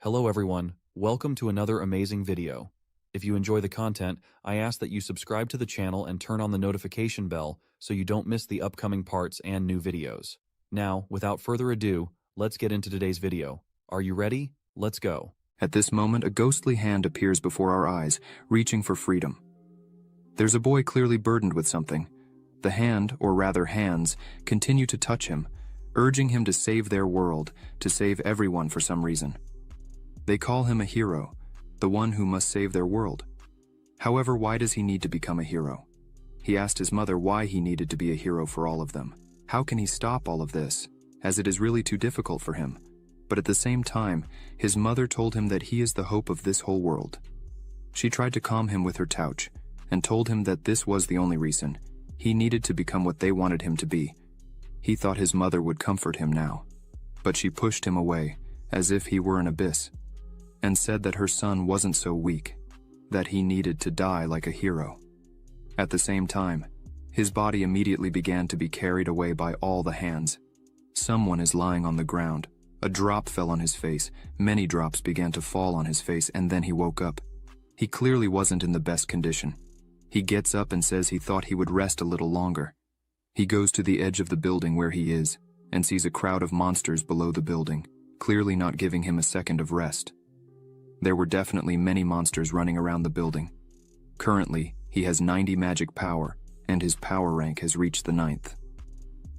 Hello everyone, welcome to another amazing video. If you enjoy the content, I ask that you subscribe to the channel and turn on the notification bell so you don't miss the upcoming parts and new videos. Now, without further ado, let's get into today's video. Are you ready? Let's go. At this moment, a ghostly hand appears before our eyes, reaching for freedom. There's a boy clearly burdened with something. The hand, or rather hands, continue to touch him, urging him to save their world, to save everyone for some reason. They call him a hero, the one who must save their world. However, why does he need to become a hero? He asked his mother why he needed to be a hero for all of them. How can he stop all of this, as it is really too difficult for him? But at the same time, his mother told him that he is the hope of this whole world. She tried to calm him with her touch, and told him that this was the only reason. He needed to become what they wanted him to be. He thought his mother would comfort him now, but she pushed him away, as if he were an abyss, and said that her son wasn't so weak, that he needed to die like a hero. At the same time, his body immediately began to be carried away by all the hands. Someone is lying on the ground. A drop fell on his face, many drops began to fall on his face, and then he woke up. He clearly wasn't in the best condition. He gets up and says he thought he would rest a little longer. He goes to the edge of the building where he is, and sees a crowd of monsters below the building, clearly not giving him a second of rest. There were definitely many monsters running around the building. Currently, he has 90 magic power, and his power rank has reached the 9th.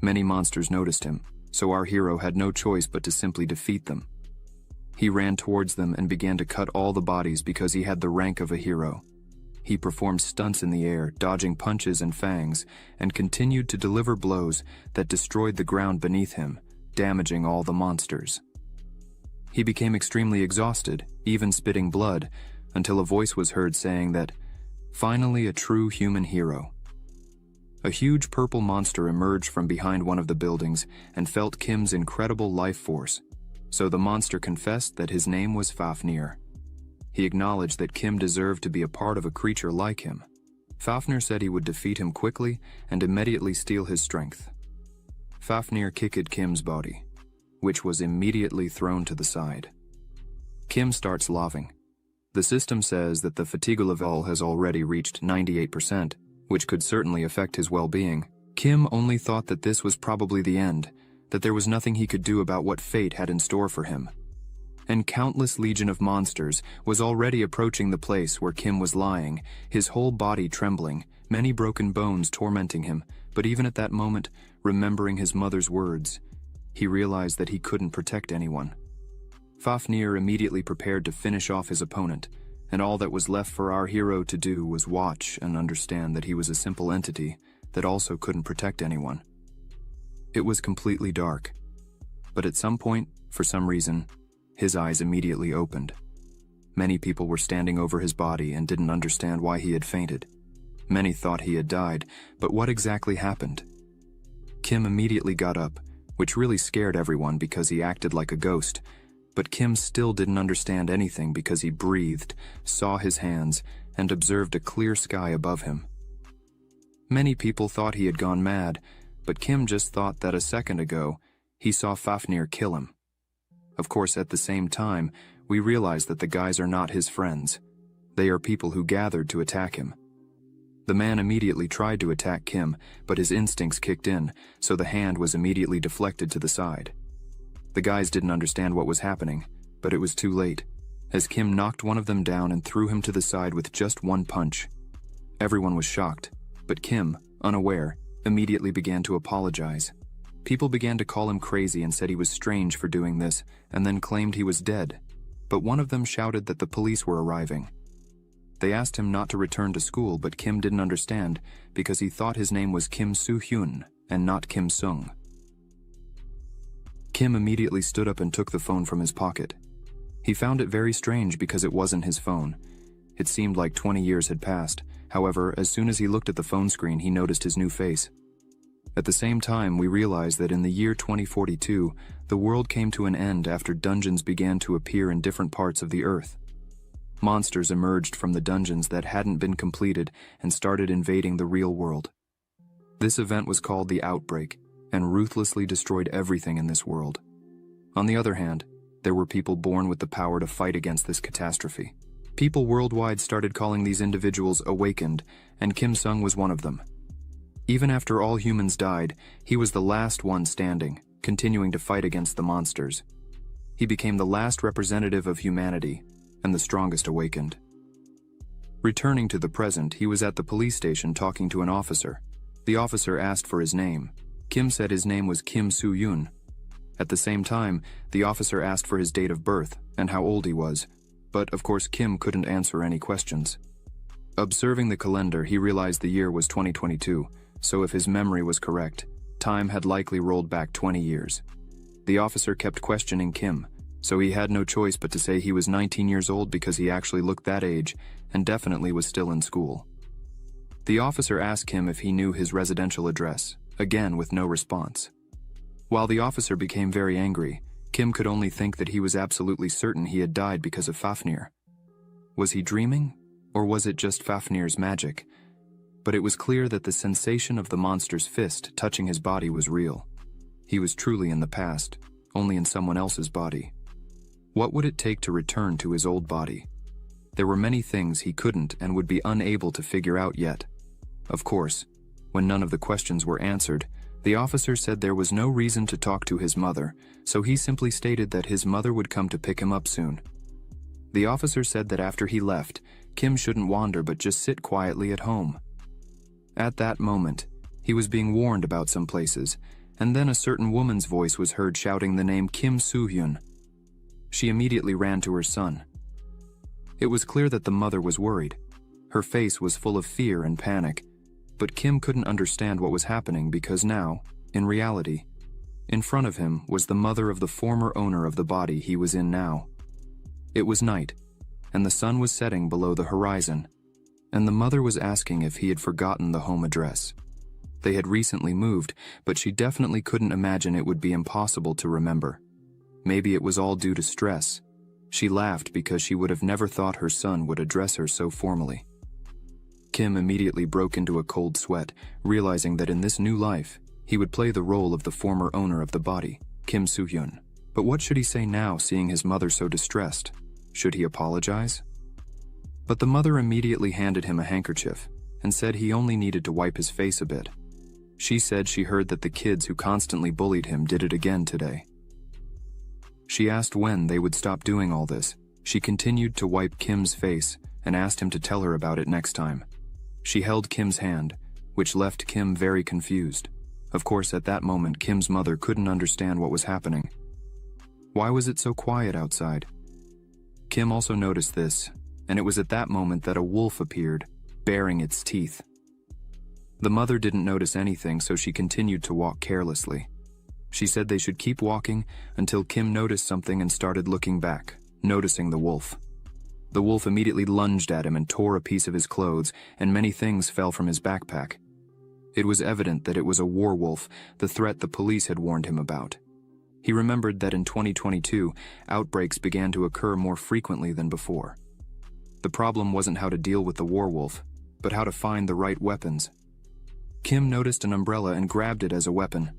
Many monsters noticed him, so our hero had no choice but to simply defeat them. He ran towards them and began to cut all the bodies because he had the rank of a hero. He performed stunts in the air, dodging punches and fangs, and continued to deliver blows that destroyed the ground beneath him, damaging all the monsters. He became extremely exhausted, even spitting blood, until a voice was heard saying that, "Finally a true human hero." A huge purple monster emerged from behind one of the buildings and felt Kim's incredible life force, so the monster confessed that his name was Fafnir. He acknowledged that Kim deserved to be a part of a creature like him. Fafnir said he would defeat him quickly and immediately steal his strength. Fafnir kicked Kim's body, which was immediately thrown to the side. Kim starts laughing. The system says that the fatigue level has already reached 98%, which could certainly affect his well-being. Kim only thought that this was probably the end, that there was nothing he could do about what fate had in store for him. And countless legion of monsters was already approaching the place where Kim was lying, his whole body trembling, many broken bones tormenting him, but even at that moment, remembering his mother's words, he realized that he couldn't protect anyone. Fafnir immediately prepared to finish off his opponent, and all that was left for our hero to do was watch and understand that he was a simple entity that also couldn't protect anyone. It was completely dark, but at some point, for some reason, his eyes immediately opened. Many people were standing over his body and didn't understand why he had fainted. Many thought he had died, but what exactly happened? Kim immediately got up, which really scared everyone because he acted like a ghost, but Kim still didn't understand anything because he breathed, saw his hands, and observed a clear sky above him. Many people thought he had gone mad, but Kim just thought that a second ago, he saw Fafnir kill him. Of course, at the same time, we realized that the guys are not his friends. They are people who gathered to attack him. The man immediately tried to attack Kim, but his instincts kicked in, so the hand was immediately deflected to the side. The guys didn't understand what was happening, but it was too late, as Kim knocked one of them down and threw him to the side with just one punch. Everyone was shocked, but Kim, unaware, immediately began to apologize. People began to call him crazy and said he was strange for doing this, and then claimed he was dead, but one of them shouted that the police were arriving. They asked him not to return to school, but Kim didn't understand because he thought his name was Kim Soo-hyun and not Kim Sung. Kim immediately stood up and took the phone from his pocket. He found it very strange because it wasn't his phone. It seemed like 20 years had passed. However, as soon as he looked at the phone screen, he noticed his new face. At the same time, we realized that in the year 2042, the world came to an end after dungeons began to appear in different parts of the earth. Monsters emerged from the dungeons that hadn't been completed and started invading the real world. This event was called the Outbreak, and ruthlessly destroyed everything in this world. On the other hand, There were people born with the power to fight against this catastrophe. People worldwide started calling these individuals awakened, and Kim Sung was one of them. Even after all humans died, he was the last one standing, continuing to fight against the monsters. He became the last representative of humanity, and the strongest awakened. Returning to the present, he was at the police station talking to an officer. The officer asked for his name. Kim said his name was Kim Soo-yoon. At the same time, the officer asked for his date of birth and how old he was, but of course Kim couldn't answer any questions. Observing the calendar, he realized the year was 2022, so if his memory was correct, time had likely rolled back 20 years. The officer kept questioning Kim, so he had no choice but to say he was 19 years old because he actually looked that age and definitely was still in school. The officer asked Kim if he knew his residential address, again with no response. While the officer became very angry, Kim could only think that he was absolutely certain he had died because of Fafnir. Was he dreaming, or was it just Fafnir's magic? But it was clear that the sensation of the monster's fist touching his body was real. He was truly in the past, only in someone else's body. What would it take to return to his old body? There were many things he couldn't and would be unable to figure out yet. Of course, when none of the questions were answered, the officer said there was no reason to talk to his mother, so he simply stated that his mother would come to pick him up soon. The officer said that after he left, Kim shouldn't wander but just sit quietly at home. At that moment, he was being warned about some places, and then a certain woman's voice was heard shouting the name Kim Soo-hyun. She immediately ran to her son. It was clear that the mother was worried. Her face was full of fear and panic, but Kim couldn't understand what was happening because now, in reality, in front of him was the mother of the former owner of the body he was in now. It was night, and the sun was setting below the horizon, and the mother was asking if he had forgotten the home address. They had recently moved, but she definitely couldn't imagine it would be impossible to remember. Maybe it was all due to stress. She laughed because she would have never thought her son would address her so formally. Kim immediately broke into a cold sweat, realizing that in this new life, he would play the role of the former owner of the body, Kim Soo-hyun. But what should he say now, seeing his mother so distressed? Should he apologize? But the mother immediately handed him a handkerchief and said he only needed to wipe his face a bit. She said she heard that the kids who constantly bullied him did it again today. She asked when they would stop doing all this. She continued to wipe Kim's face and asked him to tell her about it next time. She held Kim's hand, which left Kim very confused. Of course, at that moment, Kim's mother couldn't understand what was happening. Why was it so quiet outside? Kim also noticed this, and it was at that moment that a wolf appeared, baring its teeth. The mother didn't notice anything, so she continued to walk carelessly. She said they should keep walking until Kim noticed something and started looking back, noticing the wolf. The wolf immediately lunged at him and tore a piece of his clothes, and many things fell from his backpack. It was evident that it was a werewolf, the threat the police had warned him about. He remembered that in 2022, outbreaks began to occur more frequently than before. The problem wasn't how to deal with the werewolf, but how to find the right weapons. Kim noticed an umbrella and grabbed it as a weapon.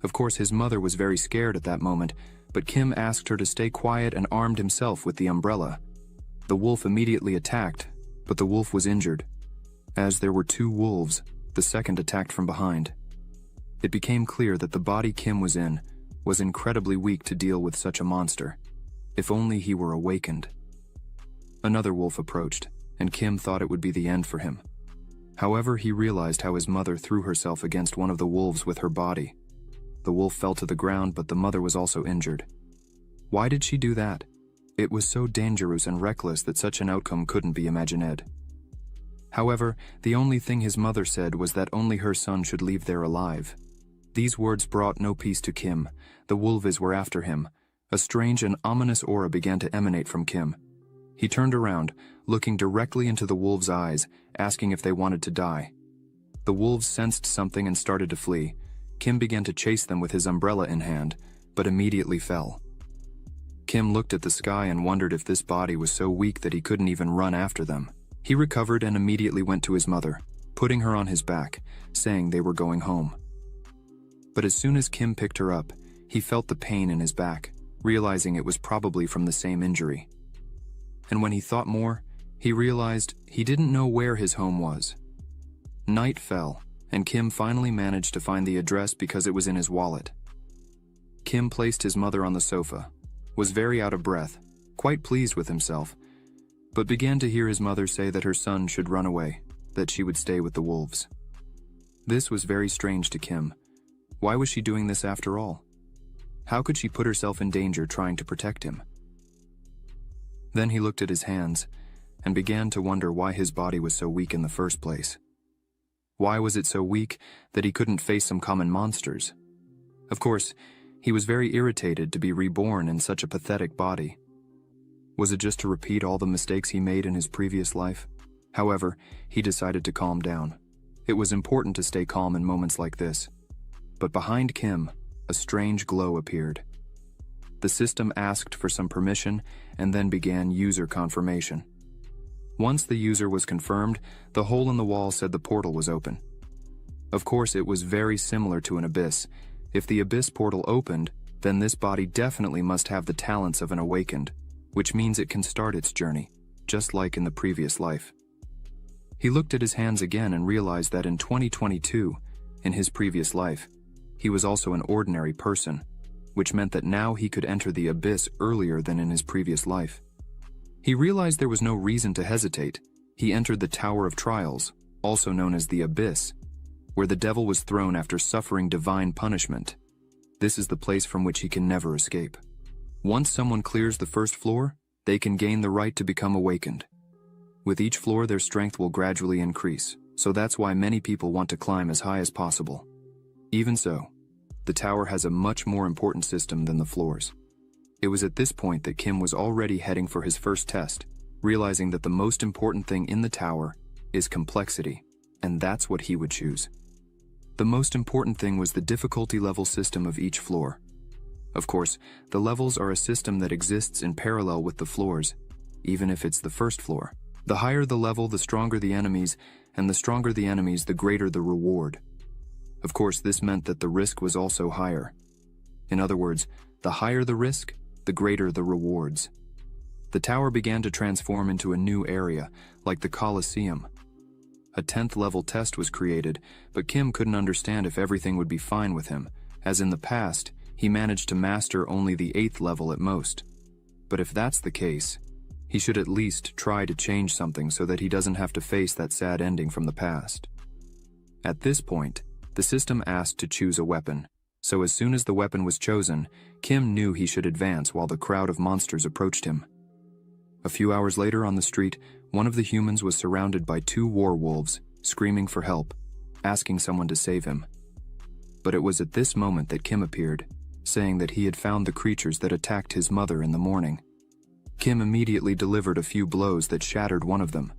Of course, his mother was very scared at that moment, but Kim asked her to stay quiet and armed himself with the umbrella. The wolf immediately attacked, but the wolf was injured. As there were two wolves, the second attacked from behind. It became clear that the body Kim was in was incredibly weak to deal with such a monster. If only he were awakened. Another wolf approached, and Kim thought it would be the end for him. However, he realized how his mother threw herself against one of the wolves with her body. The wolf fell to the ground, but the mother was also injured. Why did she do that? It was so dangerous and reckless that such an outcome couldn't be imagined. However, the only thing his mother said was that only her son should leave there alive. These words brought no peace to Kim. The wolves were after him. A strange and ominous aura began to emanate from Kim. He turned around, looking directly into the wolves' eyes, asking if they wanted to die. The wolves sensed something and started to flee. Kim began to chase them with his umbrella in hand, but immediately fell. Kim looked at the sky and wondered if this body was so weak that he couldn't even run after them. He recovered and immediately went to his mother, putting her on his back, saying they were going home. But as soon as Kim picked her up, he felt the pain in his back. realizing it was probably from the same injury. And when he thought more, he realized he didn't know where his home was. Night fell, and Kim finally managed to find the address because it was in his wallet. Kim placed his mother on the sofa, was very out of breath, quite pleased with himself, but began to hear his mother say that her son should run away, that she would stay with the wolves. This was very strange to Kim. Why was she doing this after all? How could she put herself in danger trying to protect him? Then he looked at his hands and began to wonder why his body was so weak in the first place. Why was it so weak that he couldn't face some common monsters? Of course, he was very irritated to be reborn in such a pathetic body. Was it just to repeat all the mistakes he made in his previous life? However, he decided to calm down. It was important to stay calm in moments like this. But behind Kim, a strange glow appeared. The system asked for some permission and then began user confirmation. Once the user was confirmed, the hole in the wall said the portal was open. Of course, it was very similar to an abyss. If the abyss portal opened, then this body definitely must have the talents of an awakened, which means it can start its journey, just like in the previous life. He looked at his hands again and realized that in 2022, in his previous life, he was also an ordinary person, which meant that now he could enter the abyss earlier than in his previous life. He realized there was no reason to hesitate. He entered the Tower of Trials, also known as the Abyss, where the devil was thrown after suffering divine punishment. This is the place from which he can never escape. Once someone clears the first floor, they can gain the right to become awakened. With each floor, their strength will gradually increase, so that's why many people want to climb as high as possible. Even so, the tower has a much more important system than the floors. It was at this point that Kim was already heading for his first test, realizing that the most important thing in the tower is complexity, and that's what he would choose. The most important thing was the difficulty level system of each floor. Of course, the levels are a system that exists in parallel with the floors, even if it's the first floor. The higher the level, the stronger the enemies, and the stronger the enemies, the greater the reward. Of course, this meant that the risk was also higher. In other words, the higher the risk, the greater the rewards. The tower began to transform into a new area, like the Colosseum. A 10th level test was created, but Kim couldn't understand if everything would be fine with him, as in the past, he managed to master only the 8th level at most. But if that's the case, he should at least try to change something so that he doesn't have to face that sad ending from the past. At this point, the system asked to choose a weapon, so as soon as the weapon was chosen, Kim knew he should advance while the crowd of monsters approached him. A few hours later on the street, one of the humans was surrounded by 2 werewolves, screaming for help, asking someone to save him. But it was at this moment that Kim appeared, saying that he had found the creatures that attacked his mother in the morning. Kim immediately delivered a few blows that shattered one of them.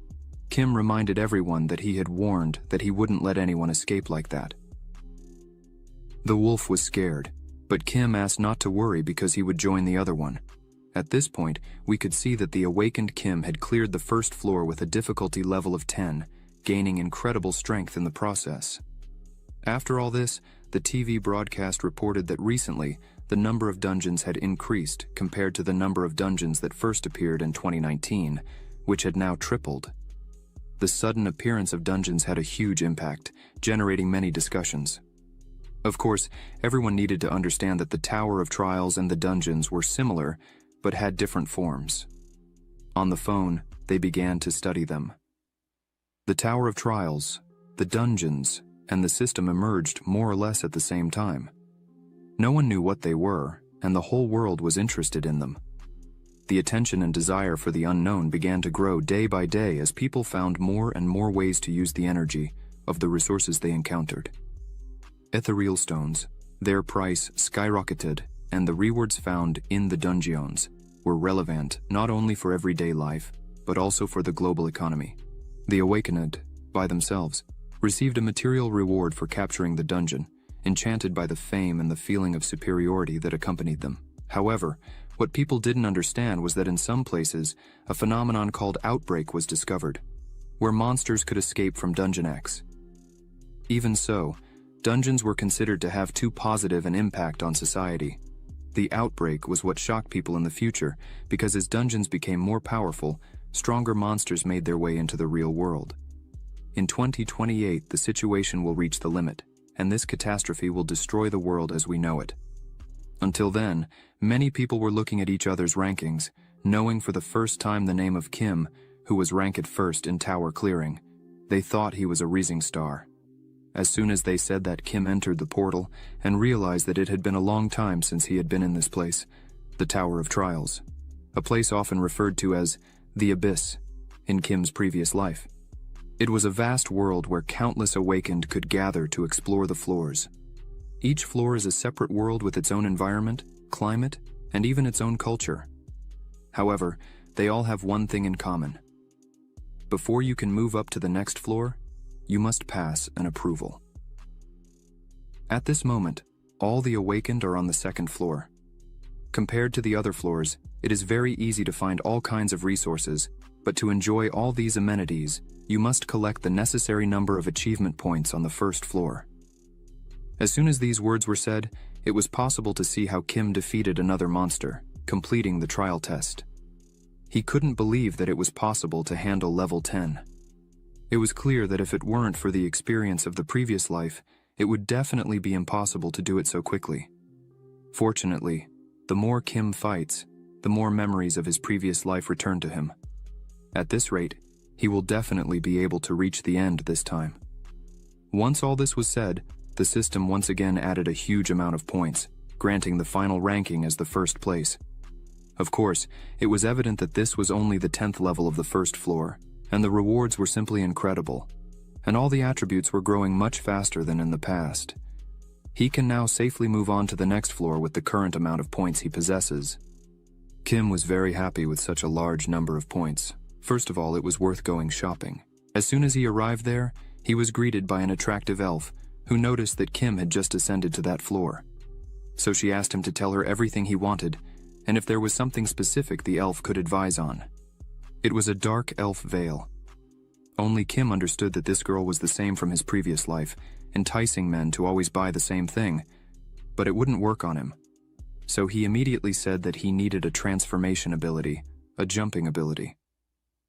Kim reminded everyone that he had warned that he wouldn't let anyone escape like that. The wolf was scared, but Kim asked not to worry because he would join the other one. At this point, we could see that the awakened Kim had cleared the first floor with a difficulty level of 10, gaining incredible strength in the process. After all this, the TV broadcast reported that recently, the number of dungeons had increased compared to the number of dungeons that first appeared in 2019, which had now tripled. The sudden appearance of dungeons had a huge impact, generating many discussions. Of course, everyone needed to understand that the Tower of Trials and the dungeons were similar, but had different forms. On the phone, they began to study them. The Tower of Trials, the dungeons, and the system emerged more or less at the same time. No one knew what they were, and the whole world was interested in them. The attention and desire for the unknown began to grow day by day as people found more and more ways to use the energy of the resources they encountered. Ethereal stones, their price skyrocketed, and the rewards found in the dungeons were relevant not only for everyday life, but also for the global economy. The awakened, by themselves, received a material reward for capturing the dungeon, enchanted by the fame and the feeling of superiority that accompanied them. However, what people didn't understand was that in some places, a phenomenon called outbreak was discovered, where monsters could escape from Dungeon X. Even so, dungeons were considered to have too positive an impact on society. The outbreak was what shocked people in the future, because as dungeons became more powerful, stronger monsters made their way into the real world. In 2028, the situation will reach the limit, and this catastrophe will destroy the world as we know it. Until then, many people were looking at each other's rankings, knowing for the first time the name of Kim, who was ranked first in tower clearing. They thought he was a rising star. As soon as they said that, Kim entered the portal and realized that it had been a long time since he had been in this place, the Tower of Trials, a place often referred to as the Abyss in Kim's previous life. It was a vast world where countless awakened could gather to explore the floors. Each floor is a separate world with its own environment, climate, and even its own culture. However, they all have one thing in common. Before you can move up to the next floor, you must pass an approval. At this moment, all the awakened are on the second floor. Compared to the other floors, it is very easy to find all kinds of resources, but to enjoy all these amenities, you must collect the necessary number of achievement points on the first floor. As soon as these words were said, it was possible to see how Kim defeated another monster, completing the trial test. He couldn't believe that it was possible to handle level 10. It was clear that if it weren't for the experience of the previous life, it would definitely be impossible to do it so quickly. Fortunately, the more Kim fights, the more memories of his previous life return to him. At this rate, he will definitely be able to reach the end this time. Once all this was said, the system once again added a huge amount of points, granting the final ranking as the first place. Of course, it was evident that this was only the 10th level of the first floor, and the rewards were simply incredible, and all the attributes were growing much faster than in the past. He can now safely move on to the next floor with the current amount of points he possesses. Kim was very happy with such a large number of points. First of all, it was worth going shopping. As soon as he arrived there, he was greeted by an attractive elf who noticed that Kim had just ascended to that floor. So she asked him to tell her everything he wanted, and if there was something specific the elf could advise on. It was a dark elf veil. Only Kim understood that this girl was the same from his previous life, enticing men to always buy the same thing, but it wouldn't work on him. So he immediately said that he needed a transformation ability, a jumping ability.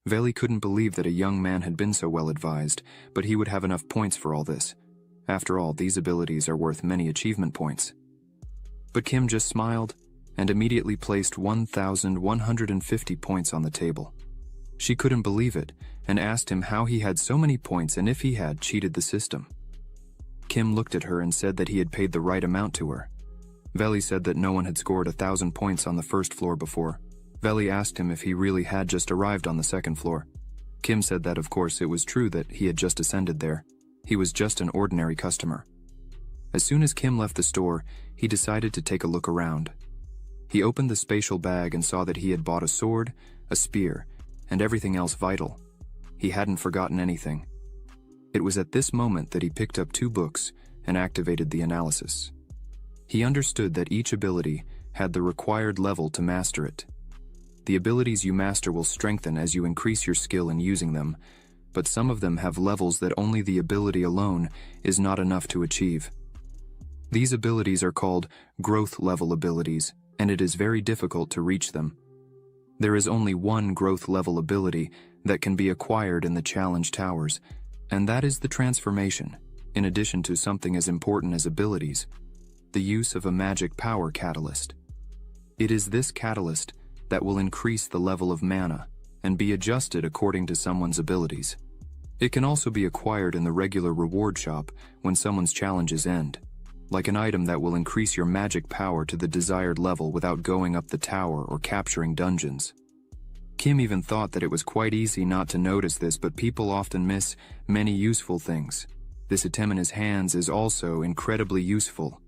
Veli couldn't believe that a young man had been so well advised, but he would have enough points for all this. After all, these abilities are worth many achievement points. But Kim just smiled and immediately placed 1,150 points on the table. She couldn't believe it and asked him how he had so many points and if he had cheated the system. Kim looked at her and said that he had paid the right amount to her. Veli said that no one had scored 1,000 points on the first floor before. Veli asked him if he really had just arrived on the second floor. Kim said that of course it was true that he had just ascended there. He was just an ordinary customer. As soon as Kim left the store, he decided to take a look around. He opened the spatial bag and saw that he had bought a sword, a spear, and everything else vital. He hadn't forgotten anything. It was at this moment that he picked up 2 books and activated the analysis. He understood that each ability had the required level to master it. The abilities you master will strengthen as you increase your skill in using them, but some of them have levels that only the ability alone is not enough to achieve. These abilities are called growth level abilities, and it is very difficult to reach them. There is only one growth level ability that can be acquired in the challenge towers, and that is the transformation, in addition to something as important as abilities, the use of a magic power catalyst. It is this catalyst that will increase the level of mana and be adjusted according to someone's abilities. It can also be acquired in the regular reward shop when someone's challenges end, like an item that will increase your magic power to the desired level without going up the tower or capturing dungeons. Kim even thought that it was quite easy not to notice this, but people often miss many useful things. This item in his hands is also incredibly useful.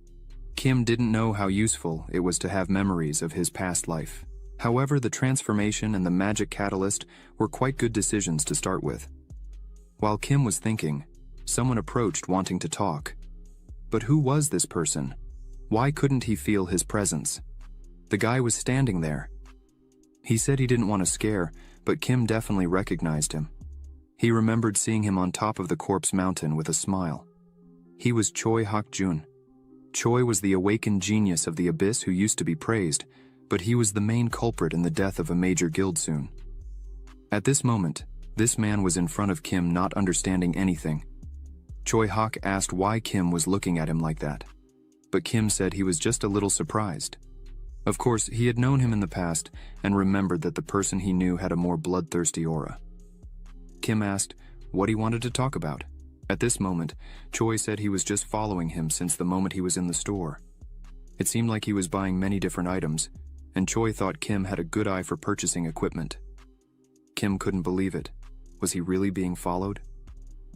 Kim didn't know how useful it was to have memories of his past life. However, the transformation and the magic catalyst were quite good decisions to start with. While Kim was thinking, someone approached wanting to talk. But who was this person? Why couldn't he feel his presence? The guy was standing there. He said he didn't want to scare, but Kim definitely recognized him. He remembered seeing him on top of the corpse mountain with a smile. He was Choi Hak-jun. Choi was the awakened genius of the abyss who used to be praised, but he was the main culprit in the death of a major guild soon. At this moment, this man was in front of Kim, not understanding anything. Choi Hak asked why Kim was looking at him like that, but Kim said he was just a little surprised. Of course, he had known him in the past and remembered that the person he knew had a more bloodthirsty aura. Kim asked what he wanted to talk about. At this moment, Choi said he was just following him since the moment he was in the store. It seemed like he was buying many different items, and Choi thought Kim had a good eye for purchasing equipment. Kim couldn't believe it. Was he really being followed?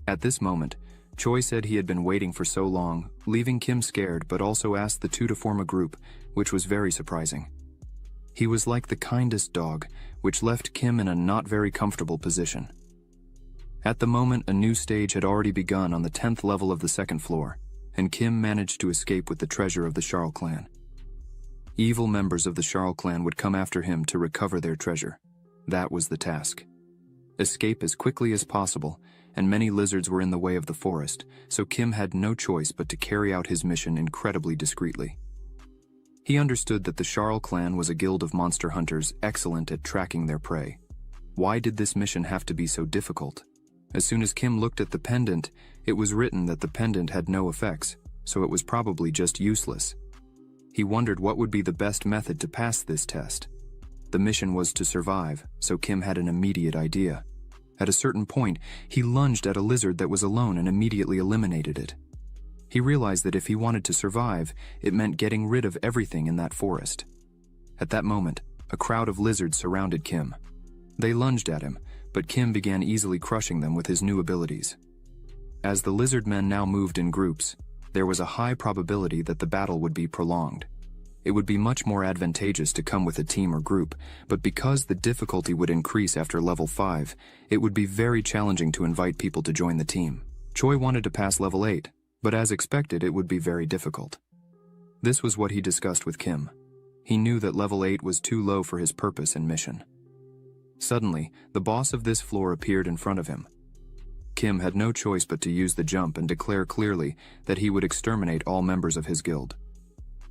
At this moment, Choi said he had been waiting for so long, leaving Kim scared, but also asked the two to form a group, which was very surprising. He was like the kindest dog, which left Kim in a not very comfortable position. At the moment, a new stage had already begun on the 10th level of the second floor, and Kim managed to escape with the treasure of the Charles clan. Evil members of the Charles clan would come after him to recover their treasure. That was the task. Escape as quickly as possible, and many lizards were in the way of the forest, so Kim had no choice but to carry out his mission incredibly discreetly. He understood that the Charles clan was a guild of monster hunters excellent at tracking their prey. Why did this mission have to be so difficult? As soon as Kim looked at the pendant, it was written that the pendant had no effects, so it was probably just useless. He wondered what would be the best method to pass this test. The mission was to survive, so Kim had an immediate idea. At a certain point, he lunged at a lizard that was alone and immediately eliminated it. He realized that if he wanted to survive, it meant getting rid of everything in that forest. At that moment, a crowd of lizards surrounded Kim. They lunged at him, but Kim began easily crushing them with his new abilities. As the lizard men now moved in groups, there was a high probability that the battle would be prolonged. It would be much more advantageous to come with a team or group, but because the difficulty would increase after level 5, it would be very challenging to invite people to join the team. Choi wanted to pass level 8, but as expected, it would be very difficult. This was what he discussed with Kim. He knew that level 8 was too low for his purpose and mission. Suddenly, the boss of this floor appeared in front of him. Kim had no choice but to use the jump and declare clearly that he would exterminate all members of his guild.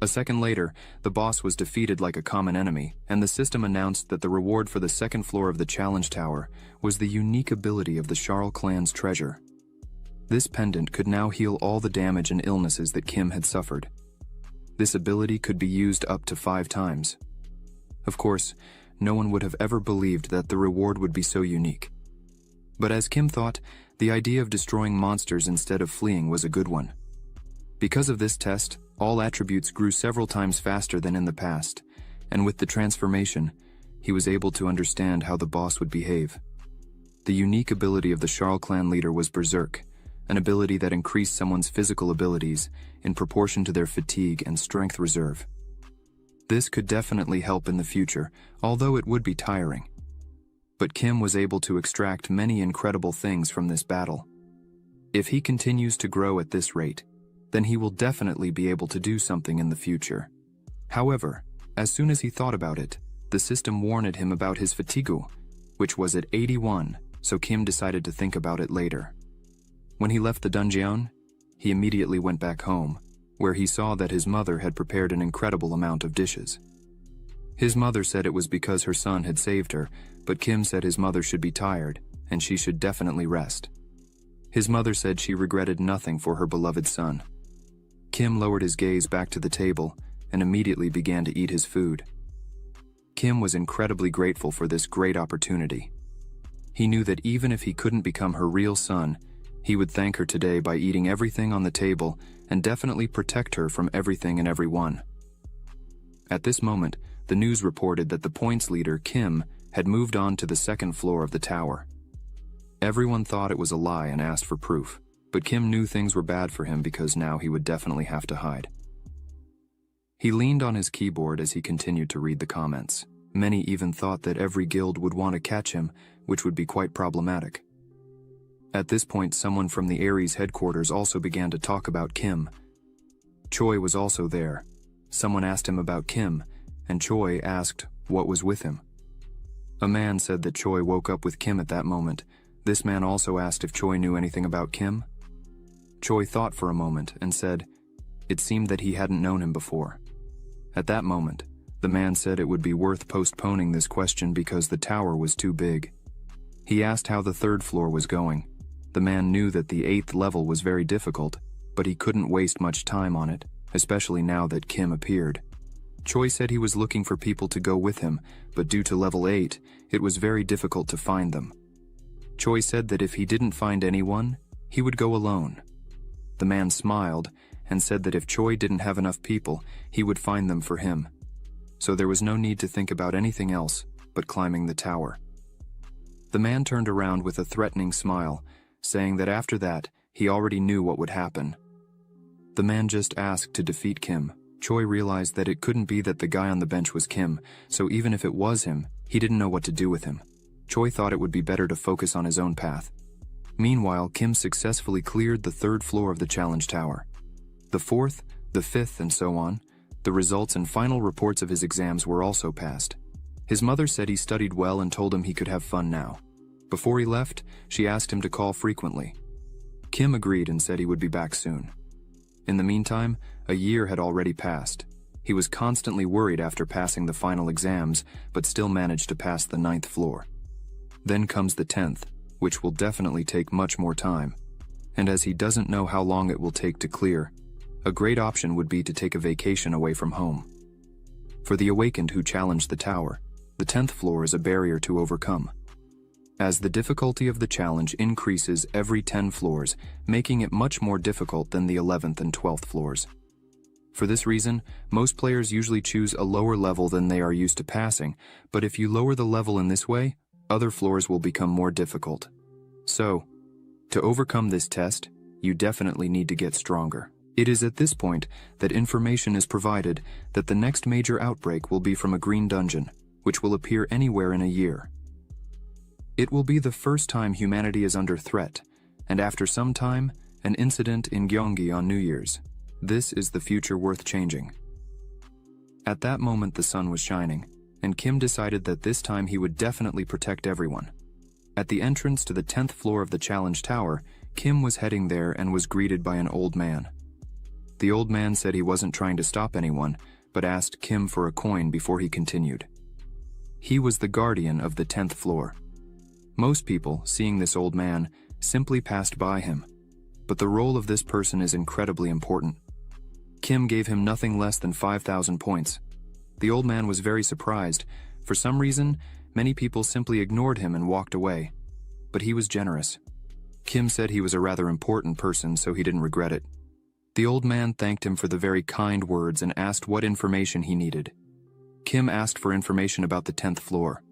A second later, the boss was defeated like a common enemy, and the system announced that the reward for the second floor of the challenge tower was the unique ability of the Charles clan's treasure. This pendant could now heal all the damage and illnesses that Kim had suffered. This ability could be used up to 5 times. Of course, no one would have ever believed that the reward would be so unique. But as Kim thought, the idea of destroying monsters instead of fleeing was a good one. Because of this test, all attributes grew several times faster than in the past, and with the transformation, he was able to understand how the boss would behave. The unique ability of the Charles clan leader was Berserk, an ability that increased someone's physical abilities in proportion to their fatigue and strength reserve. This could definitely help in the future, although it would be tiring. But Kim was able to extract many incredible things from this battle. If he continues to grow at this rate, then he will definitely be able to do something in the future. However, as soon as he thought about it, the system warned him about his fatigue, which was at 81, so Kim decided to think about it later. When he left the dungeon, he immediately went back home, where he saw that his mother had prepared an incredible amount of dishes. His mother said it was because her son had saved her, but Kim said his mother should be tired, and she should definitely rest. His mother said she regretted nothing for her beloved son. Kim lowered his gaze back to the table and immediately began to eat his food. Kim was incredibly grateful for this great opportunity. He knew that even if he couldn't become her real son, he would thank her today by eating everything on the table and definitely protect her from everything and everyone. At this moment, the news reported that the points leader, Kim, had moved on to the second floor of the tower. Everyone thought it was a lie and asked for proof, but Kim knew things were bad for him because now he would definitely have to hide. He leaned on his keyboard as he continued to read the comments. Many even thought that every guild would want to catch him, which would be quite problematic. At this point, someone from the Ares headquarters also began to talk about Kim. Choi was also there. Someone asked him about Kim, and Choi asked what was with him. A man said that Choi woke up with Kim at that moment. This man also asked if Choi knew anything about Kim. Choi thought for a moment and said, It seemed that he hadn't known him before. At that moment, the man said it would be worth postponing this question because the tower was too big. He asked how the 3rd floor was going. The man knew that the 8th level was very difficult, but he couldn't waste much time on it, especially now that Kim appeared. Choi said he was looking for people to go with him, but due to level 8, it was very difficult to find them. Choi said that if he didn't find anyone, he would go alone. The man smiled and said that if Choi didn't have enough people, he would find them for him. So there was no need to think about anything else but climbing the tower. The man turned around with a threatening smile, saying that after that, he already knew what would happen. The man just asked to defeat Kim. Choi realized that it couldn't be that the guy on the bench was Kim, so even if it was him, he didn't know what to do with him. Choi thought it would be better to focus on his own path. Meanwhile, Kim successfully cleared the 3rd floor of the challenge tower. The 4th, the 5th, and so on. The results and final reports of his exams were also passed. His mother said he studied well and told him he could have fun now. Before he left, she asked him to call frequently. Kim agreed and said he would be back soon. In the meantime, a year had already passed. He was constantly worried after passing the final exams, but still managed to pass the 9th floor. Then comes the 10th, which will definitely take much more time. And as he doesn't know how long it will take to clear, a great option would be to take a vacation away from home. For the awakened who challenged the tower, the 10th floor is a barrier to overcome. As the difficulty of the challenge increases every 10 floors, making it much more difficult than the 11th and 12th floors. For this reason, most players usually choose a lower level than they are used to passing, but if you lower the level in this way, other floors will become more difficult. So, to overcome this test, you definitely need to get stronger. It is at this point that information is provided that the next major outbreak will be from a green dungeon, which will appear anywhere in a year. It will be the first time humanity is under threat, and after some time, an incident in Gyeonggi on New Year's. This is the future worth changing. At that moment the sun was shining, and Kim decided that this time he would definitely protect everyone. At the entrance to the 10th floor of the challenge tower, Kim was heading there and was greeted by an old man. The old man said he wasn't trying to stop anyone, but asked Kim for a coin before he continued. He was the guardian of the 10th floor. Most people, seeing this old man, simply passed by him, but the role of this person is incredibly important. Kim gave him nothing less than 5,000 points. The old man was very surprised. For some reason, many people simply ignored him and walked away, but he was generous. Kim said he was a rather important person, so he didn't regret it. The old man thanked him for the very kind words and asked what information he needed. Kim asked for information about the 10th floor.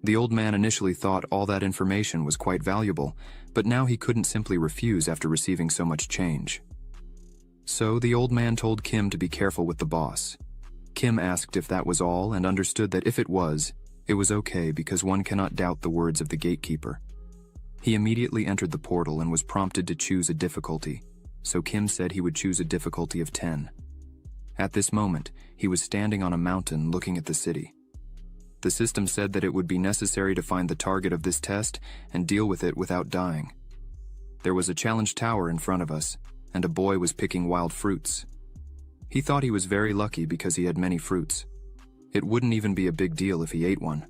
The old man initially thought all that information was quite valuable, but now he couldn't simply refuse after receiving so much change. So the old man told Kim to be careful with the boss. Kim asked if that was all and understood that if it was okay because one cannot doubt the words of the gatekeeper. He immediately entered the portal and was prompted to choose a difficulty, so Kim said he would choose a difficulty of 10. At this moment, he was standing on a mountain looking at the city. The system said that it would be necessary to find the target of this test and deal with it without dying. There was a challenge tower in front of us, and a boy was picking wild fruits. He thought he was very lucky because he had many fruits. It wouldn't even be a big deal if he ate one.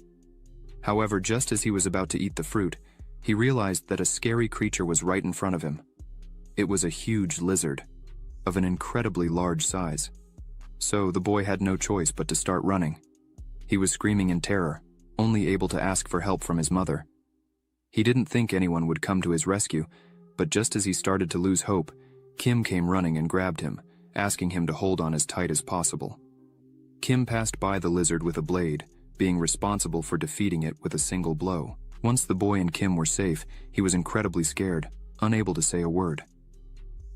However, just as he was about to eat the fruit, he realized that a scary creature was right in front of him. It was a huge lizard, of an incredibly large size. So the boy had no choice but to start running. He was screaming in terror, only able to ask for help from his mother. He didn't think anyone would come to his rescue, but just as he started to lose hope, Kim came running and grabbed him, asking him to hold on as tight as possible. Kim passed by the lizard with a blade, being responsible for defeating it with a single blow. Once the boy and Kim were safe, he was incredibly scared, unable to say a word.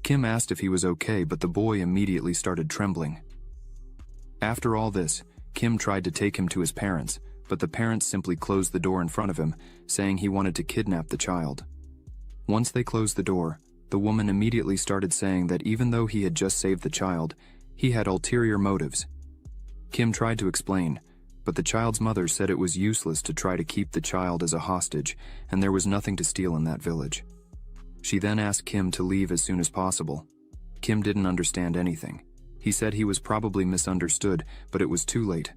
Kim asked if he was okay, but the boy immediately started trembling. After all this, Kim tried to take him to his parents, but the parents simply closed the door in front of him, saying he wanted to kidnap the child. Once they closed the door, the woman immediately started saying that even though he had just saved the child, he had ulterior motives. Kim tried to explain, but the child's mother said it was useless to try to keep the child as a hostage, and there was nothing to steal in that village. She then asked Kim to leave as soon as possible. Kim didn't understand anything. He said he was probably misunderstood, but it was too late.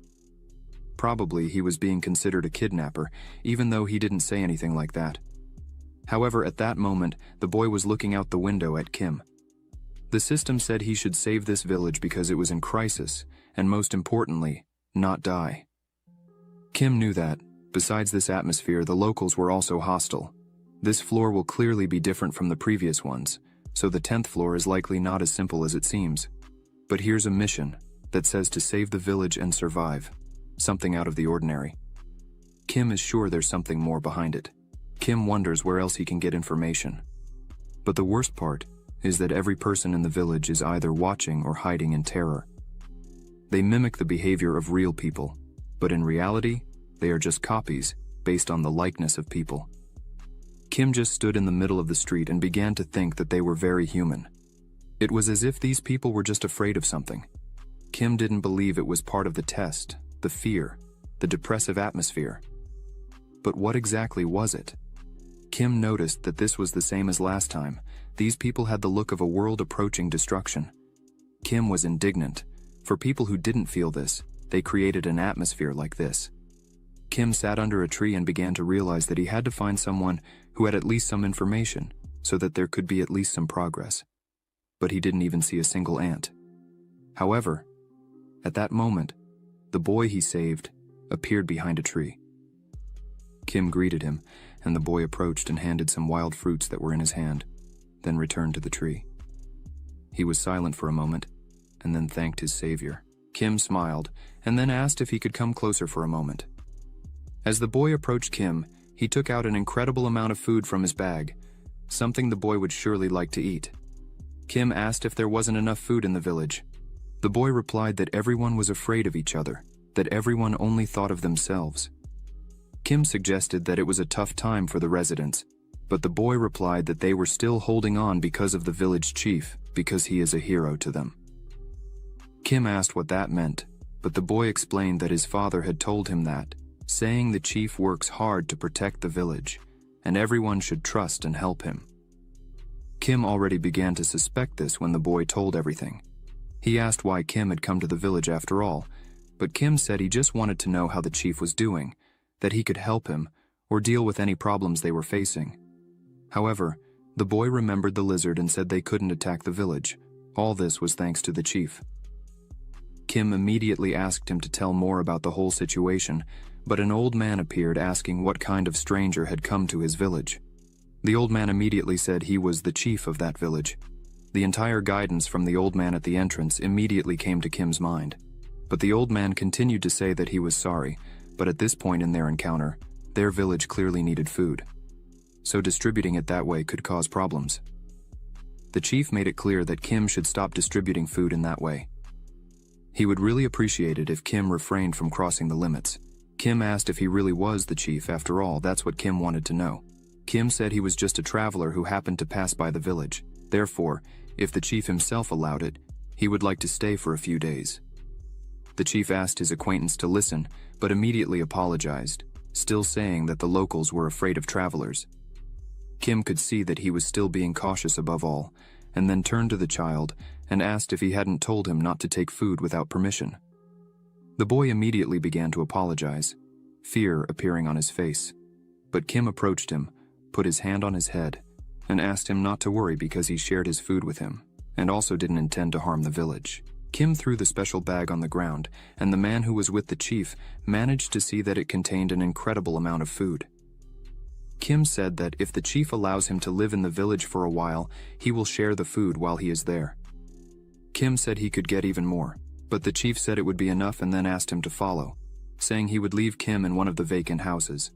Probably he was being considered a kidnapper, even though he didn't say anything like that. However, at that moment, the boy was looking out the window at Kim. The system said he should save this village because it was in crisis, and most importantly, not die. Kim knew that, besides this atmosphere, the locals were also hostile. This floor will clearly be different from the previous ones, so the 10th floor is likely not as simple as it seems. But here's a mission that says to save the village and survive. Something out of the ordinary. Kim is sure there's something more behind it. Kim wonders where else he can get information. But the worst part is that every person in the village is either watching or hiding in terror. They mimic the behavior of real people, but in reality, they are just copies based on the likeness of people. Kim just stood in the middle of the street and began to think that they were very human. It was as if these people were just afraid of something. Kim didn't believe it was part of the test, the fear, the depressive atmosphere. But what exactly was it? Kim noticed that this was the same as last time. These people had the look of a world approaching destruction. Kim was indignant. For people who didn't feel this, they created an atmosphere like this. Kim sat under a tree and began to realize that he had to find someone who had at least some information, so that there could be at least some progress. But he didn't even see a single ant. However, at that moment, the boy he saved appeared behind a tree. Kim greeted him, and the boy approached and handed some wild fruits that were in his hand, then returned to the tree. He was silent for a moment, and then thanked his savior. Kim smiled, and then asked if he could come closer for a moment. As the boy approached Kim, he took out an incredible amount of food from his bag, something the boy would surely like to eat. Kim asked if there wasn't enough food in the village. The boy replied that everyone was afraid of each other, that everyone only thought of themselves. Kim suggested that it was a tough time for the residents, but the boy replied that they were still holding on because of the village chief, because he is a hero to them. Kim asked what that meant, but the boy explained that his father had told him that, saying the chief works hard to protect the village, and everyone should trust and help him. Kim already began to suspect this when the boy told everything. He asked why Kim had come to the village after all, but Kim said he just wanted to know how the chief was doing, that he could help him, or deal with any problems they were facing. However, the boy remembered the lizard and said they couldn't attack the village. All this was thanks to the chief. Kim immediately asked him to tell more about the whole situation, but an old man appeared asking what kind of stranger had come to his village. The old man immediately said he was the chief of that village. The entire guidance from the old man at the entrance immediately came to Kim's mind. But the old man continued to say that he was sorry, but at this point in their encounter, their village clearly needed food. So distributing it that way could cause problems. The chief made it clear that Kim should stop distributing food in that way. He would really appreciate it if Kim refrained from crossing the limits. Kim asked if he really was the chief. After all, that's what Kim wanted to know. Kim said he was just a traveler who happened to pass by the village. Therefore, if the chief himself allowed it, he would like to stay for a few days. The chief asked his acquaintance to listen, but immediately apologized, still saying that the locals were afraid of travelers. Kim could see that he was still being cautious above all, and then turned to the child and asked if he hadn't told him not to take food without permission. The boy immediately began to apologize, fear appearing on his face. But Kim approached him, put his hand on his head, and asked him not to worry because he shared his food with him, and also didn't intend to harm the village. Kim threw the special bag on the ground, and the man who was with the chief managed to see that it contained an incredible amount of food. Kim said that if the chief allows him to live in the village for a while, he will share the food while he is there. Kim said he could get even more, but the chief said it would be enough and then asked him to follow, saying he would leave Kim in one of the vacant houses.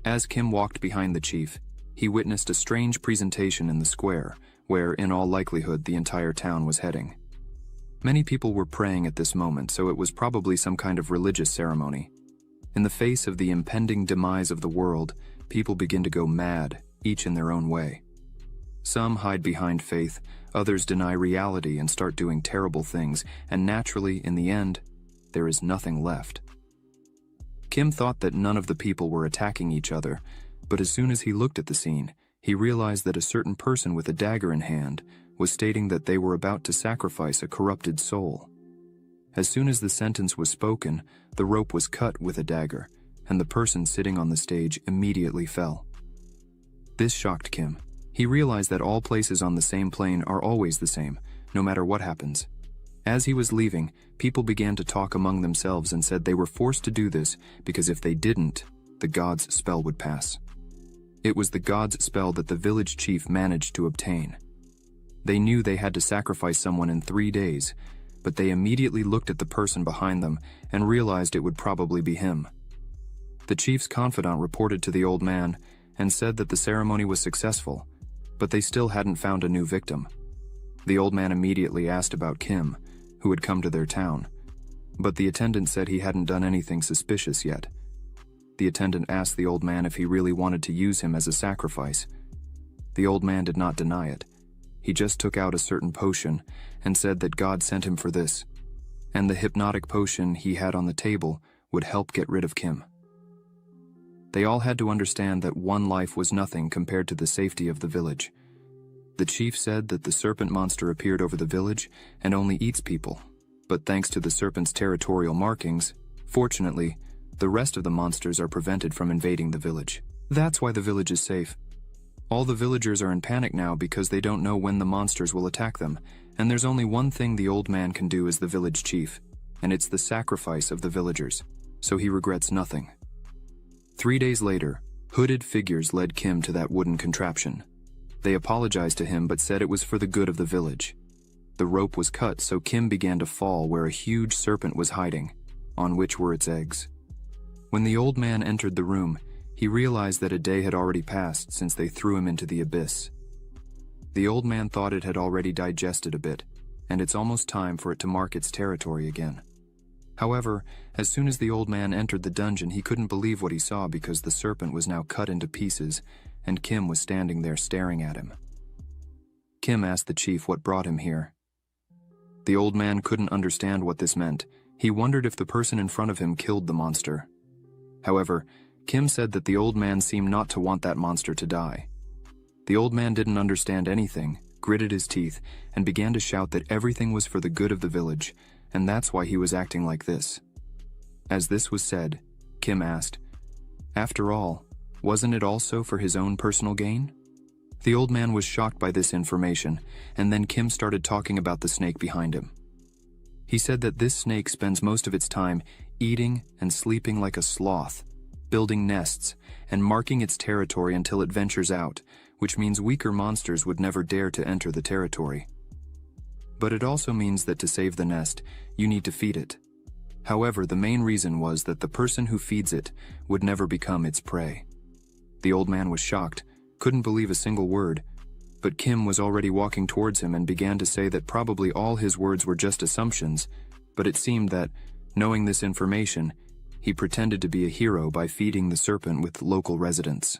As Kim walked behind the chief, he witnessed a strange presentation in the square, where, in all likelihood, the entire town was heading. Many people were praying at this moment, so it was probably some kind of religious ceremony. In the face of the impending demise of the world, people begin to go mad, each in their own way. Some hide behind faith, others deny reality and start doing terrible things, and naturally, in the end, there is nothing left. Kim thought that none of the people were attacking each other, but as soon as he looked at the scene, he realized that a certain person with a dagger in hand was stating that they were about to sacrifice a corrupted soul. As soon as the sentence was spoken, the rope was cut with a dagger, and the person sitting on the stage immediately fell. This shocked Kim. He realized that all places on the same plane are always the same, no matter what happens. As he was leaving, people began to talk among themselves and said they were forced to do this because if they didn't, the god's spell would pass. It was the god's spell that the village chief managed to obtain. They knew they had to sacrifice someone in 3 days, but they immediately looked at the person behind them and realized it would probably be him. The chief's confidant reported to the old man and said that the ceremony was successful, but they still hadn't found a new victim. The old man immediately asked about Kim, who had come to their town, but the attendant said he hadn't done anything suspicious yet. The attendant asked the old man if he really wanted to use him as a sacrifice. The old man did not deny it. He just took out a certain potion and said that God sent him for this, and the hypnotic potion he had on the table would help get rid of Kim. They all had to understand that one life was nothing compared to the safety of the village. The chief said that the serpent monster appeared over the village and only eats people, but thanks to the serpent's territorial markings, fortunately, the rest of the monsters are prevented from invading the village. That's why the village is safe. All the villagers are in panic now because they don't know when the monsters will attack them, and there's only one thing the old man can do as the village chief, and it's the sacrifice of the villagers, so he regrets nothing. 3 days later, hooded figures led Kim to that wooden contraption. They apologized to him but said it was for the good of the village. The rope was cut so Kim began to fall where a huge serpent was hiding, on which were its eggs. When the old man entered the room, he realized that a day had already passed since they threw him into the abyss. The old man thought it had already digested a bit, and it's almost time for it to mark its territory again. However, as soon as the old man entered the dungeon, he couldn't believe what he saw because the serpent was now cut into pieces, and Kim was standing there staring at him. Kim asked the chief what brought him here. The old man couldn't understand what this meant. He wondered if the person in front of him killed the monster. However, Kim said that the old man seemed not to want that monster to die. The old man didn't understand anything, gritted his teeth, and began to shout that everything was for the good of the village, and that's why he was acting like this. As this was said, Kim asked, "After all, wasn't it also for his own personal gain?" The old man was shocked by this information, and then Kim started talking about the snake behind him. He said that this snake spends most of its time eating and sleeping like a sloth, building nests, and marking its territory until it ventures out, which means weaker monsters would never dare to enter the territory. But it also means that to save the nest, you need to feed it. However, the main reason was that the person who feeds it would never become its prey. The old man was shocked, couldn't believe a single word, but Kim was already walking towards him and began to say that probably all his words were just assumptions, but it seemed that, knowing this information, he pretended to be a hero by feeding the serpent with local residents.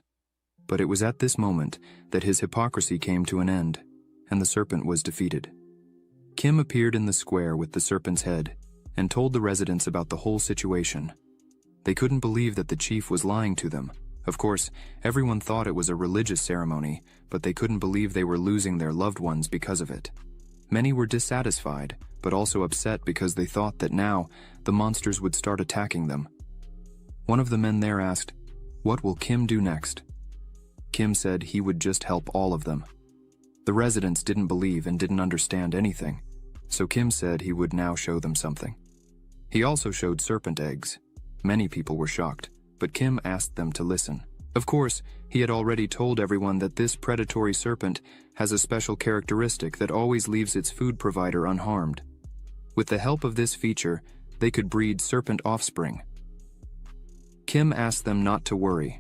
But it was at this moment that his hypocrisy came to an end, and the serpent was defeated. Kim appeared in the square with the serpent's head and told the residents about the whole situation. They couldn't believe that the chief was lying to them. Of course, everyone thought it was a religious ceremony, but they couldn't believe they were losing their loved ones because of it. Many were dissatisfied, but also upset because they thought that now the monsters would start attacking them. One of the men there asked, "What will Kim do next?" Kim said he would just help all of them. The residents didn't believe and didn't understand anything, so Kim said he would now show them something. He also showed serpent eggs. Many people were shocked, but Kim asked them to listen. Of course, he had already told everyone that this predatory serpent has a special characteristic that always leaves its food provider unharmed. With the help of this feature, they could breed serpent offspring. Kim asked them not to worry.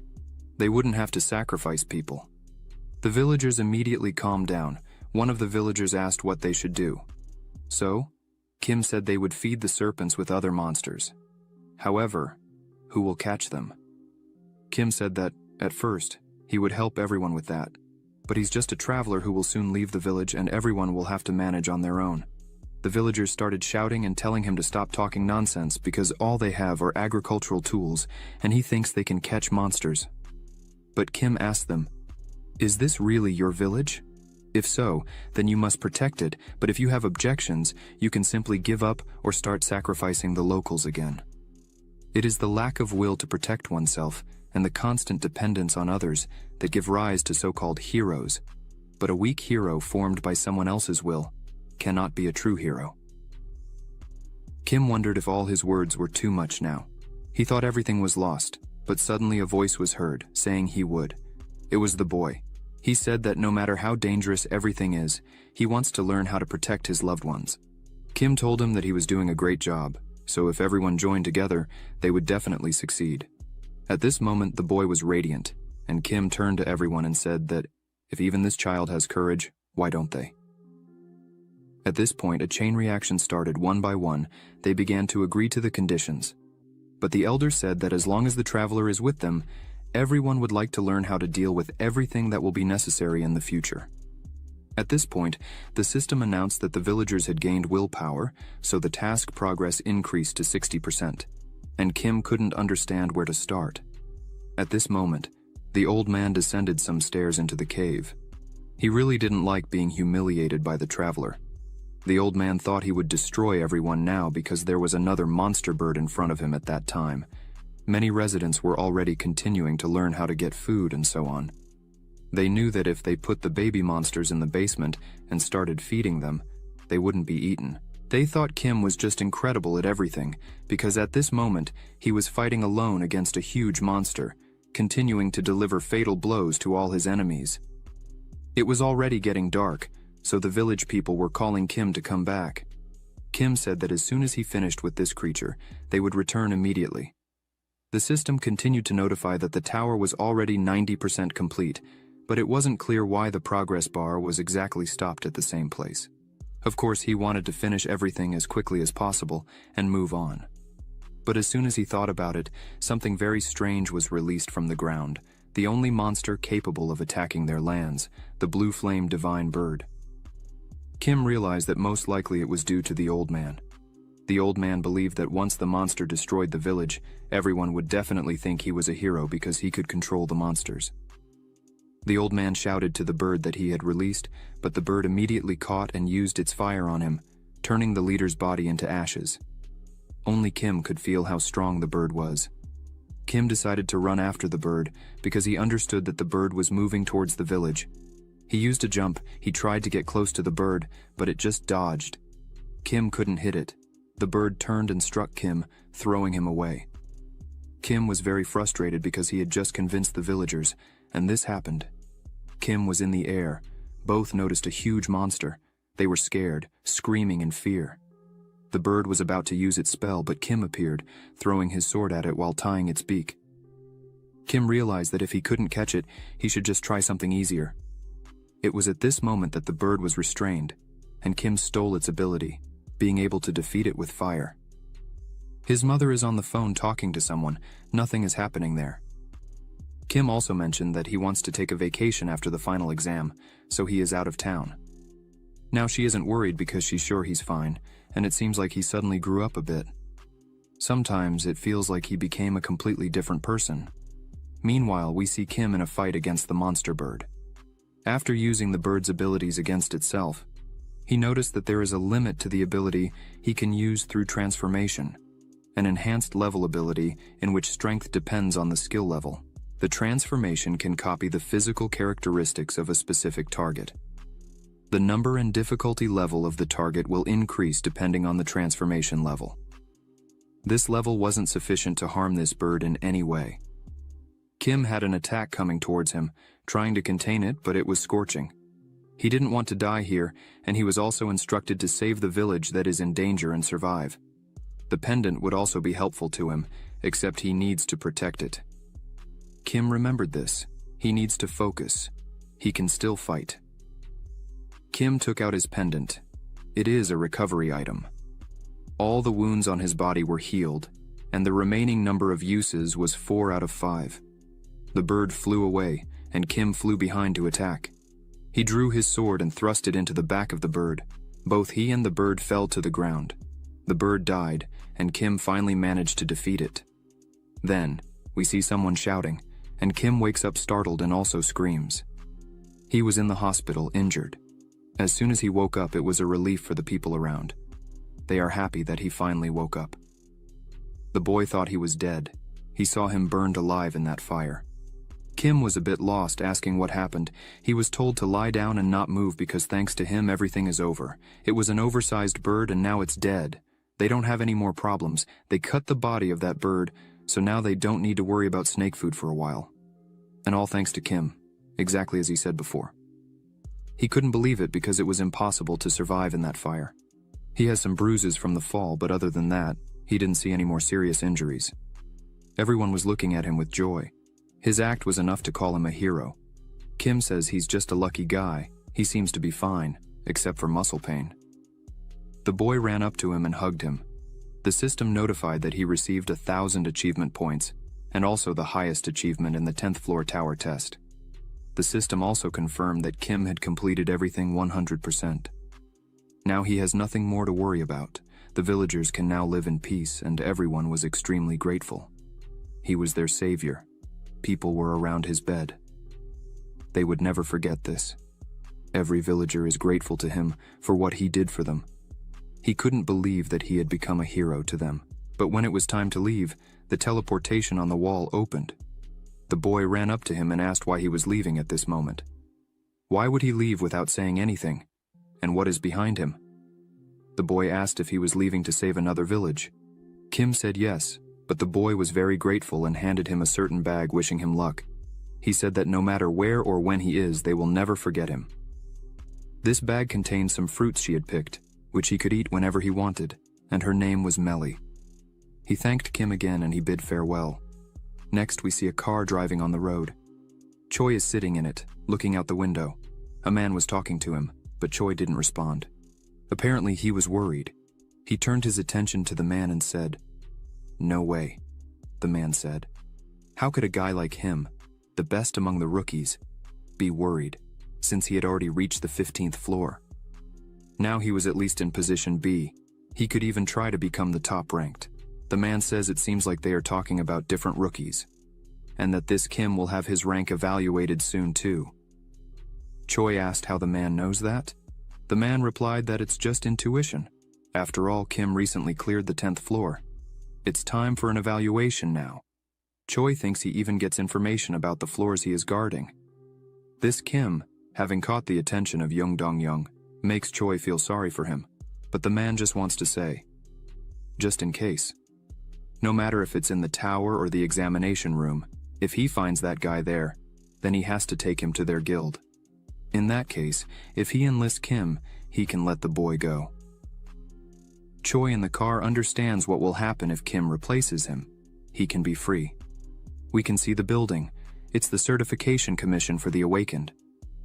They wouldn't have to sacrifice people. The villagers immediately calmed down. One of the villagers asked what they should do. So, Kim said they would feed the serpents with other monsters. However, who will catch them? Kim said that, at first, he would help everyone with that. But he's just a traveler who will soon leave the village and everyone will have to manage on their own. The villagers started shouting and telling him to stop talking nonsense because all they have are agricultural tools and he thinks they can catch monsters. But Kim asked them, "Is this really your village?" If so, then you must protect it, but if you have objections, you can simply give up or start sacrificing the locals again. It is the lack of will to protect oneself and the constant dependence on others that give rise to so-called heroes. But a weak hero formed by someone else's will cannot be a true hero. Kim wondered if all his words were too much now. He thought everything was lost, but suddenly a voice was heard, saying he would. It was the boy. He said that no matter how dangerous everything is, he wants to learn how to protect his loved ones. Kim told him that he was doing a great job, so if everyone joined together, they would definitely succeed. At this moment, the boy was radiant, and Kim turned to everyone and said that if even this child has courage, why don't they? At this point, a chain reaction started. One by one, they began to agree to the conditions. But the elder said that as long as the traveler is with them, everyone would like to learn how to deal with everything that will be necessary in the future. At this point, the system announced that the villagers had gained willpower, so the task progress increased to 60%, and Kim couldn't understand where to start. At this moment, the old man descended some stairs into the cave. He really didn't like being humiliated by the traveler. The old man thought he would destroy everyone now because there was another monster bird in front of him at that time. Many residents were already continuing to learn how to get food and so on. They knew that if they put the baby monsters in the basement and started feeding them, they wouldn't be eaten. They thought Kim was just incredible at everything, because at this moment, he was fighting alone against a huge monster, continuing to deliver fatal blows to all his enemies. It was already getting dark, so the village people were calling Kim to come back. Kim said that as soon as he finished with this creature, they would return immediately. The system continued to notify that the tower was already 90% complete, but it wasn't clear why the progress bar was exactly stopped at the same place. Of course, he wanted to finish everything as quickly as possible and move on. But as soon as he thought about it, something very strange was released from the ground, the only monster capable of attacking their lands, the blue flame divine bird. Kim realized that most likely it was due to the old man. The old man believed that once the monster destroyed the village, everyone would definitely think he was a hero because he could control the monsters. The old man shouted to the bird that he had released, but the bird immediately caught and used its fire on him, turning the leader's body into ashes. Only Kim could feel how strong the bird was. Kim decided to run after the bird because he understood that the bird was moving towards the village. He used a jump. He tried to get close to the bird, but it just dodged. Kim couldn't hit it. The bird turned and struck Kim, throwing him away. Kim was very frustrated because he had just convinced the villagers, and this happened. Kim was in the air. Both noticed a huge monster. They were scared, screaming in fear. The bird was about to use its spell, but Kim appeared, throwing his sword at it while tying its beak. Kim realized that if he couldn't catch it, he should just try something easier. It was at this moment that the bird was restrained, and Kim stole its ability, being able to defeat it with fire. His mother is on the phone talking to someone. Nothing is happening there. Kim also mentioned that he wants to take a vacation after the final exam, so he is out of town. Now she isn't worried because she's sure he's fine, and it seems like he suddenly grew up a bit. Sometimes it feels like he became a completely different person. Meanwhile, we see Kim in a fight against the monster bird. After using the bird's abilities against itself, he noticed that there is a limit to the ability he can use through transformation, an enhanced level ability in which strength depends on the skill level. The transformation can copy the physical characteristics of a specific target. The number and difficulty level of the target will increase depending on the transformation level. This level wasn't sufficient to harm this bird in any way. Kim had an attack coming towards him, trying to contain it, but it was scorching. He didn't want to die here, and he was also instructed to save the village that is in danger and survive. The pendant would also be helpful to him, except he needs to protect it. Kim remembered this. He needs to focus. He can still fight. Kim took out his pendant. It is a recovery item. All the wounds on his body were healed, and the remaining number of uses was 4 out of 5. The bird flew away, and Kim flew behind to attack. He drew his sword and thrust it into the back of the bird. Both he and the bird fell to the ground. The bird died, and Kim finally managed to defeat it. Then, we see someone shouting, and Kim wakes up startled and also screams. He was in the hospital, injured. As soon as he woke up, it was a relief for the people around. They are happy that he finally woke up. The boy thought he was dead. He saw him burned alive in that fire. Kim was a bit lost, asking what happened. He was told to lie down and not move because thanks to him everything is over. It was an oversized bird and now it's dead. They don't have any more problems. They cut the body of that bird, so now they don't need to worry about snake food for a while. And all thanks to Kim, exactly as he said before. He couldn't believe it because it was impossible to survive in that fire. He has some bruises from the fall, but other than that, he didn't see any more serious injuries. Everyone was looking at him with joy. His act was enough to call him a hero. Kim says he's just a lucky guy. He seems to be fine, except for muscle pain. The boy ran up to him and hugged him. The system notified that he received 1,000 achievement points, and also the highest achievement in the 10th floor tower test. The system also confirmed that Kim had completed everything 100%. Now he has nothing more to worry about. The villagers can now live in peace, and everyone was extremely grateful. He was their savior. People were around his bed. They would never forget this. Every villager is grateful to him for what he did for them. He couldn't believe that he had become a hero to them. But when it was time to leave, the teleportation on the wall opened. The boy ran up to him and asked why he was leaving at this moment. Why would he leave without saying anything? And what is behind him? The boy asked if he was leaving to save another village. Kim said yes, but the boy was very grateful and handed him a certain bag wishing him luck. He said that no matter where or when he is, they will never forget him. This bag contained some fruits she had picked, which he could eat whenever he wanted, and her name was Melly. He thanked Kim again and he bid farewell. Next we see a car driving on the road. Choi is sitting in it, looking out the window. A man was talking to him, but Choi didn't respond. Apparently he was worried. He turned his attention to the man and said, "No way," the man said. How could a guy like him, the best among the rookies, be worried, since he had already reached the 15th floor? Now he was at least in position B. He could even try to become the top ranked. The man says it seems like they are talking about different rookies, and that this Kim will have his rank evaluated soon too. Choi asked how the man knows that. The man replied that it's just intuition. After all, Kim recently cleared the 10th floor. It's time for an evaluation now. Choi thinks he even gets information about the floors he is guarding. This Kim, having caught the attention of Young Dong-young, makes Choi feel sorry for him, but the man just wants to say, just in case. No matter if it's in the tower or the examination room, if he finds that guy there, then he has to take him to their guild. In that case, if he enlists Kim, he can let the boy go. Choi in the car understands what will happen if Kim replaces him. He can be free. We can see the building. It's the certification commission for the awakened.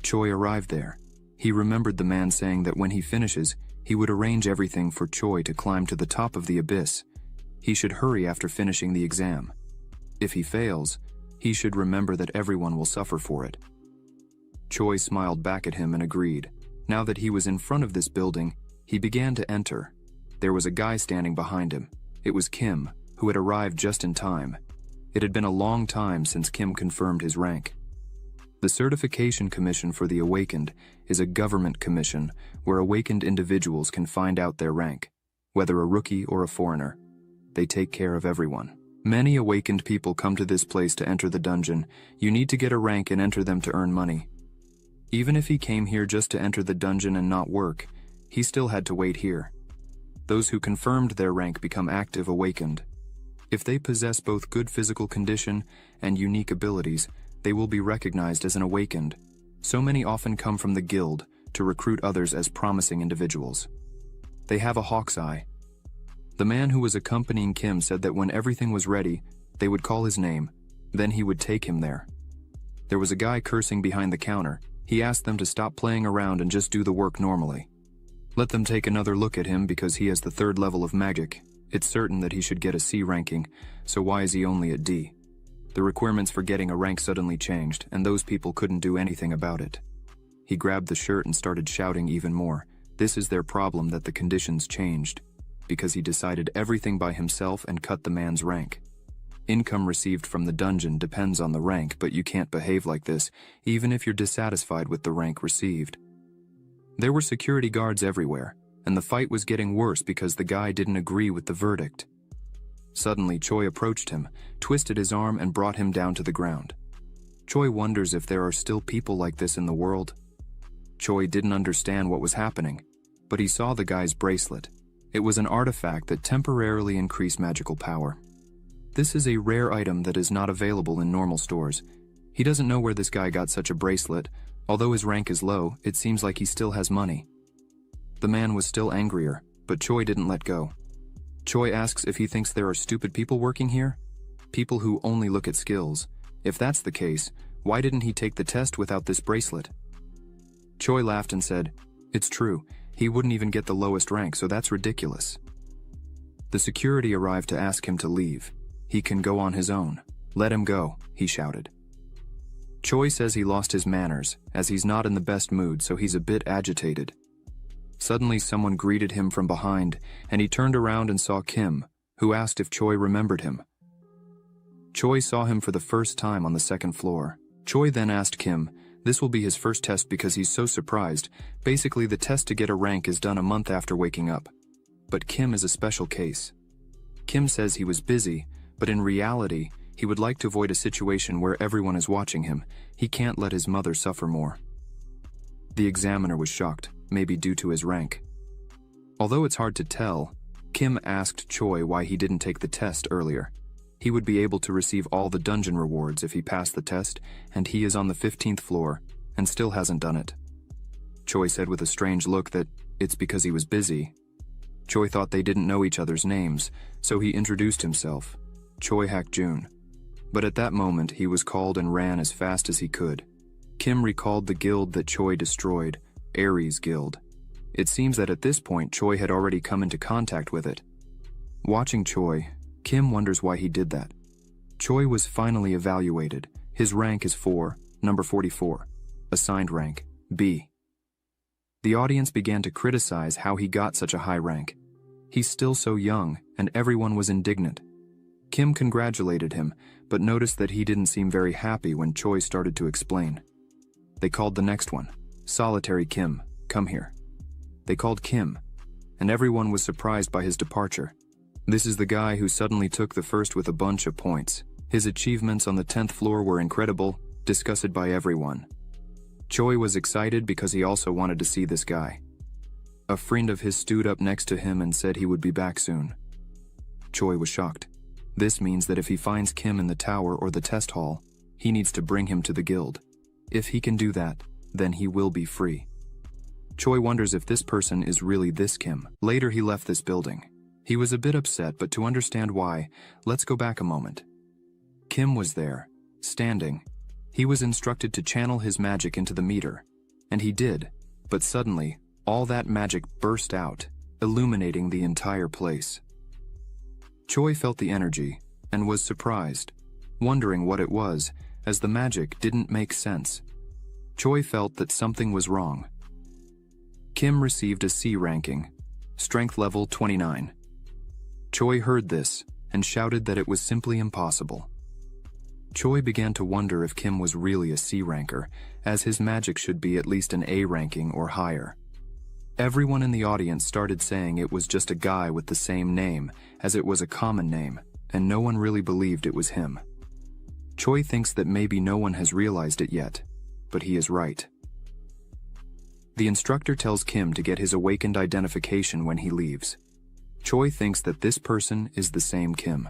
Choi arrived there. He remembered the man saying that when he finishes, he would arrange everything for Choi to climb to the top of the abyss. He should hurry after finishing the exam. If he fails, he should remember that everyone will suffer for it. Choi smiled back at him and agreed. Now that he was in front of this building, he began to enter. There was a guy standing behind him. It was Kim, who had arrived just in time. It had been a long time since Kim confirmed his rank. The Certification Commission for the Awakened is a government commission where awakened individuals can find out their rank, whether a rookie or a foreigner. They take care of everyone. Many awakened people come to this place to enter the dungeon. You need to get a rank and enter them to earn money. Even if he came here just to enter the dungeon and not work, he still had to wait here. Those who confirmed their rank become active awakened. If they possess both good physical condition and unique abilities, they will be recognized as an awakened. So many often come from the guild to recruit others as promising individuals. They have a hawk's eye. The man who was accompanying Kim said that when everything was ready, they would call his name, then he would take him there. There was a guy cursing behind the counter. He asked them to stop playing around and just do the work normally. Let them take another look at him because he has the 3rd level of magic. It's certain that he should get a C ranking, so why is he only at D? The requirements for getting a rank suddenly changed, and those people couldn't do anything about it. He grabbed the shirt and started shouting even more. This is their problem, that the conditions changed, because he decided everything by himself and cut the man's rank. Income received from the dungeon depends on the rank, but you can't behave like this, even if you're dissatisfied with the rank received. There were security guards everywhere, and the fight was getting worse because the guy didn't agree with the verdict. Suddenly, Choi approached him, twisted his arm, and brought him down to the ground. Choi wonders if there are still people like this in the world. Choi didn't understand what was happening, but he saw the guy's bracelet. It was an artifact that temporarily increased magical power. This is a rare item that is not available in normal stores. He doesn't know where this guy got such a bracelet. Although his rank is low, it seems like he still has money. The man was still angrier, but Choi didn't let go. Choi asks if he thinks there are stupid people working here? People who only look at skills. If that's the case, why didn't he take the test without this bracelet? Choi laughed and said, "It's true, he wouldn't even get the lowest rank, so that's ridiculous." The security arrived to ask him to leave. He can go on his own. Let him go, he shouted. Choi says he lost his manners, as he's not in the best mood, so he's a bit agitated. Suddenly someone greeted him from behind, and he turned around and saw Kim, who asked if Choi remembered him. Choi saw him for the first time on the second floor. Choi then asked Kim, this will be his first test because he's so surprised. Basically, the test to get a rank is done a month after waking up. But Kim is a special case. Kim says he was busy, but in reality, he would like to avoid a situation where everyone is watching him. He can't let his mother suffer more. The examiner was shocked, maybe due to his rank. Although it's hard to tell, Kim asked Choi why he didn't take the test earlier. He would be able to receive all the dungeon rewards if he passed the test, and he is on the 15th floor, and still hasn't done it. Choi said with a strange look that it's because he was busy. Choi thought they didn't know each other's names, so he introduced himself, Choi Hak-jun. But at that moment, he was called and ran as fast as he could. Kim recalled the guild that Choi destroyed, Ares Guild. It seems that at this point, Choi had already come into contact with it. Watching Choi, Kim wonders why he did that. Choi was finally evaluated. His rank is 4, number 44. Assigned rank, B. The audience began to criticize how he got such a high rank. He's still so young, and everyone was indignant. Kim congratulated him, but noticed that he didn't seem very happy when Choi started to explain. They called the next one, Solitary Kim, come here. They called Kim, and everyone was surprised by his departure. This is the guy who suddenly took the first with a bunch of points. His achievements on the 10th floor were incredible, discussed by everyone. Choi was excited because he also wanted to see this guy. A friend of his stood up next to him and said he would be back soon. Choi was shocked. This means that if he finds Kim in the tower or the test hall, he needs to bring him to the guild. If he can do that, then he will be free. Choi wonders if this person is really this Kim. Later he left this building. He was a bit upset, but to understand why, let's go back a moment. Kim was there, standing. He was instructed to channel his magic into the meter, and he did, but suddenly, all that magic burst out, illuminating the entire place. Choi felt the energy, and was surprised, wondering what it was, as the magic didn't make sense. Choi felt that something was wrong. Kim received a C ranking, strength level 29. Choi heard this, and shouted that it was simply impossible. Choi began to wonder if Kim was really a C ranker, as his magic should be at least an A ranking or higher. Everyone in the audience started saying it was just a guy with the same name, as it was a common name, and no one really believed it was him. Choi thinks that maybe no one has realized it yet, but he is right. The instructor tells Kim to get his awakened identification when he leaves. Choi thinks that this person is the same Kim.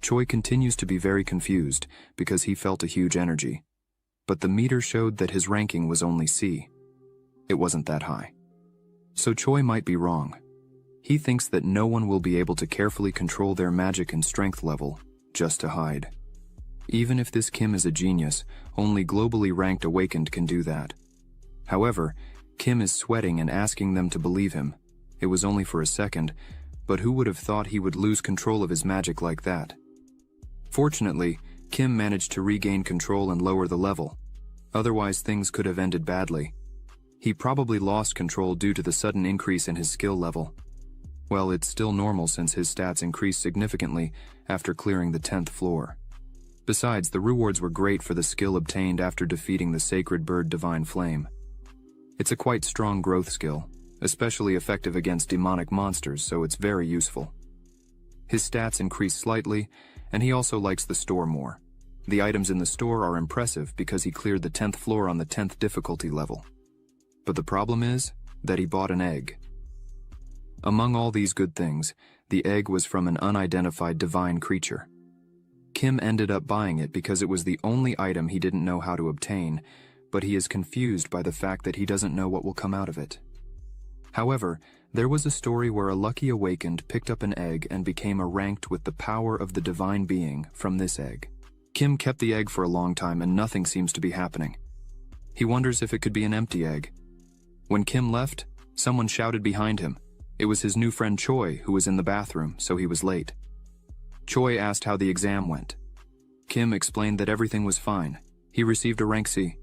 Choi continues to be very confused because he felt a huge energy, but the meter showed that his ranking was only C. It wasn't that high. So Choi might be wrong. He thinks that no one will be able to carefully control their magic and strength level, just to hide. Even if this Kim is a genius, only globally ranked awakened can do that. However, Kim is sweating and asking them to believe him. It was only for a second, but who would have thought he would lose control of his magic like that? Fortunately, Kim managed to regain control and lower the level. Otherwise, things could have ended badly. He probably lost control due to the sudden increase in his skill level. Well, it's still normal since his stats increased significantly after clearing the 10th floor. Besides, the rewards were great for the skill obtained after defeating the sacred bird Divine Flame. It's a quite strong growth skill, especially effective against demonic monsters, so it's very useful. His stats increase slightly, and he also likes the store more. The items in the store are impressive because he cleared the 10th floor on the 10th difficulty level. But the problem is that he bought an egg. Among all these good things, the egg was from an unidentified divine creature. Kim ended up buying it because it was the only item he didn't know how to obtain, but he is confused by the fact that he doesn't know what will come out of it. However, there was a story where a lucky awakened picked up an egg and became ranked with the power of the divine being from this egg. Kim kept the egg for a long time and nothing seems to be happening. He wonders if it could be an empty egg. When Kim left, someone shouted behind him. It was his new friend Choi, who was in the bathroom, so he was late. Choi asked how the exam went. Kim explained that everything was fine. He received a rank C.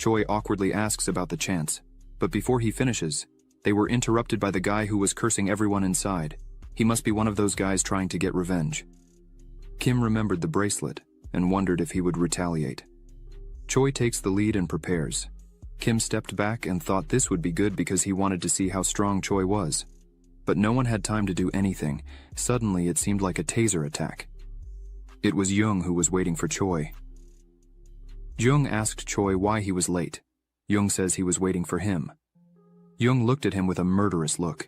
Choi awkwardly asks about the chance, but before he finishes, they were interrupted by the guy who was cursing everyone inside. He must be one of those guys trying to get revenge. Kim remembered the bracelet and wondered if he would retaliate. Choi takes the lead and prepares. Kim stepped back and thought this would be good because he wanted to see how strong Choi was. But no one had time to do anything. Suddenly it seemed like a taser attack. It was Jung who was waiting for Choi. Jung asked Choi why he was late. Jung says he was waiting for him. Jung looked at him with a murderous look.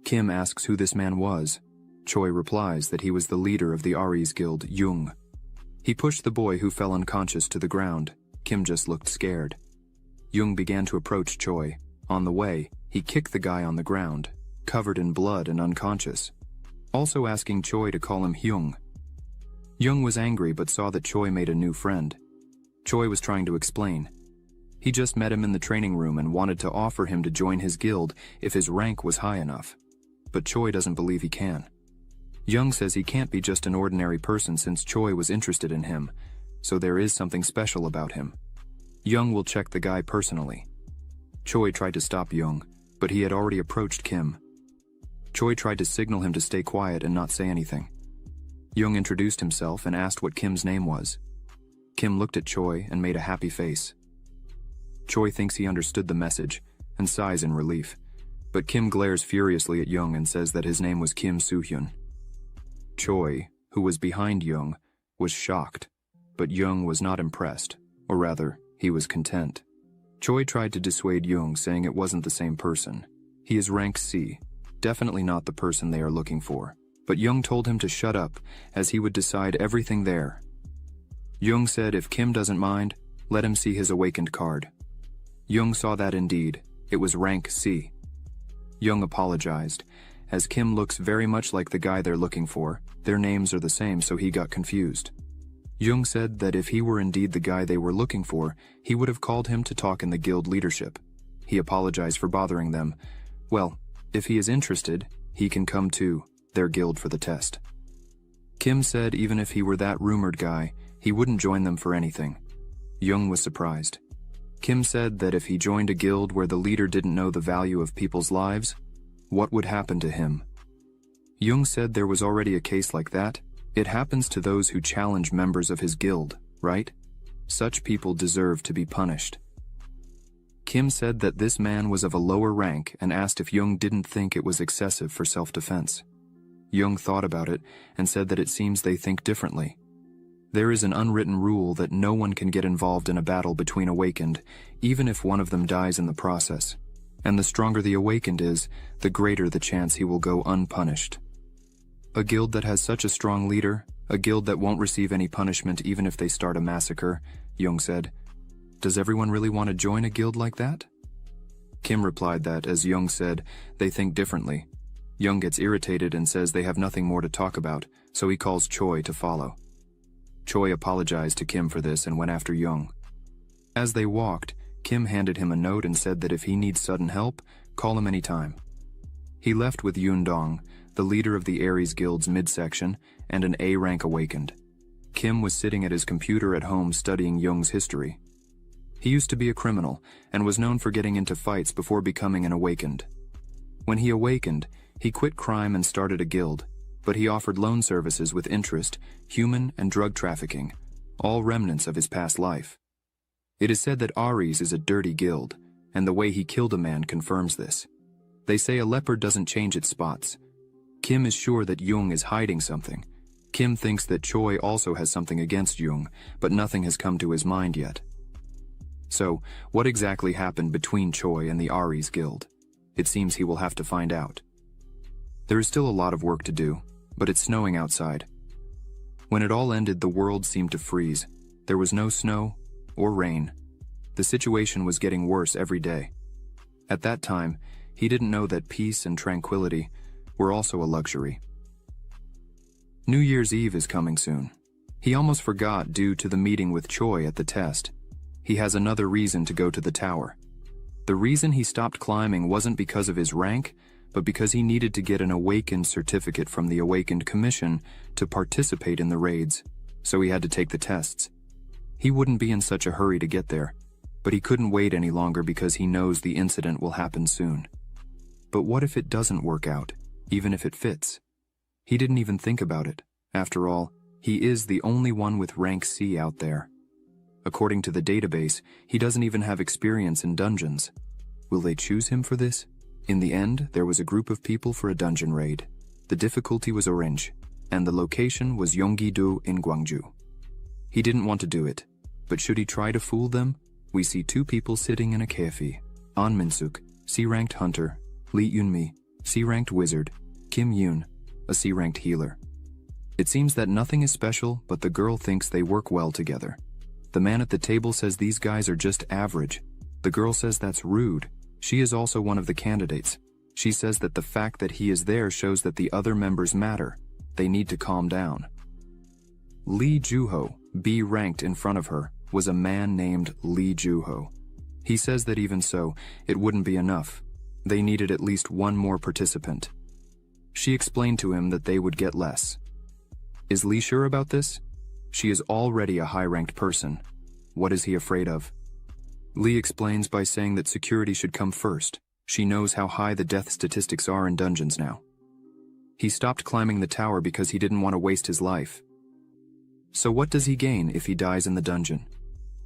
Kim asks who this man was. Choi replies that he was the leader of the Aries Guild, Jung. He pushed the boy who fell unconscious to the ground. Kim just looked scared. Jung began to approach Choi. On the way, he kicked the guy on the ground, covered in blood and unconscious, also asking Choi to call him Hyung. Jung was angry but saw that Choi made a new friend. Choi was trying to explain. He just met him in the training room and wanted to offer him to join his guild if his rank was high enough. But Choi doesn't believe he can. Jung says he can't be just an ordinary person since Choi was interested in him, so there is something special about him. Jung will check the guy personally. Choi tried to stop Jung, but he had already approached Kim. Choi tried to signal him to stay quiet and not say anything. Jung introduced himself and asked what Kim's name was. Kim looked at Choi and made a happy face. Choi thinks he understood the message and sighs in relief, but Kim glares furiously at Jung and says that his name was Kim Soo-hyun. Choi, who was behind Jung, was shocked, but Jung was not impressed, or rather, he was content. Choi tried to dissuade Jung, saying it wasn't the same person. He is rank C, definitely not the person they are looking for, but Jung told him to shut up, as he would decide everything there. Jung said if Kim doesn't mind, let him see his awakened card. Jung saw that indeed, it was rank C. Jung apologized. As Kim looks very much like the guy they're looking for, their names are the same, so he got confused. Jung said that if he were indeed the guy they were looking for, he would have called him to talk in the guild leadership. He apologized for bothering them. Well, if he is interested, he can come to their guild for the test. Kim said even if he were that rumored guy, he wouldn't join them for anything. Jung was surprised. Kim said that if he joined a guild where the leader didn't know the value of people's lives, what would happen to him? Jung said there was already a case like that. It happens to those who challenge members of his guild, right? Such people deserve to be punished. Kim said that this man was of a lower rank and asked if Jung didn't think it was excessive for self-defense. Jung thought about it and said that it seems they think differently. There is an unwritten rule that no one can get involved in a battle between awakened, even if one of them dies in the process. And the stronger the awakened is, the greater the chance he will go unpunished. A guild that has such a strong leader, a guild that won't receive any punishment even if they start a massacre, Jung said. Does everyone really want to join a guild like that? Kim replied that, as Jung said, they think differently. Jung gets irritated and says they have nothing more to talk about, so he calls Choi to follow. Choi apologized to Kim for this and went after Jung. As they walked, Kim handed him a note and said that if he needs sudden help, call him anytime. He left with Yoon Dong, the leader of the Aries Guild's midsection, and an A-rank awakened. Kim was sitting at his computer at home studying Jung's history. He used to be a criminal, and was known for getting into fights before becoming an awakened. When he awakened, he quit crime and started a guild, but he offered loan services with interest, human and drug trafficking, all remnants of his past life. It is said that Aries is a dirty guild, and the way he killed a man confirms this. They say a leopard doesn't change its spots. Kim is sure that Jung is hiding something. Kim thinks that Choi also has something against Jung, but nothing has come to his mind yet. So, what exactly happened between Choi and the Aries Guild? It seems he will have to find out. There is still a lot of work to do, but it's snowing outside. When it all ended, the world seemed to freeze. There was no snow or rain. The situation was getting worse every day. At that time, he didn't know that peace and tranquility were also a luxury. New Year's Eve is coming soon. He almost forgot due to the meeting with Choi at the test. He has another reason to go to the tower. The reason he stopped climbing wasn't because of his rank, but because he needed to get an awakened certificate from the Awakened Commission to participate in the raids, so he had to take the tests. He wouldn't be in such a hurry to get there, but he couldn't wait any longer because he knows the incident will happen soon. But what if it doesn't work out, even if it fits? He didn't even think about it. After all, he is the only one with rank C out there. According to the database, he doesn't even have experience in dungeons. Will they choose him for this? In the end, there was a group of people for a dungeon raid. The difficulty was orange, and the location was Yonggi-do in Gwangju. He didn't want to do it, but should he try to fool them? We see two people sitting in a cafe. An Min-suk, C-ranked hunter, Lee Yunmi, C-ranked wizard, Kim Yoon, a C-ranked healer. It seems that nothing is special, but the girl thinks they work well together. The man at the table says these guys are just average. The girl says that's rude. She is also one of the candidates. She says that the fact that he is there shows that the other members matter. They need to calm down. Lee Juho, B ranked in front of her, was a man named Lee Juho. He says that even so, it wouldn't be enough. They needed at least one more participant. She explained to him that they would get less. Is Lee sure about this? She is already a high-ranked person. What is he afraid of? Lee explains by saying that security should come first. She knows how high the death statistics are in dungeons now. He stopped climbing the tower because he didn't want to waste his life. So what does he gain if he dies in the dungeon?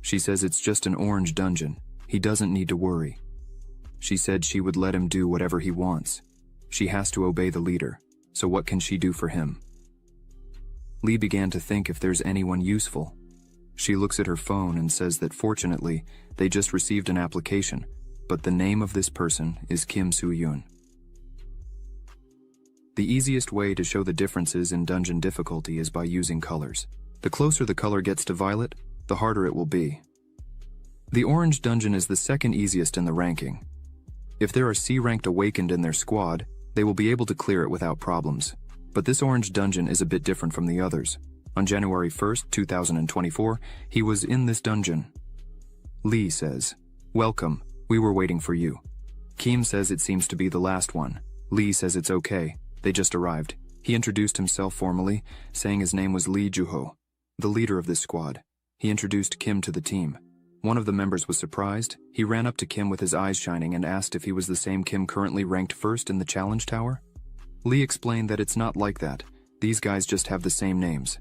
She says it's just an orange dungeon. He doesn't need to worry. She said she would let him do whatever he wants. She has to obey the leader, so what can she do for him? Lee began to think if there's anyone useful. She looks at her phone and says that fortunately, they just received an application, but the name of this person is Kim Soo-yoon. The easiest way to show the differences in dungeon difficulty is by using colors. The closer the color gets to violet, the harder it will be. The orange dungeon is the second easiest in the ranking. If there are C-ranked awakened in their squad, they will be able to clear it without problems. But this orange dungeon is a bit different from the others. On January 1st, 2024, he was in this dungeon. Lee says, "Welcome, we were waiting for you." Kim says it seems to be the last one. Lee says it's okay, they just arrived. He introduced himself formally, saying his name was Lee Juho, the leader of this squad. He introduced Kim to the team. One of the members was surprised. He ran up to Kim with his eyes shining and asked if he was the same Kim currently ranked first in the challenge tower. Lee explained that it's not like that. These guys just have the same names.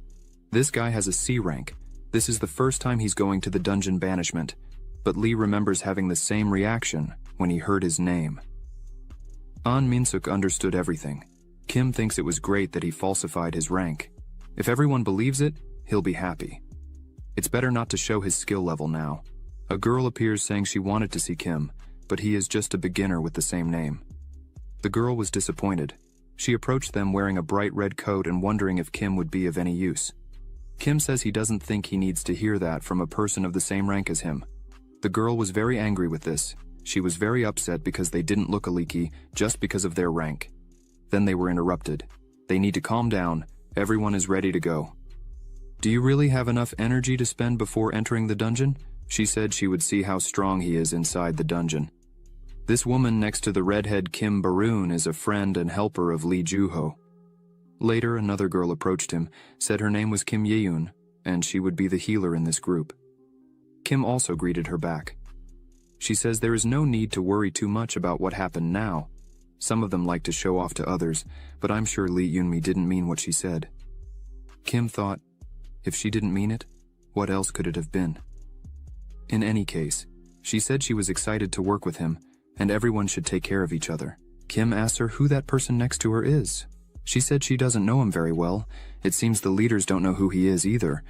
This guy has a C rank. This is the first time he's going to the dungeon banishment, but Lee remembers having the same reaction when he heard his name. An Min-suk understood everything. Kim thinks it was great that he falsified his rank. If everyone believes it, he'll be happy. It's better not to show his skill level now. A girl appears saying she wanted to see Kim, but he is just a beginner with the same name. The girl was disappointed. She approached them wearing a bright red coat and wondering if Kim would be of any use. Kim says he doesn't think he needs to hear that from a person of the same rank as him. The girl was very angry with this. She was very upset because they didn't look aliki just because of their rank. Then they were interrupted. They need to calm down. Everyone is ready to go. Do you really have enough energy to spend before entering the dungeon? She said she would see how strong he is inside the dungeon. This woman next to the redhead Kim Baroon is a friend and helper of Lee Juho. Later, another girl approached him, said her name was Kim Yeun, and she would be the healer in this group. Kim also greeted her back. She says there is no need to worry too much about what happened now. Some of them like to show off to others, but I'm sure Lee Yunmi didn't mean what she said. Kim thought, if she didn't mean it, what else could it have been? In any case, She said she was excited to work with him, and everyone should take care of each other. Kim asked her who that person next to her is. She said she doesn't know him very well. It seems the leaders don't know who he is either.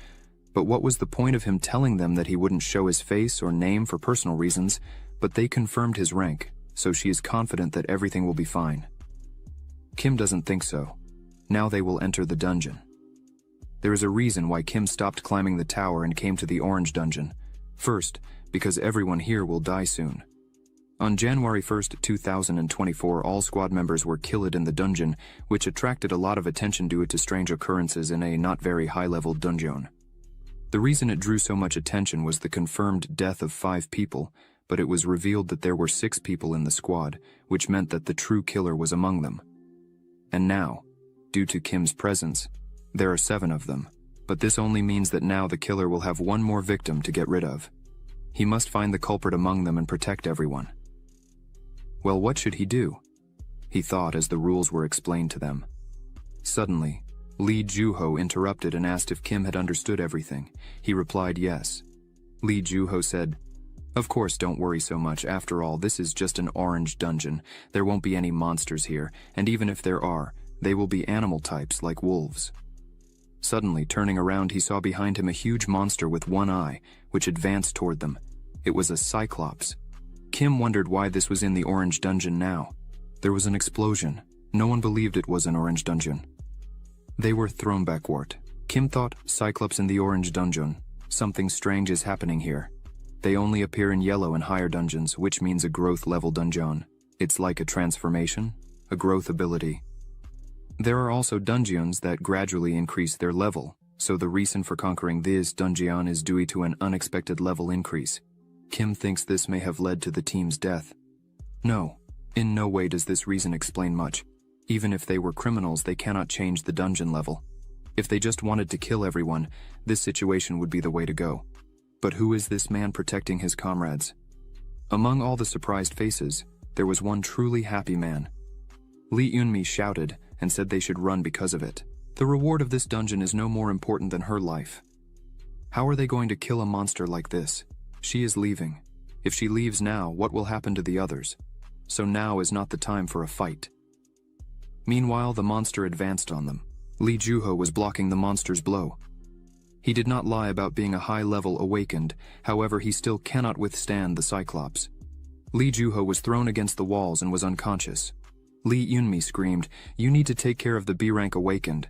But what was the point of him telling them that he wouldn't show his face or name for personal reasons? But they confirmed his rank, so she is confident that everything will be fine. Kim doesn't think so. Now they will enter the dungeon. There is a reason why Kim stopped climbing the tower and came to the orange dungeon. First, because everyone here will die soon. On January 1st, 2024, all squad members were killed in the dungeon, which attracted a lot of attention due to strange occurrences in a not very high-level dungeon. The reason it drew so much attention was the confirmed death of 5 people, but it was revealed that there were 6 people in the squad, which meant that the true killer was among them. And now, due to Kim's presence, there are 7 of them, but this only means that now the killer will have one more victim to get rid of. He must find the culprit among them and protect everyone. Well, what should he do? He thought as the rules were explained to them. Suddenly, Lee Joo-ho interrupted and asked if Kim had understood everything. He replied yes. Lee Joo-ho said, "Of course, don't worry so much. After all, this is just an orange dungeon. There won't be any monsters here, and even if there are, they will be animal types like wolves." Suddenly, turning around, he saw behind him a huge monster with one eye, which advanced toward them. It was a cyclops. Kim wondered why this was in the orange dungeon now. There was an explosion. No one believed it was an orange dungeon. They were thrown backward. Kim thought, Cyclops in the orange dungeon. Something strange is happening here. They only appear in yellow in higher dungeons, which means a growth level dungeon. It's like a transformation, a growth ability. There are also dungeons that gradually increase their level, so the reason for conquering this dungeon is due to an unexpected level increase. Kim thinks this may have led to the team's death. No, in no way does this reason explain much. Even if they were criminals, they cannot change the dungeon level. If they just wanted to kill everyone, this situation would be the way to go. But who is this man protecting his comrades? Among all the surprised faces, there was one truly happy man. Lee Eun-mi shouted and said they should run because of it. The reward of this dungeon is no more important than her life. How are they going to kill a monster like this? She is leaving. If she leaves now, what will happen to the others? So now is not the time for a fight. Meanwhile, the monster advanced on them. Lee Joo-ho was blocking the monster's blow. He did not lie about being a high-level awakened, however he still cannot withstand the Cyclops. Lee Joo-ho was thrown against the walls and was unconscious. Lee Eun-mi screamed, "You need to take care of the B-rank awakened."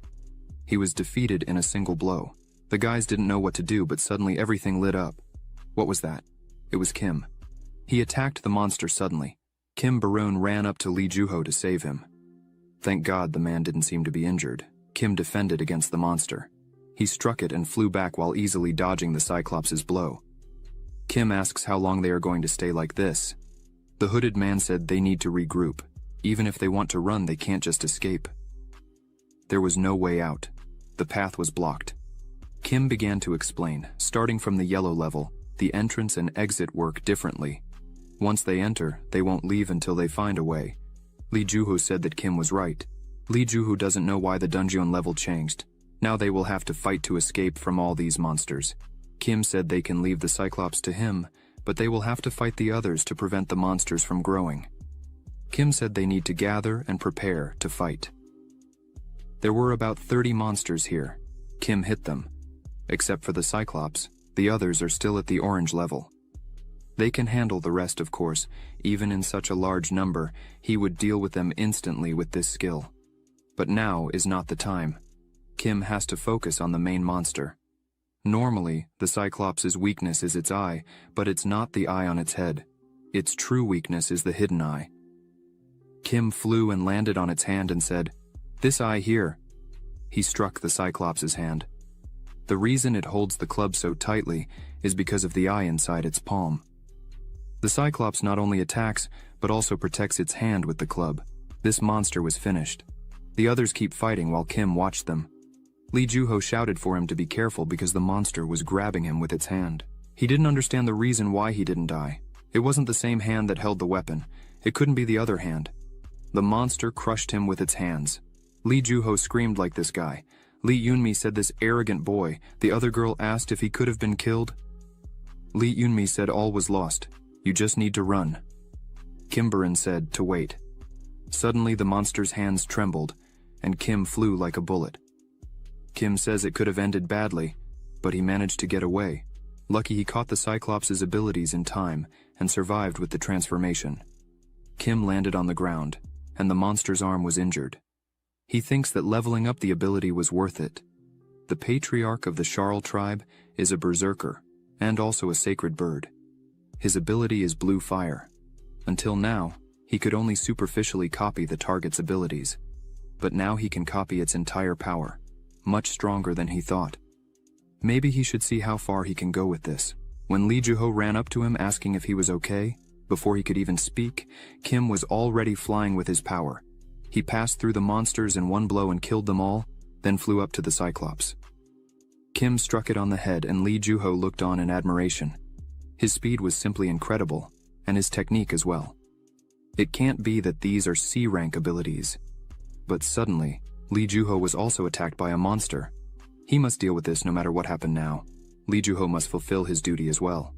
He was defeated in a single blow. The guys didn't know what to do, but suddenly everything lit up. What was that? It was Kim. He attacked the monster suddenly. Kim Baroon ran up to Lee Joo-ho to save him. Thank God the man didn't seem to be injured. Kim defended against the monster. He struck it and flew back while easily dodging the Cyclops' blow. Kim asks how long they are going to stay like this. The hooded man said they need to regroup. Even if they want to run, they can't just escape. There was no way out. The path was blocked. Kim began to explain, starting from the yellow level, the entrance and exit work differently. Once they enter, they won't leave until they find a way. Lee Joo-ho said that Kim was right. Lee Joo-ho doesn't know why the dungeon level changed. Now they will have to fight to escape from all these monsters. Kim said they can leave the Cyclops to him, but they will have to fight the others to prevent the monsters from growing. Kim said they need to gather and prepare to fight. There were about 30 monsters here. Kim hit them. Except for the Cyclops, the others are still at the orange level. They can handle the rest, of course. Even in such a large number, he would deal with them instantly with this skill. But now is not the time. Kim has to focus on the main monster. Normally, the Cyclops' weakness is its eye, but it's not the eye on its head. Its true weakness is the hidden eye. Kim flew and landed on its hand and said, "This eye here." He struck the Cyclops' hand. The reason it holds the club so tightly is because of the eye inside its palm. The Cyclops not only attacks, but also protects its hand with the club. This monster was finished. The others keep fighting while Kim watched them. Lee Joo-ho shouted for him to be careful because the monster was grabbing him with its hand. He didn't understand the reason why he didn't die. It wasn't the same hand that held the weapon. It couldn't be the other hand. The monster crushed him with its hands. Lee Joo-ho screamed like this guy. Lee Eun-mi said this arrogant boy. The other girl asked if he could have been killed. Lee Eun-mi said all was lost. You just need to run. Kim Barin said to wait. Suddenly the monster's hands trembled, and Kim flew like a bullet. Kim says it could have ended badly, but he managed to get away. Lucky he caught the Cyclops' abilities in time and survived with the transformation. Kim landed on the ground, and the monster's arm was injured. He thinks that leveling up the ability was worth it. The patriarch of the Sharl tribe is a berserker, and also a sacred bird. His ability is blue fire. Until now, he could only superficially copy the target's abilities, but now he can copy its entire power, much stronger than he thought. Maybe he should see how far he can go with this. When Lee Juho ran up to him asking if he was okay, before he could even speak, Kim was already flying with his power. He passed through the monsters in one blow and killed them all, then flew up to the Cyclops. Kim struck it on the head and Lee Juho looked on in admiration. His speed was simply incredible, and his technique as well. It can't be that these are C-rank abilities. But suddenly, Lee Juho was also attacked by a monster. He must deal with this no matter what happened now. Lee Juho must fulfill his duty as well.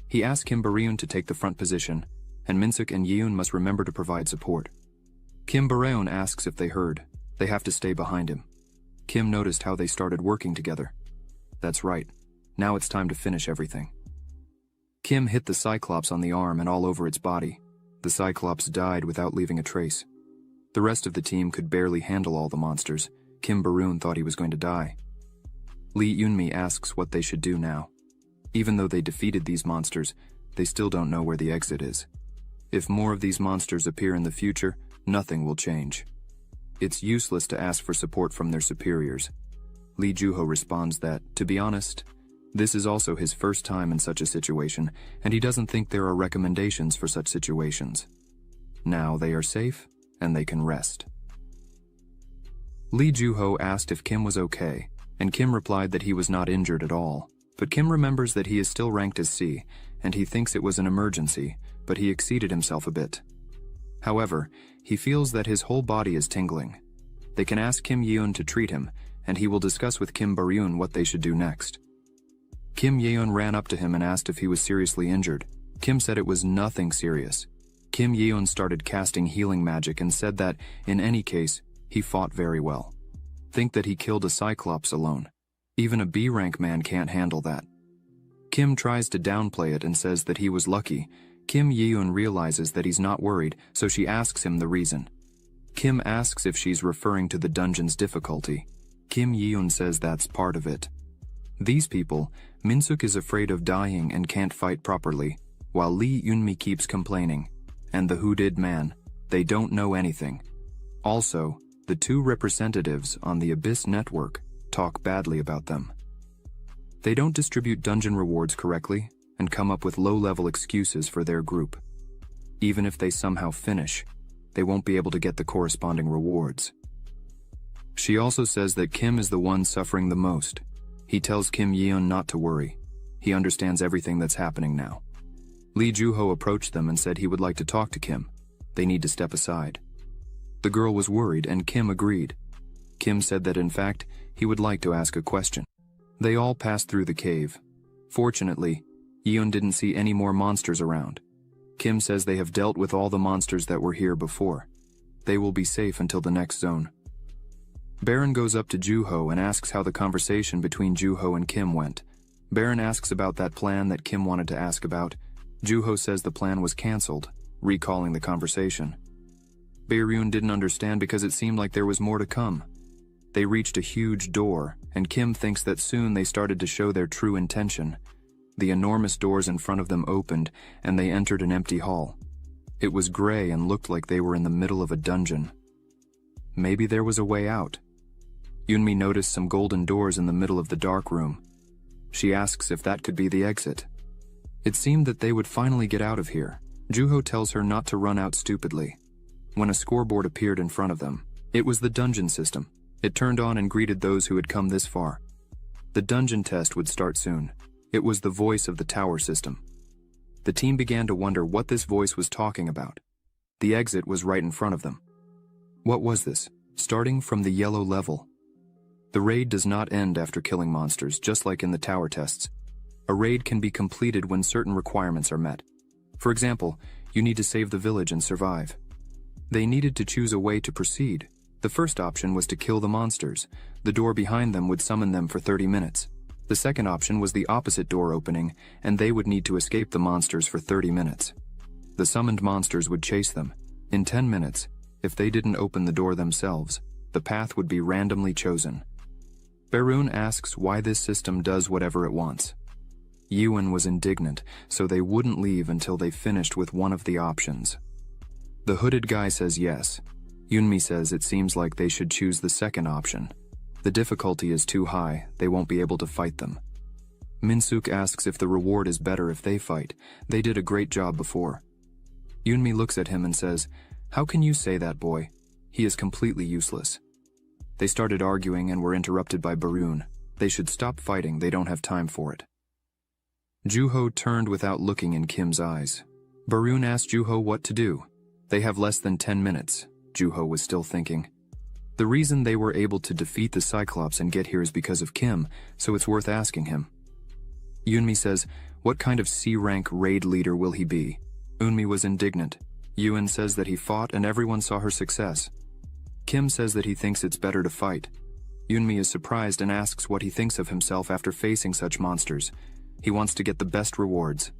He asked Kim Baryun to take the front position, and Minsuk and Yeun must remember to provide support. Kim Baryun asks if they heard. They have to stay behind him. Kim noticed how they started working together. That's right. Now it's time to finish everything. Kim hit the Cyclops on the arm and all over its body. The Cyclops died without leaving a trace. The rest of the team could barely handle all the monsters. Kim Baryun thought he was going to die. Lee Yunmi asks what they should do now. Even though they defeated these monsters, they still don't know where the exit is. If more of these monsters appear in the future, nothing will change. It's useless to ask for support from their superiors. Lee Juho responds that, to be honest, this is also his first time in such a situation, and he doesn't think there are recommendations for such situations. Now they are safe, and they can rest. Lee Juho asked if Kim was okay, and Kim replied that he was not injured at all. But Kim remembers that he is still ranked as C, and he thinks it was an emergency, but he exceeded himself a bit. However, he feels that his whole body is tingling. They can ask Kim Yeon to treat him, and he will discuss with Kim Baryun what they should do next. Kim Yeon ran up to him and asked if he was seriously injured. Kim said it was nothing serious. Kim Yeon started casting healing magic and said that, in any case, he fought very well. Think that he killed a Cyclops alone. Even a B-rank man can't handle that. Kim tries to downplay it and says that he was lucky. Kim Yeon realizes that he's not worried, so she asks him the reason. Kim asks if she's referring to the dungeon's difficulty. Kim Yeon says that's part of it. These people, Minsuk is afraid of dying and can't fight properly, while Lee Yunmi keeps complaining. And the hooded man, they don't know anything. Also, the two representatives on the Abyss Network talk badly about them. They don't distribute dungeon rewards correctly and come up with low-level excuses for their group. Even if they somehow finish, they won't be able to get the corresponding rewards. She also says that Kim is the one suffering the most. He tells Kim Yeon not to worry. He understands everything that's happening now. Lee Juho approached them and said he would like to talk to Kim. They need to step aside. The girl was worried and Kim agreed. Kim said that in fact, he would like to ask a question. They all passed through the cave. Fortunately, Yeon didn't see any more monsters around. Kim says they have dealt with all the monsters that were here before. They will be safe until the next zone. Baron goes up to Juho and asks how the conversation between Juho and Kim went. Baron asks about that plan that Kim wanted to ask about. Juho says the plan was cancelled, recalling the conversation. Baryun didn't understand because it seemed like there was more to come. They reached a huge door, and Kim thinks that soon they started to show their true intention. The enormous doors in front of them opened, and they entered an empty hall. It was gray and looked like they were in the middle of a dungeon. Maybe there was a way out. Yunmi noticed some golden doors in the middle of the dark room. She asks if that could be the exit. It seemed that they would finally get out of here. Juho tells her not to run out stupidly. When a scoreboard appeared in front of them, it was the dungeon system. It turned on and greeted those who had come this far. The dungeon test would start soon. It was the voice of the tower system. The team began to wonder what this voice was talking about. The exit was right in front of them. What was this? Starting from the yellow level. The raid does not end after killing monsters, just like in the tower tests. A raid can be completed when certain requirements are met. For example, you need to save the village and survive. They needed to choose a way to proceed. The first option was to kill the monsters. The door behind them would summon them for 30 minutes. The second option was the opposite door opening, and they would need to escape the monsters for 30 minutes. The summoned monsters would chase them. In 10 minutes, if they didn't open the door themselves, the path would be randomly chosen. Barun asks why this system does whatever it wants. Yuan was indignant, so they wouldn't leave until they finished with one of the options. The hooded guy says yes. Yunmi says it seems like they should choose the second option. The difficulty is too high, they won't be able to fight them. Minsuk asks if the reward is better if they fight. They did a great job before. Yunmi looks at him and says, "How can you say that, boy? He is completely useless." They started arguing and were interrupted by Barun. They should stop fighting, they don't have time for it. Juho turned without looking in Kim's eyes. Barun asked Juho what to do. They have less than 10 minutes, Juho was still thinking. The reason they were able to defeat the Cyclops and get here is because of Kim, so it's worth asking him. Yunmi says, what kind of C-rank raid leader will he be? Eunmi was indignant. Yuan says that he fought and everyone saw her success. Kim says that he thinks it's better to fight. Yunmi is surprised and asks what he thinks of himself after facing such monsters. He wants to get the best rewards.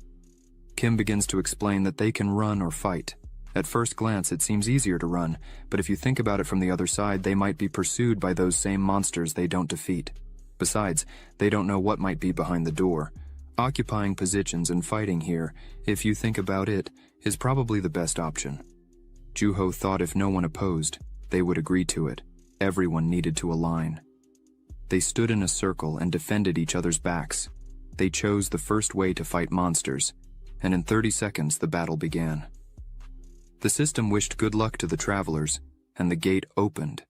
Kim begins to explain that they can run or fight. At first glance, it seems easier to run, but if you think about it from the other side, they might be pursued by those same monsters they don't defeat. Besides, they don't know what might be behind the door. Occupying positions and fighting here, if you think about it, is probably the best option. Juho thought if no one opposed, they would agree to it. Everyone needed to align. They stood in a circle and defended each other's backs. They chose the first way to fight monsters, and in 30 seconds the battle began. The system wished good luck to the travelers, and the gate opened.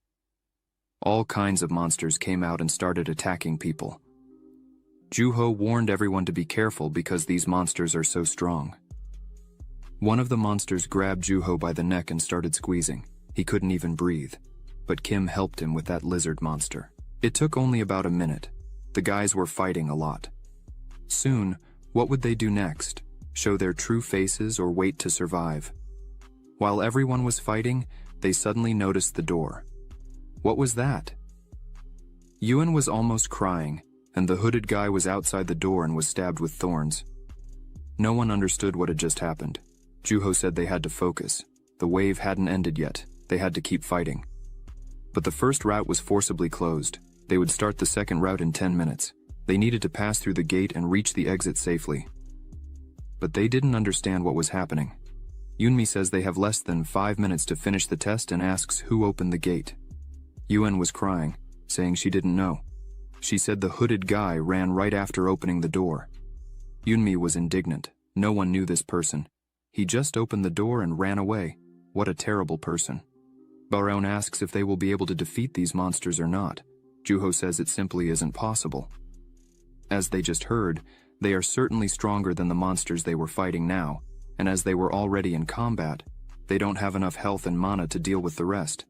All kinds of monsters came out and started attacking people. Juho warned everyone to be careful because these monsters are so strong. One of the monsters grabbed Juho by the neck and started squeezing. He couldn't even breathe, but Kim helped him with that lizard monster. It took only about a minute. The guys were fighting a lot. Soon, what would they do next? Show their true faces or wait to survive? While everyone was fighting, they suddenly noticed the door. What was that? Yuan was almost crying, and the hooded guy was outside the door and was stabbed with thorns. No one understood what had just happened. Juho said they had to focus. The wave hadn't ended yet. They had to keep fighting. But the first route was forcibly closed. They would start the second route in 10 minutes. They needed to pass through the gate and reach the exit safely. But they didn't understand what was happening. Yunmi says they have less than 5 minutes to finish the test and asks who opened the gate. Yuan was crying, saying she didn't know. She said the hooded guy ran right after opening the door. Yunmi was indignant. No one knew this person. He just opened the door and ran away. What a terrible person. Baron asks if they will be able to defeat these monsters or not. Juho says it simply isn't possible. As they just heard, they are certainly stronger than the monsters they were fighting now, and as they were already in combat, they don't have enough health and mana to deal with the rest.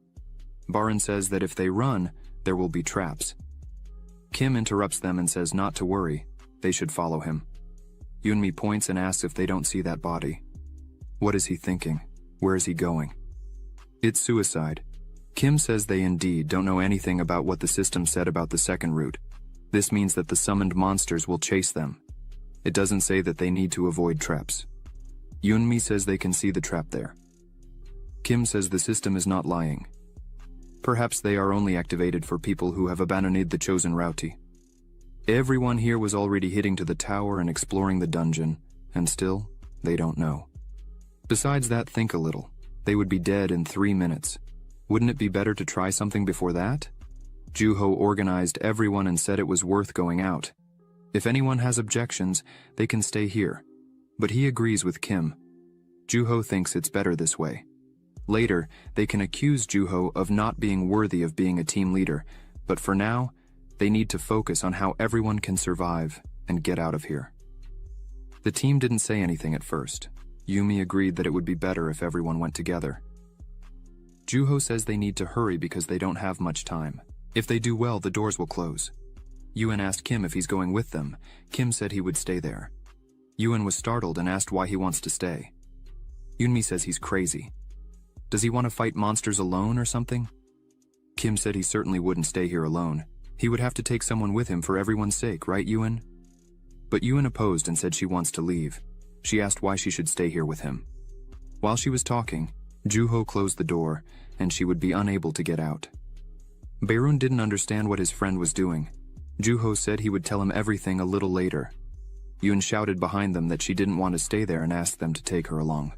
Baron says that if they run, there will be traps. Kim interrupts them and says not to worry, they should follow him. Yunmi points and asks if they don't see that body. What is he thinking? Where is he going? It's suicide. Kim says they indeed don't know anything about what the system said about the second route. This means that the summoned monsters will chase them. It doesn't say that they need to avoid traps. Yunmi says they can see the trap there. Kim says the system is not lying. Perhaps they are only activated for people who have abandoned the chosen route. Everyone here was already hitting to the tower and exploring the dungeon, and still, they don't know. Besides that, think a little. They would be dead in 3 minutes. Wouldn't it be better to try something before that? Juho organized everyone and said it was worth going out. If anyone has objections, they can stay here. But he agrees with Kim. Juho thinks it's better this way. Later, they can accuse Juho of not being worthy of being a team leader, but for now, they need to focus on how everyone can survive and get out of here. The team didn't say anything at first. Yumi agreed that it would be better if everyone went together. Juho says they need to hurry because they don't have much time. If they do well, the doors will close. Yuan asked Kim if he's going with them. Kim said he would stay there. Yuen was startled and asked why he wants to stay. Yunmi says he's crazy. Does he want to fight monsters alone or something? Kim said he certainly wouldn't stay here alone. He would have to take someone with him for everyone's sake, right, Yuen? But Yuen opposed and said she wants to leave. She asked why she should stay here with him. While she was talking, Juho closed the door, and she would be unable to get out. Beirun didn't understand what his friend was doing. Juho said he would tell him everything a little later. Yuen shouted behind them that she didn't want to stay there and asked them to take her along.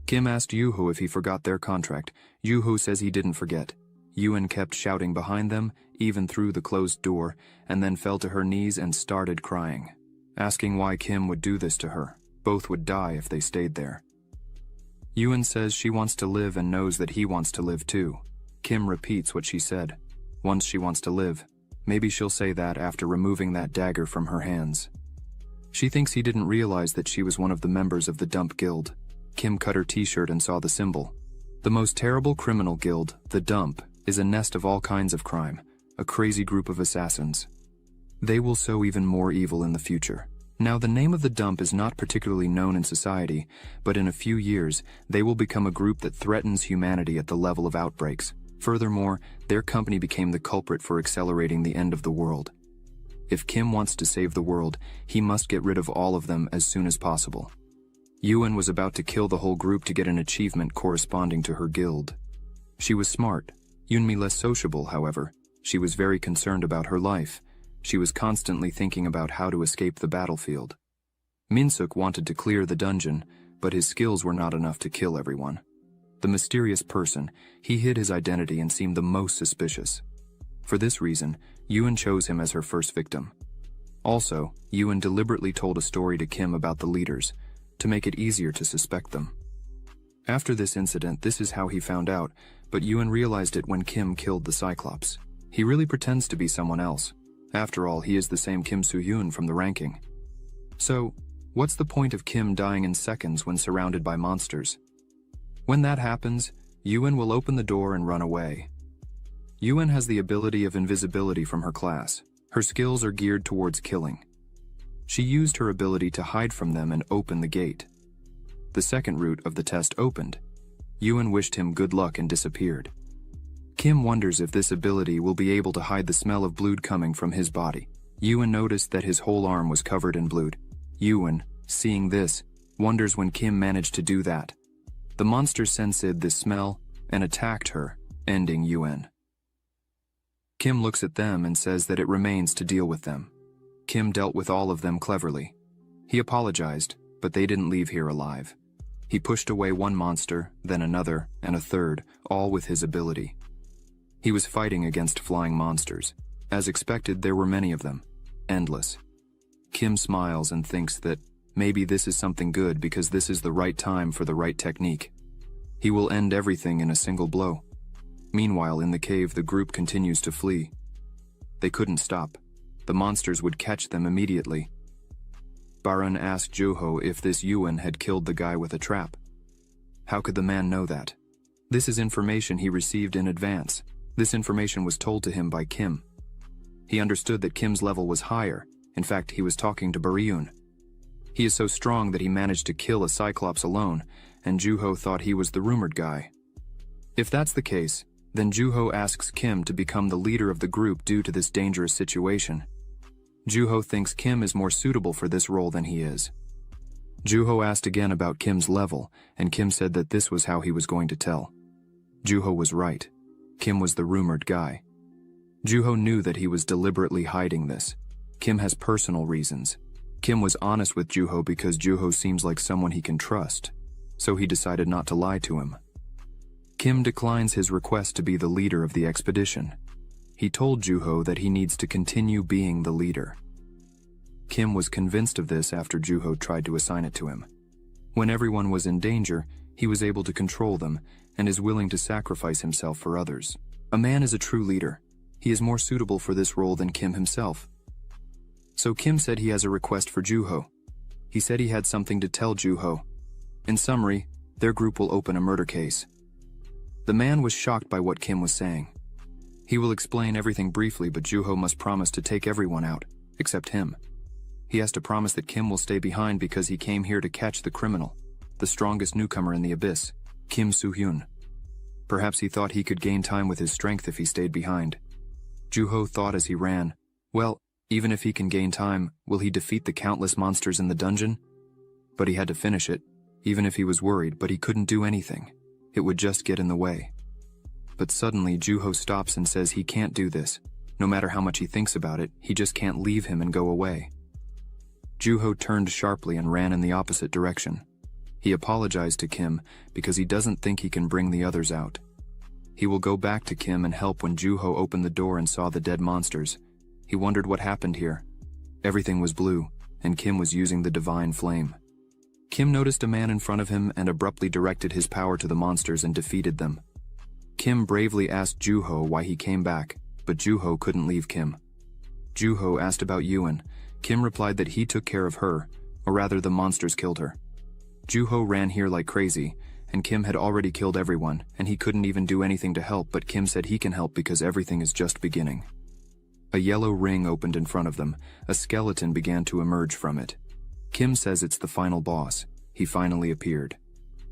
Kim asked Juho if he forgot their contract. Juho says he didn't forget. Yuen kept shouting behind them, even through the closed door, and then fell to her knees and started crying, asking why Kim would do this to her. Both would die if they stayed there. Yuen says she wants to live and knows that he wants to live too. Kim repeats what she said. Once she wants to live. Maybe she'll say that after removing that dagger from her hands. She thinks he didn't realize that she was one of the members of the Dump Guild. Kim cut her t-shirt and saw the symbol. The most terrible criminal guild, the Dump, is a nest of all kinds of crime, a crazy group of assassins. They will sow even more evil in the future. Now, the name of the Dump is not particularly known in society, but in a few years, they will become a group that threatens humanity at the level of outbreaks. Furthermore, their company became the culprit for accelerating the end of the world. If Kim wants to save the world, he must get rid of all of them as soon as possible. Yuen was about to kill the whole group to get an achievement corresponding to her guild. She was smart. Yunmi less sociable, however. She was very concerned about her life. She was constantly thinking about how to escape the battlefield. Minsuk wanted to clear the dungeon, but his skills were not enough to kill everyone. The mysterious person, he hid his identity and seemed the most suspicious. For this reason, Yuen chose him as her first victim. Also, Yuen deliberately told a story to Kim about the leaders, to make it easier to suspect them. After this incident, this is how he found out, but Yuen realized it when Kim killed the Cyclops. He really pretends to be someone else. After all, he is the same Kim Soo-yoon from the ranking. So, what's the point of Kim dying in seconds when surrounded by monsters? When that happens, Yuen will open the door and run away. Yuen has the ability of invisibility from her class. Her skills are geared towards killing. She used her ability to hide from them and open the gate. The second route of the test opened. Yuen wished him good luck and disappeared. Kim wonders if this ability will be able to hide the smell of blood coming from his body. Yuen noticed that his whole arm was covered in blood. Yuen, seeing this, wonders when Kim managed to do that. The monster sensed this smell and attacked her, ending Yuen. Kim looks at them and says that it remains to deal with them. Kim dealt with all of them cleverly. He apologized, but they didn't leave here alive. He pushed away one monster, then another, and a third, all with his ability. He was fighting against flying monsters. As expected, there were many of them. Endless. Kim smiles and thinks that maybe this is something good because this is the right time for the right technique. He will end everything in a single blow. Meanwhile, in the cave, the group continues to flee. They couldn't stop. The monsters would catch them immediately. Baran asked Juho if this Yuen had killed the guy with a trap. How could the man know that? This is information he received in advance. This information was told to him by Kim. He understood that Kim's level was higher. In fact, he was talking to Baryun. He is so strong that he managed to kill a Cyclops alone, and Juho thought he was the rumored guy. If that's the case, then Juho asks Kim to become the leader of the group due to this dangerous situation. Juho thinks Kim is more suitable for this role than he is. Juho asked again about Kim's level, and Kim said that this was how he was going to tell. Juho was right. Kim was the rumored guy. Juho knew that he was deliberately hiding this. Kim has personal reasons. Kim was honest with Juho because Juho seems like someone he can trust, so he decided not to lie to him. Kim declines his request to be the leader of the expedition. He told Juho that he needs to continue being the leader. Kim was convinced of this after Juho tried to assign it to him. When everyone was in danger, he was able to control them and is willing to sacrifice himself for others. A man is a true leader. He is more suitable for this role than Kim himself. So Kim said he has a request for Juho. He said he had something to tell Juho. In summary, their group will open a murder case. The man was shocked by what Kim was saying. He will explain everything briefly, but Juho must promise to take everyone out, except him. He has to promise that Kim will stay behind because he came here to catch the criminal, the strongest newcomer in the abyss, Kim Soo-hyun. Perhaps he thought he could gain time with his strength if he stayed behind. Joo-ho thought as he ran, well, even if he can gain time, will he defeat the countless monsters in the dungeon? But he had to finish it, even if he was worried, but he couldn't do anything. It would just get in the way. But suddenly Joo-ho stops and says he can't do this. No matter how much he thinks about it, he just can't leave him and go away. Joo-ho turned sharply and ran in the opposite direction. He apologized to Kim because he doesn't think he can bring the others out. He will go back to Kim and help when Joo-ho opened the door and saw the dead monsters. He wondered what happened here. Everything was blue, and Kim was using the divine flame. Kim noticed a man in front of him and abruptly directed his power to the monsters and defeated them. Kim bravely asked Joo-ho why he came back, but Joo-ho couldn't leave Kim. Joo-ho asked about Yuan. Kim replied that he took care of her, or rather the monsters killed her. Joo-ho ran here like crazy, and Kim had already killed everyone, and he couldn't even do anything to help, but Kim said he can help because everything is just beginning. A yellow ring opened in front of them. A skeleton began to emerge from it. Kim says it's the final boss. He finally appeared.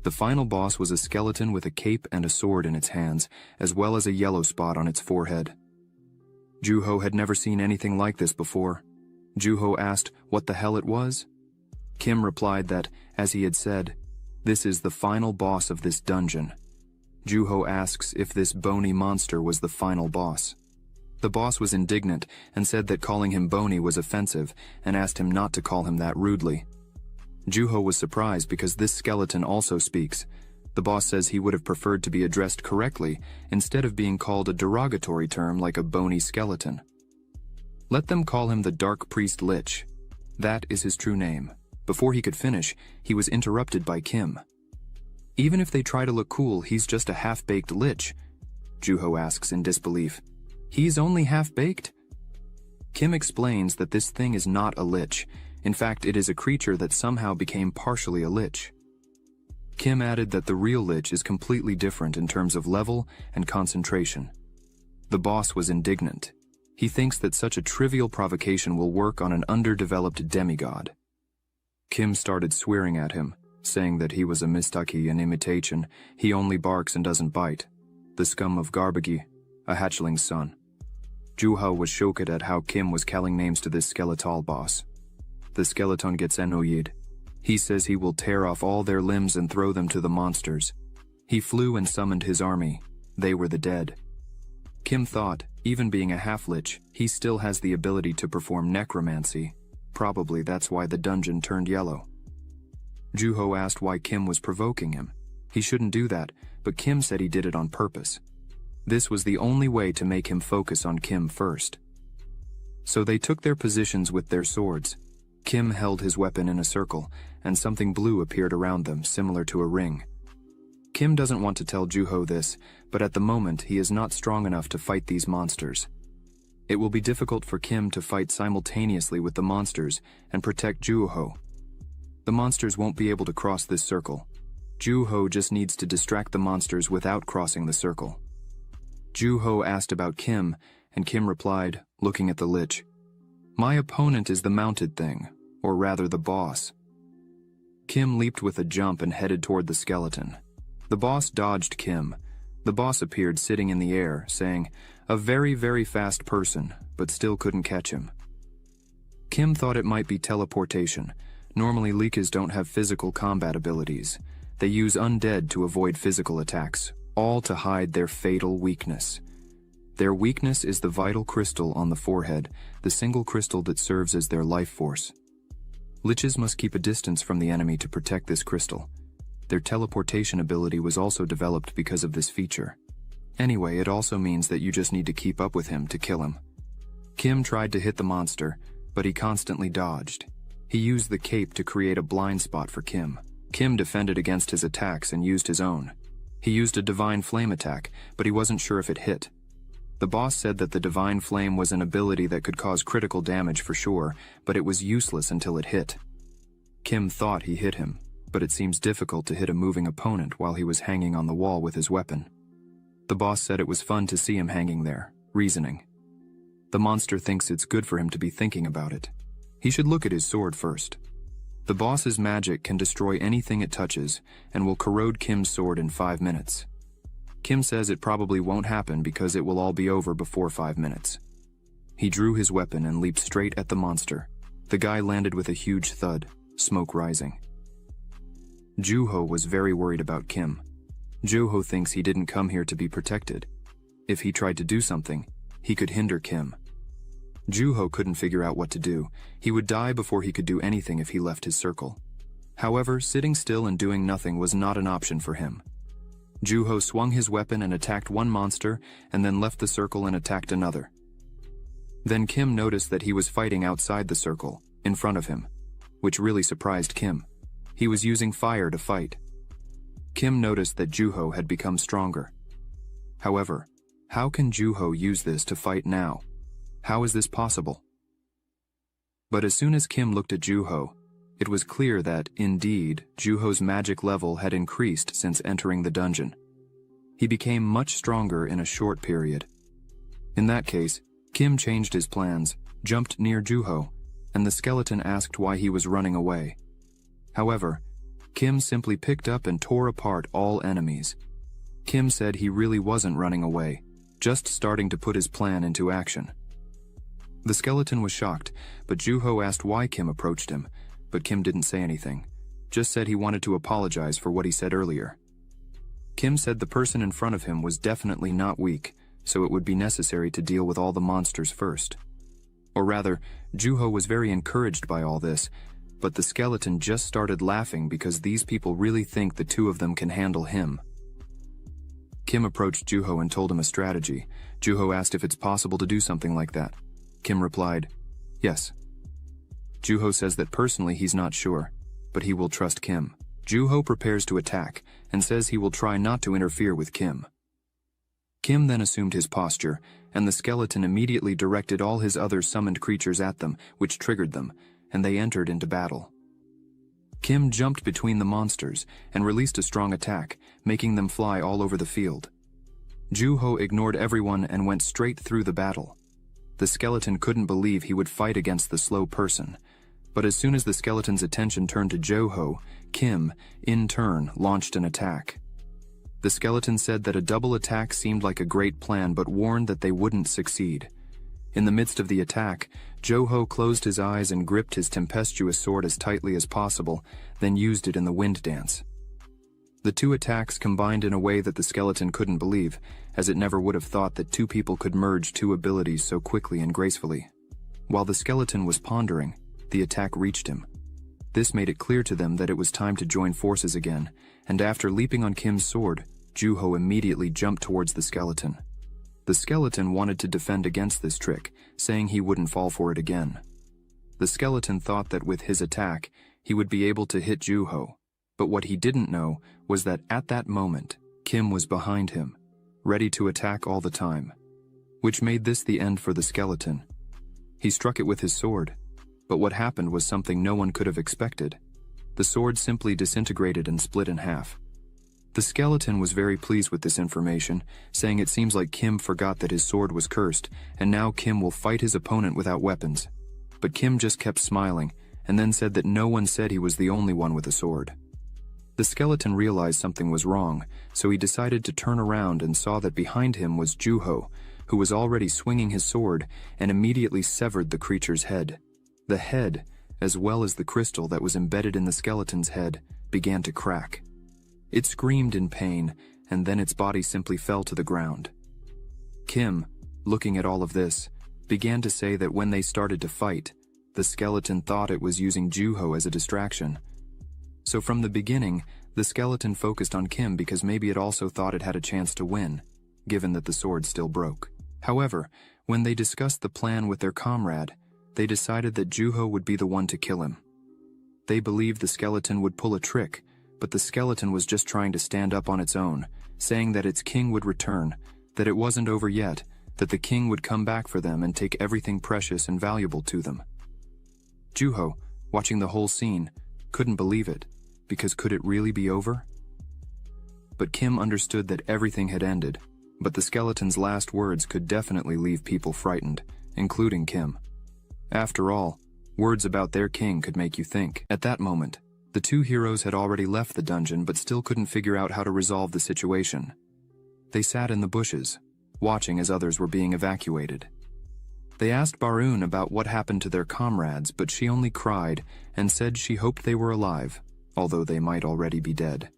The final boss was a skeleton with a cape and a sword in its hands, as well as a yellow spot on its forehead. Joo-ho had never seen anything like this before. Joo-ho asked what the hell it was. Kim replied that, as he had said, this is the final boss of this dungeon. Joo-ho asks if this bony monster was the final boss. The boss was indignant and said that calling him bony was offensive and asked him not to call him that rudely. Joo-ho was surprised because this skeleton also speaks. The boss says he would have preferred to be addressed correctly instead of being called a derogatory term like a bony skeleton. Let them call him the Dark Priest Lich. That is his true name. Before he could finish, he was interrupted by Kim. Even if they try to look cool, he's just a half-baked lich, Joo-ho asks in disbelief. He's only half-baked? Kim explains that this thing is not a lich. In fact, it is a creature that somehow became partially a lich. Kim added that the real lich is completely different in terms of level and concentration. The boss was indignant. He thinks that such a trivial provocation will work on an underdeveloped demigod. Kim started swearing at him, saying that he was a mistake, an imitation, he only barks and doesn't bite. The scum of Garbagi, a hatchling's son. Joo-ho was shocked at how Kim was calling names to this skeletal boss. The skeleton gets annoyed. He says he will tear off all their limbs and throw them to the monsters. He flew and summoned his army. They were the dead. Kim thought, even being a half-lich, he still has the ability to perform necromancy. Probably that's why the dungeon turned yellow. Joo-ho asked why Kim was provoking him. He shouldn't do that, but Kim said he did it on purpose. This was the only way to make him focus on Kim first. So they took their positions with their swords. Kim held his weapon in a circle, and something blue appeared around them, similar to a ring. Kim doesn't want to tell Joo-ho this, but at the moment he is not strong enough to fight these monsters. It will be difficult for Kim to fight simultaneously with the monsters and protect Joo-ho. The monsters won't be able to cross this circle. Joo-ho just needs to distract the monsters without crossing the circle. Joo-ho asked about Kim, and Kim replied, looking at the lich, "My opponent is the mounted thing, or rather the boss." Kim leaped with a jump and headed toward the skeleton. The boss dodged Kim. The boss appeared sitting in the air, saying, "A very, very fast person," but still couldn't catch him. Kim thought it might be teleportation. Normally lichas don't have physical combat abilities. They use undead to avoid physical attacks, all to hide their fatal weakness. Their weakness is the vital crystal on the forehead, the single crystal that serves as their life force. Liches must keep a distance from the enemy to protect this crystal. Their teleportation ability was also developed because of this feature. Anyway, it also means that you just need to keep up with him to kill him. Kim tried to hit the monster, but he constantly dodged. He used the cape to create a blind spot for Kim. Kim defended against his attacks and used his own. He used a divine flame attack, but he wasn't sure if it hit. The boss said that the divine flame was an ability that could cause critical damage for sure, but it was useless until it hit. Kim thought he hit him, but it seems difficult to hit a moving opponent while he was hanging on the wall with his weapon. The boss said it was fun to see him hanging there, reasoning. The monster thinks it's good for him to be thinking about it. He should look at his sword first. The boss's magic can destroy anything it touches and will corrode Kim's sword in 5 minutes. Kim says it probably won't happen because it will all be over before 5 minutes. He drew his weapon and leaped straight at the monster. The guy landed with a huge thud, smoke rising. Juho was very worried about Kim. Juho thinks he didn't come here to be protected. If he tried to do something, he could hinder Kim. Juho couldn't figure out what to do. He would die before he could do anything if he left his circle. However, sitting still and doing nothing was not an option for him. Juho swung his weapon and attacked one monster, and then left the circle and attacked another. Then Kim noticed that he was fighting outside the circle, in front of him, which really surprised Kim. He was using fire to fight. Kim noticed that Juho had become stronger. However, how can Juho use this to fight now? How is this possible? But as soon as Kim looked at Juho, it was clear that, indeed, Juho's magic level had increased since entering the dungeon. He became much stronger in a short period. In that case, Kim changed his plans, jumped near Juho, and the skeleton asked why he was running away. However, Kim simply picked up and tore apart all enemies. Kim said he really wasn't running away, just starting to put his plan into action. The skeleton was shocked, but Juho asked why Kim approached him, but Kim didn't say anything, just said he wanted to apologize for what he said earlier. Kim said the person in front of him was definitely not weak, so it would be necessary to deal with all the monsters first. Or rather, Juho was very encouraged by all this, but the skeleton just started laughing because these people really think the two of them can handle him. Kim approached Juho and told him a strategy. Juho asked if it's possible to do something like that. Kim replied, yes. Juho says that personally he's not sure, but he will trust Kim. Juho prepares to attack and says he will try not to interfere with Kim. Kim then assumed his posture, and the skeleton immediately directed all his other summoned creatures at them, which triggered them, and they entered into battle. Kim jumped between the monsters and released a strong attack, making them fly all over the field. Juho ignored everyone and went straight through the battle. The skeleton couldn't believe he would fight against the slow person, but as soon as the skeleton's attention turned to Juho, Kim, in turn, launched an attack. The skeleton said that a double attack seemed like a great plan but warned that they wouldn't succeed. In the midst of the attack, Juho closed his eyes and gripped his tempestuous sword as tightly as possible, then used it in the wind dance. The two attacks combined in a way that the skeleton couldn't believe, as it never would have thought that two people could merge two abilities so quickly and gracefully. While the skeleton was pondering, the attack reached him. This made it clear to them that it was time to join forces again, and after leaping on Kim's sword, Juho immediately jumped towards the skeleton. The skeleton wanted to defend against this trick, saying he wouldn't fall for it again. The skeleton thought that with his attack, he would be able to hit Juho, but what he didn't know was that at that moment, Kim was behind him, ready to attack all the time, which made this the end for the skeleton. He struck it with his sword, but what happened was something no one could have expected. The sword simply disintegrated and split in half. The skeleton was very pleased with this information, saying it seems like Kim forgot that his sword was cursed, and now Kim will fight his opponent without weapons. But Kim just kept smiling, and then said that no one said he was the only one with a sword. The skeleton realized something was wrong, so he decided to turn around and saw that behind him was Juho, who was already swinging his sword and immediately severed the creature's head. The head, as well as the crystal that was embedded in the skeleton's head, began to crack. It screamed in pain, and then its body simply fell to the ground. Kim, looking at all of this, began to say that when they started to fight, the skeleton thought it was using Juho as a distraction. So from the beginning, the skeleton focused on Kim because maybe it also thought it had a chance to win, given that the sword still broke. However, when they discussed the plan with their comrade, they decided that Juho would be the one to kill him. They believed the skeleton would pull a trick, but the skeleton was just trying to stand up on its own, saying that its king would return, that it wasn't over yet, that the king would come back for them and take everything precious and valuable to them. Juho, watching the whole scene, couldn't believe it, because could it really be over? But Kim understood that everything had ended, but the skeleton's last words could definitely leave people frightened, including Kim. After all, Words about their king could make you think. At that moment, the two heroes had already left the dungeon but still couldn't figure out how to resolve the situation. They sat in the bushes, watching as others were being evacuated. They asked Barun about what happened to their comrades, but she only cried and said she hoped they were alive, although they might already be dead.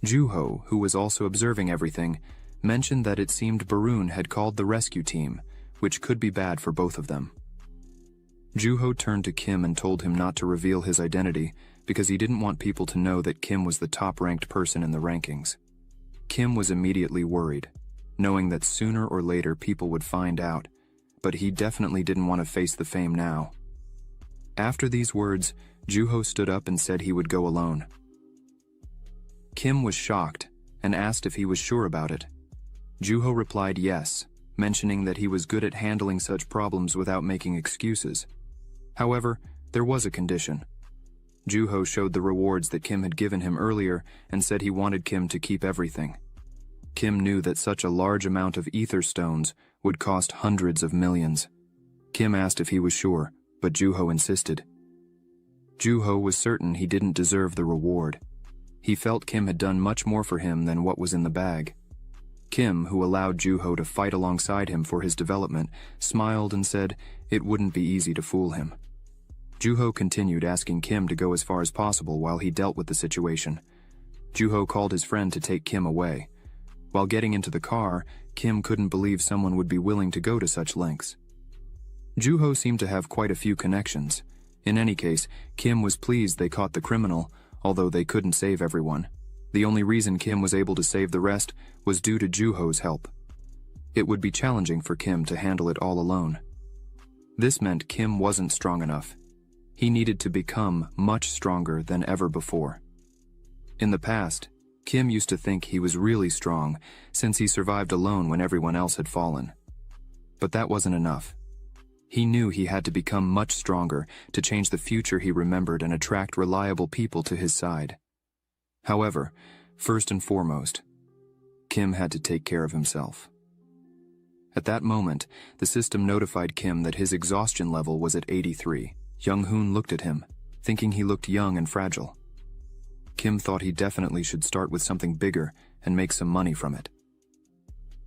Juho, who was also observing everything, mentioned that it seemed Barun had called the rescue team, which could be bad for both of them. Juho turned to Kim and told him not to reveal his identity because he didn't want people to know that Kim was the top-ranked person in the rankings. Kim was immediately worried, knowing that sooner or later people would find out, but he definitely didn't want to face the fame now. After these words, Juho stood up and said he would go alone. Kim was shocked and asked if he was sure about it. Juho replied yes, mentioning that he was good at handling such problems without making excuses. However, there was a condition. Juho showed the rewards that Kim had given him earlier and said he wanted Kim to keep everything. Kim knew that such a large amount of ether stones would cost hundreds of millions. Kim asked if he was sure, but Juho insisted. Juho was certain he didn't deserve the reward. He felt Kim had done much more for him than what was in the bag. Kim, who allowed Juho to fight alongside him for his development, smiled and said it wouldn't be easy to fool him. Juho continued asking Kim to go as far as possible while he dealt with the situation. Juho called his friend to take Kim away. While getting into the car, Kim couldn't believe someone would be willing to go to such lengths. Juho seemed to have quite a few connections. In any case, Kim was pleased they caught the criminal, although they couldn't save everyone. The only reason Kim was able to save the rest was due to Juho's help. It would be challenging for Kim to handle it all alone. This meant Kim wasn't strong enough. He needed to become much stronger than ever before. In the past, Kim used to think he was really strong since he survived alone when everyone else had fallen. But that wasn't enough. He knew he had to become much stronger to change the future he remembered and attract reliable people to his side. However, first and foremost, Kim had to take care of himself. At that moment, the system notified Kim that his exhaustion level was at 83. Young-hoon looked at him, thinking he looked young and fragile. Kim thought he definitely should start with something bigger and make some money from it.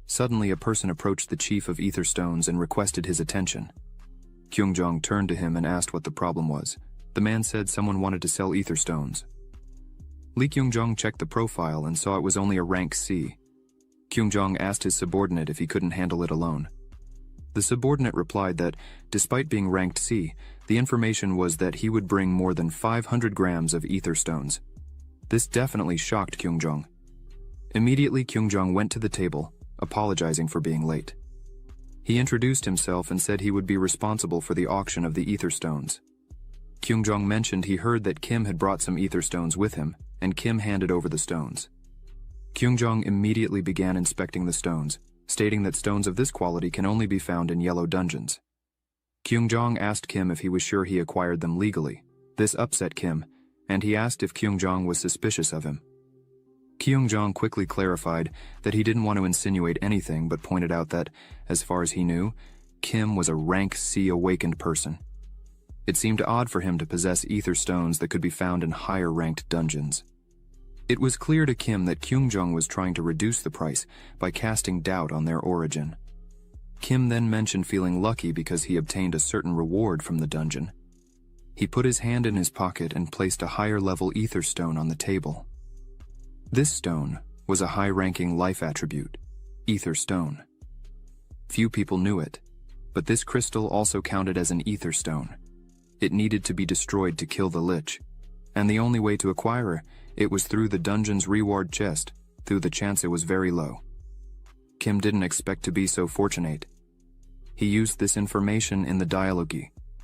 Suddenly, a person approached the chief of Ether Stones and requested his attention. Kyung-jong turned to him and asked what the problem was. The man said someone wanted to sell Ether Stones. Lee Kyung-jong checked the profile and saw it was only a rank C. Kyung-jong asked his subordinate if he couldn't handle it alone. The subordinate replied that, despite being ranked C, the information was that he would bring more than 500 grams of Ether Stones. This definitely shocked Kyung-jong. Immediately, Kyung-jong went to the table, apologizing for being late. He introduced himself and said he would be responsible for the auction of the Ether Stones. Kyung-jong mentioned he heard that Kim had brought some Ether Stones with him, and Kim handed over the stones. Kyung-jong immediately began inspecting the stones, stating that stones of this quality can only be found in yellow dungeons. Kyung-jong asked Kim if he was sure he acquired them legally. This upset Kim, and he asked if Kyung-jong was suspicious of him. Kyung-jong quickly clarified that he didn't want to insinuate anything but pointed out that, as far as he knew, Kim was a rank C awakened person. It seemed odd for him to possess ether stones that could be found in higher-ranked dungeons. It was clear to Kim that Kyung-jong was trying to reduce the price by casting doubt on their origin. Kim then mentioned feeling lucky because he obtained a certain reward from the dungeon. He put his hand in his pocket and placed a higher-level ether stone on the table. This stone was a high-ranking life attribute, ether stone. Few people knew it, but this crystal also counted as an ether stone. It needed to be destroyed to kill the lich, and the only way to acquire it was through the dungeon's reward chest, though the chance it was very low. Kim didn't expect to be so fortunate. He used this information in the dialogue,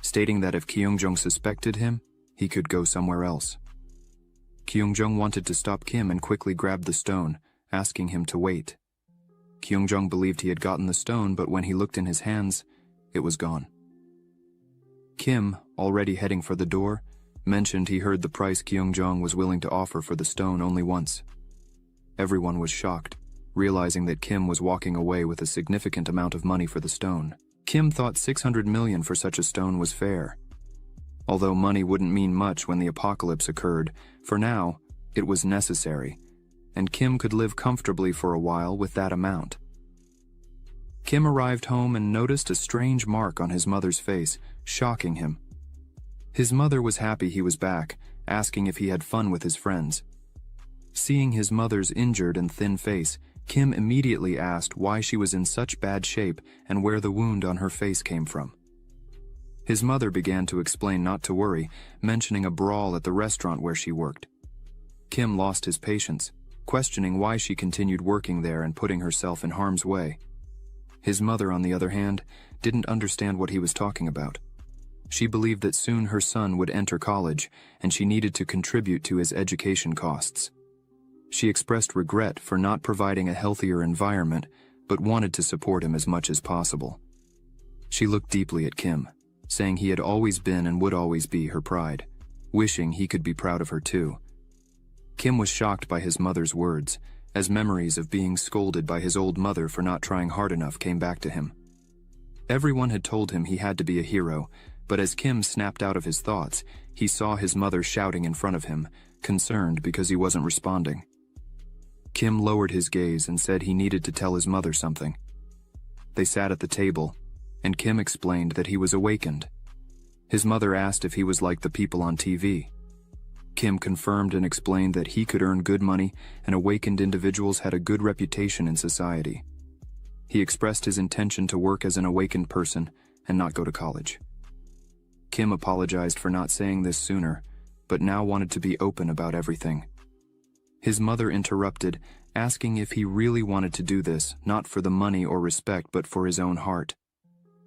stating that if Kyung-jong suspected him, he could go somewhere else. Kyung-jong wanted to stop Kim and quickly grabbed the stone, asking him to wait. Kyung-jong believed he had gotten the stone, but when he looked in his hands, it was gone. Kim, already heading for the door, mentioned he heard the price Kyung-jong was willing to offer for the stone only once. Everyone was shocked, realizing that Kim was walking away with a significant amount of money for the stone. Kim thought 600 million for such a stone was fair. Although money wouldn't mean much when the apocalypse occurred, for now, it was necessary, and Kim could live comfortably for a while with that amount. Kim arrived home and noticed a strange mark on his mother's face, shocking him. His mother was happy he was back, asking if he had fun with his friends. Seeing his mother's injured and thin face, Kim immediately asked why she was in such bad shape and where the wound on her face came from. His mother began to explain not to worry, mentioning a brawl at the restaurant where she worked. Kim lost his patience, questioning why she continued working there and putting herself in harm's way. His mother, on the other hand, didn't understand what he was talking about. She believed that soon her son would enter college, and she needed to contribute to his education costs. She expressed regret for not providing a healthier environment, but wanted to support him as much as possible. She looked deeply at Kim, saying he had always been and would always be her pride, wishing he could be proud of her too. Kim was shocked by his mother's words, as memories of being scolded by his old mother for not trying hard enough came back to him. Everyone had told him he had to be a hero, but as Kim snapped out of his thoughts, he saw his mother shouting in front of him, concerned because he wasn't responding. Kim lowered his gaze and said he needed to tell his mother something. They sat at the table, and Kim explained that he was awakened. His mother asked if he was like the people on TV. Kim confirmed and explained that he could earn good money and awakened individuals had a good reputation in society. He expressed his intention to work as an awakened person and not go to college. Kim apologized for not saying this sooner, but now wanted to be open about everything. His mother interrupted, asking if he really wanted to do this, not for the money or respect but for his own heart.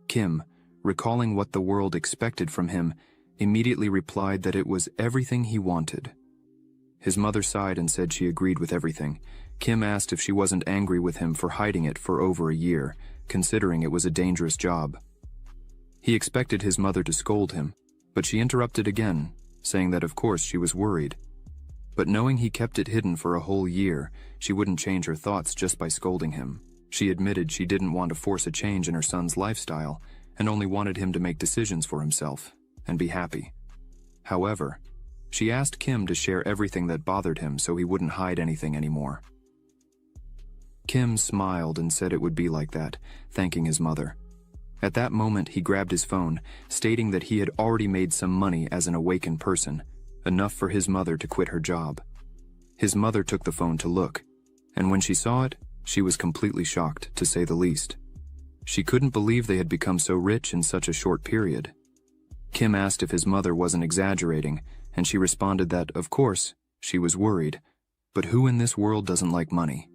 Kim, recalling what the world expected from him, immediately replied that it was everything he wanted. His mother sighed and said she agreed with everything. Kim asked if she wasn't angry with him for hiding it for over a year, considering it was a dangerous job. He expected his mother to scold him, but she interrupted again, saying that of course she was worried. But knowing he kept it hidden for a whole year, she wouldn't change her thoughts just by scolding him. She admitted she didn't want to force a change in her son's lifestyle and only wanted him to make decisions for himself and be happy. However, she asked Kim to share everything that bothered him so he wouldn't hide anything anymore. Kim smiled and said it would be like that, thanking his mother. At that moment, he grabbed his phone, stating that he had already made some money as an awakened person, enough for his mother to quit her job. His mother took the phone to look, and when she saw it, she was completely shocked, to say the least. She couldn't believe they had become so rich in such a short period. Kim asked if his mother wasn't exaggerating, and she responded that, of course, she was worried, but who in this world doesn't like money?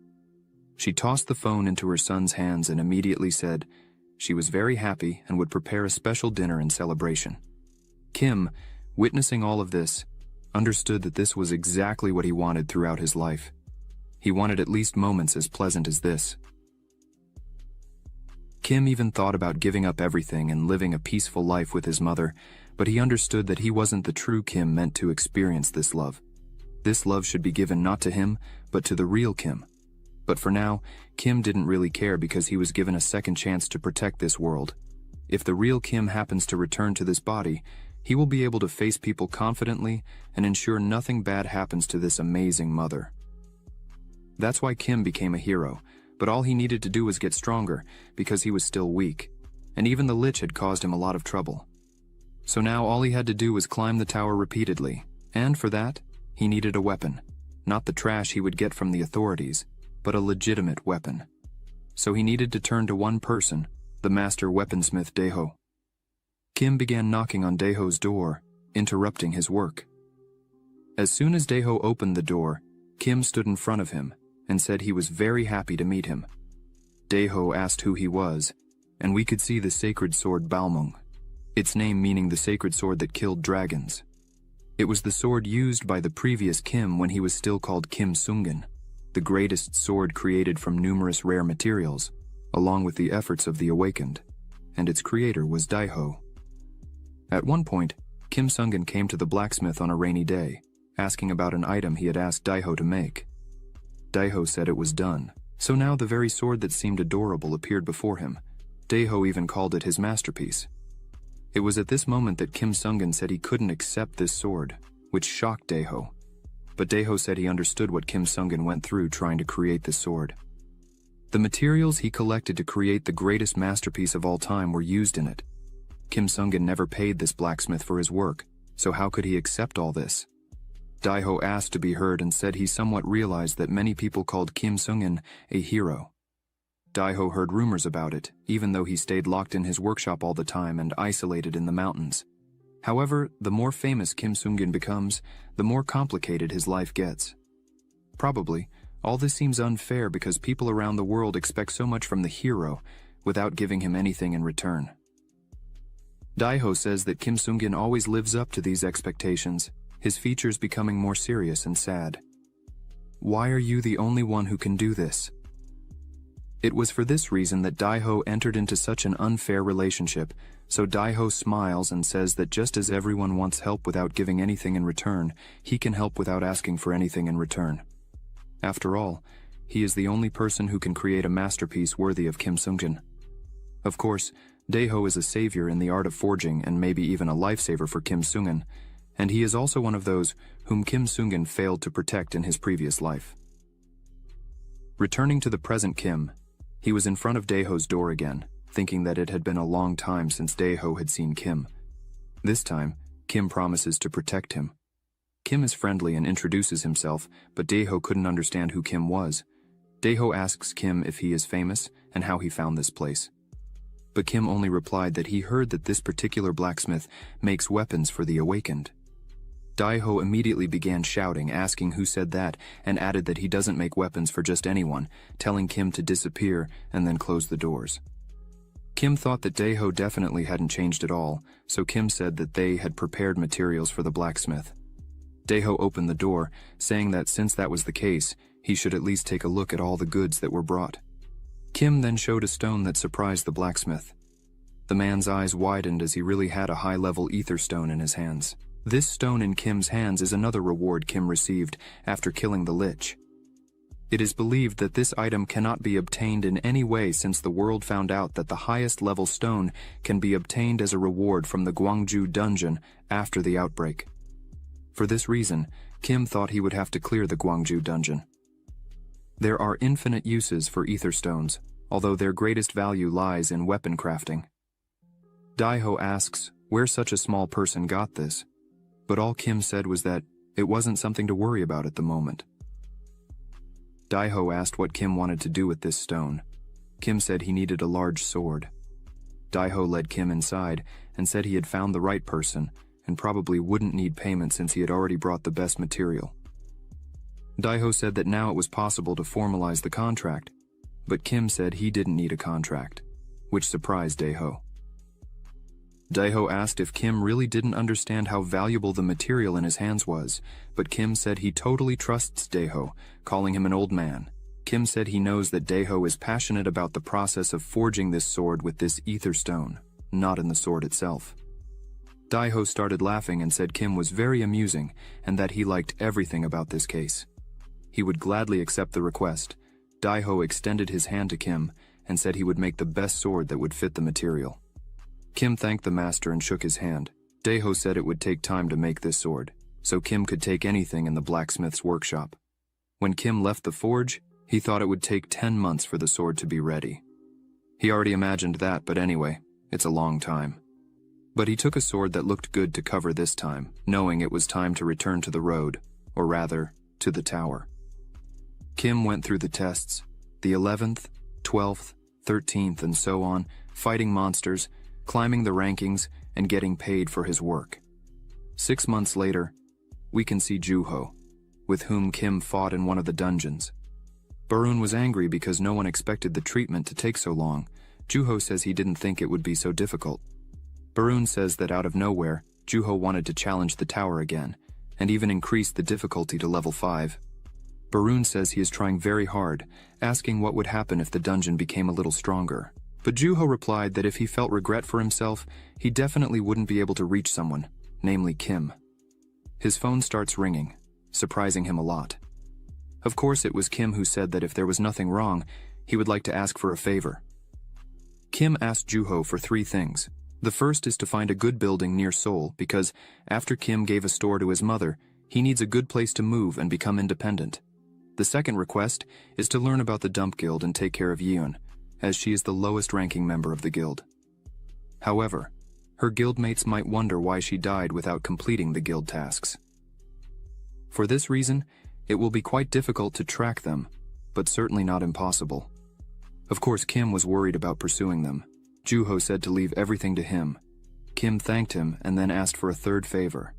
She tossed the phone into her son's hands and immediately said she was very happy and would prepare a special dinner in celebration. Kim, witnessing all of this, understood that this was exactly what he wanted throughout his life. He wanted at least moments as pleasant as this. Kim even thought about giving up everything and living a peaceful life with his mother, but he understood that he wasn't the true Kim meant to experience this love. This love should be given not to him, but to the real Kim. But for now, Kim didn't really care because he was given a second chance to protect this world. If the real Kim happens to return to this body, he will be able to face people confidently and ensure nothing bad happens to this amazing mother. That's why Kim became a hero, but all he needed to do was get stronger because he was still weak, and even the Lich had caused him a lot of trouble. So now all he had to do was climb the tower repeatedly, and for that, he needed a weapon. Not the trash he would get from the authorities, but a legitimate weapon. So he needed to turn to one person, the master weaponsmith Daeho. Kim began knocking on Daeho's door, interrupting his work. As soon as Daeho opened the door, Kim stood in front of him and said he was very happy to meet him. Daeho asked who he was, and we could see the sacred sword Balmung, its name meaning the sacred sword that killed dragons. It was the sword used by the previous Kim when he was still called Kim Sungen, the greatest sword created from numerous rare materials, along with the efforts of the awakened, and its creator was Daeho. At one point, Kim Sungen came to the blacksmith on a rainy day, asking about an item he had asked Daeho to make. Daeho said it was done, so now the very sword that seemed adorable appeared before him. Daeho even called it his masterpiece. It was at this moment that Kim Sung-in said he couldn't accept this sword, which shocked Daeho. But Daeho said he understood what Kim Sung-in went through trying to create this sword. The materials he collected to create the greatest masterpiece of all time were used in it. Kim Sung-in never paid this blacksmith for his work, so how could he accept all this? Daeho asked to be heard and said he somewhat realized that many people called Kim Sung-in a hero. Daeho heard rumors about it, even though he stayed locked in his workshop all the time and isolated in the mountains. However, the more famous Kim Sung-in becomes, the more complicated his life gets. Probably, all this seems unfair because people around the world expect so much from the hero without giving him anything in return. Daeho says that Kim Sung-in always lives up to these expectations, his features becoming more serious and sad. Why are you the only one who can do this? It was for this reason that Daeho entered into such an unfair relationship, so Daeho smiles and says that just as everyone wants help without giving anything in return, he can help without asking for anything in return. After all, he is the only person who can create a masterpiece worthy of Kim Sung-in. Of course, Daeho is a savior in the art of forging and maybe even a lifesaver for Kim Sung-in, and he is also one of those whom Kim Sung-in failed to protect in his previous life. Returning to the present Kim, he was in front of Daeho's door again, thinking that it had been a long time since Daeho had seen Kim. This time, Kim promises to protect him. Kim is friendly and introduces himself, but Daeho couldn't understand who Kim was. Daeho asks Kim if he is famous and how he found this place. But Kim only replied that he heard that this particular blacksmith makes weapons for the awakened. Daeho immediately began shouting, asking who said that, and added that he doesn't make weapons for just anyone, telling Kim to disappear and then close the doors. Kim thought that Daeho definitely hadn't changed at all, so Kim said that they had prepared materials for the blacksmith. Daeho opened the door, saying that since that was the case, he should at least take a look at all the goods that were brought. Kim then showed a stone that surprised the blacksmith. The man's eyes widened as he really had a high-level ether stone in his hands. This stone in Kim's hands is another reward Kim received after killing the Lich. It is believed that this item cannot be obtained in any way since the world found out that the highest level stone can be obtained as a reward from the Gwangju dungeon after the outbreak. For this reason, Kim thought he would have to clear the Gwangju dungeon. There are infinite uses for ether stones, although their greatest value lies in weapon crafting. Daeho asks where such a small person got this, but all Kim said was that it wasn't something to worry about at the moment. Daeho asked what Kim wanted to do with this stone. Kim said he needed a large sword. Daeho led Kim inside and said he had found the right person and probably wouldn't need payment since he had already brought the best material. Daeho said that now it was possible to formalize the contract, but Kim said he didn't need a contract, which surprised Daeho. Daeho asked if Kim really didn't understand how valuable the material in his hands was, but Kim said he totally trusts Daeho, calling him an old man. Kim said he knows that Daeho is passionate about the process of forging this sword with this ether stone, not in the sword itself. Daeho started laughing and said Kim was very amusing and that he liked everything about this case. He would gladly accept the request. Daeho extended his hand to Kim and said he would make the best sword that would fit the material. Kim thanked the master and shook his hand. Daeho said it would take time to make this sword, so Kim could take anything in the blacksmith's workshop. When Kim left the forge, he thought it would take 10 months for the sword to be ready. He already imagined that, but anyway, it's a long time. But he took a sword that looked good to cover this time, knowing it was time to return to the road, or rather, to the tower. Kim went through the tests, the 11th, 12th, 13th, and so on, fighting monsters, climbing the rankings, and getting paid for his work. 6 months later, we can see Juho, with whom Kim fought in one of the dungeons. Barun was angry because no one expected the treatment to take so long. Juho says he didn't think it would be so difficult. Barun says that out of nowhere, Juho wanted to challenge the tower again, and even increase the difficulty to level 5. Barun says he is trying very hard, asking what would happen if the dungeon became a little stronger. But Juho replied that if he felt regret for himself, he definitely wouldn't be able to reach someone, namely Kim. His phone starts ringing, surprising him a lot. Of course, it was Kim who said that if there was nothing wrong, he would like to ask for a favor. Kim asked Juho for 3 things. The first is to find a good building near Seoul because, after Kim gave a store to his mother, he needs a good place to move and become independent. The second request is to learn about the Dump Guild and take care of Yeon, as she is the lowest-ranking member of the guild. However, her guildmates might wonder why she died without completing the guild tasks. For this reason, it will be quite difficult to track them, but certainly not impossible. Of course, Kim was worried about pursuing them. Joo-ho said to leave everything to him. Kim thanked him and then asked for a third favor.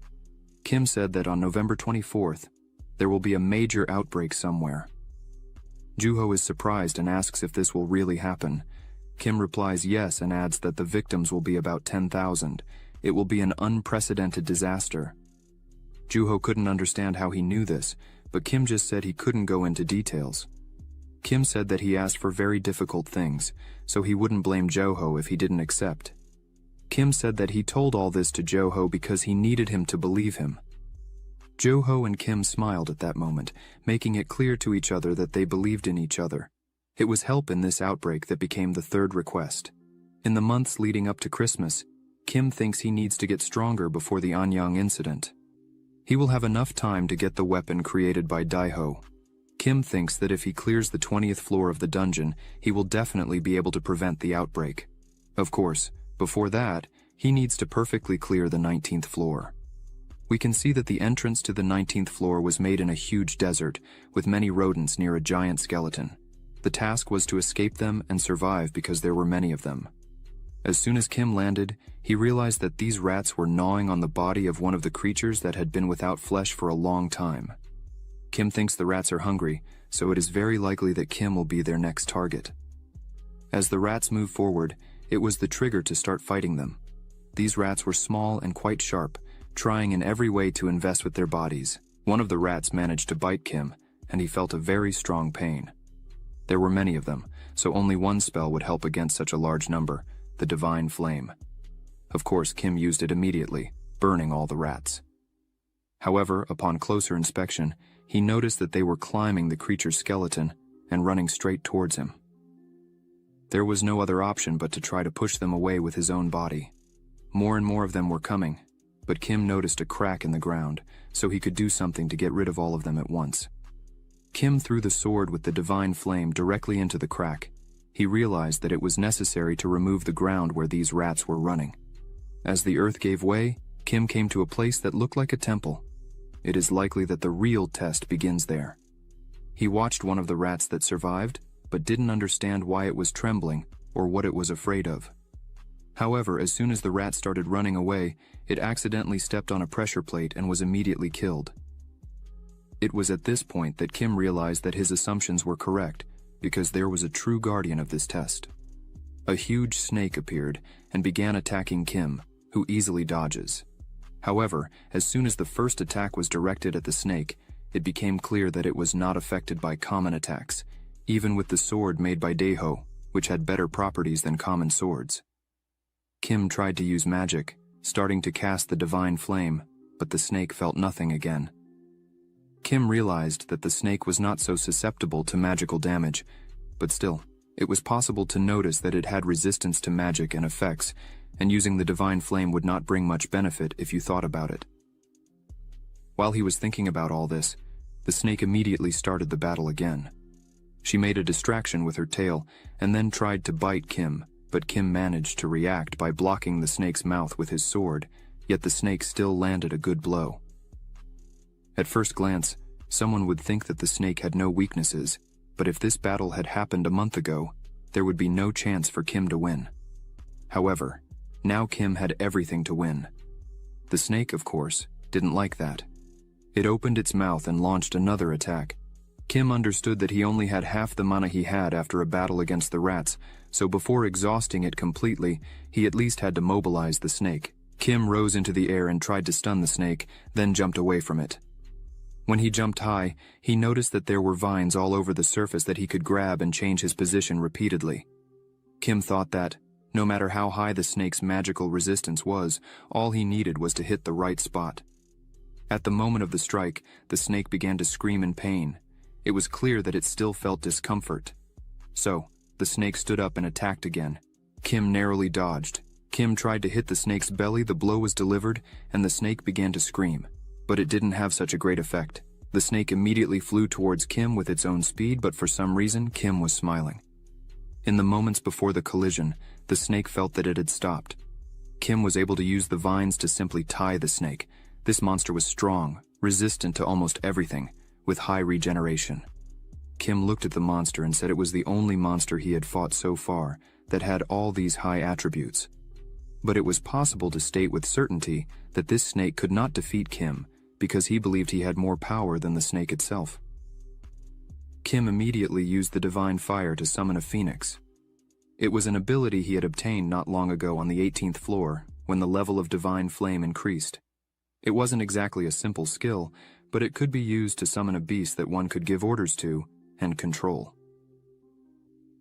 Kim said that on November 24th, there will be a major outbreak somewhere. Joo-ho is surprised and asks if this will really happen. Kim replies yes and adds that the victims will be about 10,000. It will be an unprecedented disaster. Joo-ho couldn't understand how he knew this, but Kim just said he couldn't go into details. Kim said that he asked for very difficult things, so he wouldn't blame Joo-ho if he didn't accept. Kim said that he told all this to Joo-ho because he needed him to believe him. Joo-ho and Kim smiled at that moment, making it clear to each other that they believed in each other. It was help in this outbreak that became the third request. In the months leading up to Christmas, Kim thinks he needs to get stronger before the Anyang incident. He will have enough time to get the weapon created by Daeho. Kim thinks that if he clears the 20th floor of the dungeon, he will definitely be able to prevent the outbreak. Of course, before that, he needs to perfectly clear the 19th floor. We can see that the entrance to the 19th floor was made in a huge desert, with many rodents near a giant skeleton. The task was to escape them and survive because there were many of them. As soon as Kim landed, he realized that these rats were gnawing on the body of one of the creatures that had been without flesh for a long time. Kim thinks the rats are hungry, so it is very likely that Kim will be their next target. As the rats moved forward, it was the trigger to start fighting them. These rats were small and quite sharp, trying in every way to invest with their bodies. One of the rats managed to bite Kim, and he felt a very strong pain. There were many of them, so only one spell would help against such a large number, the Divine Flame. Of course, Kim used it immediately, burning all the rats. However, upon closer inspection, he noticed that they were climbing the creature's skeleton and running straight towards him. There was no other option but to try to push them away with his own body. More and more of them were coming, but Kim noticed a crack in the ground, so he could do something to get rid of all of them at once. Kim threw the sword with the Divine Flame directly into the crack. He realized that it was necessary to remove the ground where these rats were running. As the earth gave way, Kim came to a place that looked like a temple. It is likely that the real test begins there. He watched one of the rats that survived, but didn't understand why it was trembling or what it was afraid of. However, as soon as the rat started running away, it accidentally stepped on a pressure plate and was immediately killed. It was at this point that Kim realized that his assumptions were correct, because there was a true guardian of this test. A huge snake appeared and began attacking Kim, who easily dodges. However, as soon as the first attack was directed at the snake, it became clear that it was not affected by common attacks, even with the sword made by Daeho, which had better properties than common swords. Kim tried to use magic, starting to cast the Divine Flame, but the snake felt nothing again. Kim realized that the snake was not so susceptible to magical damage, but still, it was possible to notice that it had resistance to magic and effects, and using the Divine Flame would not bring much benefit if you thought about it. While he was thinking about all this, the snake immediately started the battle again. She made a distraction with her tail, and then tried to bite Kim, but Kim managed to react by blocking the snake's mouth with his sword, yet the snake still landed a good blow. At first glance, someone would think that the snake had no weaknesses, but if this battle had happened a month ago, there would be no chance for Kim to win. However, now Kim had everything to win. The snake, of course, didn't like that. It opened its mouth and launched another attack. Kim understood that he only had half the mana he had after a battle against the rats, so before exhausting it completely, he at least had to mobilize the snake. Kim rose into the air and tried to stun the snake, then jumped away from it. When he jumped high, he noticed that there were vines all over the surface that he could grab and change his position repeatedly. Kim thought that, no matter how high the snake's magical resistance was, all he needed was to hit the right spot. At the moment of the strike, the snake began to scream in pain. It was clear that it still felt discomfort. So, the snake stood up and attacked again. Kim narrowly dodged. Kim tried to hit the snake's belly, the blow was delivered, and the snake began to scream. But it didn't have such a great effect. The snake immediately flew towards Kim with its own speed, but for some reason, Kim was smiling. In the moments before the collision, the snake felt that it had stopped. Kim was able to use the vines to simply tie the snake. This monster was strong, resistant to almost everything, with high regeneration. Kim looked at the monster and said it was the only monster he had fought so far that had all these high attributes. But it was possible to state with certainty that this snake could not defeat Kim because he believed he had more power than the snake itself. Kim immediately used the divine fire to summon a phoenix. It was an ability he had obtained not long ago on the 18th floor when the level of divine flame increased. It wasn't exactly a simple skill, but it could be used to summon a beast that one could give orders to and control.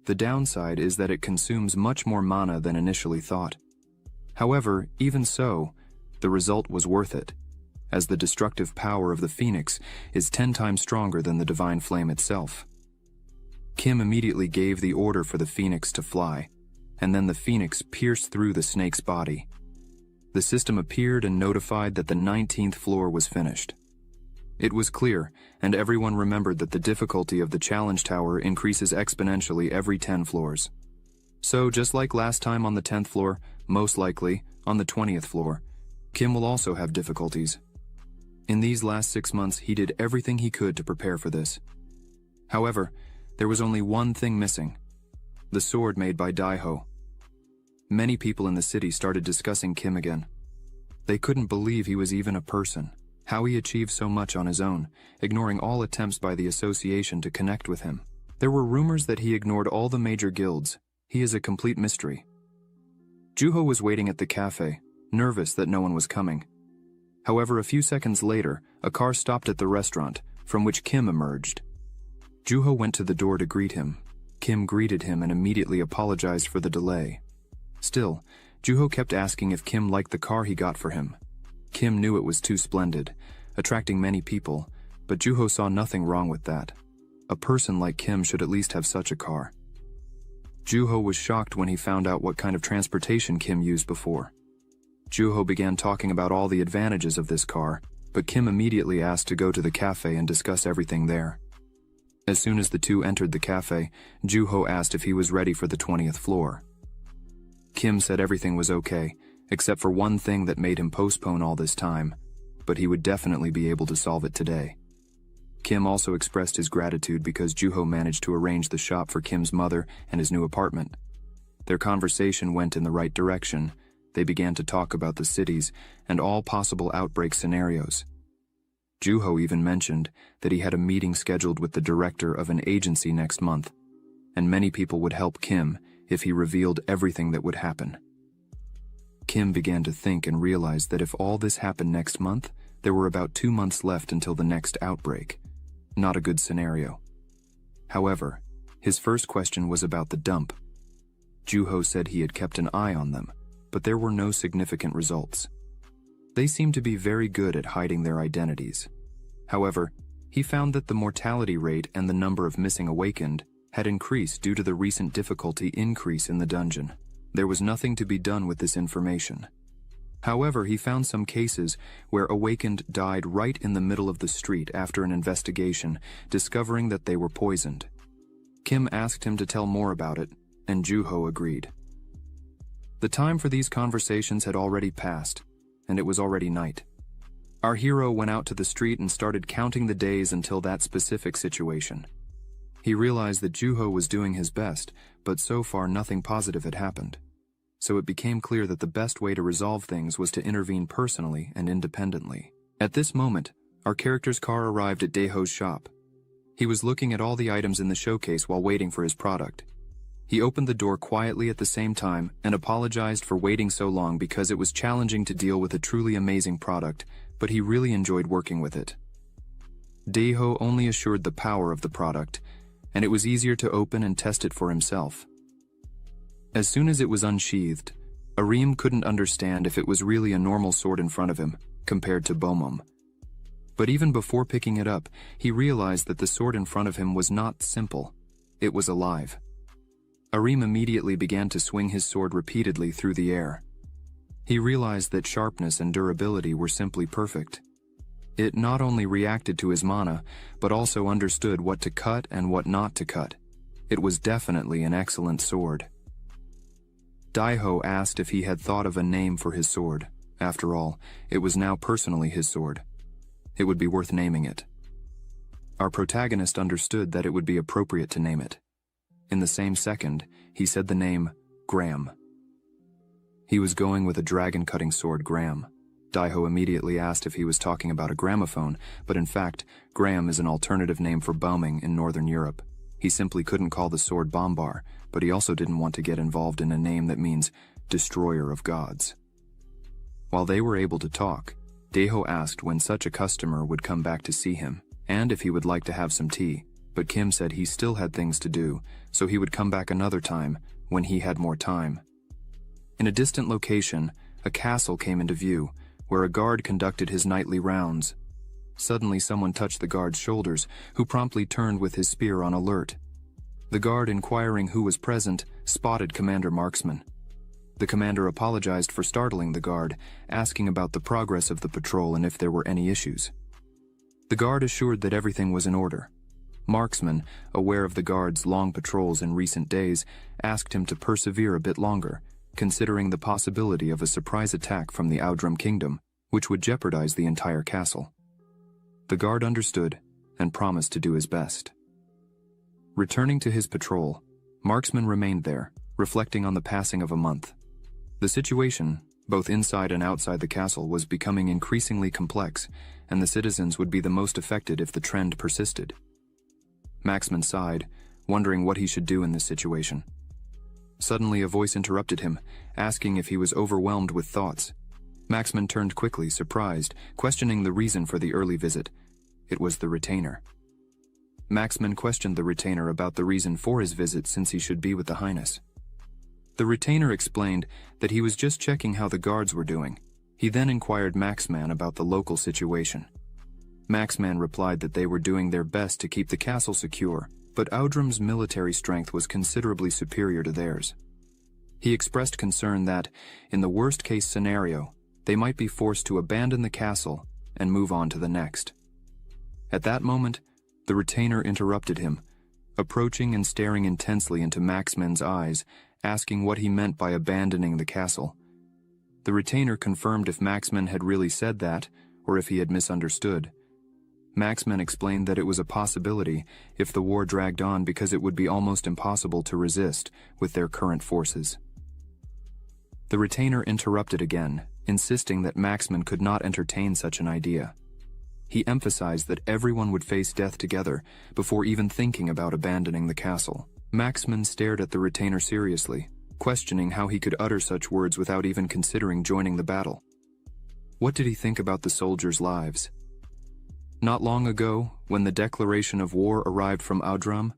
The downside is that it consumes much more mana than initially thought. However, even so, the result was worth it, as the destructive power of the phoenix is 10 times stronger than the divine flame itself. Kim immediately gave the order for the phoenix to fly, and then the phoenix pierced through the snake's body. The system appeared and notified that the 19th floor was finished. It was clear, and everyone remembered that the difficulty of the challenge tower increases exponentially every 10 floors. So, just like last time on the 10th floor, most likely, on the 20th floor, Kim will also have difficulties. In these last 6 months, he did everything he could to prepare for this. However, there was only one thing missing: the sword made by Daiho. Many people in the city started discussing Kim again. They couldn't believe he was even a person, how he achieved so much on his own, ignoring all attempts by the association to connect with him. There were rumors that he ignored all the major guilds. He is a complete mystery. Juho was waiting at the cafe, nervous that no one was coming. However, a few seconds later, a car stopped at the restaurant, from which Kim emerged. Juho went to the door to greet him. Kim greeted him and immediately apologized for the delay. Still, Juho kept asking if Kim liked the car he got for him. Kim knew it was too splendid, attracting many people, but Juho saw nothing wrong with that. A person like Kim should at least have such a car. Juho was shocked when he found out what kind of transportation Kim used before. Juho began talking about all the advantages of this car, but Kim immediately asked to go to the cafe and discuss everything there. As soon as the two entered the cafe, Juho asked if he was ready for the 20th floor. Kim said everything was okay, except for one thing that made him postpone all this time, but he would definitely be able to solve it today. Kim also expressed his gratitude because Juho managed to arrange the shop for Kim's mother and his new apartment. Their conversation went in the right direction. They began to talk about the cities and all possible outbreak scenarios. Juho even mentioned that he had a meeting scheduled with the director of an agency next month, and many people would help Kim if he revealed everything that would happen. Kim began to think and realized that if all this happened next month, there were about 2 months left until the next outbreak. Not a good scenario. However, his first question was about the dump. Juho said he had kept an eye on them, but there were no significant results. They seemed to be very good at hiding their identities. However, he found that the mortality rate and the number of missing awakened had increased due to the recent difficulty increase in the dungeon. There was nothing to be done with this information. However, he found some cases where awakened died right in the middle of the street after an investigation, discovering that they were poisoned. Kim asked him to tell more about it, and Juho agreed. The time for these conversations had already passed, and it was already night. Our hero went out to the street and started counting the days until that specific situation. He realized that Juho was doing his best, but so far nothing positive had happened. So it became clear that the best way to resolve things was to intervene personally and independently. At this moment, our character's car arrived at Daiho's shop. He was looking at all the items in the showcase while waiting for his product. He opened the door quietly at the same time and apologized for waiting so long because it was challenging to deal with a truly amazing product, but he really enjoyed working with it. Daiho only assured the power of the product, and it was easier to open and test it for himself. As soon as it was unsheathed, Arim couldn't understand if it was really a normal sword in front of him, compared to Bomum. But even before picking it up, he realized that the sword in front of him was not simple. It was alive. Arim immediately began to swing his sword repeatedly through the air. He realized that sharpness and durability were simply perfect. It not only reacted to his mana, but also understood what to cut and what not to cut. It was definitely an excellent sword. Daiho asked if he had thought of a name for his sword. After all, it was now personally his sword. It would be worth naming it. Our protagonist understood that it would be appropriate to name it. In the same second, he said the name Graham. He was going with a dragon-cutting sword, Graham. Daiho immediately asked if he was talking about a gramophone, but in fact, Graham is an alternative name for bombing in Northern Europe. He simply couldn't call the sword Bombar, but he also didn't want to get involved in a name that means destroyer of gods. While they were able to talk, Daiho asked when such a customer would come back to see him, and if he would like to have some tea, but Kim said he still had things to do, so he would come back another time, when he had more time. In a distant location, a castle came into view, where a guard conducted his nightly rounds. Suddenly someone touched the guard's shoulders, who promptly turned with his spear on alert. The guard, inquiring who was present, spotted Commander Marksman. The commander apologized for startling the guard, asking about the progress of the patrol and if there were any issues. The guard assured that everything was in order. Marksman, aware of the guard's long patrols in recent days, asked him to persevere a bit longer, considering the possibility of a surprise attack from the Outram Kingdom, which would jeopardize the entire castle. The guard understood and promised to do his best. Returning to his patrol, Marksman remained there, reflecting on the passing of a month. The situation, both inside and outside the castle, was becoming increasingly complex, and the citizens would be the most affected if the trend persisted. Marksman sighed, wondering what he should do in this situation. Suddenly a voice interrupted him, asking if he was overwhelmed with thoughts. Marksman turned quickly, surprised, questioning the reason for the early visit. It was the retainer. Marksman questioned the retainer about the reason for his visit, since he should be with the Highness. The retainer explained that he was just checking how the guards were doing. He then inquired Marksman about the local situation. Marksman replied that they were doing their best to keep the castle secure, but Outram's military strength was considerably superior to theirs. He expressed concern that, in the worst-case scenario, they might be forced to abandon the castle and move on to the next. At that moment, the retainer interrupted him, approaching and staring intensely into Marksman's eyes, asking what he meant by abandoning the castle. The retainer confirmed if Marksman had really said that, or if he had misunderstood. Marksman explained that it was a possibility if the war dragged on, because it would be almost impossible to resist with their current forces. The retainer interrupted again, insisting that Marksman could not entertain such an idea. He emphasized that everyone would face death together before even thinking about abandoning the castle. Marksman stared at the retainer seriously, questioning how he could utter such words without even considering joining the battle. What did he think about the soldiers' lives? Not long ago, when the declaration of war arrived from Outram,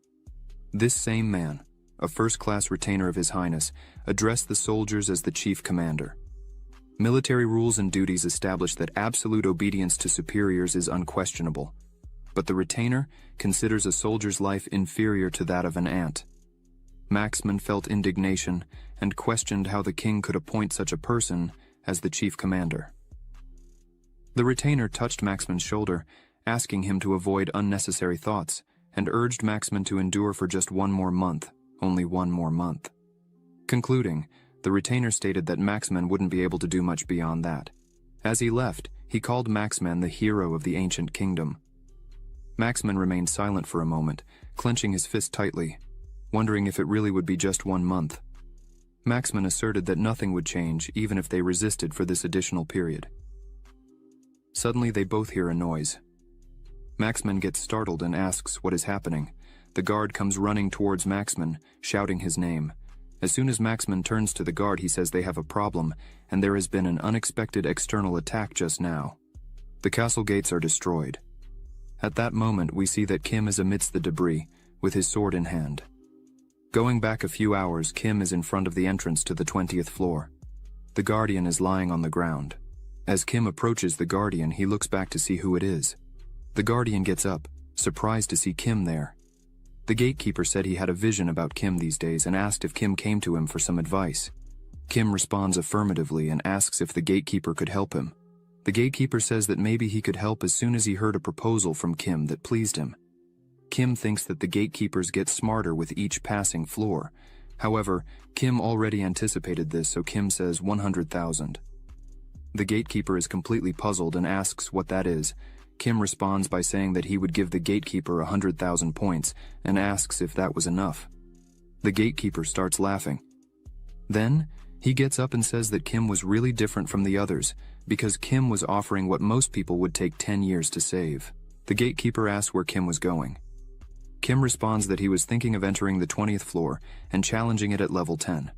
this same man, a first-class retainer of His Highness, addressed the soldiers as the chief commander. Military rules and duties establish that absolute obedience to superiors is unquestionable, but the retainer considers a soldier's life inferior to that of an ant. Marksman felt indignation and questioned how the king could appoint such a person as the chief commander. The retainer touched Marksman's shoulder, asking him to avoid unnecessary thoughts, and urged Marksman to endure for just one more month, only one more month. Concluding, the retainer stated that Marksman wouldn't be able to do much beyond that. As he left, he called Marksman the hero of the ancient kingdom. Marksman remained silent for a moment, clenching his fist tightly, wondering if it really would be just 1 month. Marksman asserted that nothing would change even if they resisted for this additional period. Suddenly they both hear a noise. Marksman gets startled and asks what is happening. The guard comes running towards Marksman, shouting his name. As soon as Marksman turns to the guard, he says they have a problem, and there has been an unexpected external attack just now. The castle gates are destroyed. At that moment, we see that Kim is amidst the debris, with his sword in hand. Going back a few hours, Kim is in front of the entrance to the 20th floor. The Guardian is lying on the ground. As Kim approaches the Guardian, he looks back to see who it is. The Guardian gets up, surprised to see Kim there. The gatekeeper said he had a vision about Kim these days and asked if Kim came to him for some advice. Kim responds affirmatively and asks if the gatekeeper could help him. The gatekeeper says that maybe he could help as soon as he heard a proposal from Kim that pleased him. Kim thinks that the gatekeepers get smarter with each passing floor. However, Kim already anticipated this, so Kim says 100,000. The gatekeeper is completely puzzled and asks what that is. Kim responds by saying that he would give the gatekeeper 100,000 points and asks if that was enough. The gatekeeper starts laughing. Then, he gets up and says that Kim was really different from the others because Kim was offering what most people would take 10 years to save. The gatekeeper asks where Kim was going. Kim responds that he was thinking of entering the 20th floor and challenging it at level 10.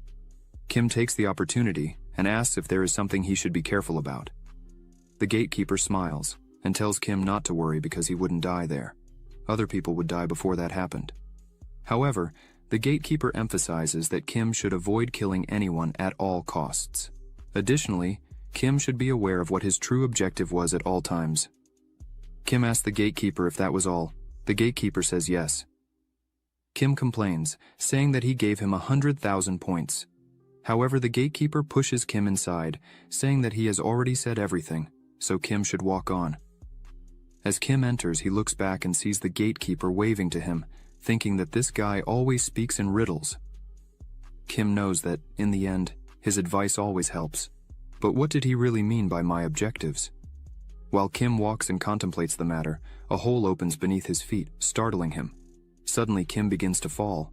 Kim takes the opportunity and asks if there is something he should be careful about. The gatekeeper smiles and tells Kim not to worry because he wouldn't die there. Other people would die before that happened. However, the gatekeeper emphasizes that Kim should avoid killing anyone at all costs. Additionally, Kim should be aware of what his true objective was at all times. Kim asks the gatekeeper if that was all. The gatekeeper says yes. Kim complains, saying that he gave him 100,000 points. However, the gatekeeper pushes Kim inside, saying that he has already said everything, so Kim should walk on. As Kim enters, he looks back and sees the gatekeeper waving to him, thinking that this guy always speaks in riddles. Kim knows that, in the end, his advice always helps. But what did he really mean by my objectives? While Kim walks and contemplates the matter, a hole opens beneath his feet, startling him. Suddenly, Kim begins to fall.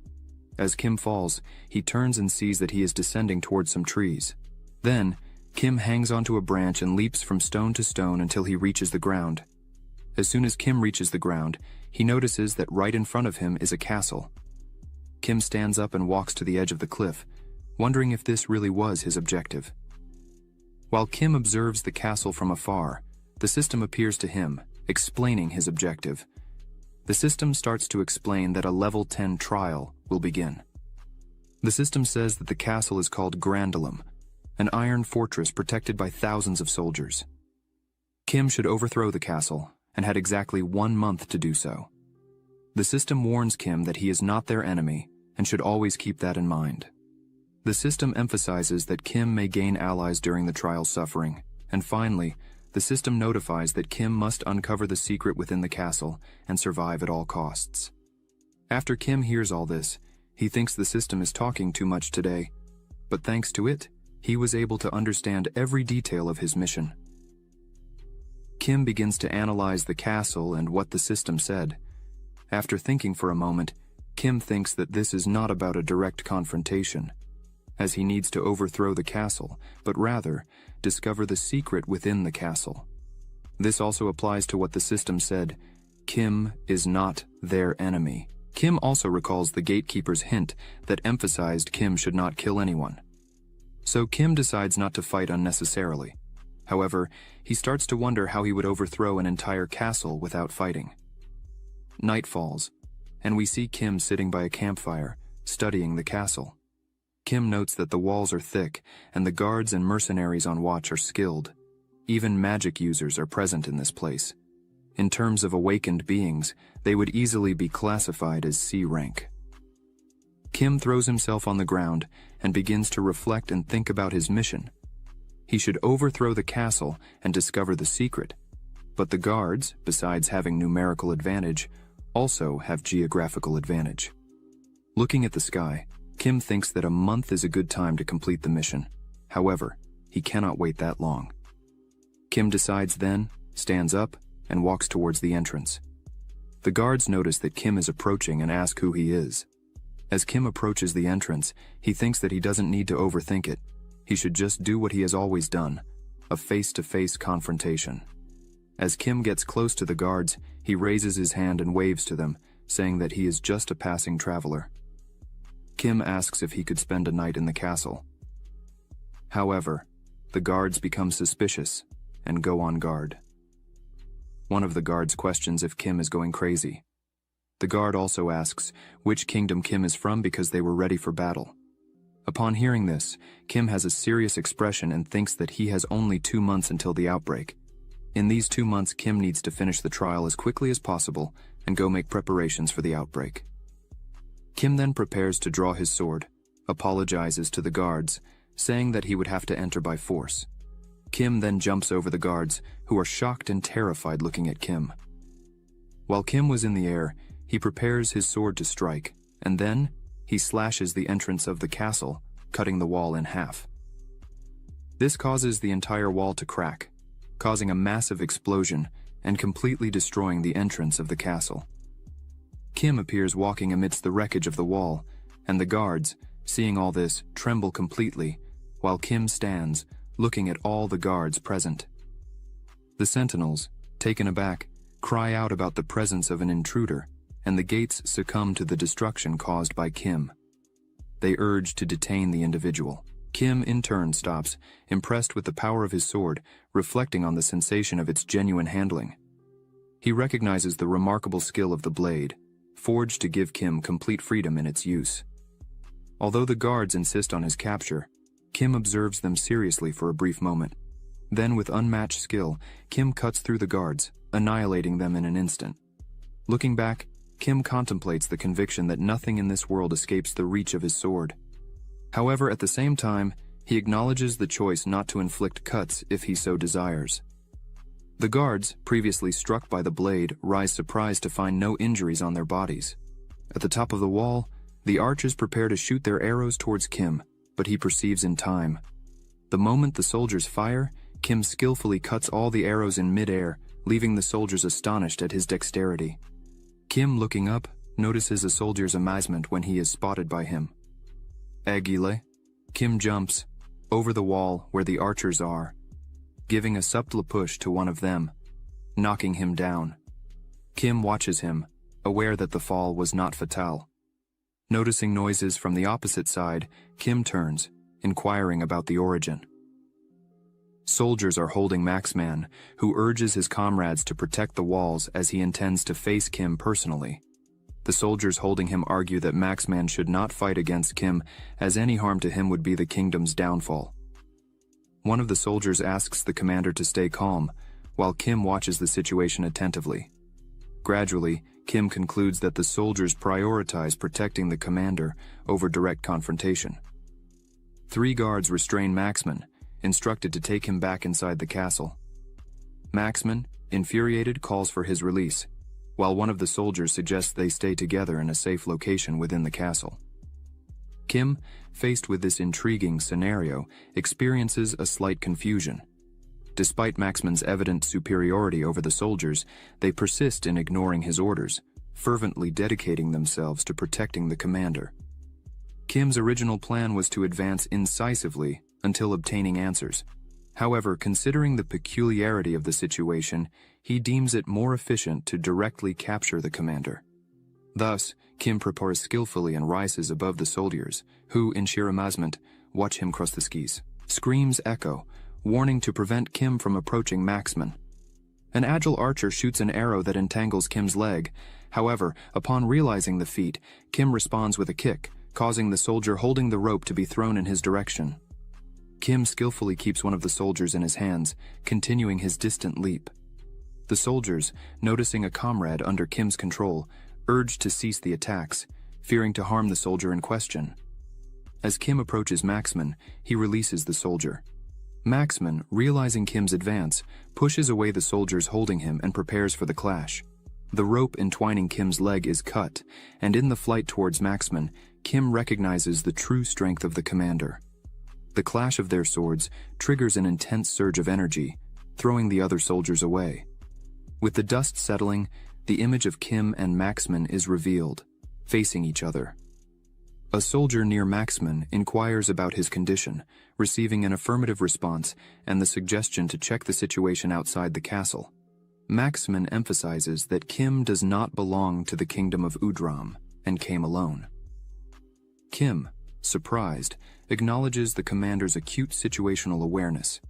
As Kim falls, he turns and sees that he is descending towards some trees. Then, Kim hangs onto a branch and leaps from stone to stone until he reaches the ground. As soon as Kim reaches the ground, he notices that right in front of him is a castle. Kim stands up and walks to the edge of the cliff, wondering if this really was his objective. While Kim observes the castle from afar, the system appears to him, explaining his objective. The system starts to explain that a level 10 trial will begin. The system says that the castle is called Grandolum, an iron fortress protected by thousands of soldiers. Kim should overthrow the castle, and had exactly 1 month to do so. The system warns Kim that he is not their enemy and should always keep that in mind. The system emphasizes that Kim may gain allies during the trial's suffering, and finally, the system notifies that Kim must uncover the secret within the castle and survive at all costs. After Kim hears all this, he thinks the system is talking too much today, but thanks to it, he was able to understand every detail of his mission. Kim begins to analyze the castle and what the system said. After thinking for a moment, Kim thinks that this is not about a direct confrontation, as he needs to overthrow the castle, but rather discover the secret within the castle. This also applies to what the system said: Kim is not their enemy. Kim also recalls the gatekeeper's hint that emphasized Kim should not kill anyone. So Kim decides not to fight unnecessarily. However, he starts to wonder how he would overthrow an entire castle without fighting. Night falls, and we see Kim sitting by a campfire, studying the castle. Kim notes that the walls are thick, and the guards and mercenaries on watch are skilled. Even magic users are present in this place. In terms of awakened beings, they would easily be classified as C rank. Kim throws himself on the ground and begins to reflect and think about his mission. He should overthrow the castle and discover the secret. But the guards, besides having numerical advantage, also have geographical advantage. Looking at the sky, Kim thinks that a month is a good time to complete the mission. However, he cannot wait that long. Kim decides then, stands up, and walks towards the entrance. The guards notice that Kim is approaching and ask who he is. As Kim approaches the entrance, he thinks that he doesn't need to overthink it. He should just do what he has always done, a face-to-face confrontation. As Kim gets close to the guards, he raises his hand and waves to them, saying that he is just a passing traveler. Kim asks if he could spend a night in the castle. However, the guards become suspicious and go on guard. One of the guards questions if Kim is going crazy. The guard also asks which kingdom Kim is from because they were ready for battle. Upon hearing this, Kim has a serious expression and thinks that he has only 2 months until the outbreak. In these 2 months, Kim needs to finish the trial as quickly as possible and go make preparations for the outbreak. Kim then prepares to draw his sword, apologizes to the guards, saying that he would have to enter by force. Kim then jumps over the guards, who are shocked and terrified looking at Kim. While Kim was in the air, he prepares his sword to strike, and then he slashes the entrance of the castle, cutting the wall in half. This causes the entire wall to crack, causing a massive explosion and completely destroying the entrance of the castle. Kim appears walking amidst the wreckage of the wall, and the guards, seeing all this, tremble completely, while Kim stands, looking at all the guards present. The sentinels, taken aback, cry out about the presence of an intruder, and the gates succumb to the destruction caused by Kim. They urge to detain the individual. Kim in turn stops, impressed with the power of his sword, reflecting on the sensation of its genuine handling. He recognizes the remarkable skill of the blade, forged to give Kim complete freedom in its use. Although the guards insist on his capture, Kim observes them seriously for a brief moment. Then, with unmatched skill, Kim cuts through the guards, annihilating them in an instant. Looking back, Kim contemplates the conviction that nothing in this world escapes the reach of his sword. However, at the same time, he acknowledges the choice not to inflict cuts if he so desires. The guards, previously struck by the blade, rise surprised to find no injuries on their bodies. At the top of the wall, the archers prepare to shoot their arrows towards Kim, but he perceives in time. The moment the soldiers fire, Kim skillfully cuts all the arrows in mid-air, leaving the soldiers astonished at his dexterity. Kim, looking up, notices a soldier's amazement when he is spotted by him. Agile, Kim jumps over the wall where the archers are, giving a subtle push to one of them, knocking him down. Kim watches him, aware that the fall was not fatal. Noticing noises from the opposite side, Kim turns, inquiring about the origin. Soldiers are holding Maxman, who urges his comrades to protect the walls as he intends to face Kim personally. The soldiers holding him argue that Maxman should not fight against Kim, as any harm to him would be the kingdom's downfall. One of the soldiers asks the commander to stay calm, while Kim watches the situation attentively. Gradually, Kim concludes that the soldiers prioritize protecting the commander over direct confrontation. 3 guards restrain Maxman, instructed to take him back inside the castle. Maxman, infuriated, calls for his release, while one of the soldiers suggests they stay together in a safe location within the castle. Kim, faced with this intriguing scenario, experiences a slight confusion. Despite Maxman's evident superiority over the soldiers, they persist in ignoring his orders, fervently dedicating themselves to protecting the commander. Kim's original plan was to advance incisively until obtaining answers. However, considering the peculiarity of the situation, he deems it more efficient to directly capture the commander. Thus, Kim prepares skillfully and rises above the soldiers, who, in sheer amazement, watch him cross the skis. Screams echo, warning to prevent Kim from approaching Maxman. An agile archer shoots an arrow that entangles Kim's leg. However, upon realizing the feat, Kim responds with a kick, causing the soldier holding the rope to be thrown in his direction. Kim skillfully keeps one of the soldiers in his hands, continuing his distant leap. The soldiers, noticing a comrade under Kim's control, urge to cease the attacks, fearing to harm the soldier in question. As Kim approaches Maxman, he releases the soldier. Maxman, realizing Kim's advance, pushes away the soldiers holding him and prepares for the clash. The rope entwining Kim's leg is cut, and in the flight towards Maxman, Kim recognizes the true strength of the commander. The clash of their swords triggers an intense surge of energy, throwing the other soldiers away. With the dust settling, the image of Kim and Maxman is revealed, facing each other. A soldier near Maxman inquires about his condition, receiving an affirmative response and the suggestion to check the situation outside the castle. Maxman emphasizes that Kim does not belong to the kingdom of Udram and came alone. Kim, surprised, acknowledges the commander's acute situational awareness,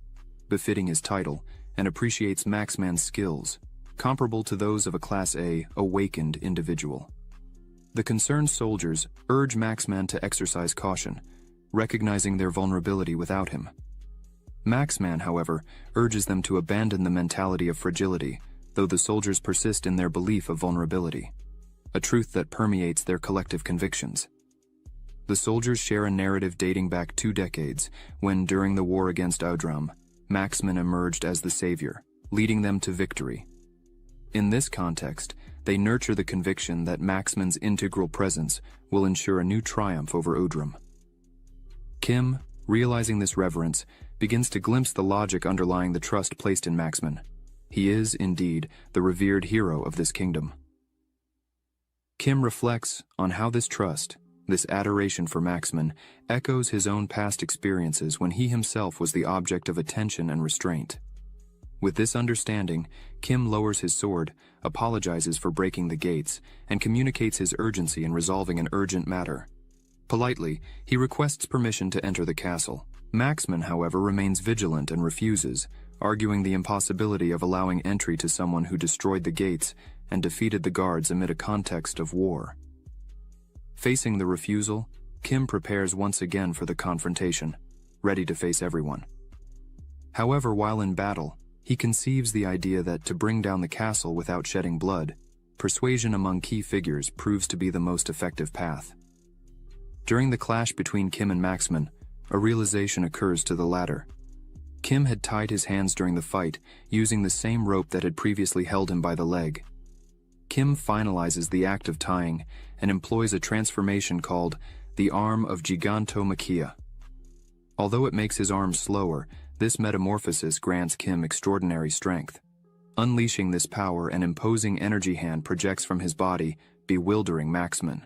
befitting his title, and appreciates Maxman's skills, comparable to those of a Class A awakened individual. The concerned soldiers urge Maxman to exercise caution, recognizing their vulnerability without him. Maxman, however, urges them to abandon the mentality of fragility, though the soldiers persist in their belief of vulnerability, a truth that permeates their collective convictions. The soldiers share a narrative dating back 2 decades, when, during the war against Odrum, Maxman emerged as the savior, leading them to victory. In this context, they nurture the conviction that Maxman's integral presence will ensure a new triumph over Odrum. Kim, realizing this reverence, begins to glimpse the logic underlying the trust placed in Maxman. He is, indeed, the revered hero of this kingdom. Kim reflects on how this trust, this adoration for Maxman, echoes his own past experiences when he himself was the object of attention and restraint. With this understanding, Kim lowers his sword, apologizes for breaking the gates, and communicates his urgency in resolving an urgent matter. Politely, he requests permission to enter the castle. Maxman, however, remains vigilant and refuses, arguing the impossibility of allowing entry to someone who destroyed the gates and defeated the guards amid a context of war. Facing the refusal, Kim prepares once again for the confrontation, ready to face everyone. However, while in battle, he conceives the idea that to bring down the castle without shedding blood, persuasion among key figures proves to be the most effective path. During the clash between Kim and Maxman, a realization occurs to the latter. Kim had tied his hands during the fight, using the same rope that had previously held him by the leg. Kim finalizes the act of tying and employs a transformation called the Arm of Gigantomachia. Although it makes his arm slower, this metamorphosis grants Kim extraordinary strength. Unleashing this power, an imposing energy hand projects from his body, bewildering Maxman.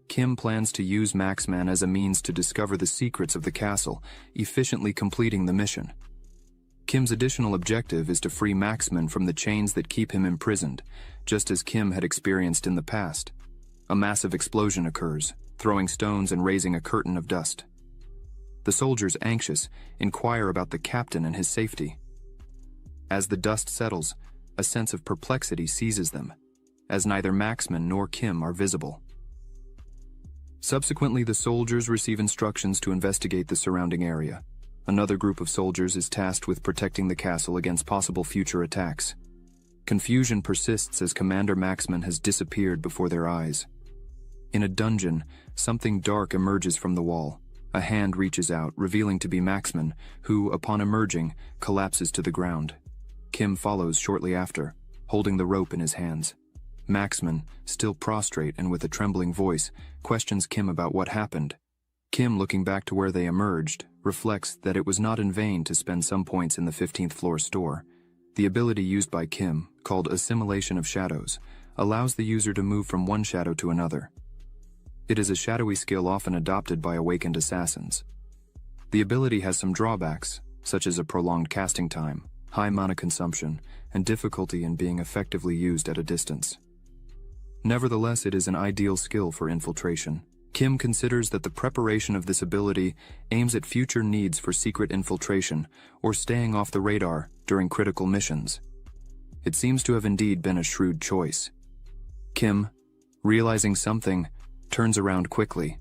Kim plans to use Maxman as a means to discover the secrets of the castle, efficiently completing the mission. Kim's additional objective is to free Maxman from the chains that keep him imprisoned, just as Kim had experienced in the past. A massive explosion occurs, throwing stones and raising a curtain of dust. The soldiers, anxious, inquire about the captain and his safety. As the dust settles, a sense of perplexity seizes them, as neither Maxman nor Kim are visible. Subsequently, the soldiers receive instructions to investigate the surrounding area. Another group of soldiers is tasked with protecting the castle against possible future attacks. Confusion persists as Commander Maxman has disappeared before their eyes. In a dungeon, something dark emerges from the wall. A hand reaches out, revealing to be Maxman, who, upon emerging, collapses to the ground. Kim follows shortly after, holding the rope in his hands. Maxman, still prostrate and with a trembling voice, questions Kim about what happened. Kim, looking back to where they emerged, reflects that it was not in vain to spend some points in the 15th floor store. The ability used by Kim, called Assimilation of Shadows, allows the user to move from one shadow to another. It is a shadowy skill often adopted by awakened assassins. The ability has some drawbacks, such as a prolonged casting time, high mana consumption, and difficulty in being effectively used at a distance. Nevertheless, it is an ideal skill for infiltration. Kim considers that the preparation of this ability aims at future needs for secret infiltration or staying off the radar during critical missions. It seems to have indeed been a shrewd choice. Kim, realizing something, turns around quickly.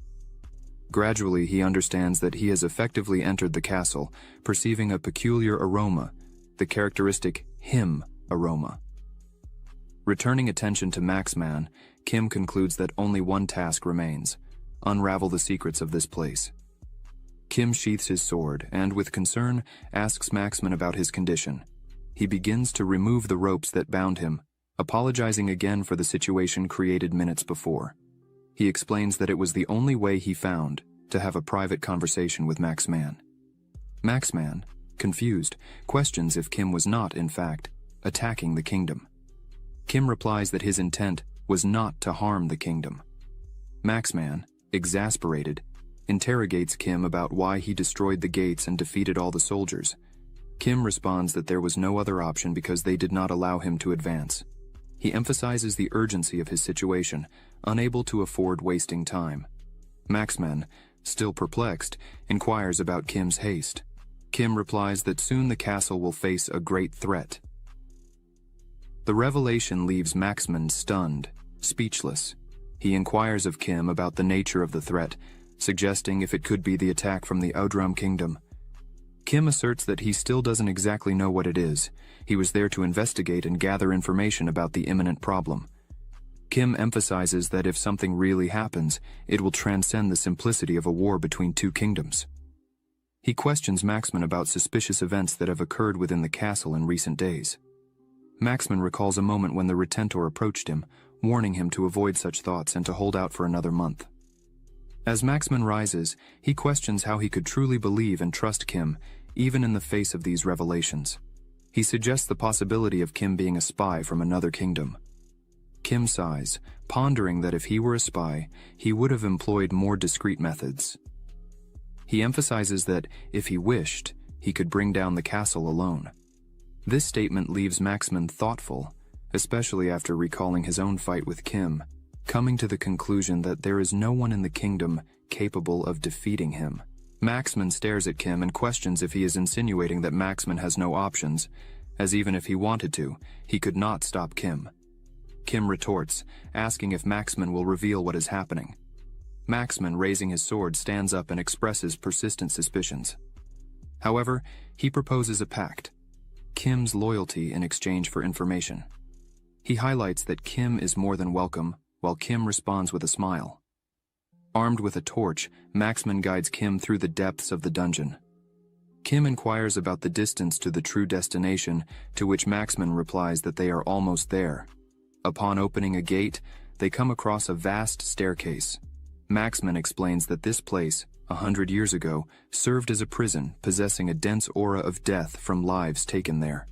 Gradually, he understands that he has effectively entered the castle, perceiving a peculiar aroma, the characteristic him aroma. Returning attention to Maxman, Kim concludes that only one task remains: unravel the secrets of this place. Kim sheaths his sword and, with concern, asks Maxman about his condition. He begins to remove the ropes that bound him, apologizing again for the situation created minutes before. He explains that it was the only way he found to have a private conversation with Maxman. Maxman, confused, questions if Kim was not, in fact, attacking the kingdom. Kim replies that his intent was not to harm the kingdom. Maxman, exasperated, interrogates Kim about why he destroyed the gates and defeated all the soldiers. Kim responds that there was no other option because they did not allow him to advance. He emphasizes the urgency of his situation, unable to afford wasting time. Maxman, still perplexed, inquires about Kim's haste. Kim replies that soon the castle will face a great threat. The revelation leaves Maxman stunned, speechless. He inquires of Kim about the nature of the threat, suggesting if it could be the attack from the Odrum kingdom. Kim asserts that he still doesn't exactly know what it is. He was there to investigate and gather information about the imminent problem. Kim emphasizes that if something really happens, it will transcend the simplicity of a war between two kingdoms. He questions Maxman about suspicious events that have occurred within the castle in recent days. Maxman recalls a moment when the Retentor approached him, warning him to avoid such thoughts and to hold out for another month. As Maxman rises, he questions how he could truly believe and trust Kim, even in the face of these revelations. He suggests the possibility of Kim being a spy from another kingdom. Kim sighs, pondering that if he were a spy, he would have employed more discreet methods. He emphasizes that, if he wished, he could bring down the castle alone. This statement leaves Maxman thoughtful, especially after recalling his own fight with Kim, coming to the conclusion that there is no one in the kingdom capable of defeating him. Maxman stares at Kim and questions if he is insinuating that Maxman has no options, as even if he wanted to, he could not stop Kim. Kim retorts, asking if Maxman will reveal what is happening. Maxman, raising his sword, stands up and expresses persistent suspicions. However, he proposes a pact: Kim's loyalty in exchange for information. He highlights that Kim is more than welcome, while Kim responds with a smile. Armed with a torch, Maxman guides Kim through the depths of the dungeon. Kim inquires about the distance to the true destination, to which Maxman replies that they are almost there. Upon opening a gate, they come across a vast staircase. Maxman explains that this place, 100 years ago, served as a prison, possessing a dense aura of death from lives taken there.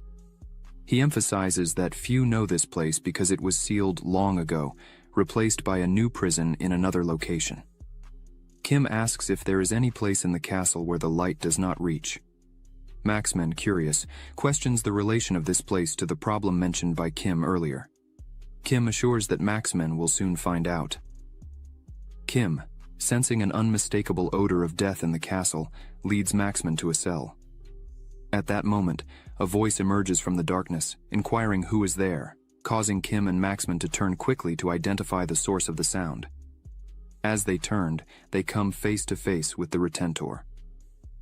He emphasizes that few know this place because it was sealed long ago, replaced by a new prison in another location. Kim asks if there is any place in the castle where the light does not reach. Maxman, curious, questions the relation of this place to the problem mentioned by Kim earlier. Kim assures that Maxman will soon find out. Kim, sensing an unmistakable odor of death in the castle, leads Maxman to a cell. At that moment, a voice emerges from the darkness, inquiring who is there, causing Kim and Maxman to turn quickly to identify the source of the sound. As they turned, they come face to face with the Retentor.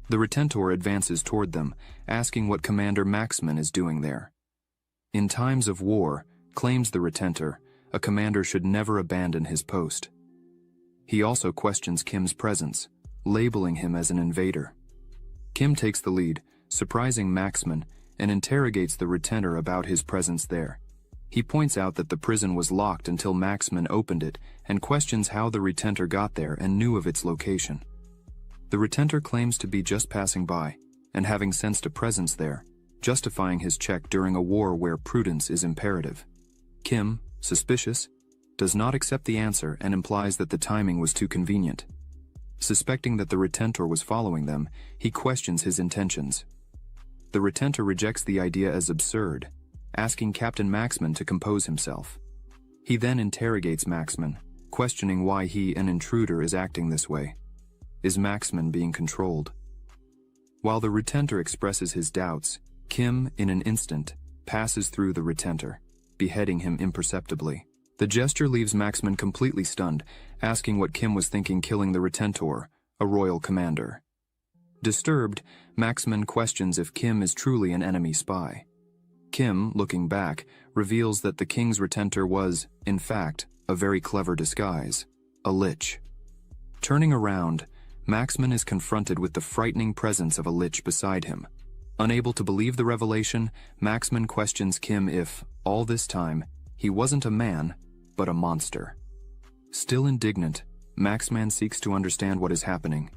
The Retentor advances toward them, asking what Commander Maxman is doing there. In times of war, claims the Retentor, a commander should never abandon his post. He also questions Kim's presence, labeling him as an invader. Kim takes the lead, surprising Maxman, and interrogates the Retentor about his presence there. He points out that the prison was locked until Maxman opened it and questions how the Retentor got there and knew of its location. The Retentor claims to be just passing by, and having sensed a presence there, justifying his check during a war where prudence is imperative. Kim, suspicious, does not accept the answer and implies that the timing was too convenient. Suspecting that the Retentor was following them, he questions his intentions. The Retentor rejects the idea as absurd, asking Captain Maxman to compose himself. He then interrogates Maxman, questioning why he, an intruder, is acting this way. Is Maxman being controlled? While the Retentor expresses his doubts, Kim, in an instant, passes through the Retentor, beheading him imperceptibly. The gesture leaves Maxman completely stunned, asking what Kim was thinking killing the Retentor, a royal commander. Disturbed, Maxman questions if Kim is truly an enemy spy. Kim, looking back, reveals that the king's Retentor was, in fact, a very clever disguise, a lich. Turning around, Maxman is confronted with the frightening presence of a lich beside him. Unable to believe the revelation, Maxman questions Kim if, all this time, he wasn't a man, but a monster. Still indignant, Maxman seeks to understand what is happening.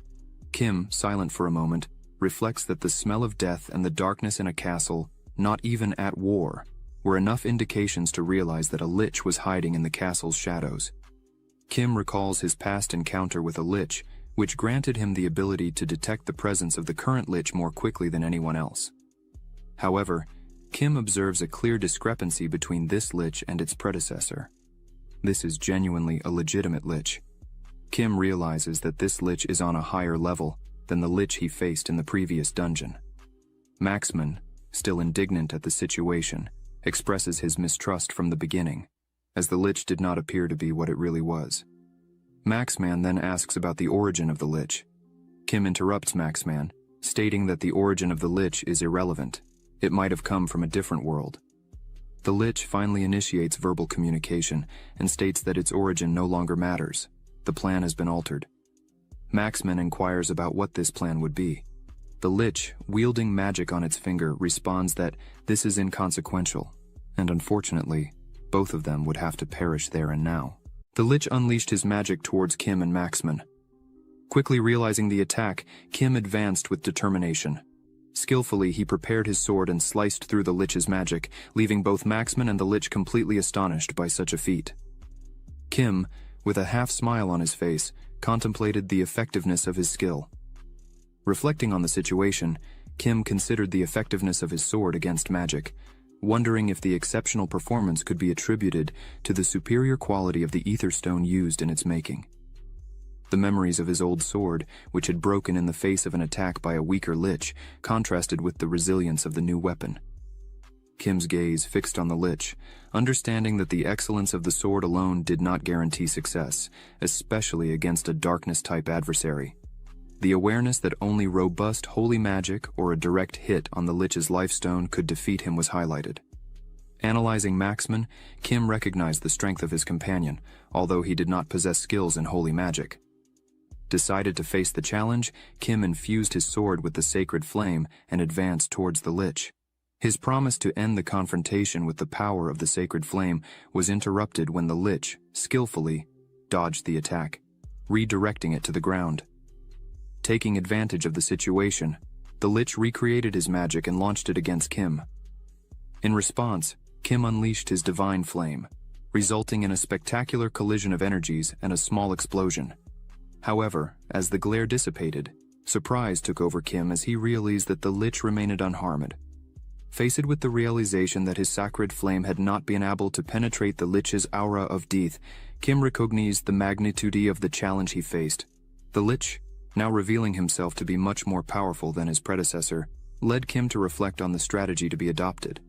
Kim, silent for a moment, reflects that the smell of death and the darkness in a castle, not even at war, were enough indications to realize that a lich was hiding in the castle's shadows. Kim recalls his past encounter with a lich, which granted him the ability to detect the presence of the current lich more quickly than anyone else. However, Kim observes a clear discrepancy between this lich and its predecessor. This is genuinely a legitimate lich. Kim realizes that this lich is on a higher level than the lich he faced in the previous dungeon. Maxman, still indignant at the situation, expresses his mistrust from the beginning, as the lich did not appear to be what it really was. Maxman then asks about the origin of the lich. Kim interrupts Maxman, stating that the origin of the lich is irrelevant. It might have come from a different world. The Lich finally initiates verbal communication and states that its origin no longer matters. The plan has been altered. Maxman inquires about what this plan would be. The Lich, wielding magic on its finger, responds that this is inconsequential, and unfortunately, both of them would have to perish there and now. The Lich unleashed his magic towards Kim and Maxman. Quickly realizing the attack, Kim advanced with determination. Skillfully, he prepared his sword and sliced through the Lich's magic, leaving both Maxman and the Lich completely astonished by such a feat. Kim, with a half-smile on his face, contemplated the effectiveness of his skill. Reflecting on the situation, Kim considered the effectiveness of his sword against magic, wondering if the exceptional performance could be attributed to the superior quality of the ether stone used in its making. The memories of his old sword, which had broken in the face of an attack by a weaker Lich, contrasted with the resilience of the new weapon. Kim's gaze fixed on the Lich, understanding that the excellence of the sword alone did not guarantee success, especially against a darkness-type adversary. The awareness that only robust holy magic or a direct hit on the Lich's lifestone could defeat him was highlighted. Analyzing Maxman, Kim recognized the strength of his companion, although he did not possess skills in holy magic. Decided to face the challenge, Kim infused his sword with the sacred flame and advanced towards the Lich. His promise to end the confrontation with the power of the sacred flame was interrupted when the Lich, skillfully, dodged the attack, redirecting it to the ground. Taking advantage of the situation, the Lich recreated his magic and launched it against Kim. In response, Kim unleashed his divine flame, resulting in a spectacular collision of energies and a small explosion. However, as the glare dissipated, surprise took over Kim as he realized that the Lich remained unharmed. Faced with the realization that his sacred flame had not been able to penetrate the Lich's aura of death, Kim recognized the magnitude of the challenge he faced. The Lich, now revealing himself to be much more powerful than his predecessor, led Kim to reflect on the strategy to be adopted.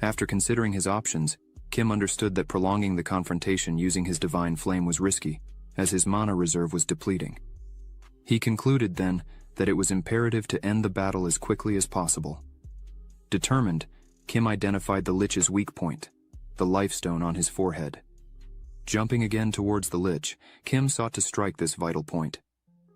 After considering his options, Kim understood that prolonging the confrontation using his divine flame was risky, as his mana reserve was depleting. He concluded then that it was imperative to end the battle as quickly as possible. Determined, Kim identified the Lich's weak point, the lifestone on his forehead. Jumping again towards the Lich, Kim sought to strike this vital point.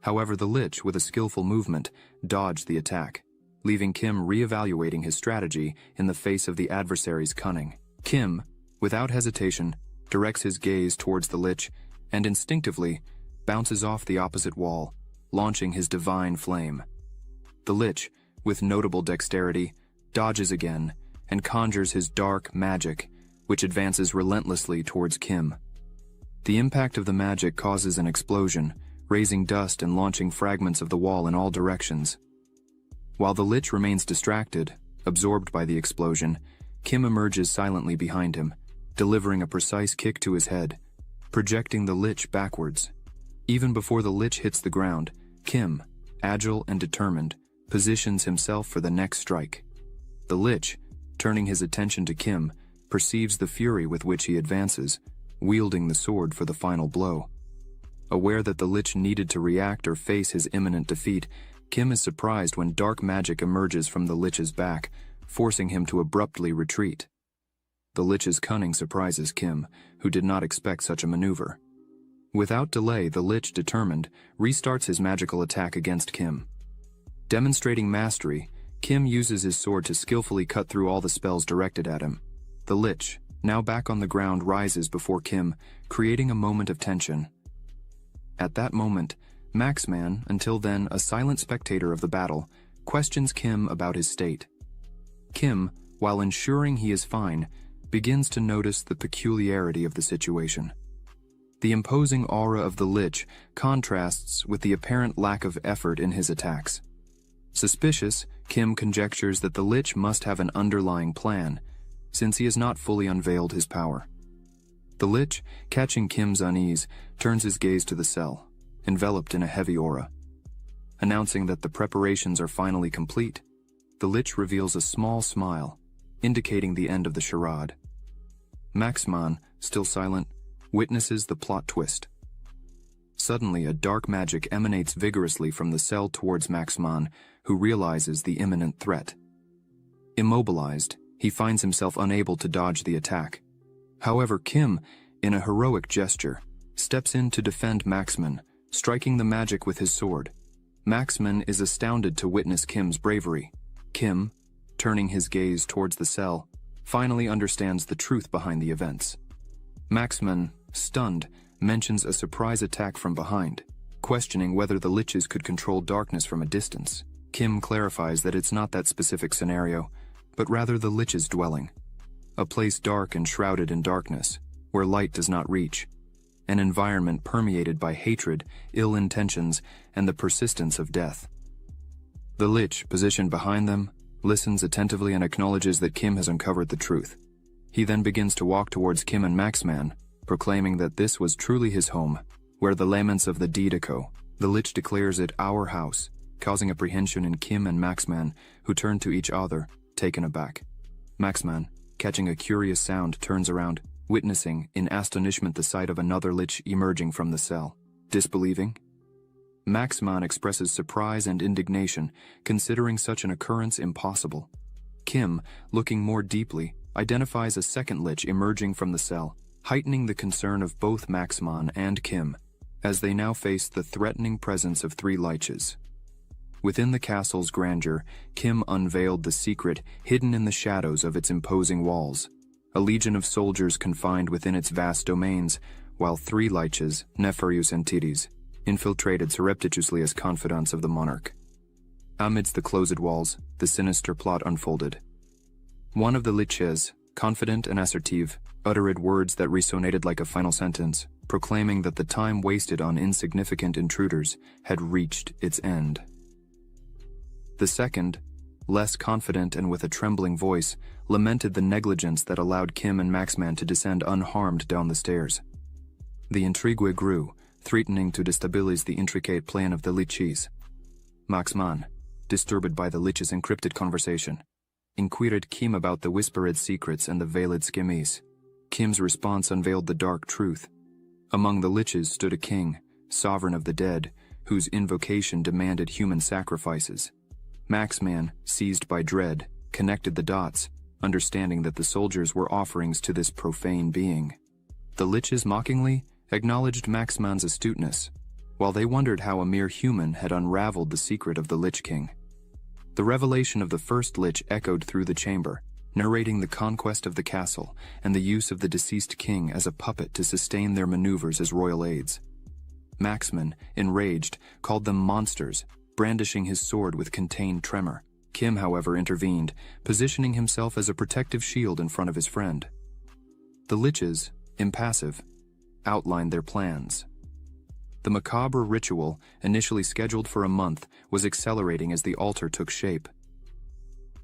However, the Lich, with a skillful movement, dodged the attack, leaving Kim re-evaluating his strategy in the face of the adversary's cunning. Kim, without hesitation, directs his gaze towards the Lich and instinctively bounces off the opposite wall, launching his divine flame. The Lich, with notable dexterity, dodges again and conjures his dark magic, which advances relentlessly towards Kim. The impact of the magic causes an explosion, raising dust and launching fragments of the wall in all directions. While the Lich remains distracted, absorbed by the explosion, Kim emerges silently behind him, delivering a precise kick to his head, projecting the Lich backwards. Even before the Lich hits the ground, Kim, agile and determined, positions himself for the next strike. The Lich, turning his attention to Kim, perceives the fury with which he advances, wielding the sword for the final blow. Aware that the Lich needed to react or face his imminent defeat, Kim is surprised when dark magic emerges from the Lich's back, forcing him to abruptly retreat. The Lich's cunning surprises Kim, who did not expect such a maneuver. Without delay, the Lich, determined, restarts his magical attack against Kim. Demonstrating mastery, Kim uses his sword to skillfully cut through all the spells directed at him. The Lich, now back on the ground, rises before Kim, creating a moment of tension. At that moment, Maxman, until then a silent spectator of the battle, questions Kim about his state. Kim, while ensuring he is fine, begins to notice the peculiarity of the situation. The imposing aura of the Lich contrasts with the apparent lack of effort in his attacks. Suspicious, Kim conjectures that the Lich must have an underlying plan, since he has not fully unveiled his power. The Lich, catching Kim's unease, turns his gaze to the cell, enveloped in a heavy aura. Announcing that the preparations are finally complete, the Lich reveals a small smile, indicating the end of the charade. Maxman, still silent, witnesses the plot twist. Suddenly, a dark magic emanates vigorously from the cell towards Maxman, who realizes the imminent threat. Immobilized, He finds himself unable to dodge the attack. However, Kim, in a heroic gesture, steps in to defend Maxman, striking the magic with his sword. Maxman is astounded to witness Kim's bravery. Kim, turning his gaze towards the cell, finally understands the truth behind the events. Maxman, stunned, mentions a surprise attack from behind, questioning whether the liches could control darkness from a distance. Kim clarifies that it's not that specific scenario, but rather the liches' dwelling. A place dark and shrouded in darkness, where light does not reach. An environment permeated by hatred, ill intentions, and the persistence of death. The lich, positioned behind them, listens attentively and acknowledges that Kim has uncovered the truth. He then begins to walk towards Kim and Maxman, proclaiming that this was truly his home, where the laments of the deed echo. The lich declares it our house, causing apprehension in Kim and Maxman, who turn to each other, taken aback. Maxman, catching a curious sound, turns around, witnessing, in astonishment, the sight of another lich emerging from the cell. Disbelieving? Maxman expresses surprise and indignation, considering such an occurrence impossible. Kim, looking more deeply, identifies a second lich emerging from the cell, heightening the concern of both Maxman and Kim, as they now face the threatening presence of three liches. Within the castle's grandeur, Kim unveiled the secret hidden in the shadows of its imposing walls. A legion of soldiers confined within its vast domains, while three liches, nefarious entities, infiltrated surreptitiously as confidants of the monarch. Amidst the closed walls, the sinister plot unfolded. One of the liches, confident and assertive, uttered words that resonated like a final sentence, proclaiming that the time wasted on insignificant intruders had reached its end. The second, less confident and with a trembling voice, lamented the negligence that allowed Kim and Maxman to descend unharmed down the stairs. The intrigue grew, threatening to destabilize the intricate plan of the liches. Maxman, disturbed by the lich's encrypted conversation, inquired Kim about the whispered secrets and the veiled schemes. Kim's response unveiled the dark truth. Among the liches stood a king, sovereign of the dead, whose invocation demanded human sacrifices. Maxman, seized by dread, connected the dots, understanding that the soldiers were offerings to this profane being. The liches mockingly acknowledged Maxman's astuteness, while they wondered how a mere human had unraveled the secret of the Lich King. The revelation of the first lich echoed through the chamber, narrating the conquest of the castle and the use of the deceased king as a puppet to sustain their maneuvers as royal aides. Maxman, enraged, called them monsters, brandishing his sword with contained tremor. Kim, however, intervened, positioning himself as a protective shield in front of his friend. The liches, impassive, outlined their plans. The macabre ritual, initially scheduled for a month, was accelerating as the altar took shape.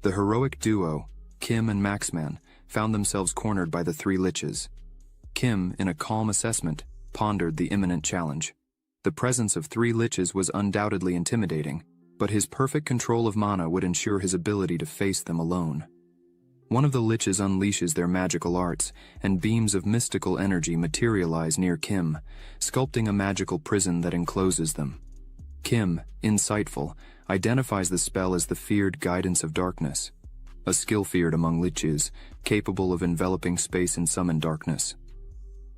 The heroic duo, Kim and Maxman, found themselves cornered by the three liches. Kim, in a calm assessment, pondered the imminent challenge. The presence of three liches was undoubtedly intimidating, but his perfect control of mana would ensure his ability to face them alone. One of the liches unleashes their magical arts, and beams of mystical energy materialize near Kim, sculpting a magical prison that encloses them. Kim, insightful, identifies the spell as the feared guidance of darkness, a skill feared among liches, capable of enveloping space in summoned darkness.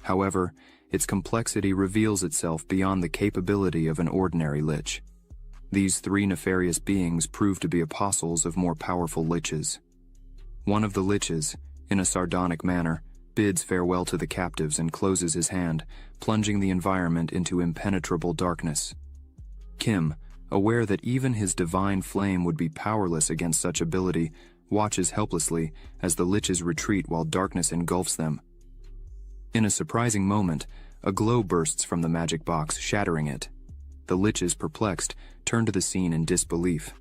However, its complexity reveals itself beyond the capability of an ordinary lich. These three nefarious beings prove to be apostles of more powerful liches. One of the liches, in a sardonic manner, bids farewell to the captives and closes his hand, plunging the environment into impenetrable darkness. Kim, aware that even his divine flame would be powerless against such ability, watches helplessly as the liches retreat while darkness engulfs them. In a surprising moment, a glow bursts from the magic box, shattering it. The liches, perplexed, turn to the scene in disbelief.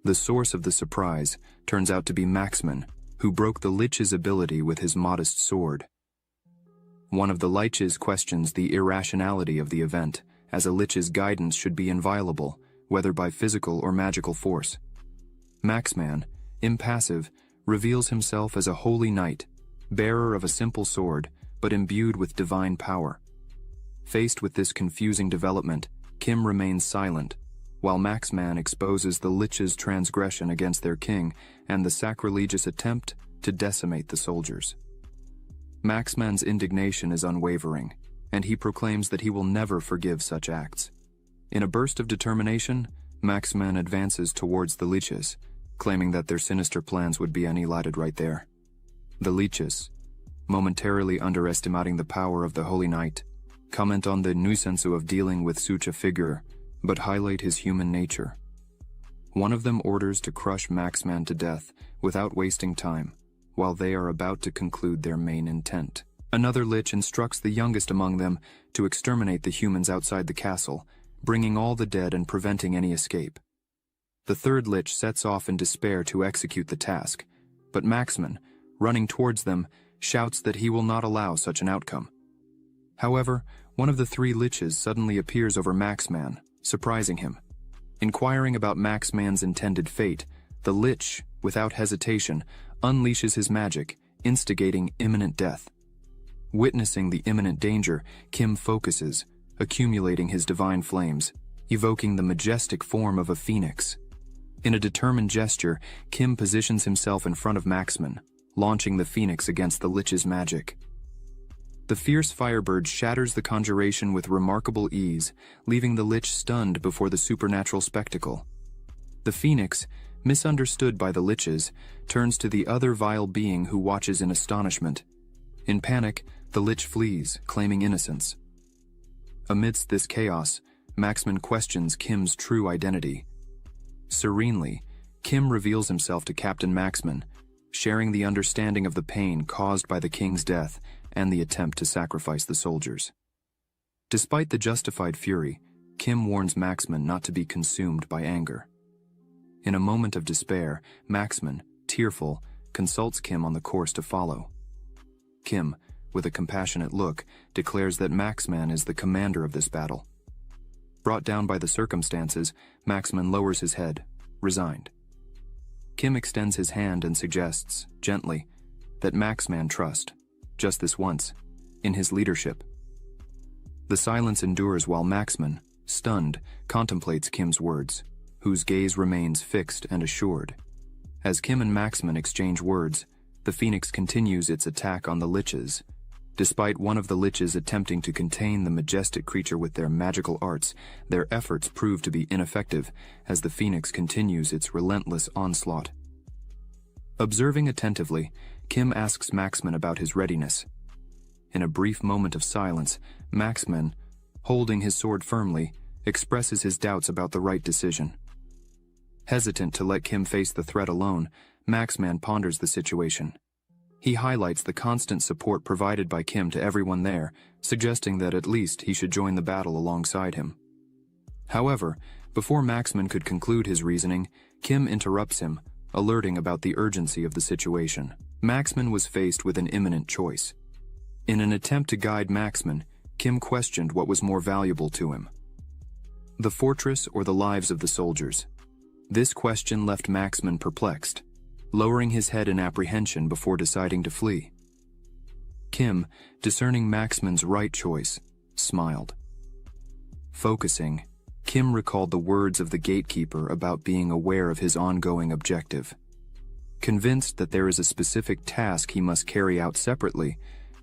The source of the surprise turns out to be Maxman, who broke the lich's ability with his modest sword. One of the liches questions the irrationality of the event, as a lich's guidance should be inviolable, whether by physical or magical force. Maxman, impassive, reveals himself as a holy knight, bearer of a simple sword, but imbued with divine power. Faced with this confusing development, Kim remains silent, while Maxman exposes the lich's transgression against their king and the sacrilegious attempt to decimate the soldiers. Maxman's indignation is unwavering, and he proclaims that he will never forgive such acts. In a burst of determination, Maxman advances towards the leeches, claiming that their sinister plans would be annihilated right there. The leeches, momentarily underestimating the power of the Holy Knight, comment on the nuisance of dealing with such a figure, but highlight his human nature. One of them orders to crush Maxman to death without wasting time, while they are about to conclude their main intent. Another lich instructs the youngest among them to exterminate the humans outside the castle, bringing all the dead and preventing any escape. The third lich sets off in despair to execute the task, but Maxman, running towards them, shouts that he will not allow such an outcome. However, one of the three liches suddenly appears over Maxman, surprising him. Inquiring about Maxman's intended fate, the lich, without hesitation, unleashes his magic, instigating imminent death. Witnessing the imminent danger, Kim focuses, accumulating his divine flames, evoking the majestic form of a phoenix. In a determined gesture, Kim positions himself in front of Maxman, launching the phoenix against the lich's magic. The fierce firebird shatters the conjuration with remarkable ease, leaving the lich stunned before the supernatural spectacle. The phoenix, misunderstood by the liches, turns to the other vile being who watches in astonishment. In panic, the lich flees, claiming innocence. Amidst this chaos, Maxman questions Kim's true identity. Serenely, Kim reveals himself to Captain Maxman, sharing the understanding of the pain caused by the king's death and the attempt to sacrifice the soldiers. Despite the justified fury, Kim warns Maxman not to be consumed by anger. In a moment of despair, Maxman, tearful, consults Kim on the course to follow. Kim, with a compassionate look, declares that Maxman is the commander of this battle. Brought down by the circumstances, Maxman lowers his head, resigned. Kim extends his hand and suggests, gently, that Maxman trust, just this once, in his leadership. The silence endures while Maxman, stunned, contemplates Kim's words, whose gaze remains fixed and assured. As Kim and Maxman exchange words, the phoenix continues its attack on the liches. Despite one of the liches attempting to contain the majestic creature with their magical arts, their efforts prove to be ineffective as the phoenix continues its relentless onslaught. Observing attentively, Kim asks Maxman about his readiness. In a brief moment of silence, Maxman, holding his sword firmly, expresses his doubts about the right decision. Hesitant to let Kim face the threat alone, Maxman ponders the situation. He highlights the constant support provided by Kim to everyone there, suggesting that at least he should join the battle alongside him. However, before Maxman could conclude his reasoning, Kim interrupts him, alerting about the urgency of the situation. Maxman was faced with an imminent choice. In an attempt to guide Maxman, Kim questioned what was more valuable to him: the fortress or the lives of the soldiers. This question left Maxman perplexed, lowering his head in apprehension before deciding to flee. Kim, discerning Maxman's right choice, smiled. Focusing, Kim recalled the words of the gatekeeper about being aware of his ongoing objective. Convinced that there is a specific task he must carry out separately,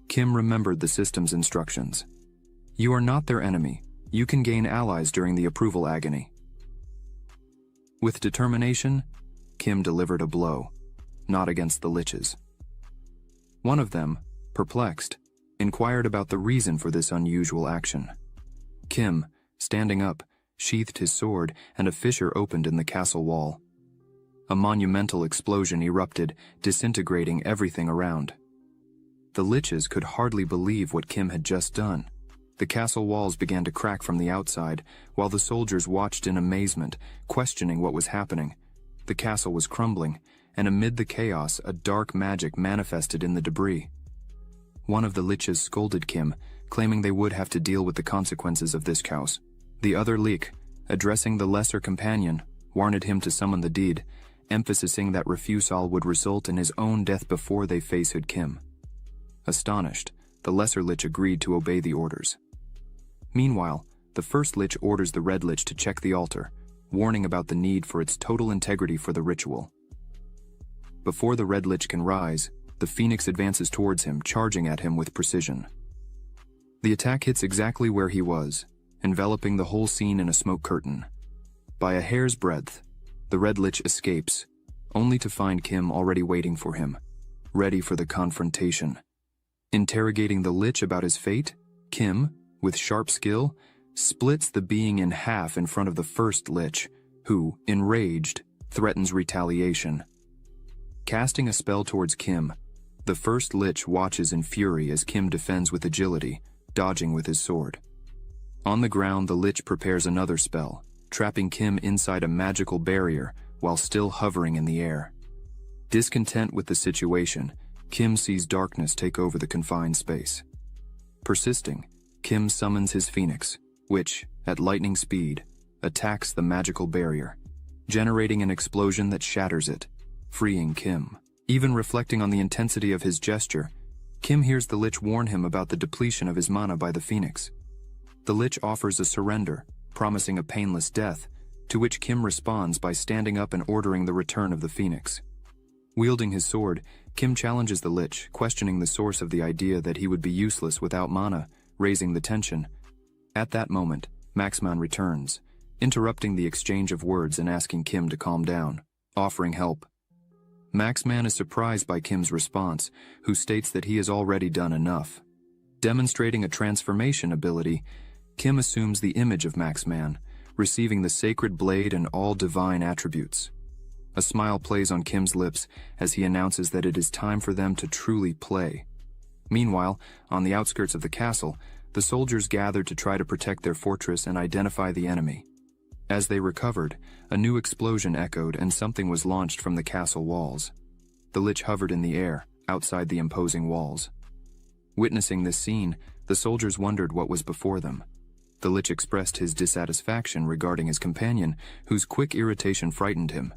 Kim remembered the system's instructions. You are not their enemy. You can gain allies during the approval agony. With determination, Kim delivered a blow, not against the liches. One of them, perplexed, inquired about the reason for this unusual action. Kim, standing up, sheathed his sword, and a fissure opened in the castle wall. A monumental explosion erupted, disintegrating everything around. The liches could hardly believe what Kim had just done. The castle walls began to crack from the outside, while the soldiers watched in amazement, questioning what was happening. The castle was crumbling, and amid the chaos, a dark magic manifested in the debris. One of the liches scolded Kim, claiming they would have to deal with the consequences of this chaos. The other lich, addressing the lesser companion, warned him to summon the deed, emphasizing that refusal would result in his own death before they faced Kim. Astonished, the lesser lich agreed to obey the orders. Meanwhile, the first lich orders the red lich to check the altar, warning about the need for its total integrity for the ritual. Before the Red Lich can rise, the Phoenix advances towards him, charging at him with precision. The attack hits exactly where he was, enveloping the whole scene in a smoke curtain. By a hair's breadth, the Red Lich escapes, only to find Kim already waiting for him, ready for the confrontation. Interrogating the Lich about his fate, Kim, with sharp skill, splits the being in half in front of the first Lich, who, enraged, threatens retaliation. Casting a spell towards Kim, the first Lich watches in fury as Kim defends with agility, dodging with his sword. On the ground, the Lich prepares another spell, trapping Kim inside a magical barrier while still hovering in the air. Discontent with the situation, Kim sees darkness take over the confined space. Persisting, Kim summons his Phoenix, which, at lightning speed, attacks the magical barrier, generating an explosion that shatters it, freeing Kim. Even reflecting on the intensity of his gesture, Kim hears the Lich warn him about the depletion of his mana by the Phoenix. The Lich offers a surrender, promising a painless death, to which Kim responds by standing up and ordering the return of the Phoenix. Wielding his sword, Kim challenges the Lich, questioning the source of the idea that he would be useless without mana, raising the tension. At that moment, Maxman returns, interrupting the exchange of words and asking Kim to calm down, offering help. Maxman is surprised by Kim's response, who states that he has already done enough. Demonstrating a transformation ability, Kim assumes the image of Maxman, receiving the sacred blade and all divine attributes. A smile plays on Kim's lips as he announces that it is time for them to truly play. Meanwhile, on the outskirts of the castle, the soldiers gathered to try to protect their fortress and identify the enemy. As they recovered, a new explosion echoed and something was launched from the castle walls. The Lich hovered in the air, outside the imposing walls. Witnessing this scene, the soldiers wondered what was before them. The Lich expressed his dissatisfaction regarding his companion, whose quick irritation frightened him.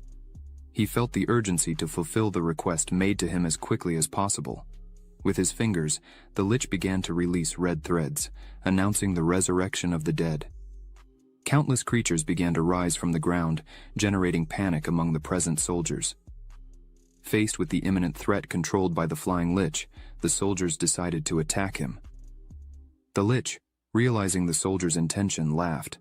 He felt the urgency to fulfill the request made to him as quickly as possible. With his fingers, the Lich began to release red threads, announcing the resurrection of the dead. Countless creatures began to rise from the ground, generating panic among the present soldiers. Faced with the imminent threat controlled by the flying Lich, the soldiers decided to attack him. The Lich, realizing the soldiers' intention, laughed.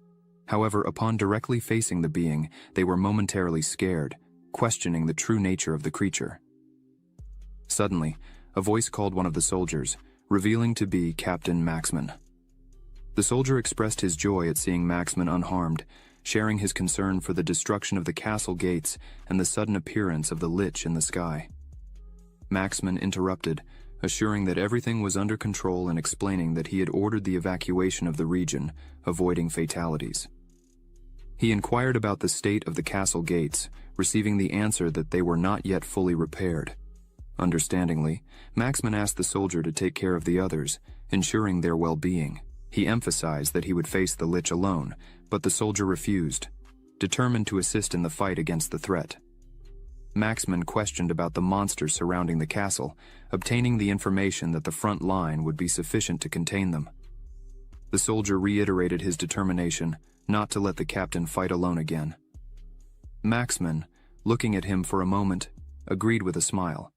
However, upon directly facing the being, they were momentarily scared, questioning the true nature of the creature. Suddenly, a voice called one of the soldiers, revealing to be Captain Maxman. The soldier expressed his joy at seeing Maxman unharmed, sharing his concern for the destruction of the castle gates and the sudden appearance of the Lich in the sky. Maxman interrupted, assuring that everything was under control and explaining that he had ordered the evacuation of the region, avoiding fatalities. He inquired about the state of the castle gates, receiving the answer that they were not yet fully repaired. Understandingly, Maxman asked the soldier to take care of the others, ensuring their well-being. He emphasized that he would face the Lich alone, but the soldier refused, determined to assist in the fight against the threat. Maxman questioned about the monsters surrounding the castle, obtaining the information that the front line would be sufficient to contain them. The soldier reiterated his determination not to let the captain fight alone again. Maxman, looking at him for a moment, agreed with a smile,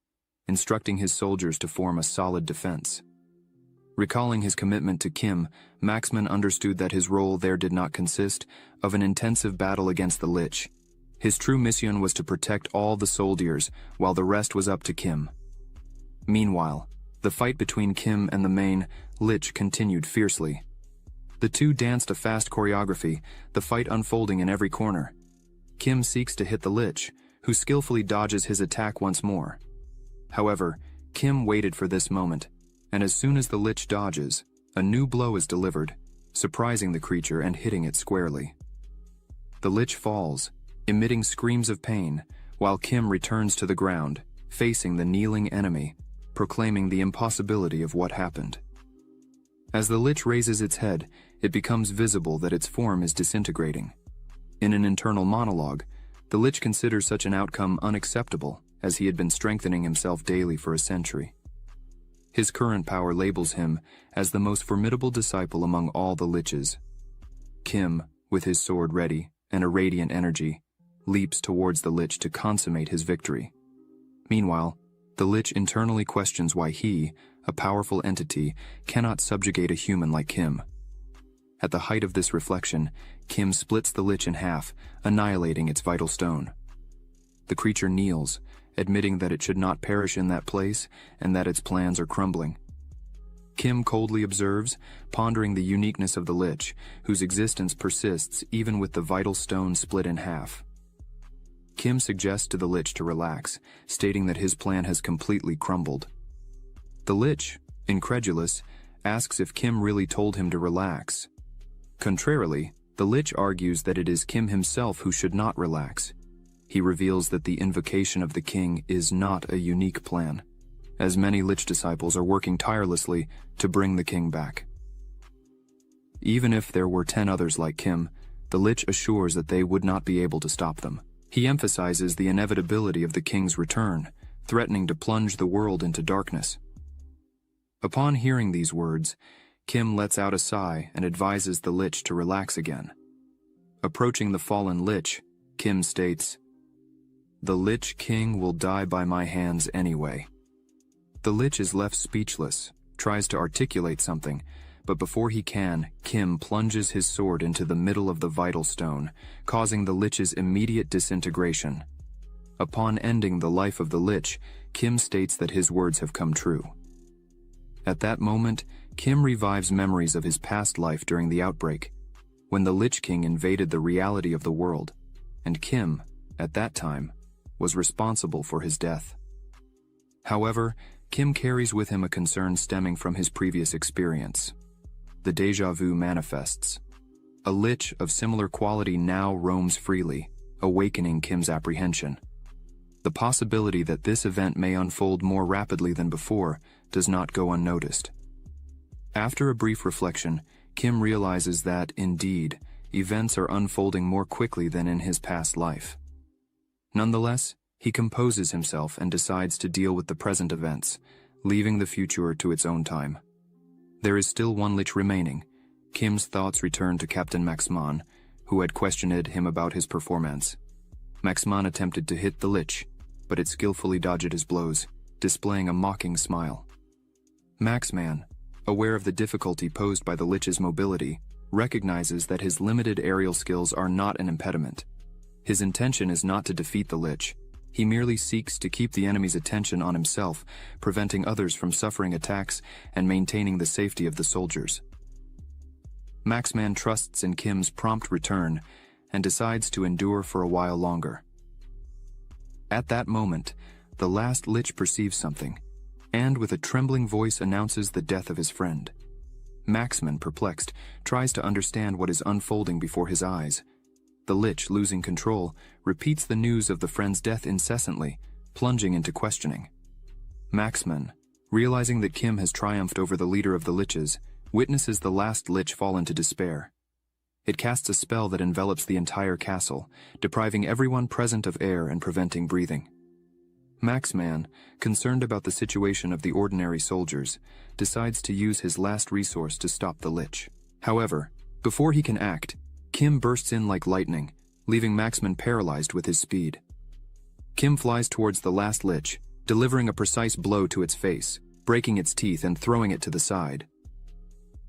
instructing his soldiers to form a solid defense. Recalling his commitment to Kim, Maxman understood that his role there did not consist of an intensive battle against the Lich. His true mission was to protect all the soldiers, while the rest was up to Kim. Meanwhile, the fight between Kim and the main Lich continued fiercely. The two danced a fast choreography, the fight unfolding in every corner. Kim seeks to hit the Lich, who skillfully dodges his attack once more. However, Kim waited for this moment, and as soon as the Lich dodges, a new blow is delivered, surprising the creature and hitting it squarely. The Lich falls, emitting screams of pain, while Kim returns to the ground, facing the kneeling enemy, proclaiming the impossibility of what happened. As the Lich raises its head, it becomes visible that its form is disintegrating. In an internal monologue, the Lich considers such an outcome unacceptable, as he had been strengthening himself daily for a century. His current power labels him as the most formidable disciple among all the Liches. Kim, with his sword ready and a radiant energy, leaps towards the Lich to consummate his victory. Meanwhile, the Lich internally questions why he, a powerful entity, cannot subjugate a human like Kim. At the height of this reflection, Kim splits the Lich in half, annihilating its vital stone. The creature kneels, admitting that it should not perish in that place and that its plans are crumbling. Kim coldly observes, pondering the uniqueness of the Lich, whose existence persists even with the vital stone split in half. Kim suggests to the Lich to relax, stating that his plan has completely crumbled. The Lich, incredulous, asks if Kim really told him to relax. Contrarily, the Lich argues that it is Kim himself who should not relax. He reveals that the invocation of the king is not a unique plan, as many Lich disciples are working tirelessly to bring the king back. Even if there were 10 others like Kim, the Lich assures that they would not be able to stop them. He emphasizes the inevitability of the king's return, threatening to plunge the world into darkness. Upon hearing these words, Kim lets out a sigh and advises the Lich to relax again. Approaching the fallen Lich, Kim states, "The Lich King will die by my hands anyway." The Lich is left speechless, tries to articulate something, but before he can, Kim plunges his sword into the middle of the vital stone, causing the Lich's immediate disintegration. Upon ending the life of the Lich, Kim states that his words have come true. At that moment, Kim revives memories of his past life during the outbreak, when the Lich King invaded the reality of the world, and Kim, at that time, was responsible for his death. However, Kim carries with him a concern stemming from his previous experience. The déjà vu manifests. A Lich of similar quality now roams freely, awakening Kim's apprehension. The possibility that this event may unfold more rapidly than before does not go unnoticed. After a brief reflection, Kim realizes that, indeed, events are unfolding more quickly than in his past life. Nonetheless, he composes himself and decides to deal with the present events, leaving the future to its own time. There is still one Lich remaining. Kim's thoughts return to Captain Maxman, who had questioned him about his performance. Maxman attempted to hit the Lich, but it skillfully dodged his blows, displaying a mocking smile. Maxman, aware of the difficulty posed by the Lich's mobility, recognizes that his limited aerial skills are not an impediment. His intention is not to defeat the Lich. He merely seeks to keep the enemy's attention on himself, preventing others from suffering attacks and maintaining the safety of the soldiers. Maxman trusts in Kim's prompt return and decides to endure for a while longer. At that moment, the last Lich perceives something, and with a trembling voice announces the death of his friend. Maxman, perplexed, tries to understand what is unfolding before his eyes. The Lich, losing control, repeats the news of the friend's death incessantly, plunging into questioning. Maxman, realizing that Kim has triumphed over the leader of the Liches, witnesses the last Lich fall into despair. It casts a spell that envelops the entire castle, depriving everyone present of air and preventing breathing. Maxman, concerned about the situation of the ordinary soldiers, decides to use his last resource to stop the Lich. However, before he can act, Kim bursts in like lightning, leaving Maxman paralyzed with his speed. Kim flies towards the last Lich, delivering a precise blow to its face, breaking its teeth and throwing it to the side.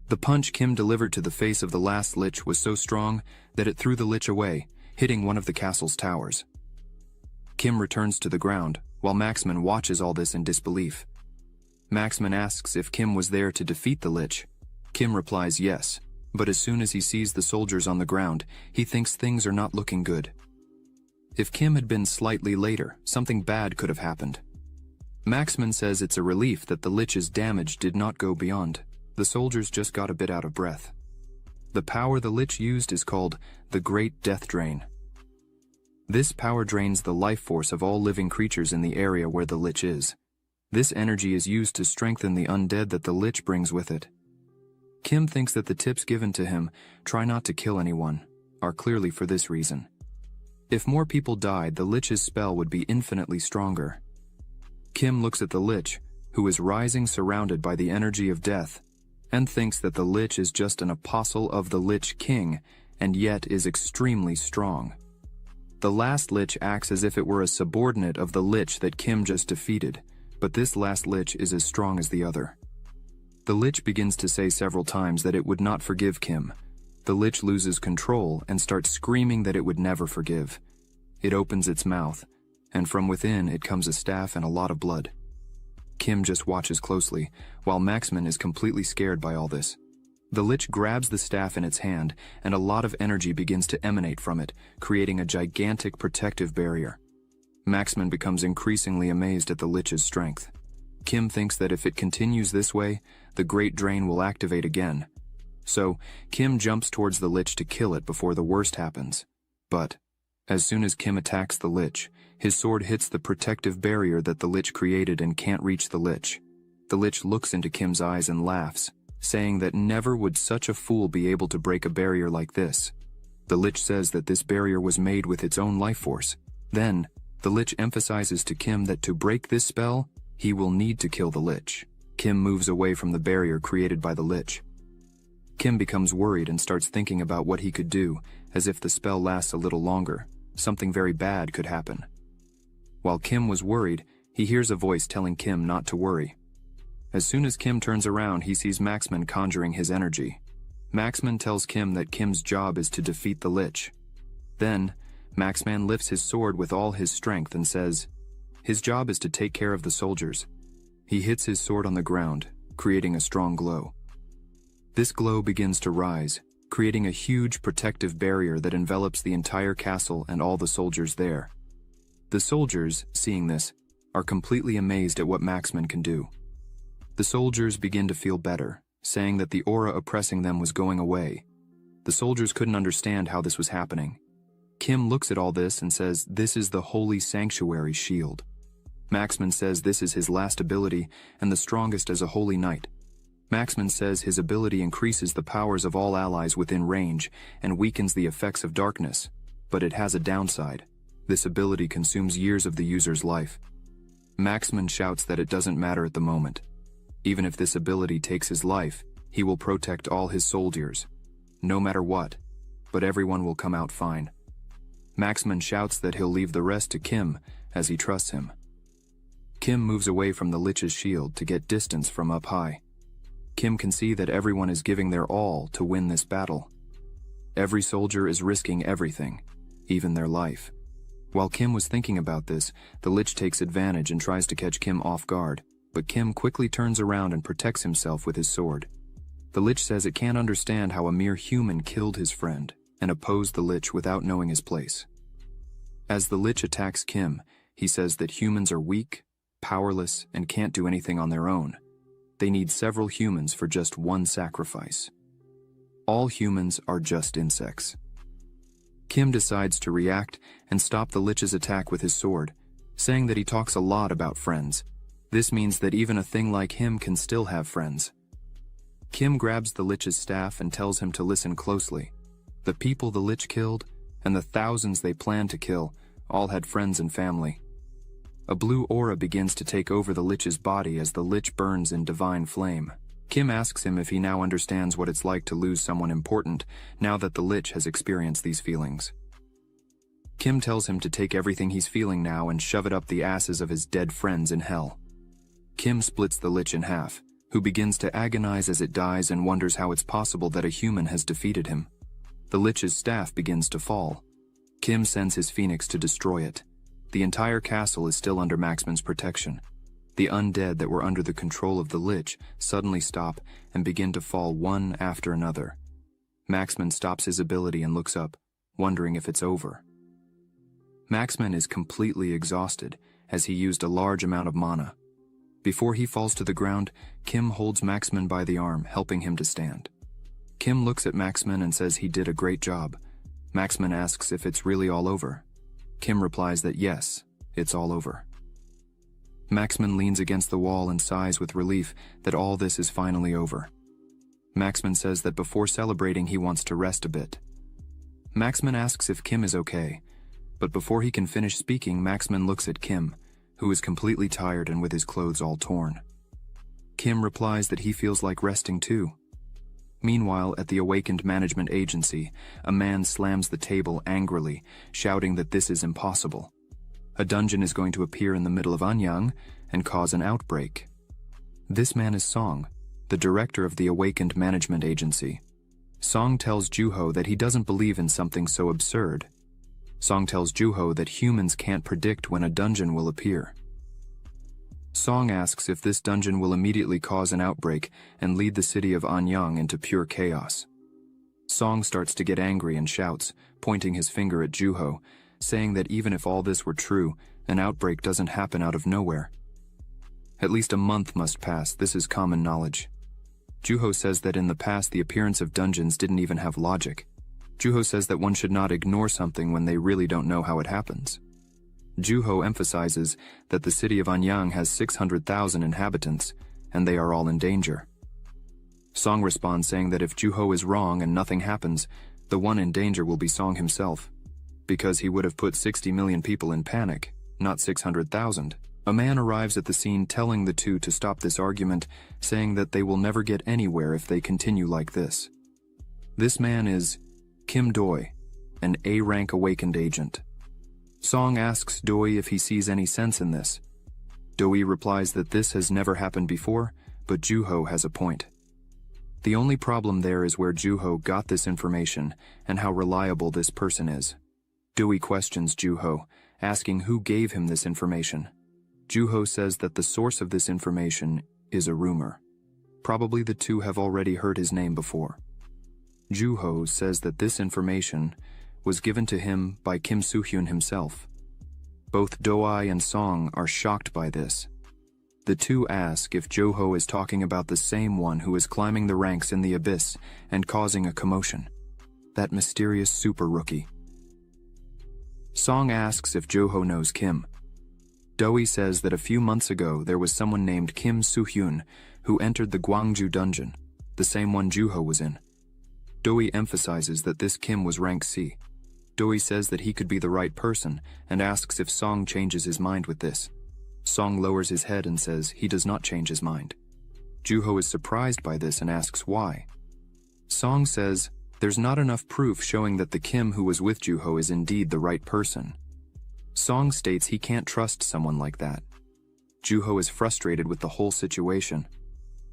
The punch Kim delivered to the face of the last Lich was so strong that it threw the Lich away, hitting one of the castle's towers. Kim returns to the ground, while Maxman watches all this in disbelief. Maxman asks if Kim was there to defeat the Lich. Kim replies yes, but as soon as he sees the soldiers on the ground, he thinks things are not looking good. If Kim had been slightly later, something bad could have happened. Maxman says it's a relief that the Lich's damage did not go beyond. The soldiers just got a bit out of breath. The power the Lich used is called the Great Death Drain. This power drains the life force of all living creatures in the area where the Lich is. This energy is used to strengthen the undead that the Lich brings with it. Kim thinks that the tips given to him, try not to kill anyone, are clearly for this reason. If more people died, the Lich's spell would be infinitely stronger. Kim looks at the Lich, who is rising surrounded by the energy of death, and thinks that the Lich is just an apostle of the Lich King, and yet is extremely strong. The last lich acts as if it were a subordinate of the lich that Kim just defeated, but this last lich is as strong as the other. The lich begins to say several times that it would not forgive Kim. The lich loses control and starts screaming that it would never forgive. It opens its mouth, and from within it comes a staff and a lot of blood. Kim just watches closely, while Maxman is completely scared by all this. The lich grabs the staff in its hand, and a lot of energy begins to emanate from it, creating a gigantic protective barrier. Maxman becomes increasingly amazed at the lich's strength. Kim thinks that if it continues this way, the Great Drain will activate again. So, Kim jumps towards the lich to kill it before the worst happens. But, as soon as Kim attacks the lich, his sword hits the protective barrier that the lich created and can't reach the lich. The lich looks into Kim's eyes and laughs, saying that never would such a fool be able to break a barrier like this. The lich says that this barrier was made with its own life force. Then, the lich emphasizes to Kim that to break this spell, he will need to kill the lich. Kim moves away from the barrier created by the lich. Kim becomes worried and starts thinking about what he could do, as if the spell lasts a little longer, something very bad could happen. While Kim was worried, he hears a voice telling Kim not to worry. As soon as Kim turns around, he sees Maxman conjuring his energy. Maxman tells Kim that Kim's job is to defeat the lich. Then, Maxman lifts his sword with all his strength and says, his job is to take care of the soldiers. He hits his sword on the ground, creating a strong glow. This glow begins to rise, creating a huge protective barrier that envelops the entire castle and all the soldiers there. The soldiers, seeing this, are completely amazed at what Maxman can do. The soldiers begin to feel better, saying that the aura oppressing them was going away. The soldiers couldn't understand how this was happening. Kim looks at all this and says this is the Holy Sanctuary shield. Maxman says this is his last ability and the strongest as a holy knight. Maxman says his ability increases the powers of all allies within range and weakens the effects of darkness, but it has a downside. This ability consumes years of the user's life. Maxman shouts that it doesn't matter at the moment. Even if this ability takes his life, he will protect all his soldiers, no matter what, but everyone will come out fine. Maxman shouts that he'll leave the rest to Kim, as he trusts him. Kim moves away from the lich's shield to get distance from up high. Kim can see that everyone is giving their all to win this battle. Every soldier is risking everything, even their life. While Kim was thinking about this, the lich takes advantage and tries to catch Kim off guard, but Kim quickly turns around and protects himself with his sword. The lich says it can't understand how a mere human killed his friend, and opposed the lich without knowing his place. As the lich attacks Kim, he says that humans are weak, powerless, and can't do anything on their own. They need several humans for just one sacrifice. All humans are just insects. Kim decides to react and stop the lich's attack with his sword, saying that he talks a lot about friends. This means that even a thing like him can still have friends. Kim grabs the lich's staff and tells him to listen closely. The people the lich killed, and the thousands they planned to kill, all had friends and family. A blue aura begins to take over the lich's body as the lich burns in divine flame. Kim asks him if he now understands what it's like to lose someone important, now that the lich has experienced these feelings. Kim tells him to take everything he's feeling now and shove it up the asses of his dead friends in hell. Kim splits the lich in half, who begins to agonize as it dies and wonders how it's possible that a human has defeated him. The lich's staff begins to fall. Kim sends his phoenix to destroy it. The entire castle is still under Maxman's protection. The undead that were under the control of the lich suddenly stop and begin to fall one after another. Maxman stops his ability and looks up, wondering if it's over. Maxman is completely exhausted, as he used a large amount of mana. Before he falls to the ground, Kim holds Maxman by the arm, helping him to stand. Kim looks at Maxman and says he did a great job. Maxman asks if it's really all over. Kim replies that yes, it's all over. Maxman leans against the wall and sighs with relief that all this is finally over. Maxman says that before celebrating he wants to rest a bit. Maxman asks if Kim is okay, but before he can finish speaking, Maxman looks at Kim, who is completely tired and with his clothes all torn. Kim replies that he feels like resting too. Meanwhile, at the awakened management agency, a man slams the table angrily, shouting that this is impossible. A dungeon is going to appear in the middle of Anyang and cause an outbreak. This man is Song, the director of the awakened management agency. Song tells Juho that he doesn't believe in something so absurd. Song tells Juho that humans can't predict when a dungeon will appear. Song asks if this dungeon will immediately cause an outbreak and lead the city of Anyang into pure chaos. Song starts to get angry and shouts, pointing his finger at Juho, saying that even if all this were true, an outbreak doesn't happen out of nowhere. At least a month must pass, this is common knowledge. Juho says that in the past the appearance of dungeons didn't even have logic. Juho says that one should not ignore something when they really don't know how it happens. Juho emphasizes that the city of Anyang has 600,000 inhabitants, and they are all in danger. Song responds saying that if Juho is wrong and nothing happens, the one in danger will be Song himself, because he would have put 60 million people in panic, not 600,000. A man arrives at the scene telling the two to stop this argument, saying that they will never get anywhere if they continue like this. This man is Kim Doi, an A-rank awakened agent. Song asks Doi if he sees any sense in this. Doi replies that this has never happened before, but Juho has a point. The only problem there is where Juho got this information and how reliable this person is. Doi questions Juho, asking who gave him this information. Juho says that the source of this information is a rumor. Probably the two have already heard his name before. Juho says that this information was given to him by Kim Soo-hyun himself. Both Doi and Song are shocked by this. The two ask if Juho is talking about the same one who is climbing the ranks in the abyss and causing a commotion. That mysterious super rookie. Song asks if Juho knows Kim. Doi says that a few months ago there was someone named Kim Soo-hyun who entered the Gwangju dungeon, the same one Juho was in. Doi emphasizes that this Kim was rank C. Doi says that he could be the right person and asks if Song changes his mind with this. Song lowers his head and says he does not change his mind. Juho is surprised by this and asks why. Song says there's not enough proof showing that the Kim who was with Juho is indeed the right person. Song states he can't trust someone like that. Juho is frustrated with the whole situation.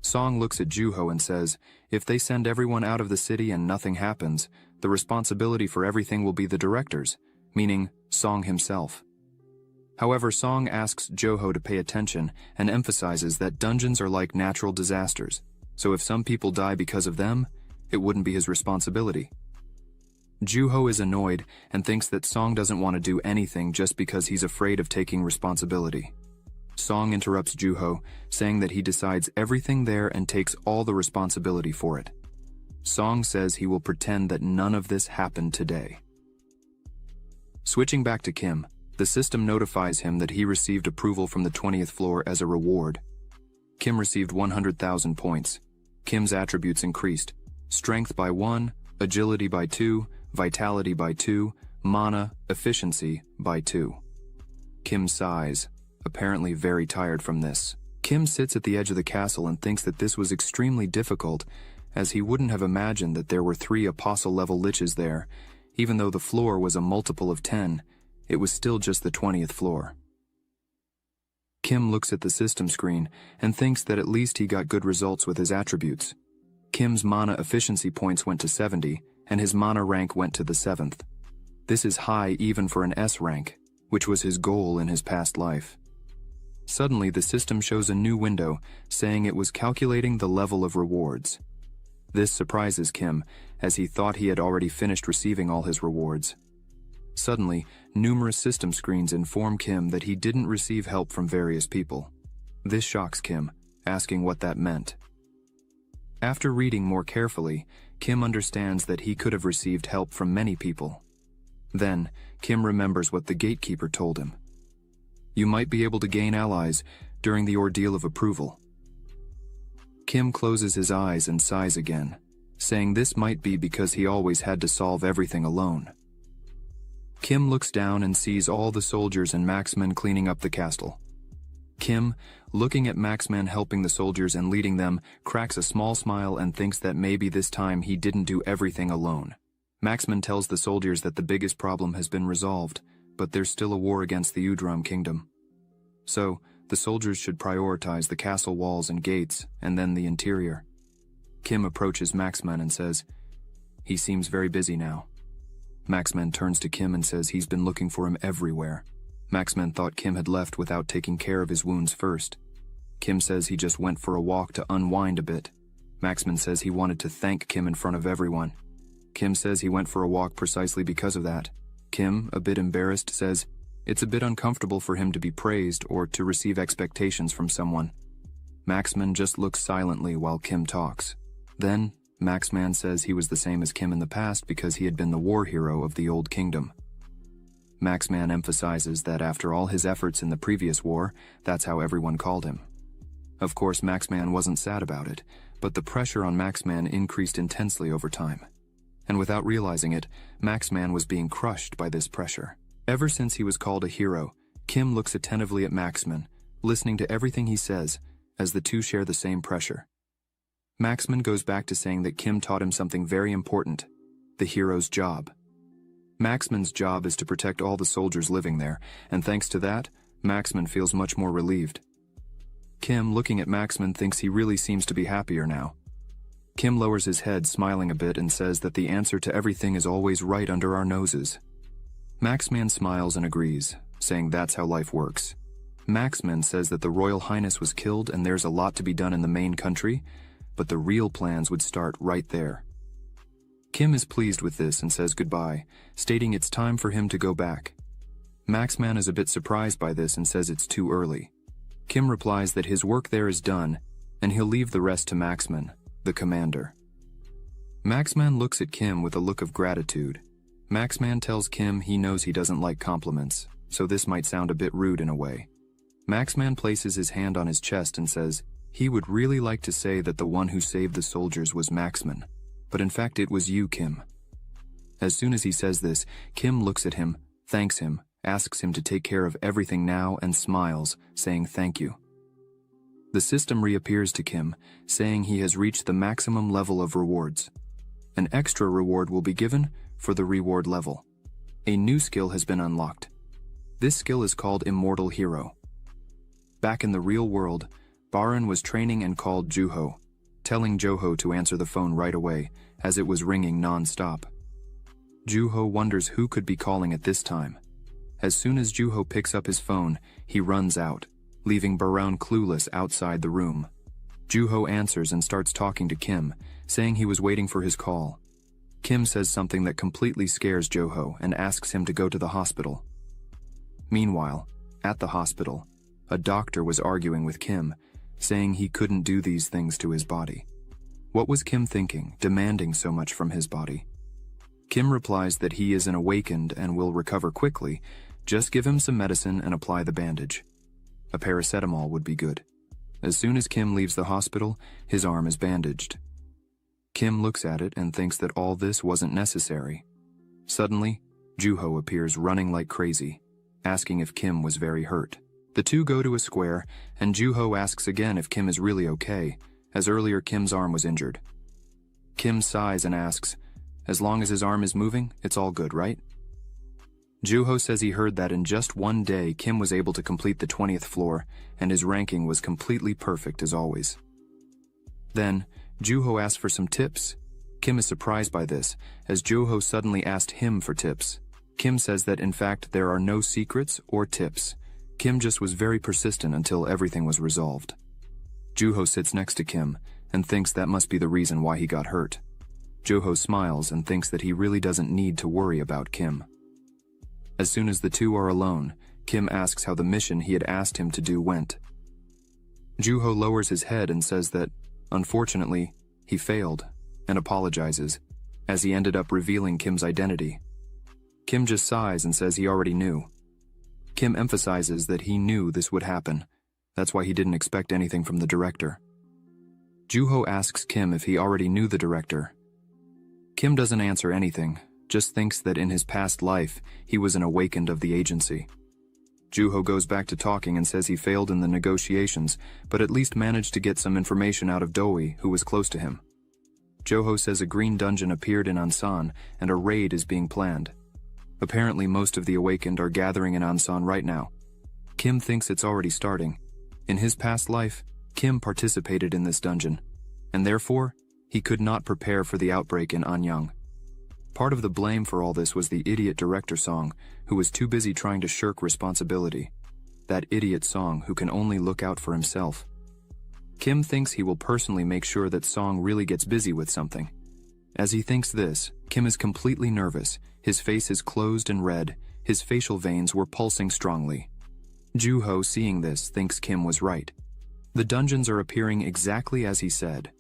Song looks at Juho and says, if they send everyone out of the city and nothing happens, the responsibility for everything will be the director's, meaning Song himself. However, Song asks Juho to pay attention and emphasizes that dungeons are like natural disasters, so if some people die because of them, it wouldn't be his responsibility. Juho is annoyed and thinks that Song doesn't want to do anything just because he's afraid of taking responsibility. Song interrupts Juho, saying that he decides everything there and takes all the responsibility for it. Song says he will pretend that none of this happened today. Switching back to Kim, the system notifies him that he received approval from the 20th floor as a reward. Kim received 100,000 points. Kim's attributes increased: strength by 1, agility by 2, vitality by 2, mana, efficiency by 2. Kim sighs, apparently very tired from this. Kim sits at the edge of the castle and thinks that this was extremely difficult, as he wouldn't have imagined that there were 3 apostle-level liches there. Even though the floor was a multiple of 10, it was still just the 20th floor. Kim looks at the system screen and thinks that at least he got good results with his attributes. Kim's mana efficiency points went to 70, and his mana rank went to the 7th. This is high even for an S rank, which was his goal in his past life. Suddenly, the system shows a new window, saying it was calculating the level of rewards. This surprises Kim, as he thought he had already finished receiving all his rewards. Suddenly, numerous system screens inform Kim that he didn't receive help from various people. This shocks Kim, asking what that meant. After reading more carefully, Kim understands that he could have received help from many people. Then, Kim remembers what the gatekeeper told him. You might be able to gain allies during the ordeal of approval. Kim closes his eyes and sighs again, saying this might be because he always had to solve everything alone. Kim looks down and sees all the soldiers and marksmen cleaning up the castle. Kim, looking at Maxman helping the soldiers and leading them, cracks a small smile and thinks that maybe this time he didn't do everything alone. Maxman tells the soldiers that the biggest problem has been resolved, but there's still a war against the Udram kingdom. So, the soldiers should prioritize the castle walls and gates, and then the interior. Kim approaches Maxman and says, "He seems very busy now." Maxman turns to Kim and says he's been looking for him everywhere. Maxman thought Kim had left without taking care of his wounds first. Kim says he just went for a walk to unwind a bit. Maxman says he wanted to thank Kim in front of everyone. Kim says he went for a walk precisely because of that. Kim, a bit embarrassed, says it's a bit uncomfortable for him to be praised or to receive expectations from someone. Maxman just looks silently while Kim talks. Then, Maxman says he was the same as Kim in the past because he had been the war hero of the Old Kingdom. Maxman emphasizes that after all his efforts in the previous war, that's how everyone called him. Of course, Maxman wasn't sad about it, but the pressure on Maxman increased intensely over time. And without realizing it, Maxman was being crushed by this pressure. Ever since he was called a hero, Kim looks attentively at Maxman, listening to everything he says, as the two share the same pressure. Maxman goes back to saying that Kim taught him something very important, the hero's job. Maxman's job is to protect all the soldiers living there, and thanks to that, Maxman feels much more relieved. Kim, looking at Maxman, thinks he really seems to be happier now. Kim lowers his head, smiling a bit, and says that the answer to everything is always right under our noses. Maxman smiles and agrees, saying that's how life works. Maxman says that the Royal Highness was killed and there's a lot to be done in the main country, but the real plans would start right there. Kim is pleased with this and says goodbye, stating it's time for him to go back. Maxman is a bit surprised by this and says it's too early. Kim replies that his work there is done, and he'll leave the rest to Maxman, the commander. Maxman looks at Kim with a look of gratitude. Maxman tells Kim he knows he doesn't like compliments, so this might sound a bit rude in a way. Maxman places his hand on his chest and says he would really like to say that the one who saved the soldiers was Maxman, but in fact it was you, Kim. As soon as he says this, Kim looks at him, thanks him, asks him to take care of everything now and smiles, saying thank you. The system reappears to Kim, saying he has reached the maximum level of rewards. An extra reward will be given for the reward level. A new skill has been unlocked. This skill is called Immortal Hero. Back in the real world, Baran was training and called Juho, telling Joho to answer the phone right away, as it was ringing non-stop. Juho wonders who could be calling at this time. As soon as Juho picks up his phone, he runs out, leaving Baran clueless outside the room. Juho answers and starts talking to Kim, saying he was waiting for his call. Kim says something that completely scares Joho and asks him to go to the hospital. Meanwhile, at the hospital, a doctor was arguing with Kim, saying he couldn't do these things to his body. What was Kim thinking, demanding so much from his body? Kim replies that he isn't awakened and will recover quickly, just give him some medicine and apply the bandage. A paracetamol would be good. As soon as Kim leaves the hospital, his arm is bandaged. Kim looks at it and thinks that all this wasn't necessary. Suddenly, Juho appears running like crazy, asking if Kim was very hurt. The two go to a square, and Juho asks again if Kim is really okay, as earlier Kim's arm was injured. Kim sighs and asks, as long as his arm is moving, it's all good, right? Juho says he heard that in just one day Kim was able to complete the 20th floor, and his ranking was completely perfect as always. Then, Juho asks for some tips. Kim is surprised by this, as Juho suddenly asked him for tips. Kim says that in fact there are no secrets or tips. Kim just was very persistent until everything was resolved. Juho sits next to Kim and thinks that must be the reason why he got hurt. Juho smiles and thinks that he really doesn't need to worry about Kim. As soon as the two are alone, Kim asks how the mission he had asked him to do went. Juho lowers his head and says that, unfortunately, he failed, and apologizes, as he ended up revealing Kim's identity. Kim just sighs and says he already knew. Kim emphasizes that he knew this would happen. That's why he didn't expect anything from the director. Juho asks Kim if he already knew the director. Kim doesn't answer anything, just thinks that in his past life, he was an awakened of the agency. Juho goes back to talking and says he failed in the negotiations, but at least managed to get some information out of Doi, who was close to him. Joho says a green dungeon appeared in Ansan and a raid is being planned. Apparently most of the awakened are gathering in Ansan right now. Kim thinks it's already starting. In his past life, Kim participated in this dungeon, and therefore, he could not prepare for the outbreak in Anyang. Part of the blame for all this was the idiot director Song, who was too busy trying to shirk responsibility. That idiot Song who can only look out for himself. Kim thinks he will personally make sure that Song really gets busy with something. As he thinks this, Kim is completely nervous, his face is closed and red, his facial veins were pulsing strongly. Juho, seeing this, thinks Kim was right. The dungeons are appearing exactly as he said.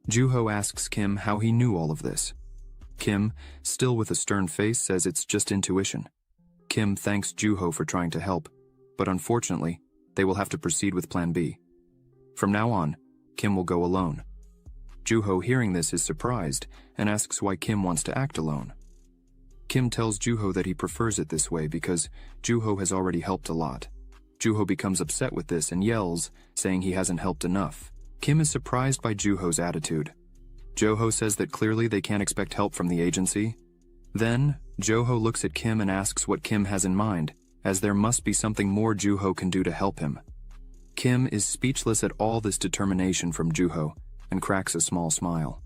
Juho asks Kim how he knew all of this. Kim, still with a stern face, says it's just intuition. Kim thanks Juho for trying to help, but unfortunately, they will have to proceed with Plan B. From now on, Kim will go alone. Juho, hearing this, is surprised and asks why Kim wants to act alone. Kim tells Juho that he prefers it this way because Juho has already helped a lot. Juho becomes upset with this and yells, saying he hasn't helped enough. Kim is surprised by Juho's attitude. Joho says that clearly they can't expect help from the agency. Then, Joho looks at Kim and asks what Kim has in mind, as there must be something more Juho can do to help him. Kim is speechless at all this determination from Juho and cracks a small smile.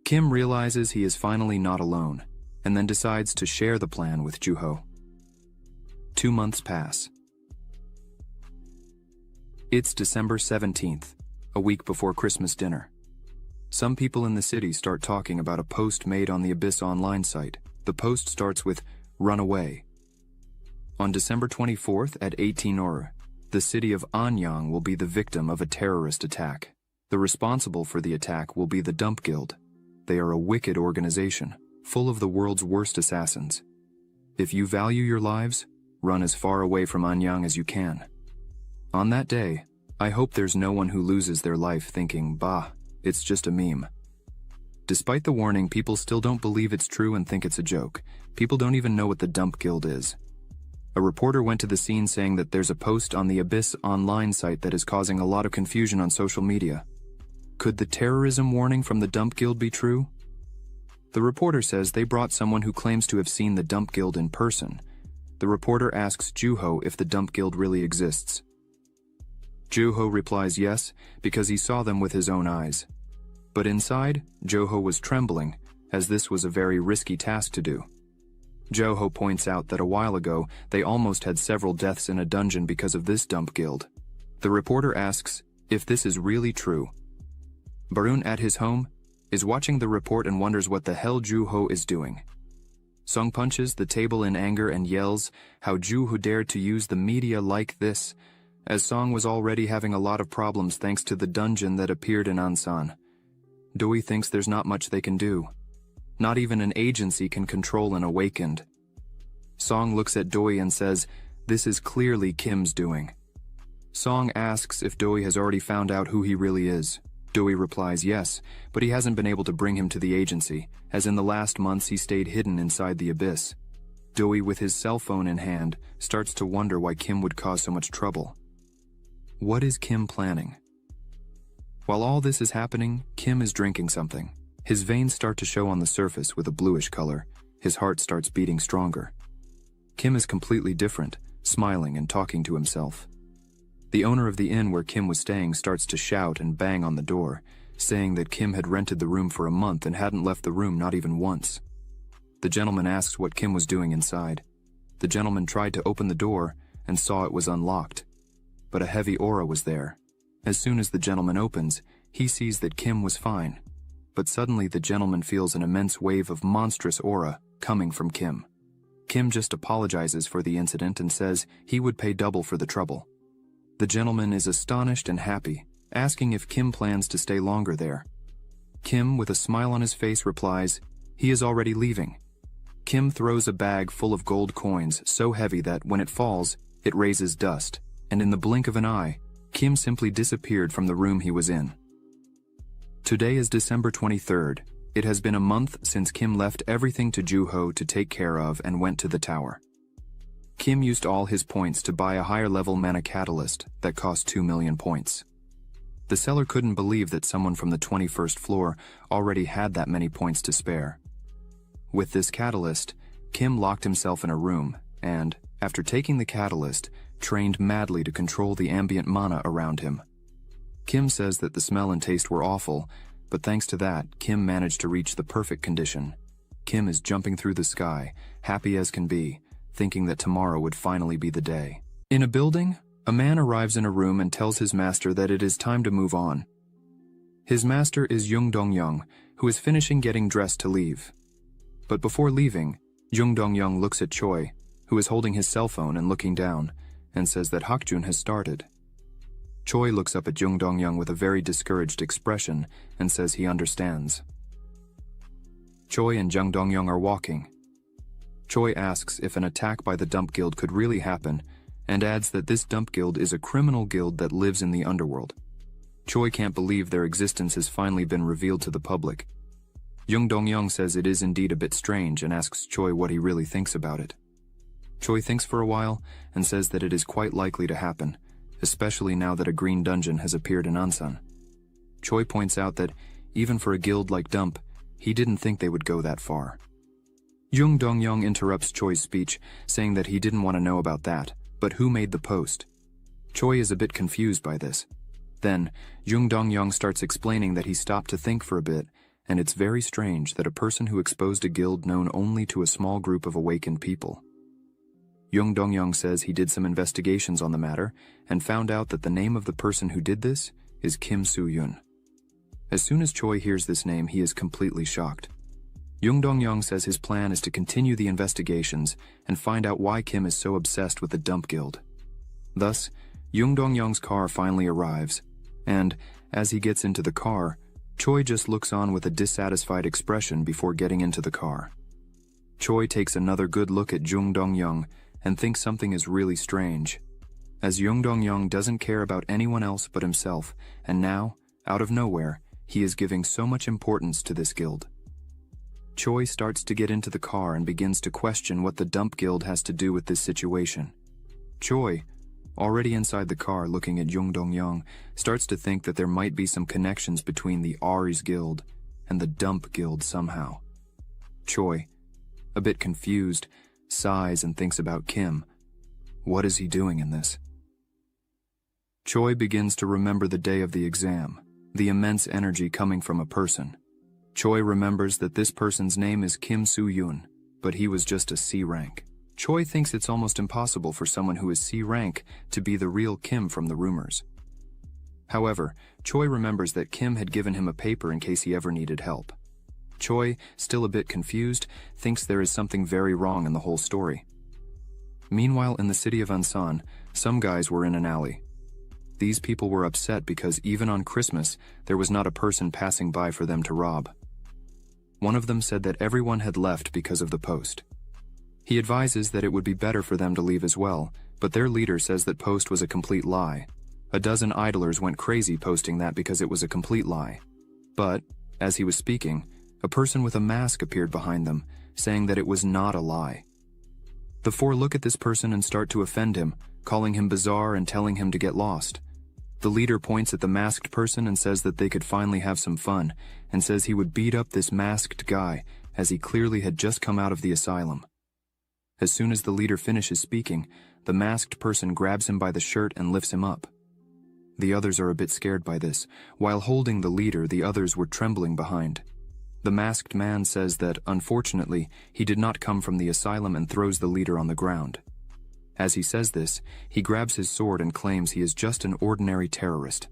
Kim realizes he is finally not alone, and then decides to share the plan with Juho. 2 months pass. It's December 17th, a week before Christmas dinner. Some people in the city start talking about a post made on the Abyss online site. The post starts with, "Run away." On December 24th at 18 Or, the city of Anyang will be the victim of a terrorist attack. The responsible for the attack will be the Dump Guild. They are a wicked organization, full of the world's worst assassins. If you value your lives, run as far away from Anyang as you can. On that day, I hope there's no one who loses their life thinking, bah, it's just a meme. Despite the warning, people still don't believe it's true and think it's a joke. People don't even know what the Dump Guild is. A reporter went to the scene saying that there's a post on the Abyss online site that is causing a lot of confusion on social media. Could the terrorism warning from the Dump Guild be true? The reporter says they brought someone who claims to have seen the Dump Guild in person. The reporter asks Juho if the Dump Guild really exists. Juho replies yes, because he saw them with his own eyes. But inside, Juho was trembling, as this was a very risky task to do. Juho points out that a while ago, they almost had several deaths in a dungeon because of this Dump Guild. The reporter asks if this is really true. Barun, at his home, is watching the report and wonders what the hell Juho is doing. Song punches the table in anger and yells how Juho dared to use the media like this, as Song was already having a lot of problems thanks to the dungeon that appeared in Ansan. Doi thinks there's not much they can do. Not even an agency can control an awakened. Song looks at Doi and says, this is clearly Kim's doing. Song asks if Doi has already found out who he really is. Doi replies yes, but he hasn't been able to bring him to the agency, as in the last months he stayed hidden inside the Abyss. Doi, with his cell phone in hand, starts to wonder why Kim would cause so much trouble. What is Kim planning? While all this is happening, Kim is drinking something. His veins start to show on the surface with a bluish color. His heart starts beating stronger. Kim is completely different, smiling and talking to himself. The owner of the inn where Kim was staying starts to shout and bang on the door, saying that Kim had rented the room for a month and hadn't left the room not even once. The gentleman asks what Kim was doing inside. The gentleman tried to open the door and saw it was unlocked. But a heavy aura was there. As soon as the gentleman opens, he sees that Kim was fine. But suddenly the gentleman feels an immense wave of monstrous aura coming from Kim. Kim just apologizes for the incident and says he would pay double for the trouble. The gentleman is astonished and happy, asking if Kim plans to stay longer there. Kim, with a smile on his face, replies, he is already leaving. Kim throws a bag full of gold coins so heavy that when it falls, it raises dust. And in the blink of an eye, Kim simply disappeared from the room he was in. Today is December 23rd. It has been a month since Kim left everything to Juho to take care of and went to the tower. Kim used all his points to buy a higher-level mana catalyst that cost 2 million points. The seller couldn't believe that someone from the 21st floor already had that many points to spare. With this catalyst, Kim locked himself in a room and, after taking the catalyst, trained madly to control the ambient mana around him. Kim says that the smell and taste were awful, but thanks to that, Kim managed to reach the perfect condition. Kim is jumping through the sky, happy as can be, thinking that tomorrow would finally be the day. In a building, a man arrives in a room and tells his master that it is time to move on. His master is Jung Dong-young, who is finishing getting dressed to leave. But before leaving, Jung Dong-young looks at Choi, who is holding his cell phone and looking down, and says that Hakjun has started. Choi looks up at Jung Dong-young with a very discouraged expression and says he understands. Choi and Jung Dong-young are walking. Choi asks if an attack by the Dump Guild could really happen, and adds that this Dump Guild is a criminal guild that lives in the underworld. Choi can't believe their existence has finally been revealed to the public. Jung Dong-young says it is indeed a bit strange and asks Choi what he really thinks about it. Choi thinks for a while and says that it is quite likely to happen, especially now that a green dungeon has appeared in Ansan. Choi points out that, even for a guild like Dump, he didn't think they would go that far. Jung Dong-young interrupts Choi's speech, saying that he didn't want to know about that, but who made the post? Choi is a bit confused by this. Then, Jung Dong-young starts explaining that he stopped to think for a bit, and it's very strange that a person who exposed a guild known only to a small group of awakened people. Jung Dong-young says he did some investigations on the matter, and found out that the name of the person who did this is Kim Soo-yoon. As soon as Choi hears this name, he is completely shocked. Jung Dong-young says his plan is to continue the investigations and find out why Kim is so obsessed with the Dump Guild. Thus, Jung Dong-young's car finally arrives, and, as he gets into the car, Choi just looks on with a dissatisfied expression before getting into the car. Choi takes another good look at Jung Dong-young and thinks something is really strange, as Jung Dong-young doesn't care about anyone else but himself, and now, out of nowhere, he is giving so much importance to this guild. Choi starts to get into the car and begins to question what the Dump Guild has to do with this situation. Choi, already inside the car looking at Jung Dong-young, starts to think that there might be some connections between the Aries Guild and the Dump Guild somehow. Choi, a bit confused, sighs and thinks about Kim. What is he doing in this? Choi begins to remember the day of the exam, the immense energy coming from a person. Choi remembers that this person's name is Kim Soo-yoon, but he was just a C rank. Choi thinks it's almost impossible for someone who is C rank to be the real Kim from the rumors. However, Choi remembers that Kim had given him a paper in case he ever needed help. Choi, still a bit confused, thinks there is something very wrong in the whole story. Meanwhile, in the city of Ansan, some guys were in an alley. These people were upset because even on Christmas, there was not a person passing by for them to rob. One of them said that everyone had left because of the post. He advises that it would be better for them to leave as well, but their leader says that post was a complete lie. A dozen idlers went crazy posting that because it was a complete lie. But, as he was speaking, a person with a mask appeared behind them, saying that it was not a lie. The four look at this person and start to offend him, calling him bizarre and telling him to get lost. The leader points at the masked person and says that they could finally have some fun, and says he would beat up this masked guy, as he clearly had just come out of the asylum. As soon as the leader finishes speaking, the masked person grabs him by the shirt and lifts him up. The others are a bit scared by this. While holding the leader, the others were trembling behind. The masked man says that, unfortunately, he did not come from the asylum and throws the leader on the ground. As he says this, he grabs his sword and claims he is just an ordinary terrorist.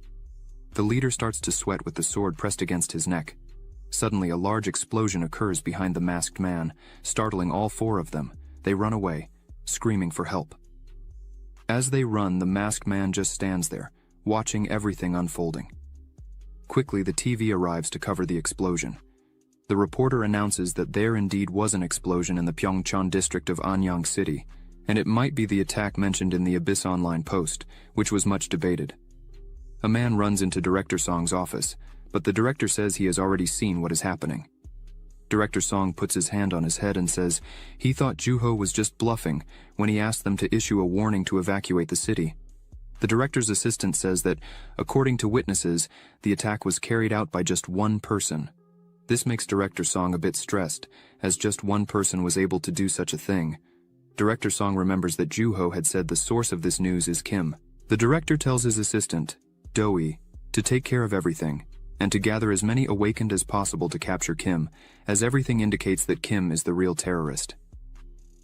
The leader starts to sweat with the sword pressed against his neck. Suddenly, a large explosion occurs behind the masked man, startling all four of them. They run away, screaming for help. As they run, the masked man just stands there, watching everything unfolding. Quickly, the TV arrives to cover the explosion. The reporter announces that there indeed was an explosion in the Pyeongchon district of Anyang City, and it might be the attack mentioned in the Abyss Online post, which was much debated. A man runs into Director Song's office, but the director says he has already seen what is happening. Director Song puts his hand on his head and says he thought Juho was just bluffing when he asked them to issue a warning to evacuate the city. The director's assistant says that, according to witnesses, the attack was carried out by just one person. This makes Director Song a bit stressed, as just one person was able to do such a thing. Director Song remembers that Juho had said the source of this news is Kim. The director tells his assistant, Doi, to take care of everything, and to gather as many awakened as possible to capture Kim, as everything indicates that Kim is the real terrorist.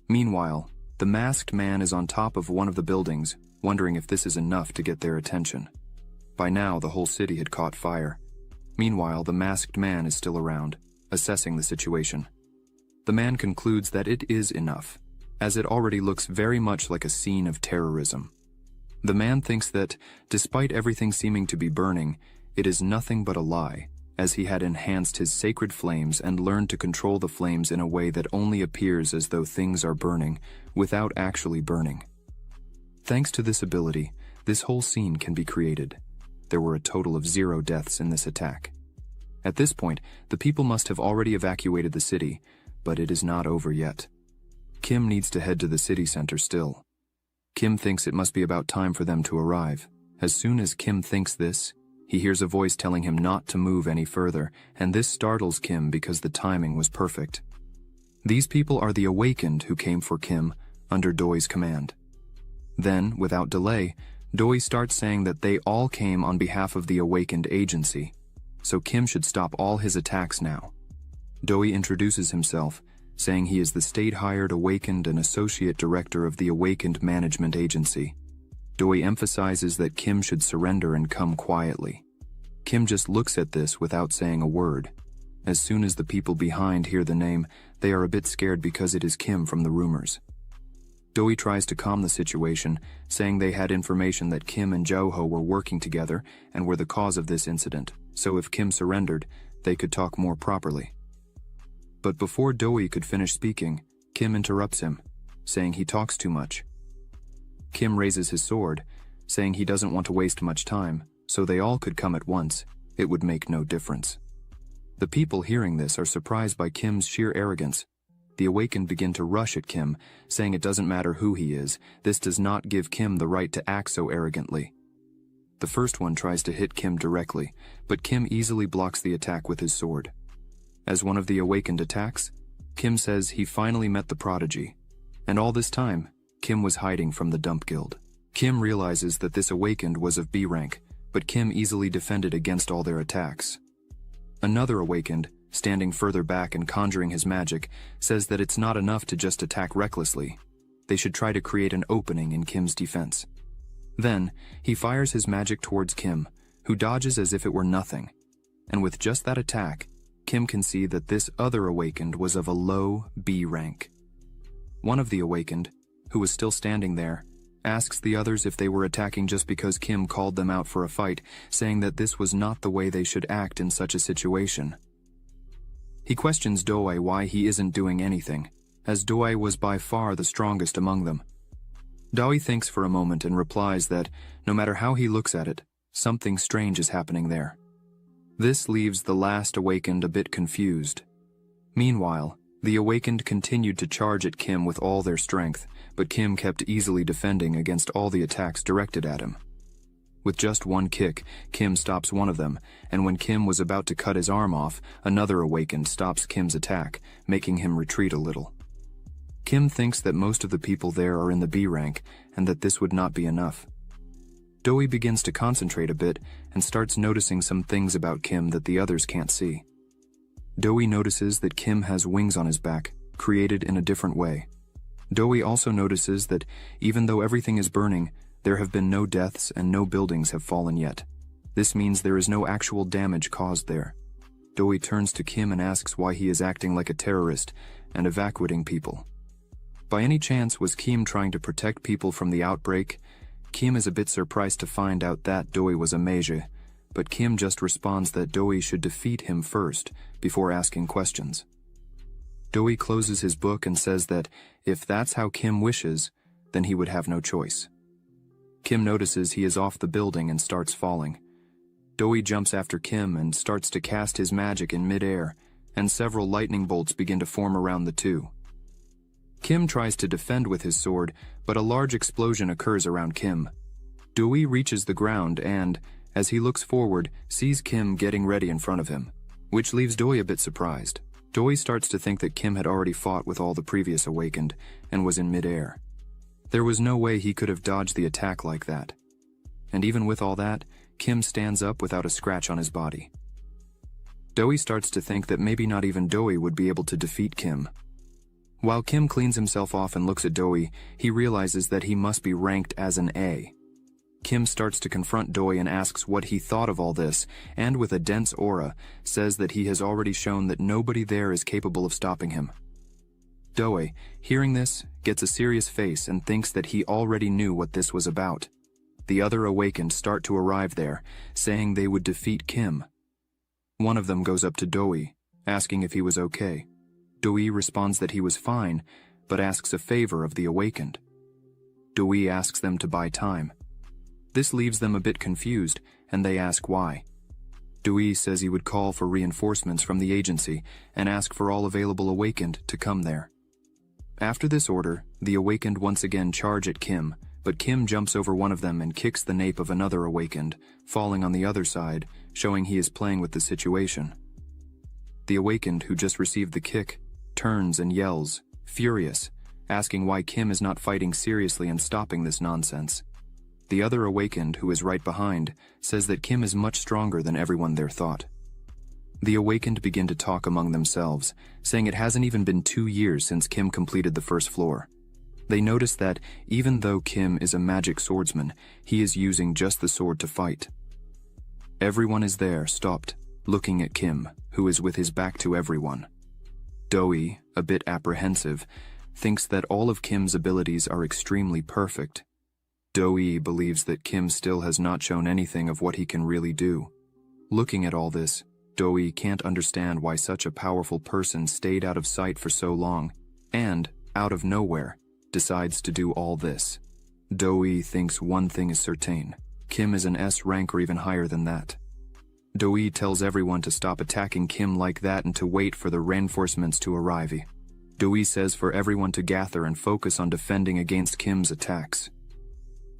Meanwhile, the masked man is on top of one of the buildings, wondering if this is enough to get their attention. By now, the whole city had caught fire. Meanwhile, the masked man is still around, assessing the situation. The man concludes that it is enough, as it already looks very much like a scene of terrorism. The man thinks that, despite everything seeming to be burning, it is nothing but a lie, as he had enhanced his sacred flames and learned to control the flames in a way that only appears as though things are burning, without actually burning. Thanks to this ability, this whole scene can be created. There were a total of 0 deaths in this attack. At this point, the people must have already evacuated the city, but it is not over yet. Kim needs to head to the city center still. Kim thinks it must be about time for them to arrive. As soon as Kim thinks this, he hears a voice telling him not to move any further, and this startles Kim because the timing was perfect. These people are the awakened who came for Kim under Doi's command. Then, without delay, Doi starts saying that they all came on behalf of the awakened agency, so Kim should stop all his attacks now. Doi introduces himself, saying he is the state-hired awakened and associate director of the Awakened Management Agency. Doi emphasizes that Kim should surrender and come quietly. Kim just looks at this without saying a word. As soon as the people behind hear the name, they are a bit scared because it is Kim from the rumors. Doi tries to calm the situation, saying they had information that Kim and Joho were working together and were the cause of this incident, so if Kim surrendered, they could talk more properly. But before Doi could finish speaking, Kim interrupts him, saying he talks too much. Kim raises his sword, saying he doesn't want to waste much time, so they all could come at once. It would make no difference. The people hearing this are surprised by Kim's sheer arrogance. The awakened begin to rush at Kim, saying it doesn't matter who he is, this does not give Kim the right to act so arrogantly. The first one tries to hit Kim directly, but Kim easily blocks the attack with his sword. As one of the awakened attacks, Kim says he finally met the prodigy, and all this time, Kim was hiding from the dump guild. Kim realizes that this awakened was of B rank, but Kim easily defended against all their attacks. Another awakened, standing further back and conjuring his magic, says that it's not enough to just attack recklessly. They should try to create an opening in Kim's defense. Then, he fires his magic towards Kim, who dodges as if it were nothing. And with just that attack, Kim can see that this other awakened was of a low B rank. One of the awakened, who was still standing there, asks the others if they were attacking just because Kim called them out for a fight, saying that this was not the way they should act in such a situation. He questions Doi why he isn't doing anything, as Doi was by far the strongest among them. Doi thinks for a moment and replies that, no matter how he looks at it, something strange is happening there. This leaves the last awakened a bit confused. Meanwhile, the awakened continued to charge at Kim with all their strength, but Kim kept easily defending against all the attacks directed at him. With just one kick, Kim stops one of them, and when Kim was about to cut his arm off, another awakened stops Kim's attack, making him retreat a little. Kim thinks that most of the people there are in the B rank, and that this would not be enough. Doi begins to concentrate a bit, and starts noticing some things about Kim that the others can't see. Doi notices that Kim has wings on his back, created in a different way. Doi also notices that, even though everything is burning, there have been no deaths and no buildings have fallen yet. This means there is no actual damage caused there. Doi turns to Kim and asks why he is acting like a terrorist and evacuating people. By any chance was Kim trying to protect people from the outbreak? Kim is a bit surprised to find out that Doi was a mage, but Kim just responds that Doi should defeat him first before asking questions. Doi closes his book and says that if that's how Kim wishes, then he would have no choice. Kim notices he is off the building and starts falling. Doi jumps after Kim and starts to cast his magic in midair, and several lightning bolts begin to form around the two. Kim tries to defend with his sword, but a large explosion occurs around Kim. Doi reaches the ground and, as he looks forward, sees Kim getting ready in front of him, which leaves Doi a bit surprised. Doi starts to think that Kim had already fought with all the previous awakened and was in midair. There was no way he could have dodged the attack like that. And even with all that, Kim stands up without a scratch on his body. Doi starts to think that maybe not even Doi would be able to defeat Kim. While Kim cleans himself off and looks at Doi, he realizes that he must be ranked as an A. Kim starts to confront Doi and asks what he thought of all this, and with a dense aura, says that he has already shown that nobody there is capable of stopping him. Doi, hearing this, gets a serious face and thinks that he already knew what this was about. The other awakened start to arrive there, saying they would defeat Kim. One of them goes up to Doi, asking if he was okay. Doi responds that he was fine, but asks a favor of the awakened. Doi asks them to buy time. This leaves them a bit confused, and they ask why. Doi says he would call for reinforcements from the agency and ask for all available awakened to come there. After this order, the awakened once again charge at Kim, but Kim jumps over one of them and kicks the nape of another awakened, falling on the other side, showing he is playing with the situation. The awakened, who just received the kick, turns and yells, furious, asking why Kim is not fighting seriously and stopping this nonsense. The other awakened, who is right behind, says that Kim is much stronger than everyone there thought. The awakened begin to talk among themselves, saying it hasn't even been 2 years since Kim completed the first floor. They notice that, even though Kim is a magic swordsman, he is using just the sword to fight. Everyone is there, stopped, looking at Kim, who is with his back to everyone. Doi, a bit apprehensive, thinks that all of Kim's abilities are extremely perfect. Doi believes that Kim still has not shown anything of what he can really do. Looking at all this, Doi can't understand why such a powerful person stayed out of sight for so long, and, out of nowhere, decides to do all this. Doi thinks one thing is certain: Kim is an S rank or even higher than that. Doi tells everyone to stop attacking Kim like that and to wait for the reinforcements to arrive. Doi says for everyone to gather and focus on defending against Kim's attacks.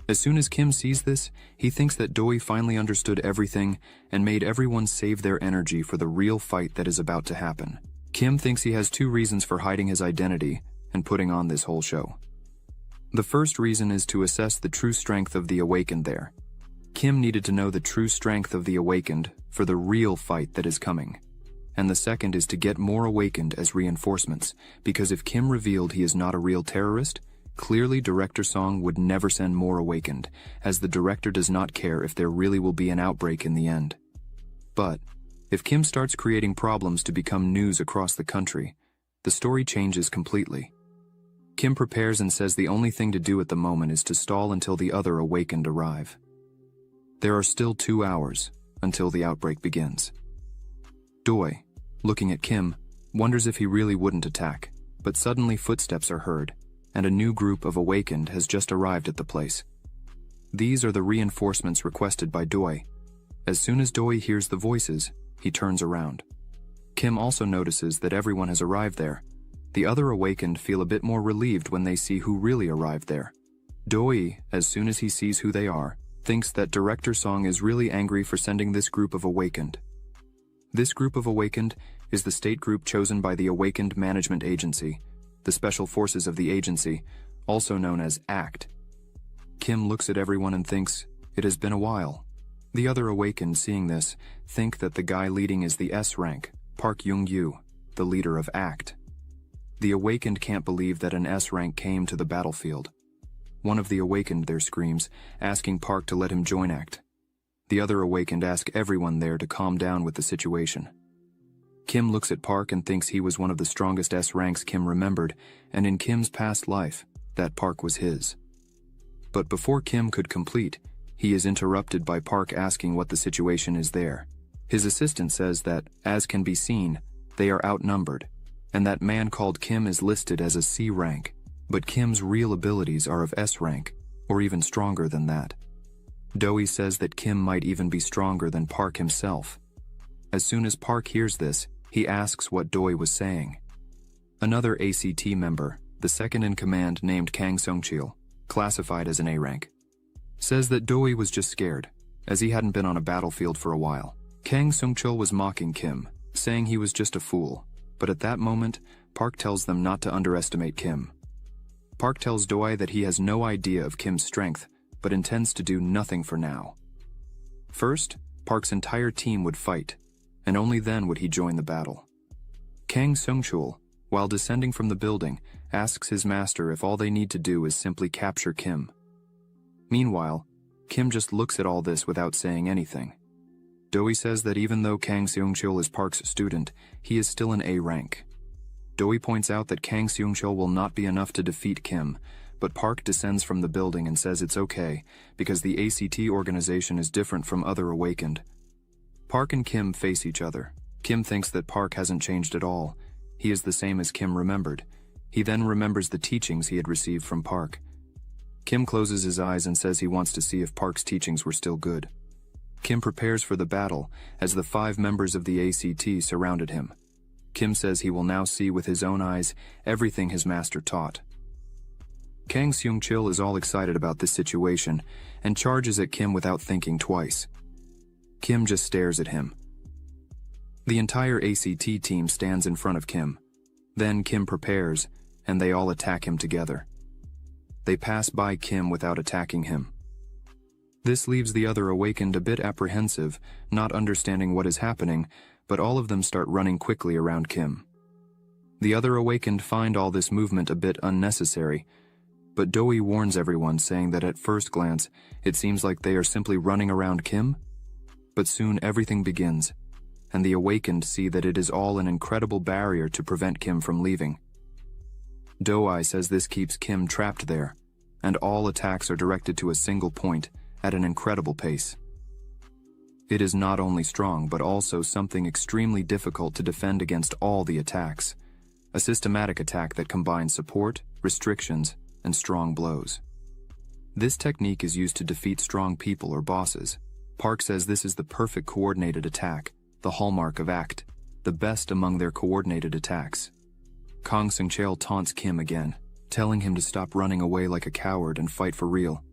As soon as Kim sees this, he thinks that Doi finally understood everything and made everyone save their energy for the real fight that is about to happen. Kim thinks he has 2 reasons for hiding his identity and putting on this whole show. The first reason is to assess the true strength of the awakened there. Kim needed to know the true strength of the awakened for the real fight that is coming. And the second is to get more awakened as reinforcements, because if Kim revealed he is not a real terrorist, clearly Director Song would never send more awakened, as the director does not care if there really will be an outbreak in the end. But, if Kim starts creating problems to become news across the country, the story changes completely. Kim prepares and says the only thing to do at the moment is to stall until the other awakened arrive. There are still 2 hours until the outbreak begins. Doi, looking at Kim, wonders if he really wouldn't attack, but suddenly footsteps are heard, and a new group of awakened has just arrived at the place. These are the reinforcements requested by Doi. As soon as Doi hears the voices, he turns around. Kim also notices that everyone has arrived there. The other awakened feel a bit more relieved when they see who really arrived there. Doi, as soon as he sees who they are, thinks that Director Song is really angry for sending this group of awakened. This group of awakened is the state group chosen by the Awakened Management Agency, the Special Forces of the agency, also known as ACT. Kim looks at everyone and thinks, it has been a while. The other awakened, seeing this, think that the guy leading is the S rank, Park Young-yu, the leader of ACT. The awakened can't believe that an S rank came to the battlefield. One of the awakened there screams, asking Park to let him join ACT. The other awakened ask everyone there to calm down with the situation. Kim looks at Park and thinks he was one of the strongest S ranks Kim remembered, and in Kim's past life, that Park was his. But before Kim could complete, he is interrupted by Park asking what the situation is there. His assistant says that, as can be seen, they are outnumbered, and that man called Kim is listed as a C rank, but Kim's real abilities are of S rank, or even stronger than that. Doi says that Kim might even be stronger than Park himself. As soon as Park hears this, He asks what Doi was saying. Another ACT member, the second in command named Kang Seung-chil, classified as an A rank, says that Doi was just scared, as he hadn't been on a battlefield for a while. Kang Seung-chil was mocking Kim, saying he was just a fool, but at that moment, Park tells them not to underestimate Kim. Park tells Doi that he has no idea of Kim's strength, but intends to do nothing for now. First, Park's entire team would fight, and only then would he join the battle. Kang Seung-chul, while descending from the building, asks his master if all they need to do is simply capture Kim. Meanwhile, Kim just looks at all this without saying anything. Doi says that even though Kang Seung-chul is Park's student, he is still an A rank. Doi points out that Kang Seung-chul will not be enough to defeat Kim, but Park descends from the building and says it's okay, because the ACT organization is different from other Awakened. Park and Kim face each other. Kim thinks that Park hasn't changed at all. He is the same as Kim remembered. He then remembers the teachings he had received from Park. Kim closes his eyes and says he wants to see if Park's teachings were still good. Kim prepares for the battle as the 5 members of the ACT surrounded him. Kim says he will now see with his own eyes everything his master taught. Kang Seung-chil is all excited about this situation and charges at Kim without thinking twice. Kim just stares at him. The entire ACT team stands in front of Kim. Then Kim prepares, and they all attack him together. They pass by Kim without attacking him. This leaves the other Awakened a bit apprehensive, not understanding what is happening, but all of them start running quickly around Kim. The other Awakened find all this movement a bit unnecessary, but Doi warns everyone, saying that at first glance, it seems like they are simply running around Kim. But soon everything begins, and the Awakened see that it is all an incredible barrier to prevent Kim from leaving. Doi says this keeps Kim trapped there, and all attacks are directed to a single point at an incredible pace. It is not only strong but also something extremely difficult to defend against all the attacks. A systematic attack that combines support, restrictions, and strong blows. This technique is used to defeat strong people or bosses. Park says this is the perfect coordinated attack, the hallmark of ACT, the best among their coordinated attacks. Kang Seung-chul taunts Kim again, telling him to stop running away like a coward and fight for real.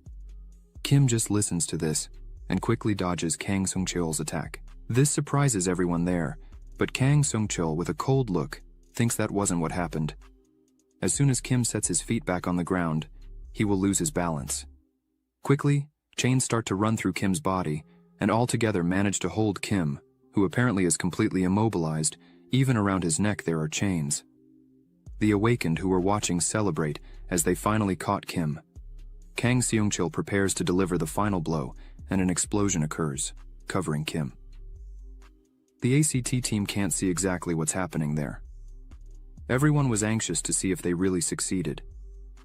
Kim just listens to this and quickly dodges Kang Seung-chul's attack. This surprises everyone there, but Kang Seung-chul, with a cold look, thinks that wasn't what happened. As soon as Kim sets his feet back on the ground, he will lose his balance. Quickly, chains start to run through Kim's body, and all together manage to hold Kim, who apparently is completely immobilized. Even around his neck there are chains. The Awakened who were watching celebrate as they finally caught Kim. Kang Seung-chul prepares to deliver the final blow, and an explosion occurs, covering Kim. The ACT team can't see exactly what's happening there. Everyone was anxious to see if they really succeeded.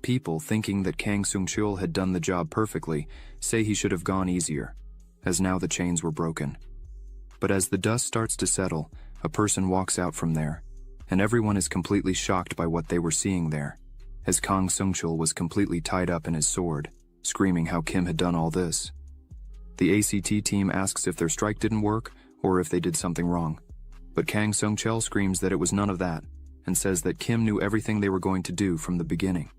People, thinking that Kang Seung-chul had done the job perfectly, say he should have gone easier, as now the chains were broken. But as the dust starts to settle, a person walks out from there, and everyone is completely shocked by what they were seeing there, as Kang Seung-chul was completely tied up in his sword, screaming how Kim had done all this. The ACT team asks if their strike didn't work or if they did something wrong, but Kang Seung-chul screams that it was none of that, and says that Kim knew everything they were going to do from the beginning.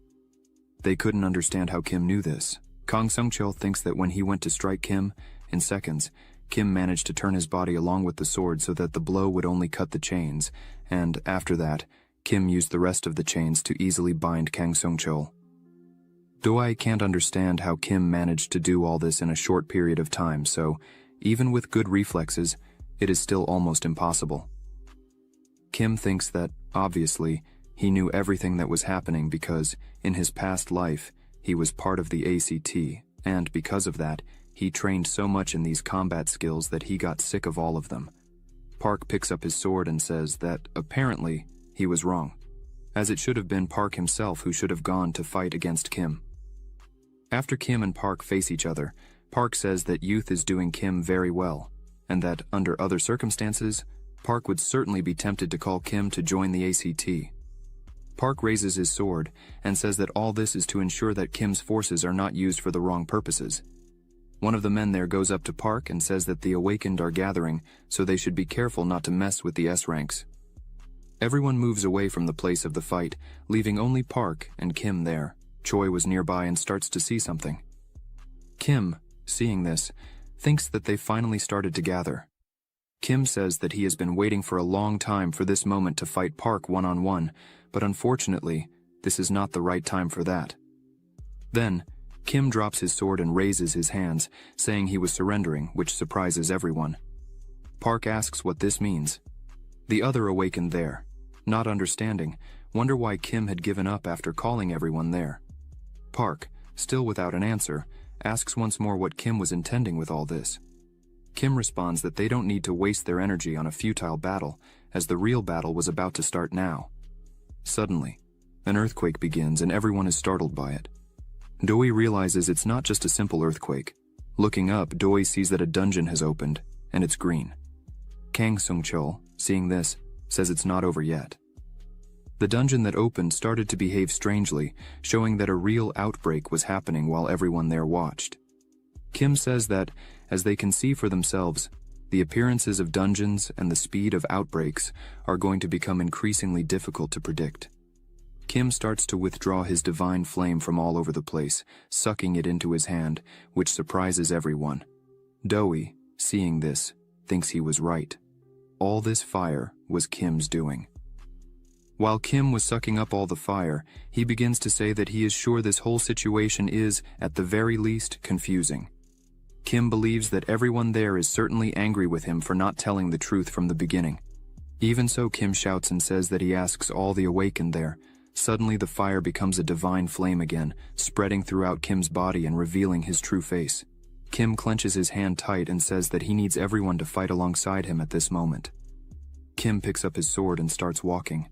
They couldn't understand how Kim knew this. Kang Seung-chul thinks that when he went to strike Kim, in seconds, Kim managed to turn his body along with the sword so that the blow would only cut the chains, and after that, Kim used the rest of the chains to easily bind Kang Seung-chul. Doi can't understand how Kim managed to do all this in a short period of time, so, even with good reflexes, it is still almost impossible. Kim thinks that, obviously, he knew everything that was happening because, in his past life, he was part of the ACT, and because of that, he trained so much in these combat skills that he got sick of all of them. Park picks up his sword and says that, apparently, he was wrong, as it should have been Park himself who should have gone to fight against Kim. After Kim and Park face each other, Park says that youth is doing Kim very well, and that, under other circumstances, Park would certainly be tempted to call Kim to join the ACT. Park raises his sword and says that all this is to ensure that Kim's forces are not used for the wrong purposes. One of the men there goes up to Park and says that the Awakened are gathering, so they should be careful not to mess with the S ranks. Everyone moves away from the place of the fight, leaving only Park and Kim there. Choi was nearby and starts to see something. Kim, seeing this, thinks that they finally started to gather. Kim says that he has been waiting for a long time for this moment to fight Park one-on-one, but unfortunately, this is not the right time for that. Then, Kim drops his sword and raises his hands, saying he was surrendering, which surprises everyone. Park asks what this means. The other awakened there, not understanding, wonder why Kim had given up after calling everyone there. Park, still without an answer, asks once more what Kim was intending with all this. Kim responds that they don't need to waste their energy on a futile battle, as the real battle was about to start now. Suddenly, an earthquake begins and everyone is startled by it. Doi realizes it's not just a simple earthquake. Looking up, Doi sees that a dungeon has opened, and it's green. Kang Seung-chul, seeing this, says it's not over yet. The dungeon that opened started to behave strangely, showing that a real outbreak was happening while everyone there watched. Kim says that, as they can see for themselves, the appearances of dungeons and the speed of outbreaks are going to become increasingly difficult to predict. Kim starts to withdraw his divine flame from all over the place, sucking it into his hand, which surprises everyone. Doi, seeing this, thinks he was right. All this fire was Kim's doing. While Kim was sucking up all the fire, he begins to say that he is sure this whole situation is, at the very least, confusing. Kim believes that everyone there is certainly angry with him for not telling the truth from the beginning. Even so, Kim shouts and says that he asks all the awakened there. Suddenly the fire becomes a divine flame again, spreading throughout Kim's body and revealing his true face. Kim clenches his hand tight and says that he needs everyone to fight alongside him at this moment. Kim picks up his sword and starts walking,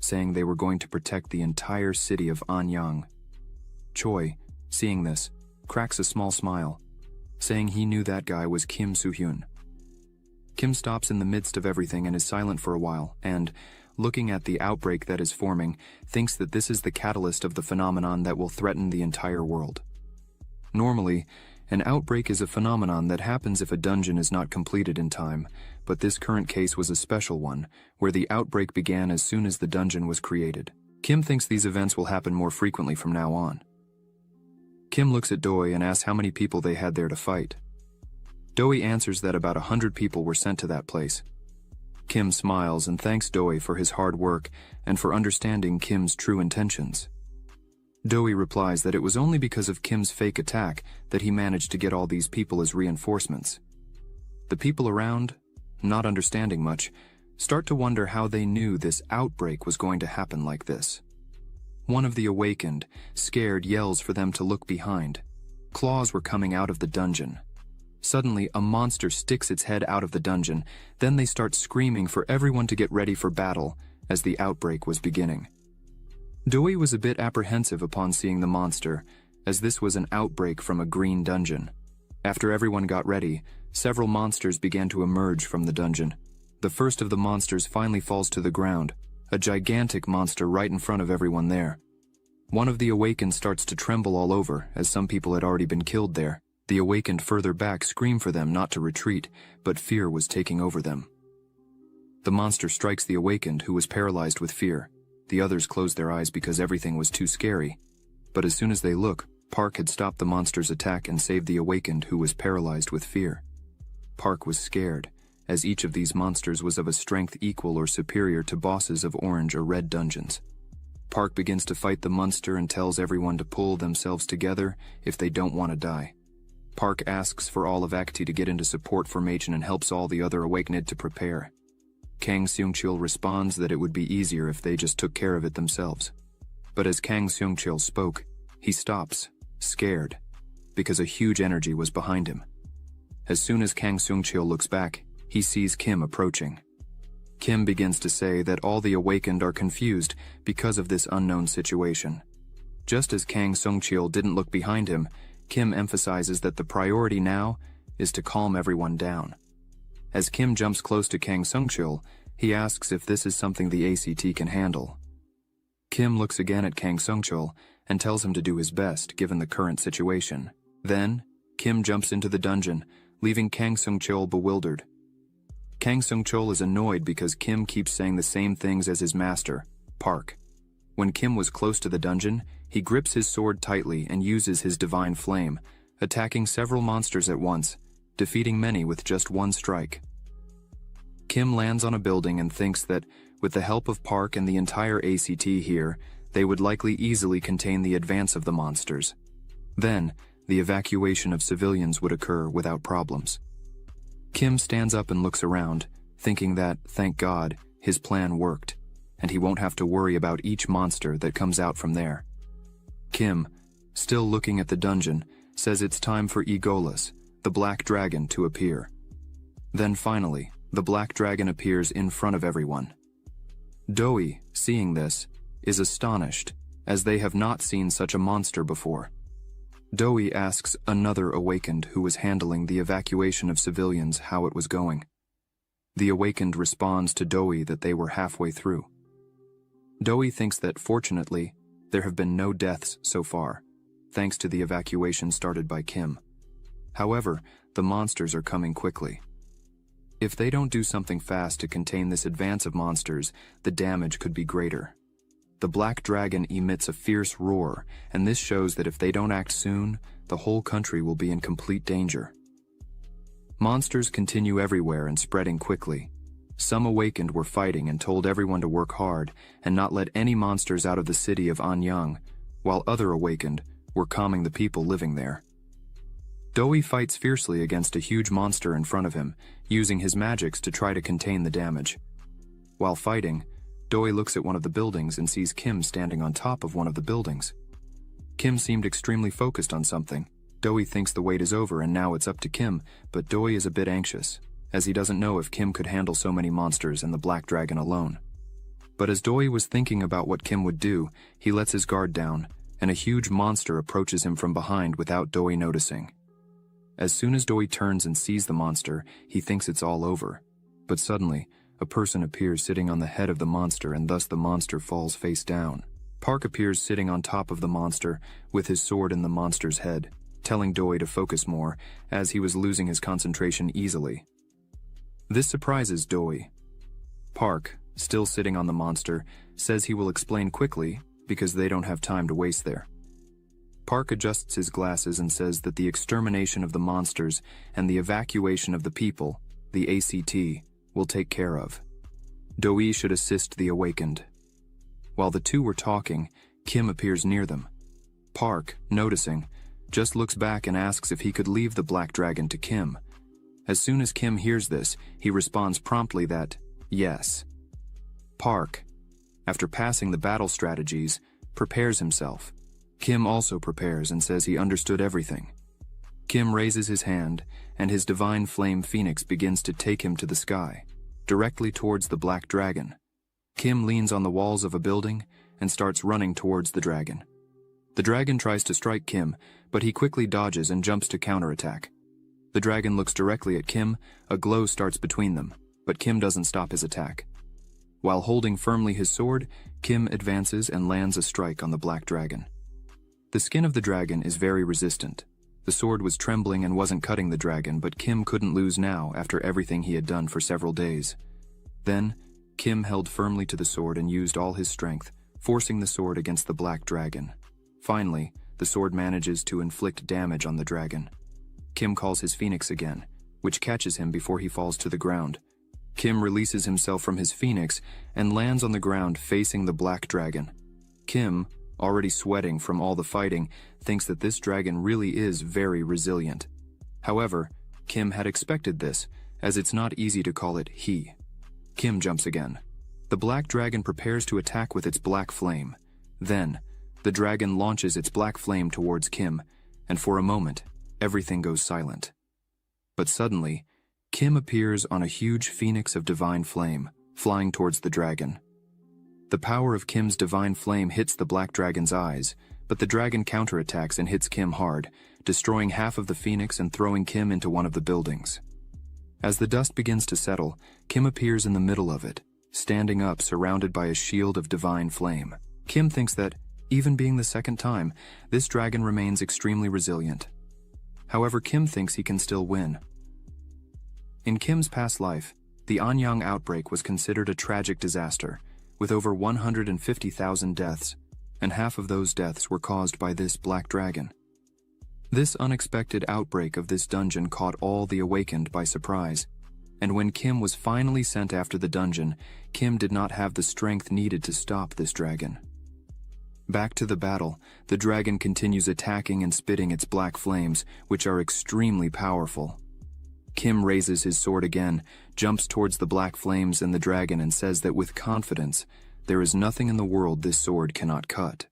saying they were going to protect the entire city of Anyang. Choi, seeing this, cracks a small smile, saying he knew that guy was Kim Soo-hyun. Kim stops in the midst of everything and is silent for a while, and, looking at the outbreak that is forming, thinks that this is the catalyst of the phenomenon that will threaten the entire world. Normally, an outbreak is a phenomenon that happens if a dungeon is not completed in time, but this current case was a special one, where the outbreak began as soon as the dungeon was created. Kim thinks these events will happen more frequently from now on. Kim looks at Doi and asks how many people they had there to fight. Doi answers that about 100 people were sent to that place. Kim smiles and thanks Doi for his hard work and for understanding Kim's true intentions. Doi replies that it was only because of Kim's fake attack that he managed to get all these people as reinforcements. The people around, not understanding much, start to wonder how they knew this outbreak was going to happen like this. One of the awakened, scared, yells for them to look behind. Claws were coming out of the dungeon. Suddenly, a monster sticks its head out of the dungeon. Then they start screaming for everyone to get ready for battle, as the outbreak was beginning. Doi was a bit apprehensive upon seeing the monster, as this was an outbreak from a green dungeon. After everyone got ready, several monsters began to emerge from the dungeon. The first of the monsters finally falls to the ground, a gigantic monster right in front of everyone there. One of the awakened starts to tremble all over, as some people had already been killed there. The awakened further back scream for them not to retreat, but fear was taking over them. The monster strikes the awakened, who was paralyzed with fear. The others close their eyes because everything was too scary. But as soon as they look, Park had stopped the monster's attack and saved the awakened, who was paralyzed with fear. Park was scared, as each of these monsters was of a strength equal or superior to bosses of orange or red dungeons. Park begins to fight the monster and tells everyone to pull themselves together if they don't want to die. Park asks for all of Akti to get into support formation and helps all the other awakened to prepare. Kang Seung-chul responds that it would be easier if they just took care of it themselves. But as Kang Seung-chul spoke, he stops, scared, because a huge energy was behind him. As soon as Kang Seung-chul looks back, he sees Kim approaching. Kim begins to say that all the awakened are confused because of this unknown situation. Just as Kang Seung-chul didn't look behind him, Kim emphasizes that the priority now is to calm everyone down. As Kim jumps close to Kang Seung-chul, he asks if this is something the ACT can handle. Kim looks again at Kang Seung-chul and tells him to do his best given the current situation. Then, Kim jumps into the dungeon, leaving Kang Seung-chul bewildered. Kang Sung-chul is annoyed because Kim keeps saying the same things as his master, Park. When Kim was close to the dungeon, he grips his sword tightly and uses his divine flame, attacking several monsters at once, defeating many with just one strike. Kim lands on a building and thinks that, with the help of Park and the entire ACT here, they would likely easily contain the advance of the monsters. Then, the evacuation of civilians would occur without problems. Kim stands up and looks around, thinking that, thank God, his plan worked, and he won't have to worry about each monster that comes out from there. Kim, still looking at the dungeon, says it's time for Egolas, the black dragon, to appear. Then finally, the black dragon appears in front of everyone. Doi, seeing this, is astonished, as they have not seen such a monster before. Doi asks another awakened who was handling the evacuation of civilians how it was going. The awakened responds to Doi that they were halfway through. Doi thinks that, fortunately, there have been no deaths so far, thanks to the evacuation started by Kim. However, the monsters are coming quickly. If they don't do something fast to contain this advance of monsters, the damage could be greater. The black dragon emits a fierce roar, and this shows that if they don't act soon, the whole country will be in complete danger. Monsters continue everywhere and spreading quickly. Some awakened were fighting and told everyone to work hard and not let any monsters out of the city of Anyang, while other awakened were calming the people living there. Doi fights fiercely against a huge monster in front of him, using his magics to try to contain the damage. While fighting, Doi looks at one of the buildings and sees Kim standing on top of one of the buildings. Kim seemed extremely focused on something. Doi thinks the wait is over and now it's up to Kim, but Doi is a bit anxious, as he doesn't know if Kim could handle so many monsters and the black dragon alone. But as Doi was thinking about what Kim would do, he lets his guard down, and a huge monster approaches him from behind without Doi noticing. As soon as Doi turns and sees the monster, he thinks it's all over. But suddenly, a person appears sitting on the head of the monster and thus the monster falls face down. Park appears sitting on top of the monster with his sword in the monster's head, telling Doi to focus more, as he was losing his concentration easily. This surprises Doi. Park, still sitting on the monster, says he will explain quickly because they don't have time to waste there. Park adjusts his glasses and says that the extermination of the monsters and the evacuation of the people, the ACT, will take care of. Doi should assist the awakened. While the two were talking, Kim appears near them. Park, noticing, just looks back and asks if he could leave the black dragon to Kim. As soon as Kim hears this, he responds promptly that, yes. Park, after passing the battle strategies, prepares himself. Kim also prepares and says he understood everything. Kim raises his hand, and his divine flame phoenix begins to take him to the sky, directly towards the black dragon. Kim leans on the walls of a building and starts running towards the dragon. The dragon tries to strike Kim, but he quickly dodges and jumps to counterattack. The dragon looks directly at Kim, a glow starts between them, but Kim doesn't stop his attack. While holding firmly his sword, Kim advances and lands a strike on the black dragon. The skin of the dragon is very resistant. The sword was trembling and wasn't cutting the dragon, but Kim couldn't lose now after everything he had done for several days. Then, Kim held firmly to the sword and used all his strength, forcing the sword against the black dragon. Finally, the sword manages to inflict damage on the dragon. Kim calls his phoenix again, which catches him before he falls to the ground. Kim releases himself from his phoenix and lands on the ground facing the black dragon. Kim, already sweating from all the fighting, thinks that this dragon really is very resilient. However, Kim had expected this, as it's not easy to call it he. Kim jumps again. The black dragon prepares to attack with its black flame. Then, the dragon launches its black flame towards Kim, and for a moment, everything goes silent. But suddenly, Kim appears on a huge phoenix of divine flame, flying towards the dragon. The power of Kim's divine flame hits the black dragon's eyes, but the dragon counterattacks and hits Kim hard, destroying half of the phoenix and throwing Kim into one of the buildings. As the dust begins to settle, Kim appears in the middle of it, standing up surrounded by a shield of divine flame. Kim thinks that, even being the second time, this dragon remains extremely resilient. However, Kim thinks he can still win. In Kim's past life, The Anyang outbreak was considered a tragic disaster, with over 150,000 deaths, and half of those deaths were caused by this black dragon. This unexpected outbreak of this dungeon caught all the awakened by surprise, and when Kim was finally sent after the dungeon, Kim did not have the strength needed to stop this dragon. Back to the battle, the dragon continues attacking and spitting its black flames, which are extremely powerful. Kim raises his sword again, jumps towards the black flames and the dragon and says that with confidence, there is nothing in the world this sword cannot cut.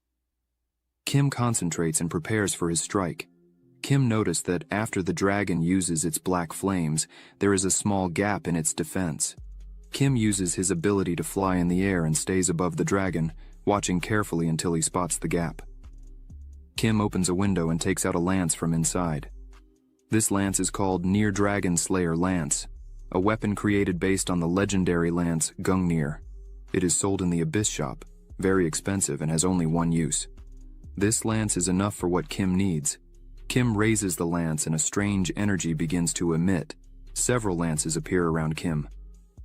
Kim concentrates and prepares for his strike. Kim noticed that after the dragon uses its black flames, there is a small gap in its defense. Kim uses his ability to fly in the air and stays above the dragon, watching carefully until he spots the gap. Kim opens a window and takes out a lance from inside. This lance is called Near Dragon Slayer Lance, a weapon created based on the legendary lance Gungnir. It is sold in the Abyss shop, very expensive and has only one use. This lance is enough for what Kim needs. Kim raises the lance and a strange energy begins to emit. Several lances appear around Kim.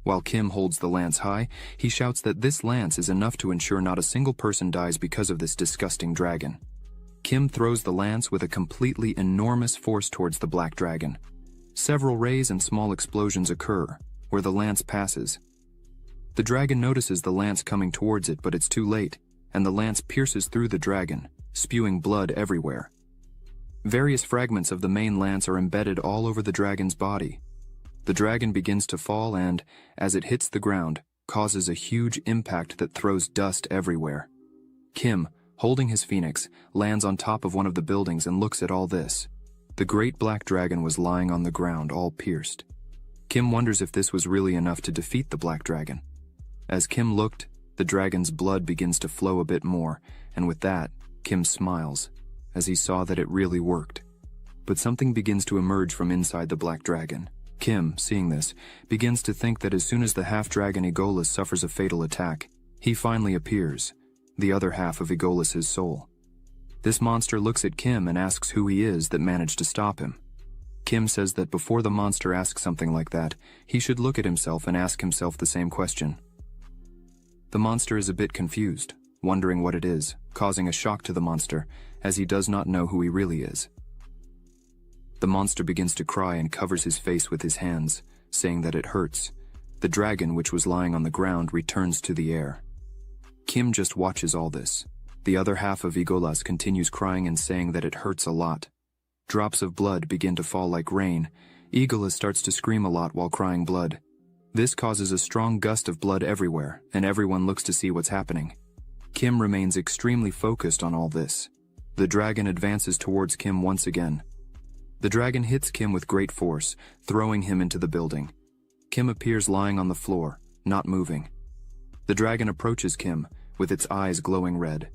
While Kim holds the lance high, he shouts that this lance is enough to ensure not a single person dies because of this disgusting dragon. Kim throws the lance with a completely enormous force towards the black dragon. Several rays and small explosions occur, where the lance passes. The dragon notices the lance coming towards it, but it's too late, and the lance pierces through the dragon, spewing blood everywhere. Various fragments of the main lance are embedded all over the dragon's body. The dragon begins to fall and, as it hits the ground, causes a huge impact that throws dust everywhere. Kim, holding his phoenix, lands on top of one of the buildings and looks at all this. The great black dragon was lying on the ground, all pierced. Kim wonders if this was really enough to defeat the black dragon. As Kim looked, the dragon's blood begins to flow a bit more, and with that, Kim smiles, as he saw that it really worked. But something begins to emerge from inside the black dragon. Kim, seeing this, begins to think that as soon as the half-dragon Aegolas suffers a fatal attack, he finally appears, the other half of Aegolas' soul. This monster looks at Kim and asks who he is that managed to stop him. Kim says that before the monster asks something like that, he should look at himself and ask himself the same question. The monster is a bit confused, wondering what it is, causing a shock to the monster, as he does not know who he really is. The monster begins to cry and covers his face with his hands, saying that it hurts. The dragon, which was lying on the ground, returns to the air. Kim just watches all this. The other half of Aegolas continues crying and saying that it hurts a lot. Drops of blood begin to fall like rain. Aegolas starts to scream a lot while crying blood. This causes a strong gust of blood everywhere, and everyone looks to see what's happening. Kim remains extremely focused on all this. The dragon advances towards Kim once again. The dragon hits Kim with great force, throwing him into the building. Kim appears lying on the floor, not moving. The dragon approaches Kim, with its eyes glowing red.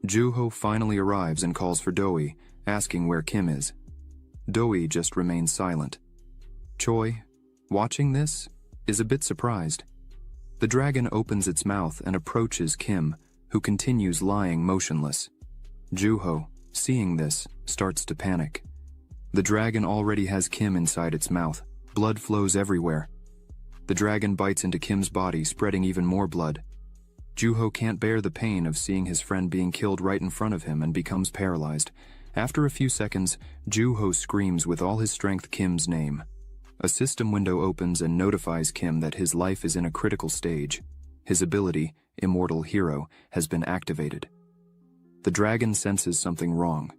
Juho finally arrives and calls for Doi, asking where Kim is. Doi just remains silent. Choi, watching this, is a bit surprised. The dragon opens its mouth and approaches Kim, who continues lying motionless. Juho, seeing this, starts to panic. The dragon already has Kim inside its mouth. Blood flows everywhere. The dragon bites into Kim's body, spreading even more blood. Juho can't bear the pain of seeing his friend being killed right in front of him and becomes paralyzed. After a few seconds, Juho screams with all his strength Kim's name. A system window opens and notifies Kim that his life is in a critical stage. His ability, Immortal Hero, has been activated. The dragon senses something wrong.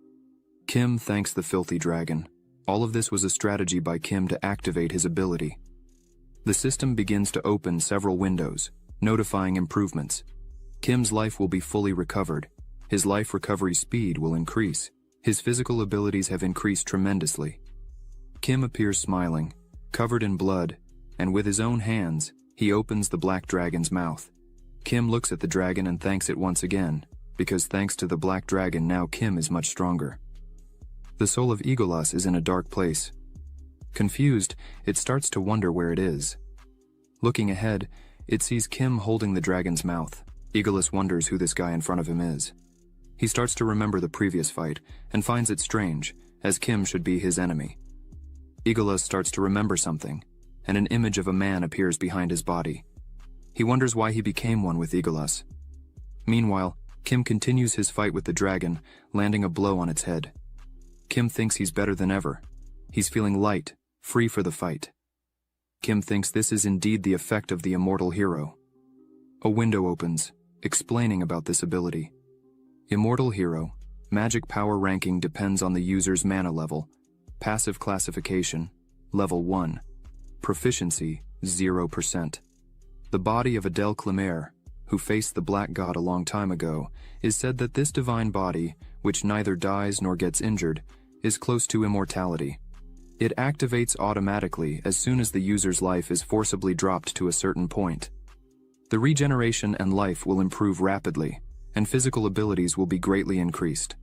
Kim thanks the filthy dragon. All of this was a strategy by Kim to activate his ability. The system begins to open several windows, notifying improvements. Kim's life will be fully recovered. His life recovery speed will increase. His physical abilities have increased tremendously. Kim appears smiling, covered in blood, and with his own hands, he opens the black dragon's mouth. Kim looks at the dragon and thanks it once again, because thanks to the black dragon now Kim is much stronger. The soul of Aegolas is in a dark place. Confused, it starts to wonder where it is. Looking ahead, it sees Kim holding the dragon's mouth. Aegolas wonders who this guy in front of him is. He starts to remember the previous fight, and finds it strange, as Kim should be his enemy. Aegolas starts to remember something. and an image of a man appears behind his body. He wonders why he became one with Eagleus. Meanwhile, Kim continues his fight with the dragon, landing a blow on its head. Kim thinks he's better than ever. He's feeling light, free for the fight. Kim thinks this is indeed the effect of the immortal hero. A window opens, explaining about this ability. Immortal hero, magic power ranking depends on the user's mana level. Passive classification, level 1. Proficiency, 0%. The body of Adele Clemere, who faced the Black God a long time ago, is said that this divine body, which neither dies nor gets injured, is close to immortality. It activates automatically as soon as the user's life is forcibly dropped to a certain point. The regeneration and life will improve rapidly, and physical abilities will be greatly increased.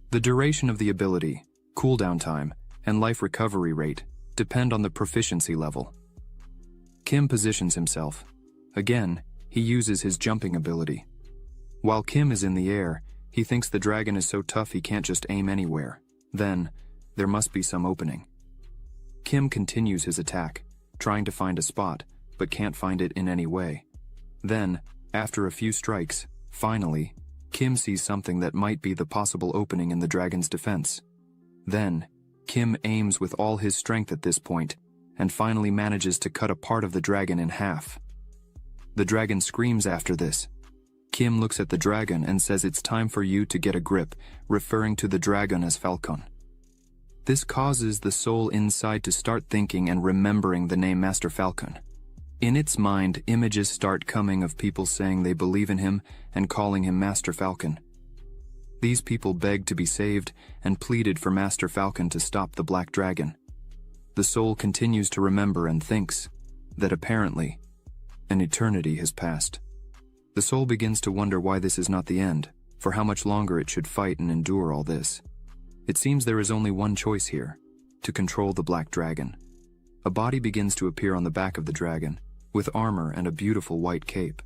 The duration of the ability, cooldown time, and life recovery rate depend on the proficiency level. Kim positions himself. Again, he uses his jumping ability. While Kim is in the air, he thinks the dragon is so tough he can't just aim anywhere. Then, there must be some opening. Kim continues his attack, trying to find a spot, but can't find it in any way. Then, after a few strikes, finally, Kim sees something that might be the possible opening in the dragon's defense. Then, Kim aims with all his strength at this point, and finally manages to cut a part of the dragon in half. The dragon screams after this. Kim looks at the dragon and says it's time for you to get a grip, referring to the dragon as Falcon. This causes the soul inside to start thinking and remembering the name Master Falcon. In its mind, images start coming of people saying they believe in him and calling him Master Falcon. These people begged to be saved and pleaded for Master Falcon to stop the Black Dragon. The soul continues to remember and thinks that apparently an eternity has passed. The soul begins to wonder why this is not the end, for how much longer it should fight and endure all this. It seems there is only one choice here: to control the Black Dragon. A body begins to appear on the back of the dragon, with armor and a beautiful white cape.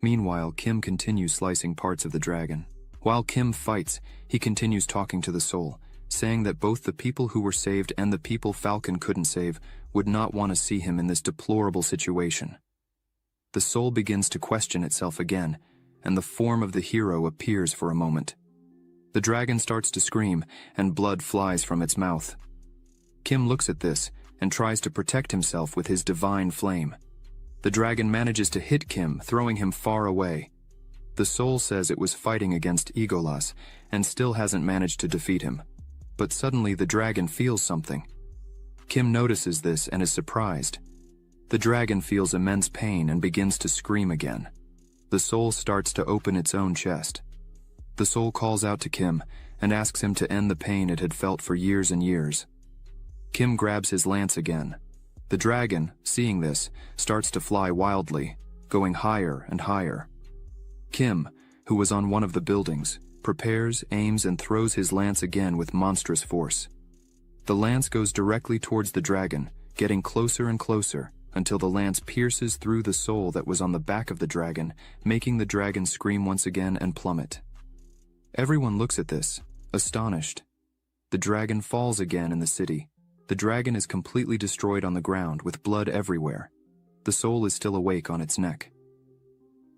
Meanwhile, Kim continues slicing parts of the dragon. While Kim fights, he continues talking to the soul, saying that both the people who were saved and the people Falcon couldn't save would not want to see him in this deplorable situation. The soul begins to question itself again, and the form of the hero appears for a moment. The dragon starts to scream, and blood flies from its mouth. Kim looks at this and tries to protect himself with his divine flame. The dragon manages to hit Kim, throwing him far away. The soul says it was fighting against Eagleus and still hasn't managed to defeat him. But suddenly the dragon feels something. Kim notices this and is surprised. The dragon feels immense pain and begins to scream again. The soul starts to open its own chest. The soul calls out to Kim and asks him to end the pain it had felt for years and years. Kim grabs his lance again. The dragon, seeing this, starts to fly wildly, going higher and higher. Kim, who was on one of the buildings, prepares, aims, and throws his lance again with monstrous force. The lance goes directly towards the dragon, getting closer and closer, until the lance pierces through the soul that was on the back of the dragon, making the dragon scream once again and plummet. Everyone looks at this, astonished. The dragon falls again in the city. The dragon is completely destroyed on the ground with blood everywhere. The soul is still awake on its neck.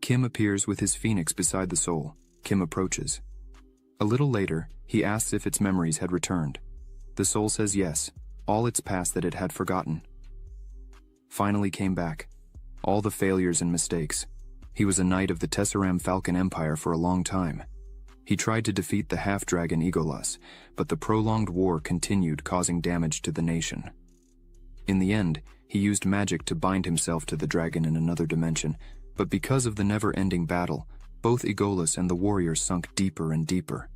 Kim appears with his phoenix beside the soul. Kim approaches. A little later, he asks if its memories had returned. The soul says yes, all its past that it had forgotten finally came back. All the failures and mistakes. He was a knight of the Tessaram Falcon Empire for a long time. He tried to defeat the half-dragon Eagleus, but the prolonged war continued, causing damage to the nation. In the end, he used magic to bind himself to the dragon in another dimension, but because of the never-ending battle, both Eagleus and the warriors sunk deeper and deeper.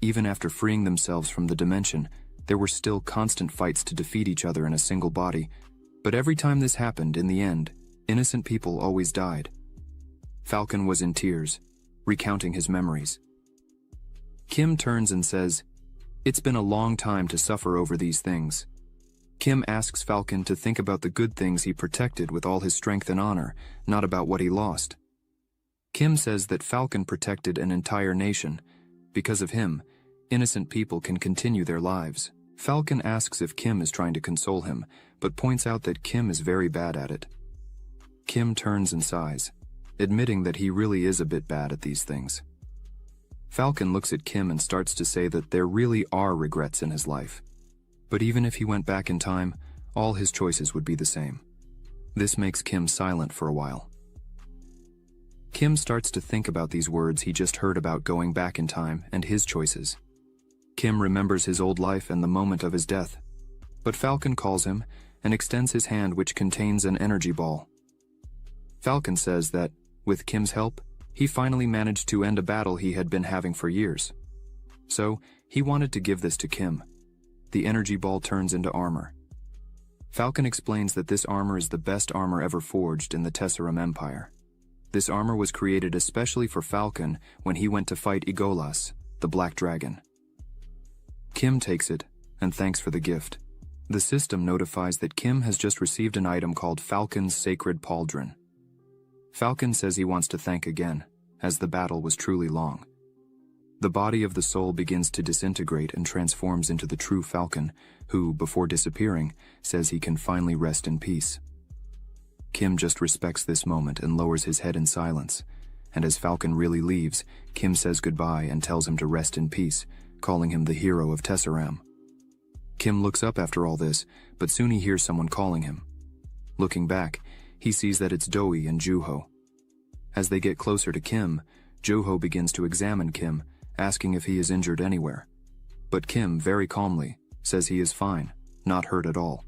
Even after freeing themselves from the dimension, there were still constant fights to defeat each other in a single body, but every time this happened, in the end, innocent people always died. Falcon was in tears, recounting his memories. Kim turns and says, "It's been a long time to suffer over these things." Kim asks Falcon to think about the good things he protected with all his strength and honor, not about what he lost. Kim says that Falcon protected an entire nation. Because of him, innocent people can continue their lives. Falcon asks if Kim is trying to console him, but points out that Kim is very bad at it. Kim turns and sighs, admitting that he really is a bit bad at these things. Falcon looks at Kim and starts to say that there really are regrets in his life. But even if he went back in time, all his choices would be the same. This makes Kim silent for a while. Kim starts to think about these words he just heard about going back in time and his choices. Kim remembers his old life and the moment of his death. But Falcon calls him and extends his hand, which contains an energy ball. Falcon says that, with Kim's help, he finally managed to end a battle he had been having for years. So, he wanted to give this to Kim. The energy ball turns into armor. Falcon explains that this armor is the best armor ever forged in the Tesseract Empire. This armor was created especially for Falcon when he went to fight Igolas, the Black Dragon. Kim takes it and thanks for the gift. The system notifies that Kim has just received an item called Falcon's Sacred Pauldron. Falcon says he wants to thank again, as the battle was truly long. The body of the soul begins to disintegrate and transforms into the true Falcon, who, before disappearing, says he can finally rest in peace. Kim just respects this moment and lowers his head in silence, and as Falcon really leaves, Kim says goodbye and tells him to rest in peace, calling him the hero of Tesseract. Kim looks up after all this, but soon he hears someone calling him. Looking back, he sees that it's Doi and Juho. As they get closer to Kim, Juho begins to examine Kim, asking if he is injured anywhere. But Kim, very calmly, says he is fine, not hurt at all.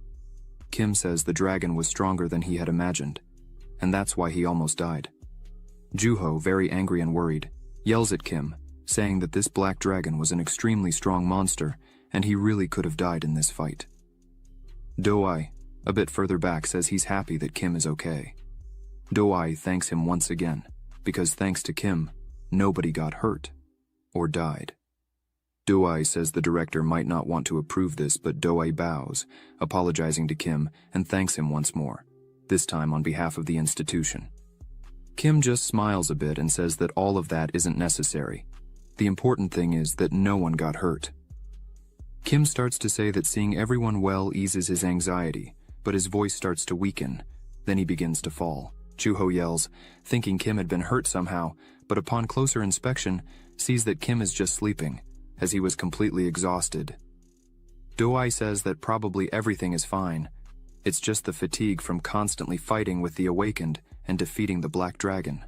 Kim says the dragon was stronger than he had imagined, and that's why he almost died. Juho, very angry and worried, yells at Kim, saying that this black dragon was an extremely strong monster, and he really could have died in this fight. Doi, a bit further back, says he's happy that Kim is okay. Doi thanks him once again, because thanks to Kim, nobody got hurt or died. Doi says the director might not want to approve this, but Doi bows, apologizing to Kim, and thanks him once more, this time on behalf of the institution. Kim just smiles a bit and says that all of that isn't necessary. The important thing is that no one got hurt. Kim starts to say that seeing everyone well eases his anxiety, but his voice starts to weaken. Then he begins to fall. Juho yells, thinking Kim had been hurt somehow, but upon closer inspection, sees that Kim is just sleeping, as he was completely exhausted. Doi says that probably everything is fine. It's just the fatigue from constantly fighting with the awakened and defeating the Black Dragon.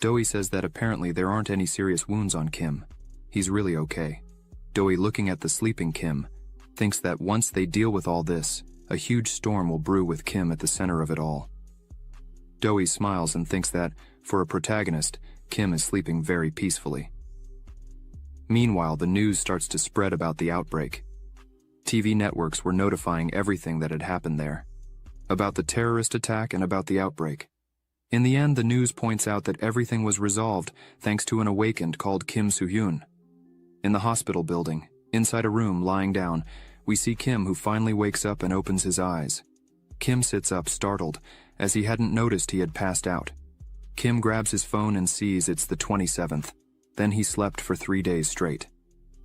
Doi says that apparently there aren't any serious wounds on Kim. He's really okay. Doi, looking at the sleeping Kim, thinks that once they deal with all this, a huge storm will brew with Kim at the center of it all. Doi smiles and thinks that, for a protagonist, Kim is sleeping very peacefully. Meanwhile, the news starts to spread about the outbreak. TV networks were notifying everything that had happened there, about the terrorist attack and about the outbreak. In the end, the news points out that everything was resolved thanks to an awakened called Kim Soo-hyun. In the hospital building, inside a room lying down, we see Kim, who finally wakes up and opens his eyes. Kim sits up, startled, as he hadn't noticed he had passed out. Kim grabs his phone and sees it's the 27th. Then he slept for 3 days straight.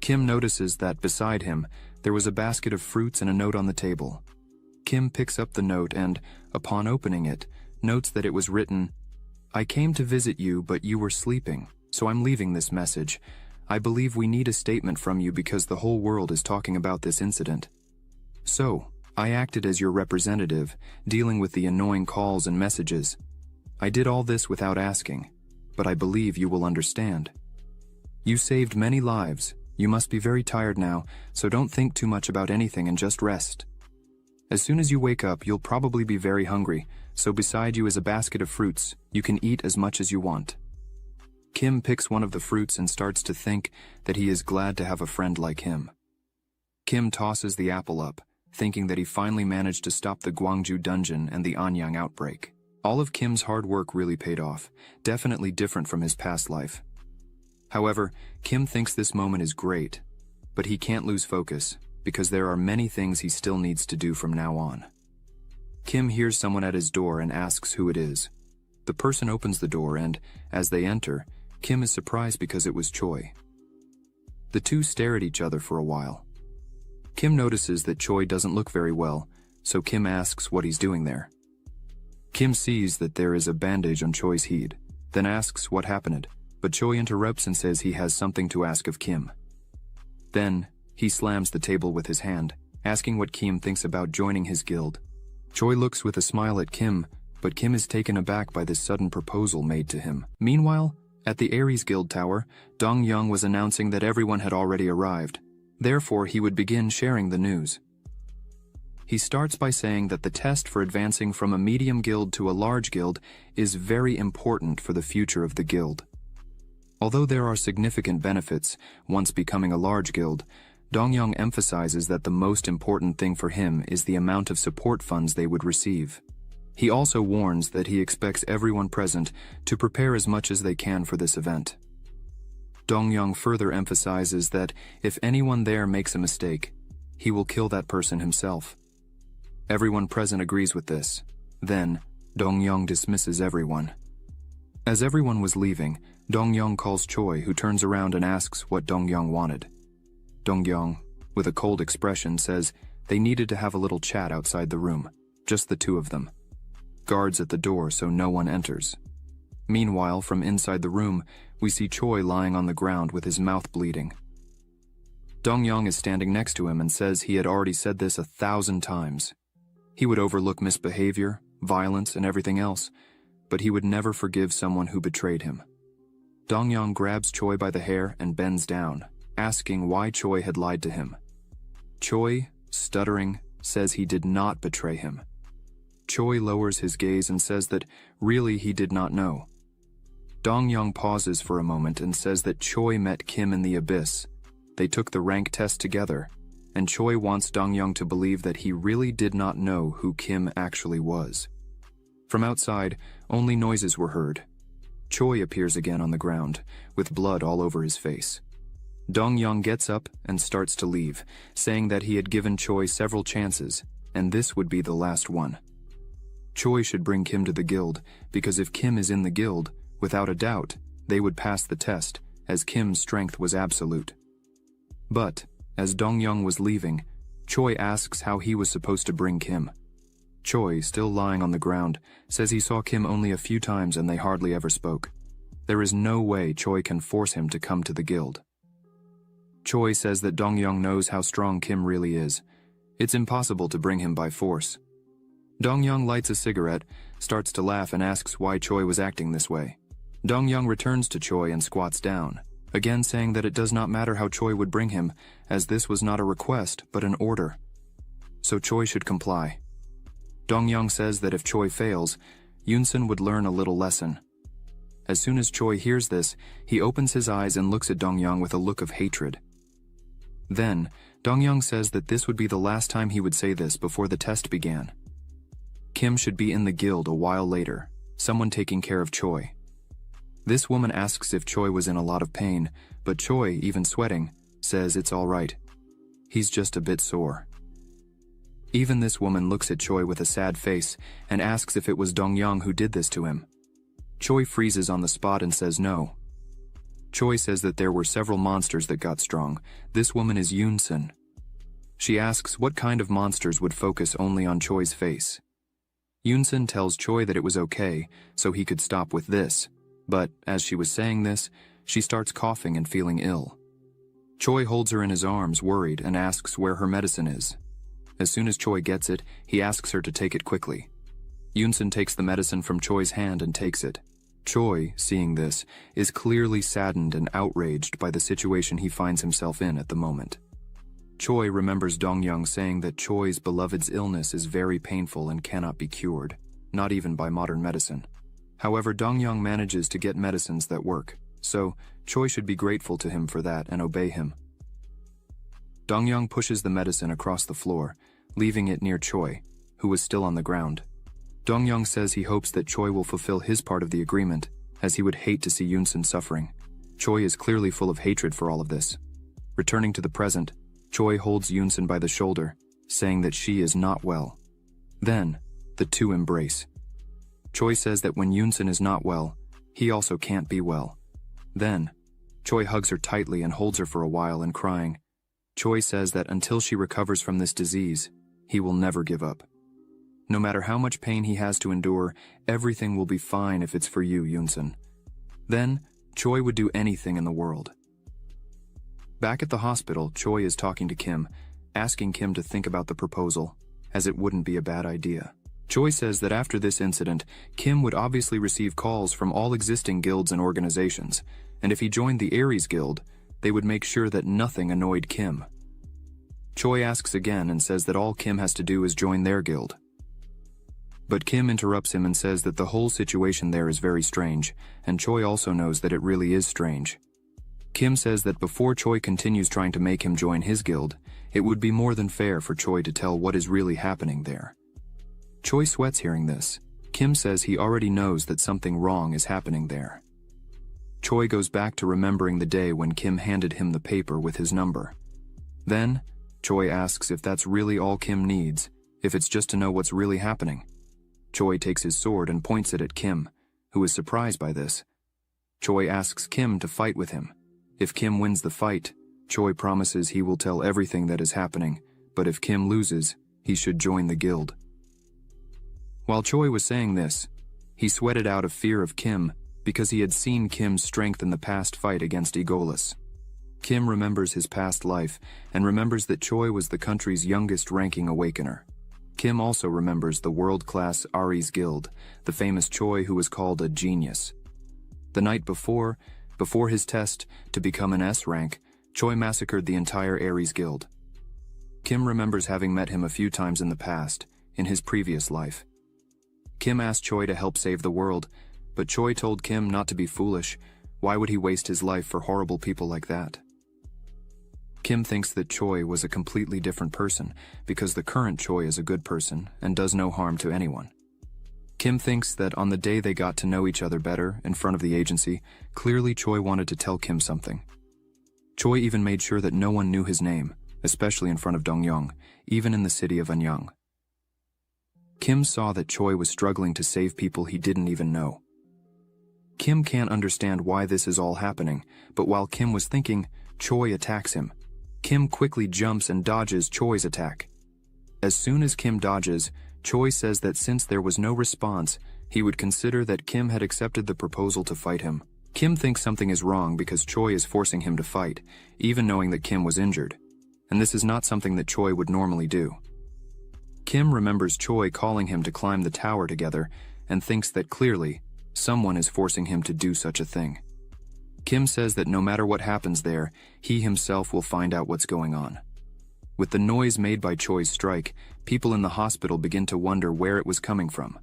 Kim notices that beside him, there was a basket of fruits and a note on the table. Kim picks up the note and, upon opening it, notes that it was written, "I came to visit you, but you were sleeping, so I'm leaving this message. I believe we need a statement from you because the whole world is talking about this incident. So, I acted as your representative, dealing with the annoying calls and messages. I did all this without asking, but I believe you will understand. You saved many lives. You must be very tired now, so don't think too much about anything and just rest. As soon as you wake up, you'll probably be very hungry, so beside you is a basket of fruits. You can eat as much as you want." Kim picks one of the fruits and starts to think that he is glad to have a friend like him. Kim tosses the apple up, thinking that he finally managed to stop the Gwangju dungeon and the Anyang outbreak. All of Kim's hard work really paid off, definitely different from his past life. However, Kim thinks this moment is great, but he can't lose focus, because there are many things he still needs to do from now on. Kim hears someone at his door and asks who it is. The person opens the door and, as they enter, Kim is surprised because it was Choi. The two stare at each other for a while. Kim notices that Choi doesn't look very well, so Kim asks what he's doing there. Kim sees that there is a bandage on Choi's head, then asks what happened, but Choi interrupts and says he has something to ask of Kim. Then, he slams the table with his hand, asking what Kim thinks about joining his guild. Choi looks with a smile at Kim, but Kim is taken aback by this sudden proposal made to him. Meanwhile, at the Aries Guild Tower, Dong Young was announcing that everyone had already arrived. Therefore, he would begin sharing the news. He starts by saying that the test for advancing from a medium guild to a large guild is very important for the future of the guild. Although there are significant benefits once becoming a large guild, Dong Young emphasizes that the most important thing for him is the amount of support funds they would receive. He also warns that he expects everyone present to prepare as much as they can for this event. Dong Young further emphasizes that if anyone there makes a mistake, he will kill that person himself. Everyone present agrees with this. Then, Dong Young dismisses everyone. As everyone was leaving, Dong Young calls Choi, who turns around and asks what Dong Young wanted. Dong Young, with a cold expression, says they needed to have a little chat outside the room, just the two of them. Guards at the door so no one enters. Meanwhile, from inside the room, we see Choi lying on the ground with his mouth bleeding. Dong Young is standing next to him and says he had already said this 1,000 times. He would overlook misbehavior, violence, and everything else, but he would never forgive someone who betrayed him. Dong Young grabs Choi by the hair and bends down, asking why Choi had lied to him. Choi, stuttering, says he did not betray him. Choi lowers his gaze and says that really he did not know. Dong Young pauses for a moment and says that Choi met Kim in the abyss. They took the rank test together, and Choi wants Dong Young to believe that he really did not know who Kim actually was. From outside, only noises were heard. Choi appears again on the ground, with blood all over his face. Dong Young gets up and starts to leave, saying that he had given Choi several chances, and this would be the last one. Choi should bring Kim to the guild, because if Kim is in the guild, without a doubt, they would pass the test, as Kim's strength was absolute. But, as Dong Young was leaving, Choi asks how he was supposed to bring Kim. Choi, still lying on the ground, says he saw Kim only a few times and they hardly ever spoke. There is no way Choi can force him to come to the guild. Choi says that Dong Young knows how strong Kim really is. It's impossible to bring him by force. Dong Young lights a cigarette, starts to laugh and asks why Choi was acting this way. Dong Young returns to Choi and squats down, again saying that it does not matter how Choi would bring him, as this was not a request, but an order. So Choi should comply. Dong Young says that if Choi fails, Yoonsun would learn a little lesson. As soon as Choi hears this, he opens his eyes and looks at Dong Young with a look of hatred. Then, Dong Young says that this would be the last time he would say this before the test began. Kim should be in the guild a while later, someone taking care of Choi. This woman asks if Choi was in a lot of pain, but Choi, even sweating, says it's all right. He's just a bit sore. Even this woman looks at Choi with a sad face and asks if it was Dong Young who did this to him. Choi freezes on the spot and says no. Choi says that there were several monsters that got strong. This woman is Yoonsun. She asks what kind of monsters would focus only on Choi's face. Yoonsun tells Choi that it was okay, so he could stop with this. But, as she was saying this, she starts coughing and feeling ill. Choi holds her in his arms, worried, and asks where her medicine is. As soon as Choi gets it, he asks her to take it quickly. Yoonsun takes the medicine from Choi's hand and takes it. Choi, seeing this, is clearly saddened and outraged by the situation he finds himself in at the moment. Choi remembers Dong Young saying that Choi's beloved's illness is very painful and cannot be cured, not even by modern medicine. However, Dong Young manages to get medicines that work, so Choi should be grateful to him for that and obey him. Dong Young pushes the medicine across the floor, leaving it near Choi, who was still on the ground. Dong Young says he hopes that Choi will fulfill his part of the agreement, as he would hate to see Yoonsun suffering. Choi is clearly full of hatred for all of this. Returning to the present, Choi holds Yoonsun by the shoulder, saying that she is not well. Then, the two embrace. Choi says that when Yoonsun is not well, he also can't be well. Then, Choi hugs her tightly and holds her for a while and crying, Choi says that until she recovers from this disease, he will never give up. No matter how much pain he has to endure, everything will be fine if it's for you, Yoonsun. Then, Choi would do anything in the world. Back at the hospital, Choi is talking to Kim, asking Kim to think about the proposal, as it wouldn't be a bad idea. Choi says that after this incident, Kim would obviously receive calls from all existing guilds and organizations, and if he joined the Aries Guild, they would make sure that nothing annoyed Kim. Choi asks again and says that all Kim has to do is join their guild. But Kim interrupts him and says that the whole situation there is very strange, and Choi also knows that it really is strange. Kim says that before Choi continues trying to make him join his guild, it would be more than fair for Choi to tell what is really happening there. Choi sweats hearing this. Kim says he already knows that something wrong is happening there. Choi goes back to remembering the day when Kim handed him the paper with his number. Then, Choi asks if that's really all Kim needs, if it's just to know what's really happening. Choi takes his sword and points it at Kim, who is surprised by this. Choi asks Kim to fight with him. If Kim wins the fight, Choi promises he will tell everything that is happening, but if Kim loses, he should join the guild. While Choi was saying this, he sweated out of fear of Kim because he had seen Kim's strength in the past fight against Egolas. Kim remembers his past life and remembers that Choi was the country's youngest ranking awakener. Kim also remembers the world-class Aries Guild, the famous Choi who was called a genius. The night before his test to become an S rank, Choi massacred the entire Aries Guild. Kim remembers having met him a few times in the past, in his previous life. Kim asked Choi to help save the world, but Choi told Kim not to be foolish. Why would he waste his life for horrible people like that? Kim thinks that Choi was a completely different person because the current Choi is a good person and does no harm to anyone. Kim thinks that on the day they got to know each other better in front of the agency, clearly Choi wanted to tell Kim something. Choi even made sure that no one knew his name, especially in front of Dongyong, even in the city of Anyang. Kim saw that Choi was struggling to save people he didn't even know. Kim can't understand why this is all happening, but while Kim was thinking, Choi attacks him. Kim quickly jumps and dodges Choi's attack. As soon as Kim dodges, Choi says that since there was no response, he would consider that Kim had accepted the proposal to fight him. Kim thinks something is wrong because Choi is forcing him to fight, even knowing that Kim was injured. And this is not something that Choi would normally do. Kim remembers Choi calling him to climb the tower together and thinks that clearly, someone is forcing him to do such a thing. Kim says that no matter what happens there, he himself will find out what's going on. With the noise made by Choi's strike, people in the hospital begin to wonder where it was coming from.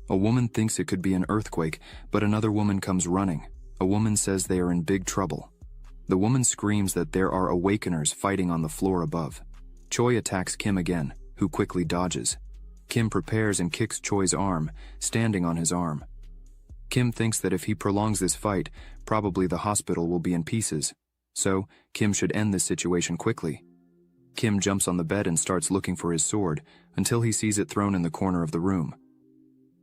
A woman thinks it could be an earthquake, but another woman comes running. A woman says they are in big trouble. The woman screams that there are awakeners fighting on the floor above. Choi attacks Kim again, who quickly dodges. Kim prepares and kicks Choi's arm, standing on his arm. Kim thinks that if he prolongs this fight, probably the hospital will be in pieces. So, Kim should end this situation quickly. Kim jumps on the bed and starts looking for his sword, until he sees it thrown in the corner of the room.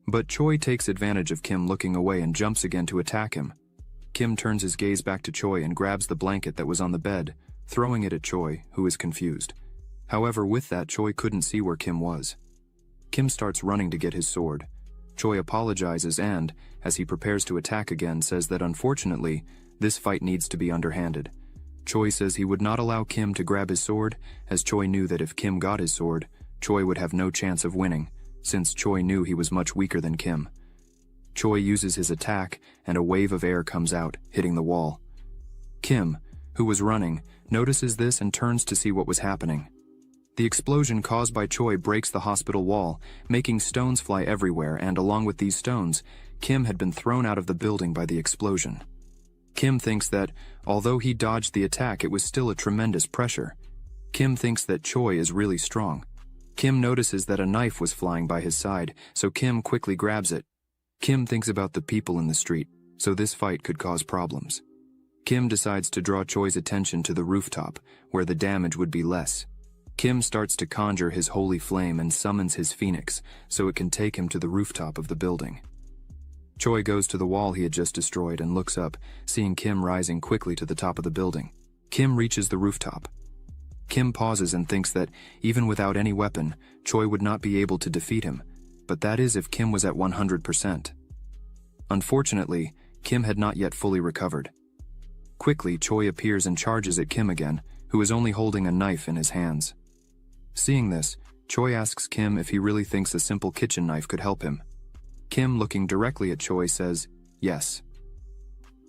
But Choi takes advantage of Kim looking away and jumps again to attack him. Kim turns his gaze back to Choi and grabs the blanket that was on the bed, throwing it at Choi, who is confused. However, with that, Choi couldn't see where Kim was. Kim starts running to get his sword. Choi apologizes and, as he prepares to attack again, says that unfortunately, this fight needs to be underhanded. Choi says he would not allow Kim to grab his sword, as Choi knew that if Kim got his sword, Choi would have no chance of winning, since Choi knew he was much weaker than Kim. Choi uses his attack, and a wave of air comes out, hitting the wall. Kim, who was running, notices this and turns to see what was happening. The explosion caused by Choi breaks the hospital wall, making stones fly everywhere, and along with these stones, Kim had been thrown out of the building by the explosion. Kim thinks that, although he dodged the attack, it was still a tremendous pressure. Kim thinks that Choi is really strong. Kim notices that a knife was flying by his side, so Kim quickly grabs it. Kim thinks about the people in the street, so this fight could cause problems. Kim decides to draw Choi's attention to the rooftop, where the damage would be less. Kim starts to conjure his holy flame and summons his phoenix, so it can take him to the rooftop of the building. Choi goes to the wall he had just destroyed and looks up, seeing Kim rising quickly to the top of the building. Kim reaches the rooftop. Kim pauses and thinks that, even without any weapon, Choi would not be able to defeat him, but that is if Kim was at 100%. Unfortunately, Kim had not yet fully recovered. Quickly, Choi appears and charges at Kim again, who is only holding a knife in his hands. Seeing this, Choi asks Kim if he really thinks a simple kitchen knife could help him. Kim, looking directly at Choi, says, "Yes."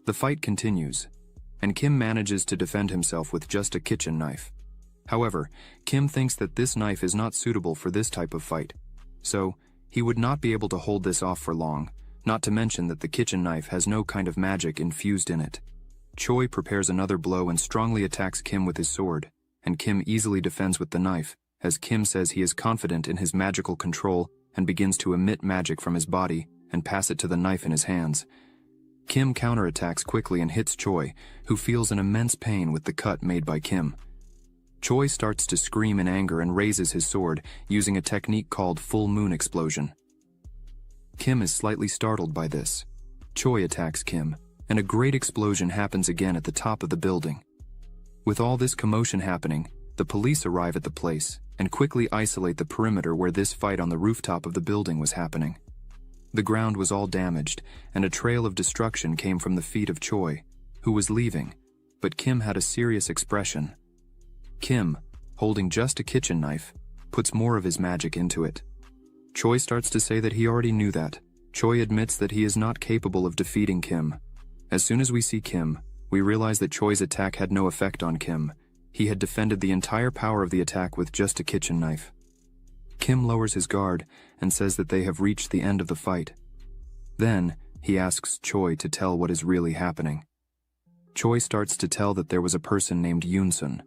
The fight continues, and Kim manages to defend himself with just a kitchen knife. However, Kim thinks that this knife is not suitable for this type of fight, so he would not be able to hold this off for long, not to mention that the kitchen knife has no kind of magic infused in it. Choi prepares another blow and strongly attacks Kim with his sword, and Kim easily defends with the knife, as Kim says he is confident in his magical control and begins to emit magic from his body and pass it to the knife in his hands. Kim counterattacks quickly and hits Choi, who feels an immense pain with the cut made by Kim. Choi starts to scream in anger and raises his sword, using a technique called full moon explosion. Kim is slightly startled by this. Choi attacks Kim, and a great explosion happens again at the top of the building. With all this commotion happening, the police arrive at the place and quickly isolate the perimeter where this fight on the rooftop of the building was happening. The ground was all damaged, and a trail of destruction came from the feet of Choi, who was leaving, but Kim had a serious expression. Kim, holding just a kitchen knife, puts more of his magic into it. Choi starts to say that he already knew that. Choi admits that he is not capable of defeating Kim. As soon as we see Kim, we realize that Choi's attack had no effect on Kim. He had defended the entire power of the attack with just a kitchen knife. Kim lowers his guard and says that they have reached the end of the fight. Then, he asks Choi to tell what is really happening. Choi starts to tell that there was a person named Yoon-sun.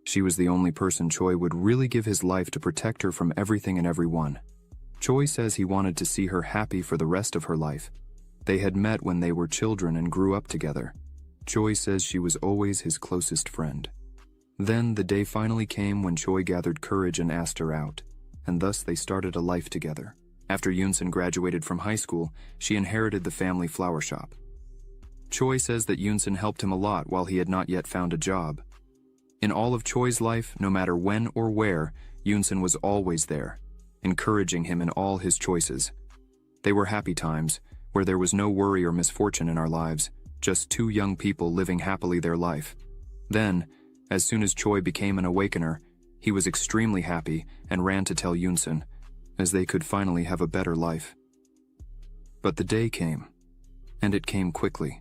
She was the only person Choi would really give his life to protect her from everything and everyone. Choi says he wanted to see her happy for the rest of her life. They had met when they were children and grew up together. Choi says she was always his closest friend. Then the day finally came when Choi gathered courage and asked her out, and thus they started a life together. After Yoon-sun graduated from high school, she inherited the family flower shop. Choi says that Yoon-sun helped him a lot while he had not yet found a job. In all of Choi's life, no matter when or where, Yoon-sun was always there, encouraging him in all his choices. They were happy times, where there was no worry or misfortune in our lives, just two young people living happily their life. Then, as soon as Choi became an awakener, he was extremely happy and ran to tell Yoon-sun, as they could finally have a better life. But the day came, and it came quickly,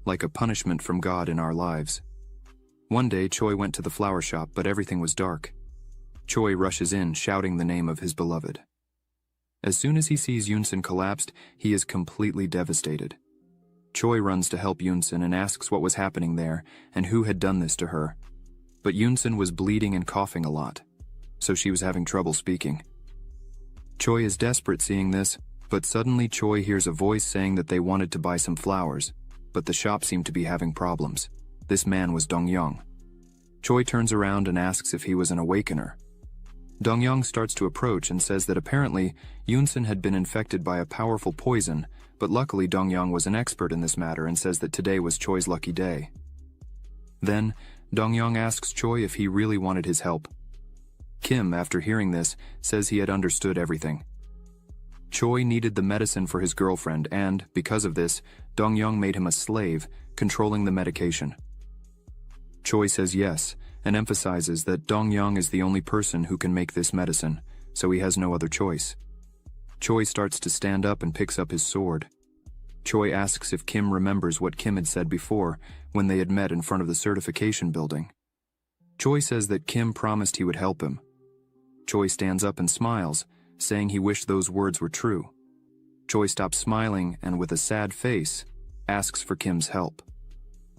like a punishment from God in our lives. One day, Choi went to the flower shop, but everything was dark. Choi rushes in, shouting the name of his beloved. As soon as he sees Yoon-sun collapsed, he is completely devastated. Choi runs to help Yoon-sun and asks what was happening there and who had done this to her. But Yoon-sun was bleeding and coughing a lot, so she was having trouble speaking. Choi is desperate seeing this, but suddenly Choi hears a voice saying that they wanted to buy some flowers, but the shop seemed to be having problems. This man was Dong-young. Choi turns around and asks if he was an awakener. Dong-young starts to approach and says that apparently Yoon-sun had been infected by a powerful poison, but luckily Dong-young was an expert in this matter and says that today was Choi's lucky day. Then, Dong-young asks Choi if he really wanted his help. Kim, after hearing this, says he had understood everything. Choi needed the medicine for his girlfriend and, because of this, Dong-young made him a slave, controlling the medication. Choi says yes, and emphasizes that Dong-young is the only person who can make this medicine, so he has no other choice. Choi starts to stand up and picks up his sword. Choi asks if Kim remembers what Kim had said before, when they had met in front of the certification building. Choi says that Kim promised he would help him. Choi stands up and smiles, saying he wished those words were true. Choi stops smiling and, with a sad face, asks for Kim's help.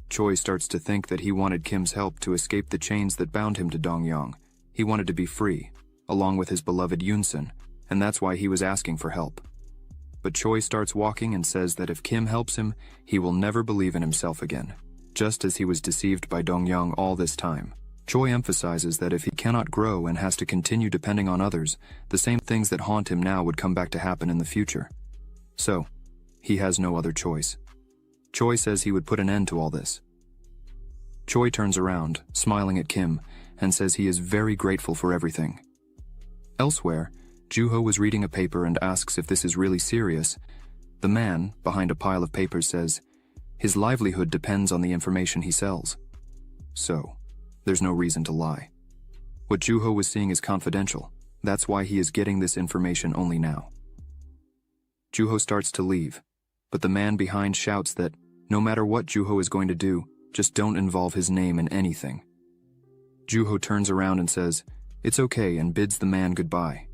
Choi starts to think that he wanted Kim's help to escape the chains that bound him to Dong-young. He wanted to be free, along with his beloved Yoon-sun, and that's why he was asking for help. But Choi starts walking and says that if Kim helps him, he will never believe in himself again, just as he was deceived by Dong-young all this time. Choi emphasizes that if he cannot grow and has to continue depending on others, the same things that haunt him now would come back to happen in the future. So, he has no other choice. Choi says he would put an end to all this. Choi turns around, smiling at Kim, and says he is very grateful for everything. Elsewhere, Juho was reading a paper and asks if this is really serious. The man, behind a pile of papers, says his livelihood depends on the information he sells. So, there's no reason to lie. What Juho was seeing is confidential. That's why he is getting this information only now. Juho starts to leave, but the man behind shouts that no matter what Juho is going to do, just don't involve his name in anything. Juho turns around and says, "It's okay," and bids the man goodbye.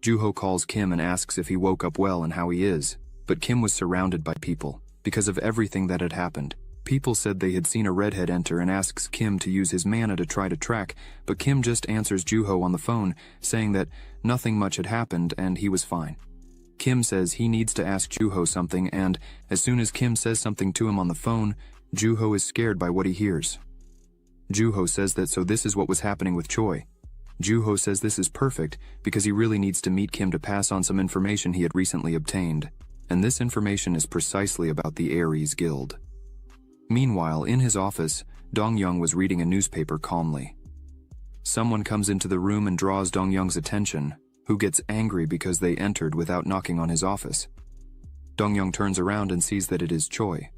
Juho calls Kim and asks if he woke up well and how he is, but Kim was surrounded by people because of everything that had happened. People said they had seen a redhead enter and asks Kim to use his mana to try to track, but Kim just answers Juho on the phone, saying that nothing much had happened and he was fine. Kim says he needs to ask Juho something, and as soon as Kim says something to him on the phone, Juho is scared by what he hears. Juho says that so this is what was happening with Choi. Juho says this is perfect because he really needs to meet Kim to pass on some information he had recently obtained, and this information is precisely about the Aries Guild. Meanwhile, in his office, Dong-young was reading a newspaper calmly. Someone comes into the room and draws Dong-young's attention, who gets angry because they entered without knocking on his office. Dong-young turns around and sees that it is Choi.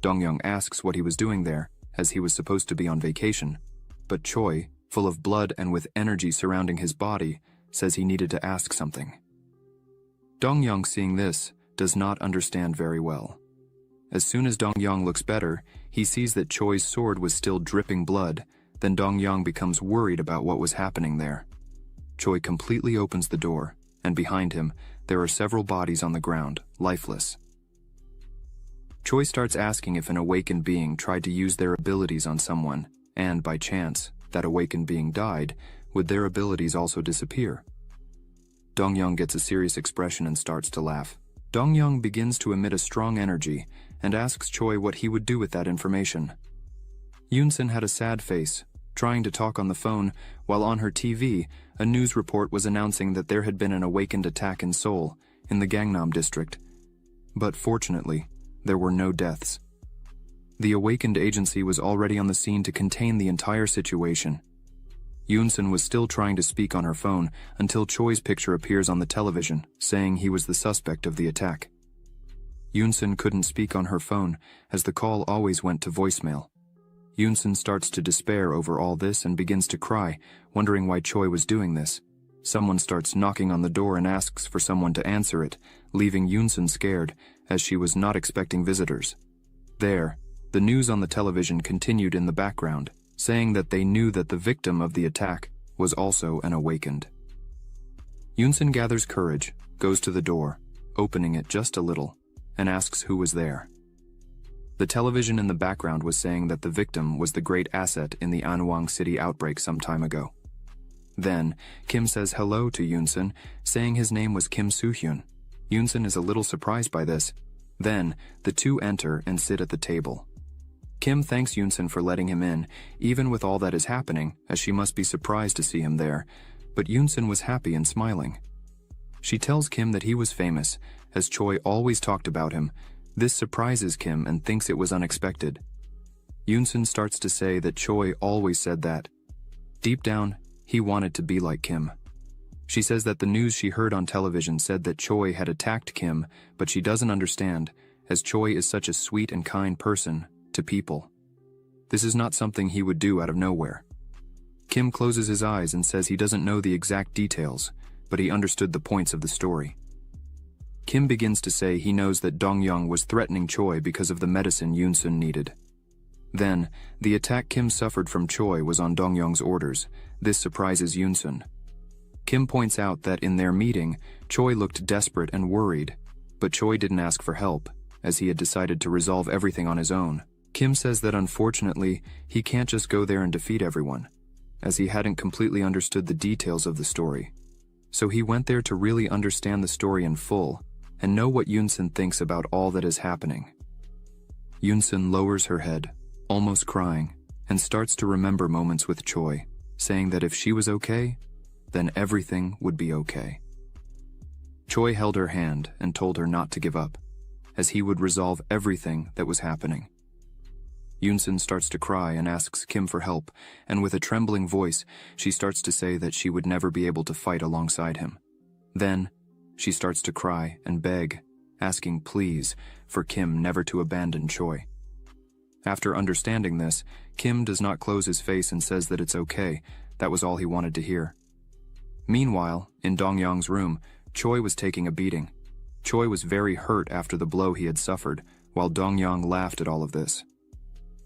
Dong-young asks what he was doing there, as he was supposed to be on vacation, but Choi, full of blood and with energy surrounding his body, says he needed to ask something. Dong-young, seeing this, does not understand very well. As soon as Dong-young looks better, he sees that Choi's sword was still dripping blood. Then Dong-young becomes worried about what was happening there. Choi completely opens the door, and behind him, there are several bodies on the ground, lifeless. Choi starts asking if an awakened being tried to use their abilities on someone, and by chance, that awakened being died, would their abilities also disappear? Dong-young gets a serious expression and starts to laugh. Dong-young begins to emit a strong energy and asks Choi what he would do with that information. Yoon-sun had a sad face, trying to talk on the phone, while on her TV, a news report was announcing that there had been an awakened attack in Seoul, in the Gangnam district. But fortunately, there were no deaths. The awakened agency was already on the scene to contain the entire situation. Yoon-sun was still trying to speak on her phone until Choi's picture appears on the television, saying he was the suspect of the attack. Yoon-sun couldn't speak on her phone, as the call always went to voicemail. Yoon-sun starts to despair over all this and begins to cry, wondering why Choi was doing this. Someone starts knocking on the door and asks for someone to answer it, leaving Yoon-sun scared, as she was not expecting visitors. There, the news on the television continued in the background, saying that they knew that the victim of the attack was also an awakened. Yoon-sun gathers courage, goes to the door, opening it just a little, and asks who was there. The television in the background was saying that the victim was the great asset in the Anwang City outbreak some time ago. Then, Kim says hello to Yoon-sun, saying his name was Kim Soo-hyun. Yoon-sun is a little surprised by this. Then, the two enter and sit at the table. Kim thanks Yoon-sun for letting him in, even with all that is happening, as she must be surprised to see him there, but Yoon-sun was happy and smiling. She tells Kim that he was famous, as Choi always talked about him. This surprises Kim and thinks it was unexpected. Yoon-sun starts to say that Choi always said that. Deep down, he wanted to be like Kim. She says that the news she heard on television said that Choi had attacked Kim, but she doesn't understand, as Choi is such a sweet and kind person to people. This is not something he would do out of nowhere. Kim closes his eyes and says he doesn't know the exact details, but he understood the points of the story. Kim begins to say he knows that Dong-young was threatening Choi because of the medicine Yoon-sun needed. Then, the attack Kim suffered from Choi was on Dong-young's orders. This surprises Yoon-sun. Kim points out that in their meeting, Choi looked desperate and worried, but Choi didn't ask for help, as he had decided to resolve everything on his own. Kim says that unfortunately, he can't just go there and defeat everyone, as he hadn't completely understood the details of the story. So he went there to really understand the story in full, and know what Yoon-sun thinks about all that is happening. Yoon-sun lowers her head, almost crying, and starts to remember moments with Choi, saying that if she was okay, then everything would be okay. Choi held her hand and told her not to give up, as he would resolve everything that was happening. Yoonsun starts to cry and asks Kim for help, and with a trembling voice, she starts to say that she would never be able to fight alongside him. Then, she starts to cry and beg, asking please for Kim never to abandon Choi. After understanding this, Kim does not close his face and says that it's okay. That was all he wanted to hear. Meanwhile, in Dongyang's room, Choi was taking a beating. Choi was very hurt after the blow he had suffered, while Dongyang laughed at all of this.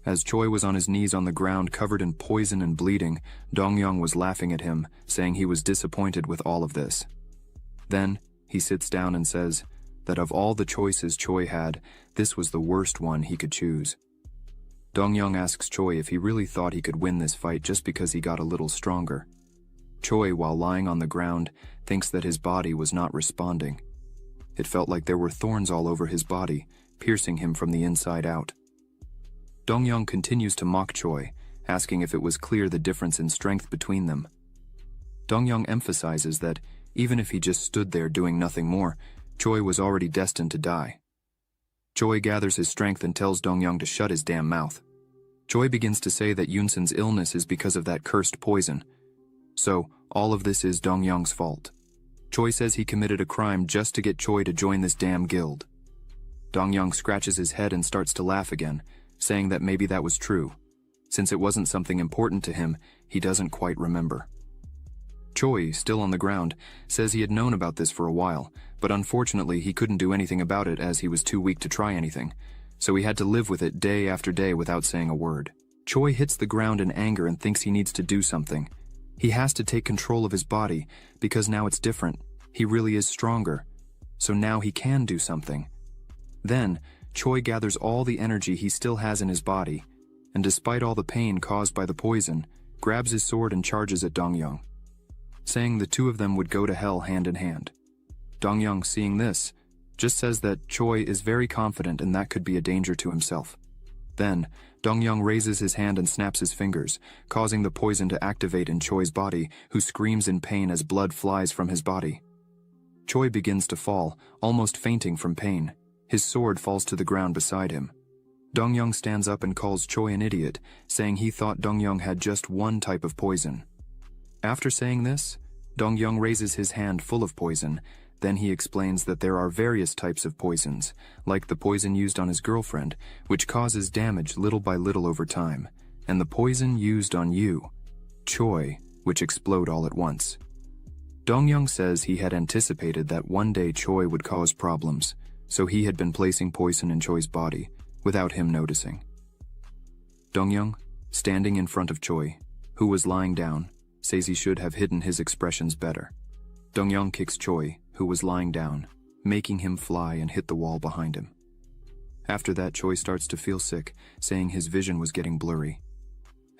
As Choi was on his knees on the ground covered in poison and bleeding, Dongyang was laughing at him, saying he was disappointed with all of this. Then, he sits down and says that of all the choices Choi had, this was the worst one he could choose. Dongyang asks Choi if he really thought he could win this fight just because he got a little stronger. Choi, while lying on the ground, thinks that his body was not responding. It felt like there were thorns all over his body, piercing him from the inside out. Dongyang continues to mock Choi, asking if it was clear the difference in strength between them. Dongyang emphasizes that, even if he just stood there doing nothing more, Choi was already destined to die. Choi gathers his strength and tells Dongyang to shut his damn mouth. Choi begins to say that Yoonsun's illness is because of that cursed poison. So, all of this is Dongyang's fault. Choi says he committed a crime just to get Choi to join this damn guild. Dongyang scratches his head and starts to laugh again, saying that maybe that was true. Since it wasn't something important to him, he doesn't quite remember. Choi, still on the ground, says he had known about this for a while, but unfortunately he couldn't do anything about it as he was too weak to try anything, so he had to live with it day after day without saying a word. Choi hits the ground in anger and thinks he needs to do something. He has to take control of his body, because now it's different. He really is stronger. So now he can do something. Then, Choi gathers all the energy he still has in his body, and despite all the pain caused by the poison, grabs his sword and charges at Dongyang, saying the two of them would go to hell hand in hand. Dongyang, seeing this, just says that Choi is very confident and that could be a danger to himself. Then, Dongyang raises his hand and snaps his fingers, causing the poison to activate in Choi's body, who screams in pain as blood flies from his body. Choi begins to fall, almost fainting from pain. His sword falls to the ground beside him. Dongyang stands up and calls Choi an idiot, saying he thought Dongyang had just one type of poison. After saying this, Dongyang raises his hand full of poison. Then he explains that there are various types of poisons, like the poison used on his girlfriend, which causes damage little by little over time, and the poison used on you, Choi, which explode all at once. Dongyang says he had anticipated that one day Choi would cause problems, so he had been placing poison in Choi's body, without him noticing. Dongyang, standing in front of Choi, who was lying down, says he should have hidden his expressions better. Dongyang kicks Choi, who was lying down, making him fly and hit the wall behind him. After that, Choi starts to feel sick, saying his vision was getting blurry.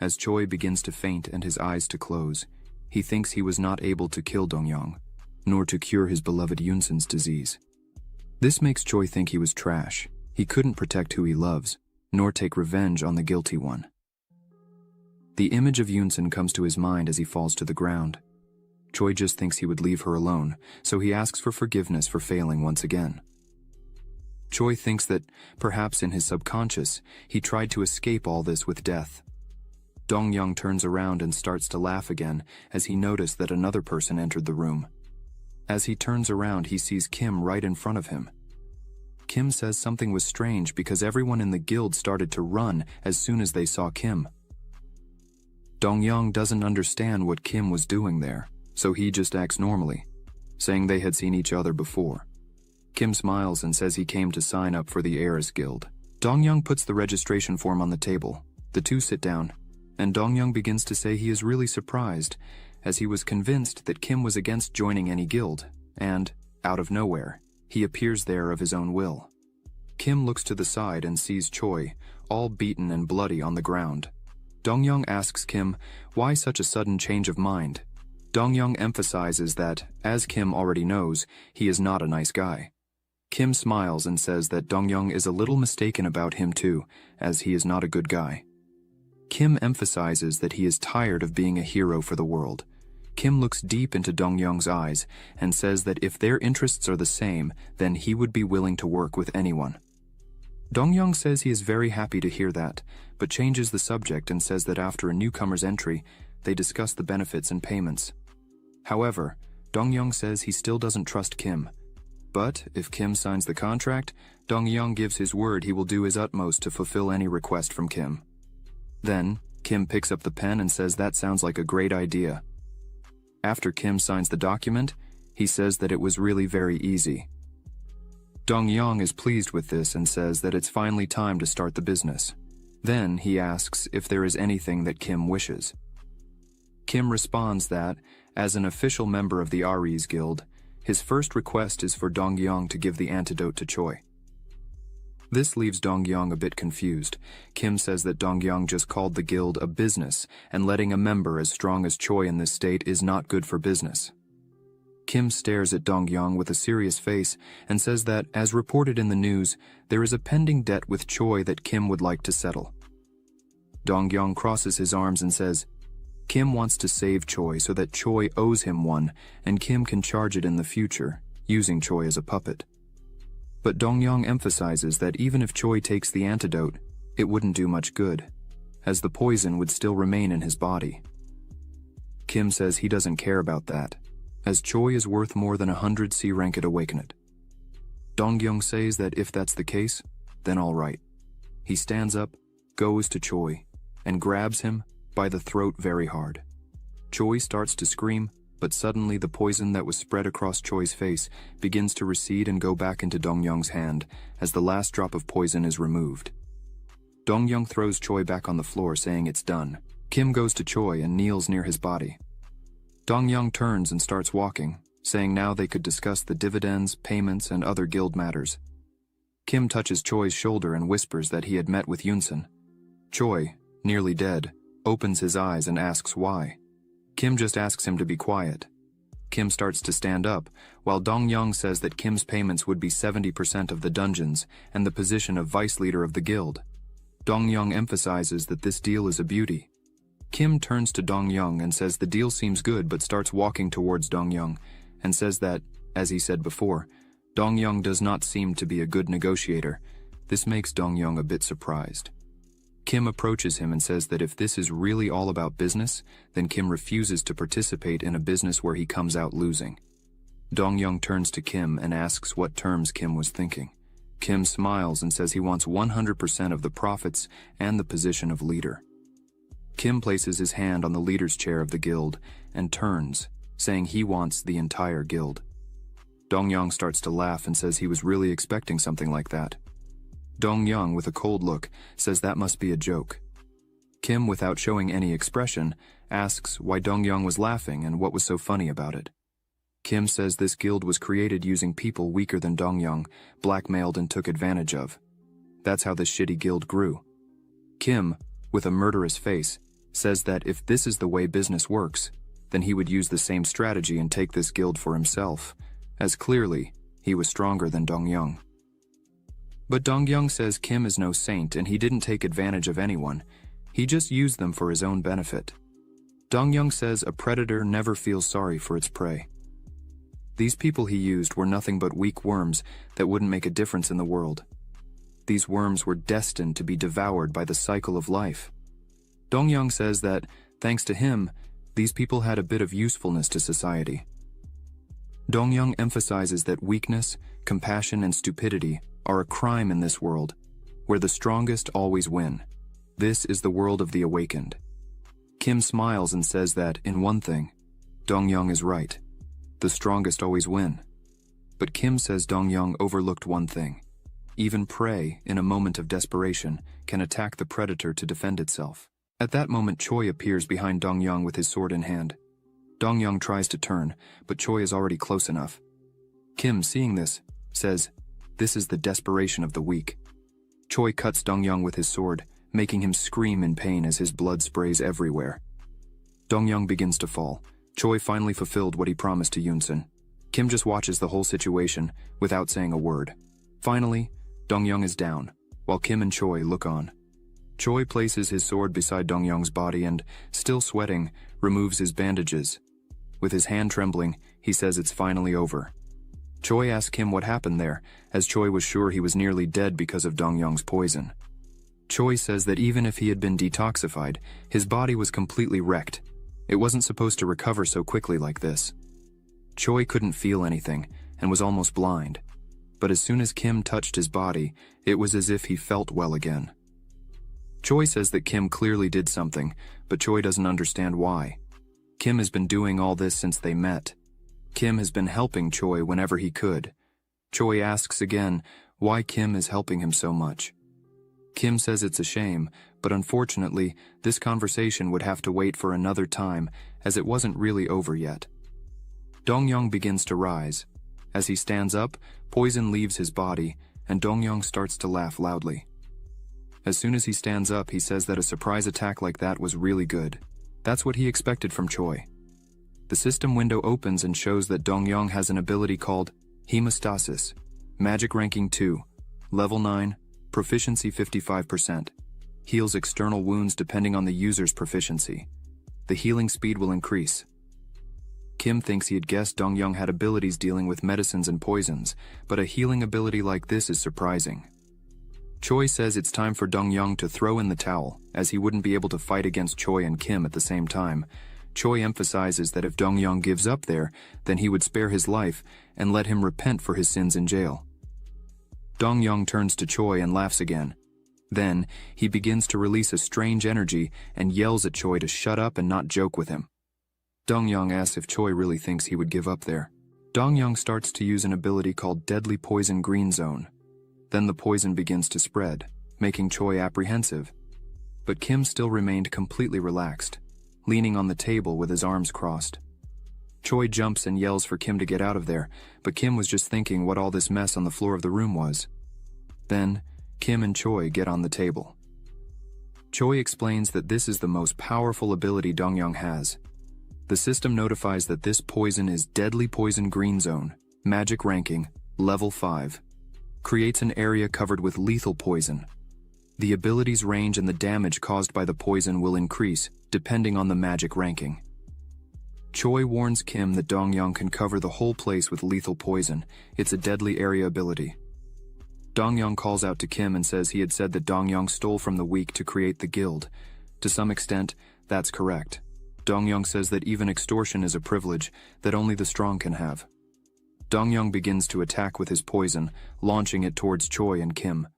As Choi begins to faint and his eyes to close, he thinks he was not able to kill Dongyang, nor to cure his beloved Yoonsun's disease. This makes Choi think he was trash. He couldn't protect who he loves, nor take revenge on the guilty one. The image of Yoonsun comes to his mind as he falls to the ground. Choi just thinks he would leave her alone, so he asks for forgiveness for failing once again. Choi thinks that, perhaps in his subconscious, he tried to escape all this with death. Dongyang turns around and starts to laugh again as he noticed that another person entered the room. As he turns around, he sees Kim right in front of him. Kim says something was strange because everyone in the guild started to run as soon as they saw Kim. Dongyang doesn't understand what Kim was doing there, so he just acts normally, saying they had seen each other before. Kim smiles and says he came to sign up for the Heiress Guild. Dongyang puts the registration form on the table. The two sit down, and Dongyang begins to say he is really surprised, as he was convinced that Kim was against joining any guild, and, out of nowhere, he appears there of his own will. Kim looks to the side and sees Choi, all beaten and bloody on the ground. Dongyang asks Kim why such a sudden change of mind. Dongyang emphasizes that, as Kim already knows, he is not a nice guy. Kim smiles and says that Dongyang is a little mistaken about him too, as he is not a good guy. Kim emphasizes that he is tired of being a hero for the world. Kim looks deep into Dongyang's eyes and says that if their interests are the same, then he would be willing to work with anyone. Dong-young says he is very happy to hear that, but changes the subject and says that after a newcomer's entry, they discuss the benefits and payments. However, Dong-young says he still doesn't trust Kim. But if Kim signs the contract, Dong-young gives his word he will do his utmost to fulfill any request from Kim. Then, Kim picks up the pen and says that sounds like a great idea. After Kim signs the document, he says that it was really very easy. Dong-young is pleased with this and says that it's finally time to start the business. Then he asks if there is anything that Kim wishes. Kim responds that, as an official member of the Aries Guild, his first request is for Dong-young to give the antidote to Choi. This leaves Dong-young a bit confused. Kim says that Dong-young just called the guild a business, and letting a member as strong as Choi in this state is not good for business. Kim stares at Dong-young with a serious face and says that, as reported in the news, there is a pending debt with Choi that Kim would like to settle. Dong-young crosses his arms and says, Kim wants to save Choi so that Choi owes him one and Kim can charge it in the future, using Choi as a puppet. But Dong-young emphasizes that even if Choi takes the antidote, it wouldn't do much good, as the poison would still remain in his body. Kim says he doesn't care about that, as Choi is worth more than 100 C-ranked awakened. Dong-young says that if that's the case, then all right. He stands up, goes to Choi, and grabs him by the throat very hard. Choi starts to scream, but suddenly the poison that was spread across Choi's face begins to recede and go back into Dong-young's hand as the last drop of poison is removed. Dong-young throws Choi back on the floor saying it's done. Kim goes to Choi and kneels near his body. Dong-young turns and starts walking, saying now they could discuss the dividends, payments, and other guild matters. Kim touches Choi's shoulder and whispers that he had met with Yunsun. Choi, nearly dead, opens his eyes and asks why. Kim just asks him to be quiet. Kim starts to stand up, while Dong-young says that Kim's payments would be 70% of the dungeons and the position of vice leader of the guild. Dong-young emphasizes that this deal is a beauty. Kim turns to Dong-young and says the deal seems good but starts walking towards Dong-young and says that, as he said before, Dong-young does not seem to be a good negotiator. This makes Dong-young a bit surprised. Kim approaches him and says that if this is really all about business, then Kim refuses to participate in a business where he comes out losing. Dong-young turns to Kim and asks what terms Kim was thinking. Kim smiles and says he wants 100% of the profits and the position of leader. Kim places his hand on the leader's chair of the guild and turns, saying he wants the entire guild. Dong-young starts to laugh and says he was really expecting something like that. Dong-young, with a cold look, says that must be a joke. Kim, without showing any expression, asks why Dong-young was laughing and what was so funny about it. Kim says this guild was created using people weaker than Dong-young, blackmailed and took advantage of. That's how this shitty guild grew. Kim, with a murderous face, says that if this is the way business works, then he would use the same strategy and take this guild for himself, as clearly he was stronger than Dong-young. But Dong-young says Kim is no saint and he didn't take advantage of anyone. He just used them for his own benefit. Dong-young says a predator never feels sorry for its prey. These people he used were nothing but weak worms that wouldn't make a difference in the world. These worms were destined to be devoured by the cycle of life. Dong-young says that, thanks to him, these people had a bit of usefulness to society. Dong-young emphasizes that weakness, compassion, and stupidity are a crime in this world, where the strongest always win. This is the world of the awakened. Kim smiles and says that, in one thing, Dong-young is right. The strongest always win. But Kim says Dong-young overlooked one thing. Even prey, in a moment of desperation, can attack the predator to defend itself. At that moment, Choi appears behind Dong-young with his sword in hand. Dong-young tries to turn, but Choi is already close enough. Kim, seeing this, says, "This is the desperation of the weak." Choi cuts Dong-young with his sword, making him scream in pain as his blood sprays everywhere. Dong-young begins to fall. Choi finally fulfilled what he promised to Yunsun. Kim just watches the whole situation without saying a word. Finally, Dong-young is down, while Kim and Choi look on. Choi places his sword beside Dong-young's body and, still sweating, removes his bandages. With his hand trembling, he says it's finally over. Choi asks Kim what happened there, as Choi was sure he was nearly dead because of Dong-young's poison. Choi says that even if he had been detoxified, his body was completely wrecked. It wasn't supposed to recover so quickly like this. Choi couldn't feel anything, and was almost blind. But as soon as Kim touched his body, it was as if he felt well again. Choi says that Kim clearly did something, but Choi doesn't understand why. Kim has been doing all this since they met. Kim has been helping Choi whenever he could. Choi asks again why Kim is helping him so much. Kim says it's a shame, but unfortunately, this conversation would have to wait for another time, as it wasn't really over yet. Dong-young begins to rise. As he stands up, poison leaves his body, and Dong-young starts to laugh loudly. As soon as he stands up, he says that a surprise attack like that was really good. That's what he expected from Choi. The system window opens and shows that Dong-young has an ability called Hemostasis, Magic Ranking 2, Level 9, Proficiency 55%. Heals external wounds depending on the user's proficiency. The healing speed will increase. Kim thinks he had guessed Dong-young had abilities dealing with medicines and poisons, but a healing ability like this is surprising. Choi says it's time for Dong-young to throw in the towel, as he wouldn't be able to fight against Choi and Kim at the same time. Choi emphasizes that if Dong-young gives up there, then he would spare his life and let him repent for his sins in jail. Dong-young turns to Choi and laughs again. Then, he begins to release a strange energy and yells at Choi to shut up and not joke with him. Dong-young asks if Choi really thinks he would give up there. Dong-young starts to use an ability called Deadly Poison Green Zone. Then the poison begins to spread, making Choi apprehensive. But Kim still remained completely relaxed, leaning on the table with his arms crossed. Choi jumps and yells for Kim to get out of there, but Kim was just thinking what all this mess on the floor of the room was. Then, Kim and Choi get on the table. Choi explains that this is the most powerful ability Dong-young has. The system notifies that this poison is Deadly Poison Green Zone, Magic Ranking, Level 5. Creates an area covered with lethal poison. The ability's range and the damage caused by the poison will increase, depending on the magic ranking. Choi warns Kim that Dong-young can cover the whole place with lethal poison. It's a deadly area ability. Dong-young calls out to Kim and says he had said that Dong-young stole from the weak to create the guild. To some extent, that's correct. Dong-young says that even extortion is a privilege that only the strong can have. Dong-young begins to attack with his poison, launching it towards Choi and Kim.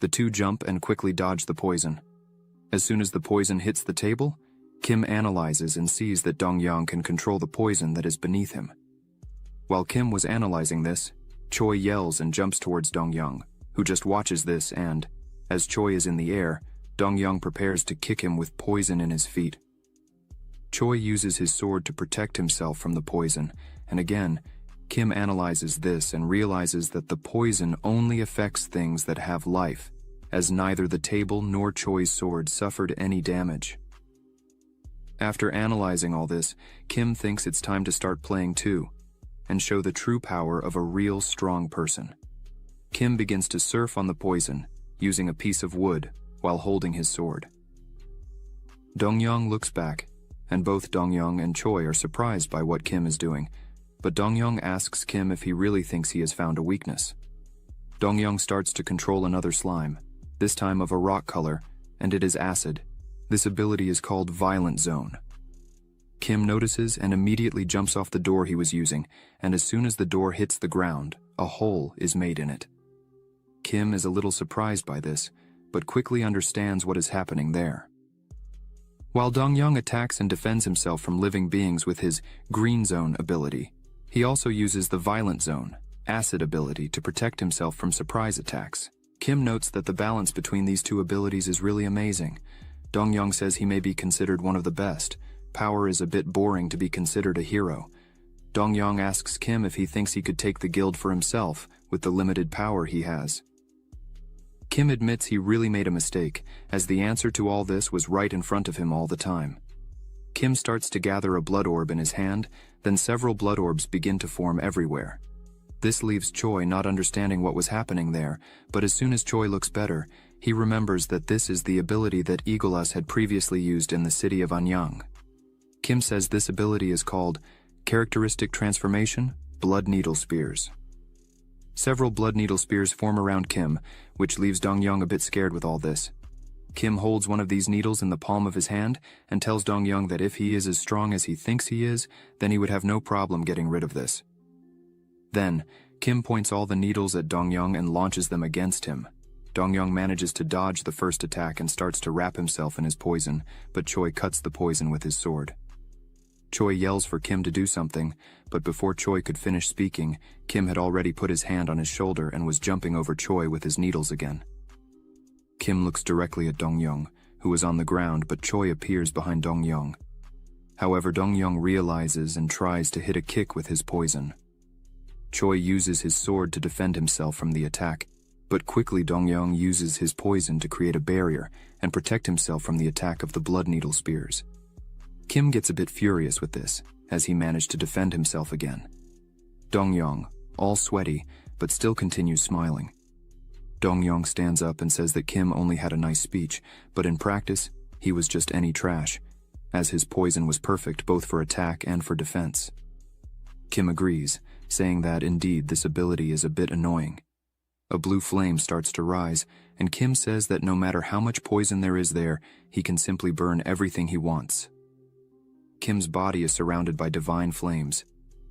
The two jump and quickly dodge the poison. As soon as the poison hits the table, Kim analyzes and sees that Dong-young can control the poison that is beneath him. While Kim was analyzing this, Choi yells and jumps towards Dong-young, who just watches this and, as Choi is in the air, Dong-young prepares to kick him with poison in his feet. Choi uses his sword to protect himself from the poison, and again, Kim analyzes this and realizes that the poison only affects things that have life, as neither the table nor Choi's sword suffered any damage. After analyzing all this, Kim thinks it's time to start playing too, and show the true power of a real strong person. Kim begins to surf on the poison, using a piece of wood, while holding his sword. Dong-young looks back, and both Dong-young and Choi are surprised by what Kim is doing, but Dong-young asks Kim if he really thinks he has found a weakness. Dong-young starts to control another slime, this time of a rock color, and it is acid. This ability is called Violent Zone. Kim notices and immediately jumps off the door he was using, and as soon as the door hits the ground, a hole is made in it. Kim is a little surprised by this, but quickly understands what is happening there. While Dong-young attacks and defends himself from living beings with his Green Zone ability, he also uses the Violent Zone, Acid ability to protect himself from surprise attacks. Kim notes that the balance between these two abilities is really amazing. Dong-young says he may be considered one of the best. Power is a bit boring to be considered a hero. Dong-young asks Kim if he thinks he could take the guild for himself with the limited power he has. Kim admits he really made a mistake, as the answer to all this was right in front of him all the time. Kim starts to gather a blood orb in his hand, then several blood orbs begin to form everywhere. This leaves Choi not understanding what was happening there, but as soon as Choi looks better, he remembers that this is the ability that Eagleus had previously used in the city of Anyang. Kim says this ability is called Characteristic Transformation, Blood Needle Spears. Several blood needle spears form around Kim, which leaves Dong-young a bit scared with all this. Kim holds one of these needles in the palm of his hand and tells Dong-young that if he is as strong as he thinks he is, then he would have no problem getting rid of this. Then, Kim points all the needles at Dong-young and launches them against him. Dong-young manages to dodge the first attack and starts to wrap himself in his poison, but Choi cuts the poison with his sword. Choi yells for Kim to do something, but before Choi could finish speaking, Kim had already put his hand on his shoulder and was jumping over Choi with his needles again. Kim looks directly at Dong-young, who is on the ground, but Choi appears behind Dong-young. However, Dong-young realizes and tries to hit a kick with his poison. Choi uses his sword to defend himself from the attack, but quickly Dong-young uses his poison to create a barrier and protect himself from the attack of the blood needle spears. Kim gets a bit furious with this, as he managed to defend himself again. Dong-young, all sweaty, but still continues smiling. Dong-young stands up and says that Kim only had a nice speech, but in practice, he was just any trash, as his poison was perfect both for attack and for defense. Kim agrees, saying that indeed this ability is a bit annoying. A blue flame starts to rise, and Kim says that no matter how much poison there is there, he can simply burn everything he wants. Kim's body is surrounded by divine flames.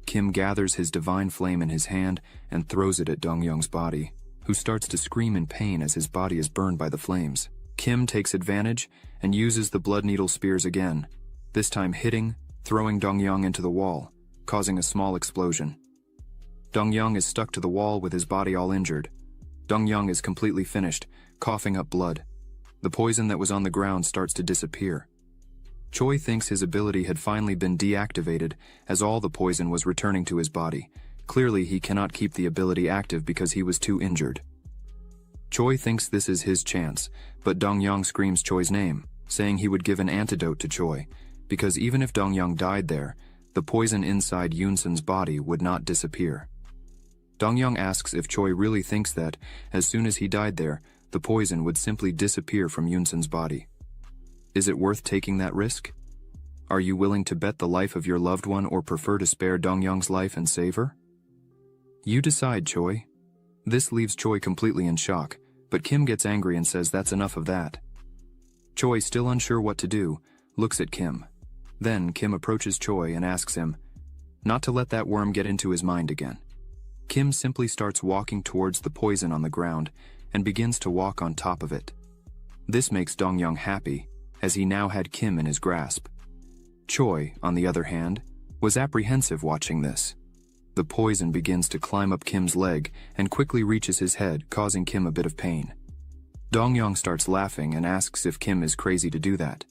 Kim gathers his divine flame in his hand and throws it at Dong-young's body, who starts to scream in pain as his body is burned by the flames. Kim takes advantage and uses the blood needle spears again, this time throwing Dong-young into the wall, causing a small explosion. Dong-young is stuck to the wall with his body all injured. Dong-young is completely finished, coughing up blood. The poison that was on the ground starts to disappear. Choi thinks his ability had finally been deactivated as all the poison was returning to his body. Clearly, he cannot keep the ability active because he was too injured. Choi thinks this is his chance, but Dong-young screams Choi's name, saying he would give an antidote to Choi, because even if Dong-young died there, the poison inside Yoon-sun's body would not disappear. Dong-young asks if Choi really thinks that, as soon as he died there, the poison would simply disappear from Yoon-sun's body. Is it worth taking that risk? Are you willing to bet the life of your loved one or prefer to spare Dong-young's life and save her? You decide, Choi. This leaves Choi completely in shock, but Kim gets angry and says that's enough of that. Choi, still unsure what to do, looks at Kim. Then Kim approaches Choi and asks him not to let that worm get into his mind again. Kim simply starts walking towards the poison on the ground and begins to walk on top of it. This makes Dong-young happy, as he now had Kim in his grasp. Choi, on the other hand, was apprehensive watching this. The poison begins to climb up Kim's leg and quickly reaches his head, causing Kim a bit of pain. Dong-young starts laughing and asks if Kim is crazy to do that.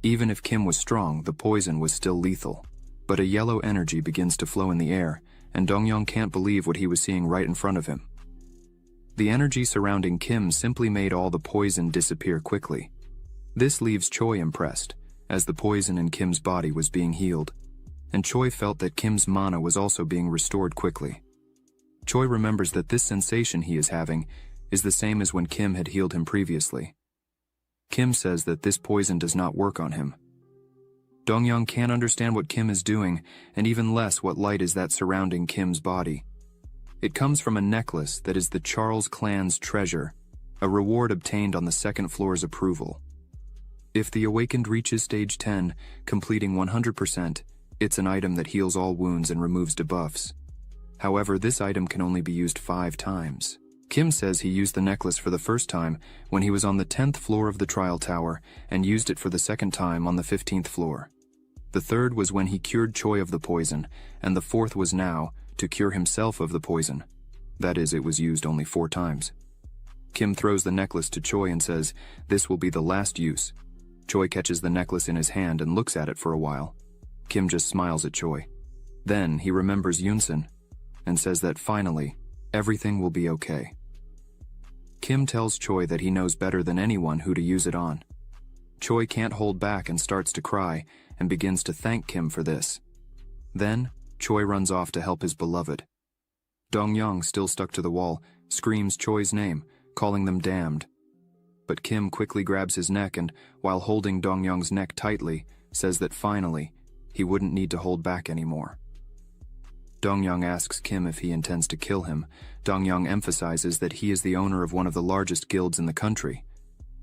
Even if Kim was strong, the poison was still lethal. But a yellow energy begins to flow in the air, and Dong-young can't believe what he was seeing right in front of him. The energy surrounding Kim simply made all the poison disappear quickly. This leaves Choi impressed, as the poison in Kim's body was being healed, and Choi felt that Kim's mana was also being restored quickly. Choi remembers that this sensation he is having is the same as when Kim had healed him previously. Kim says that this poison does not work on him. Dong-young can't understand what Kim is doing, and even less what light is that surrounding Kim's body. It comes from a necklace that is the Charles clan's treasure, a reward obtained on the second floor's approval. If the awakened reaches stage 10, completing 100%, it's an item that heals all wounds and removes debuffs. However, this item can only be used 5 times. Kim says he used the necklace for the first time when he was on the 10th floor of the trial tower and used it for the second time on the 15th floor. The third was when he cured Choi of the poison, and the fourth was now to cure himself of the poison. That is, it was used only 4 times. Kim throws the necklace to Choi and says, "This will be the last use." Choi catches the necklace in his hand and looks at it for a while. Kim just smiles at Choi. Then he remembers Yoon-sun and says that finally, everything will be okay. Kim tells Choi that he knows better than anyone who to use it on. Choi can't hold back and starts to cry and begins to thank Kim for this. Then, Choi runs off to help his beloved. Dong-young, still stuck to the wall, screams Choi's name, calling them damned. But Kim quickly grabs his neck and, while holding Dong-young's neck tightly, says that finally, he wouldn't need to hold back anymore. Dong-young asks Kim if he intends to kill him. Dong-young emphasizes that he is the owner of one of the largest guilds in the country.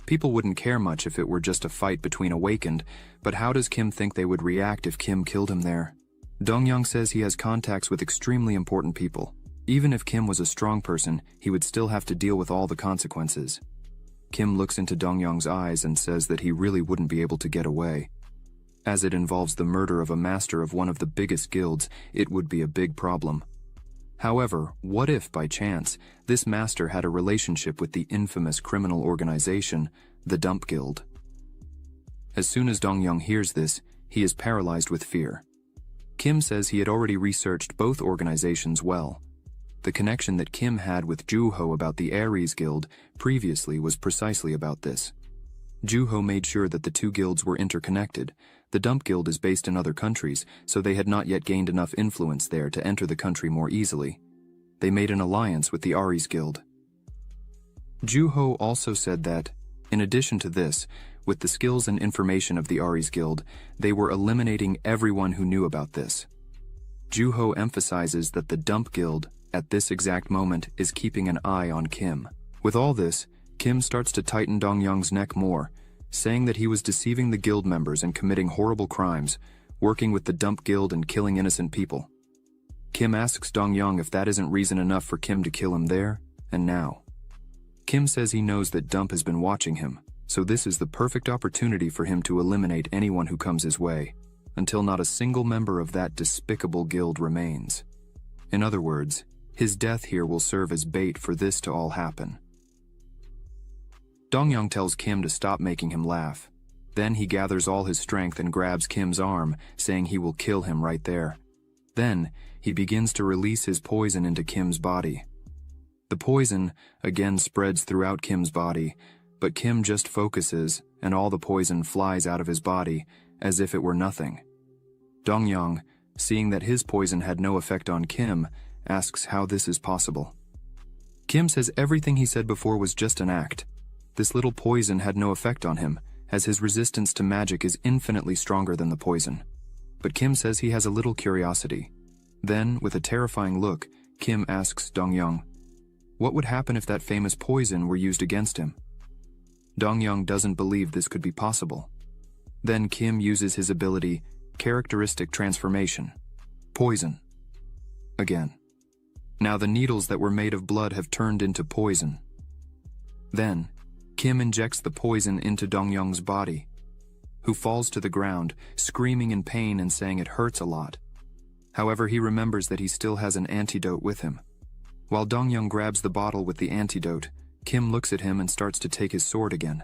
People wouldn't care much if it were just a fight between awakened, but how does Kim think they would react if Kim killed him there? Dong-young says he has contacts with extremely important people. Even if Kim was a strong person, he would still have to deal with all the consequences. Kim looks into Dong-young's eyes and says that he really wouldn't be able to get away. As it involves the murder of a master of one of the biggest guilds, it would be a big problem. However, what if, by chance, this master had a relationship with the infamous criminal organization, the Dump Guild? As soon as Dong-young hears this, he is paralyzed with fear. Kim says he had already researched both organizations well. The connection that Kim had with Ju-ho about the Aries Guild previously was precisely about this. Ju-ho made sure that the two guilds were interconnected. The Dump Guild is based in other countries, so they had not yet gained enough influence there to enter the country more easily. They made an alliance with the Aries Guild. Ju-ho also said that, in addition to this, with the skills and information of the Aries Guild, they were eliminating everyone who knew about this. Ju-ho emphasizes that the Dump Guild, at this exact moment, is keeping an eye on Kim. With all this, Kim starts to tighten Dong-young's neck more, saying that he was deceiving the guild members and committing horrible crimes, working with the Dump Guild and killing innocent people. Kim asks Dong-young if that isn't reason enough for Kim to kill him there and now. Kim says he knows that Dump has been watching him, so this is the perfect opportunity for him to eliminate anyone who comes his way, until not a single member of that despicable guild remains. In other words, his death here will serve as bait for this to all happen. Dong-young tells Kim to stop making him laugh. Then he gathers all his strength and grabs Kim's arm, saying he will kill him right there. Then, he begins to release his poison into Kim's body. The poison, again, spreads throughout Kim's body, but Kim just focuses, and all the poison flies out of his body, as if it were nothing. Dong-young, seeing that his poison had no effect on Kim, asks how this is possible. Kim says everything he said before was just an act. This little poison had no effect on him, as his resistance to magic is infinitely stronger than the poison. But Kim says he has a little curiosity. Then, with a terrifying look, Kim asks Dong-young, what would happen if that famous poison were used against him? Dong-young doesn't believe this could be possible. Then Kim uses his ability, characteristic transformation. Poison. Again. Now the needles that were made of blood have turned into poison. Then, Kim injects the poison into Dong-young's body, who falls to the ground, screaming in pain and saying it hurts a lot. However, he remembers that he still has an antidote with him. While Dong-young grabs the bottle with the antidote, Kim looks at him and starts to take his sword again.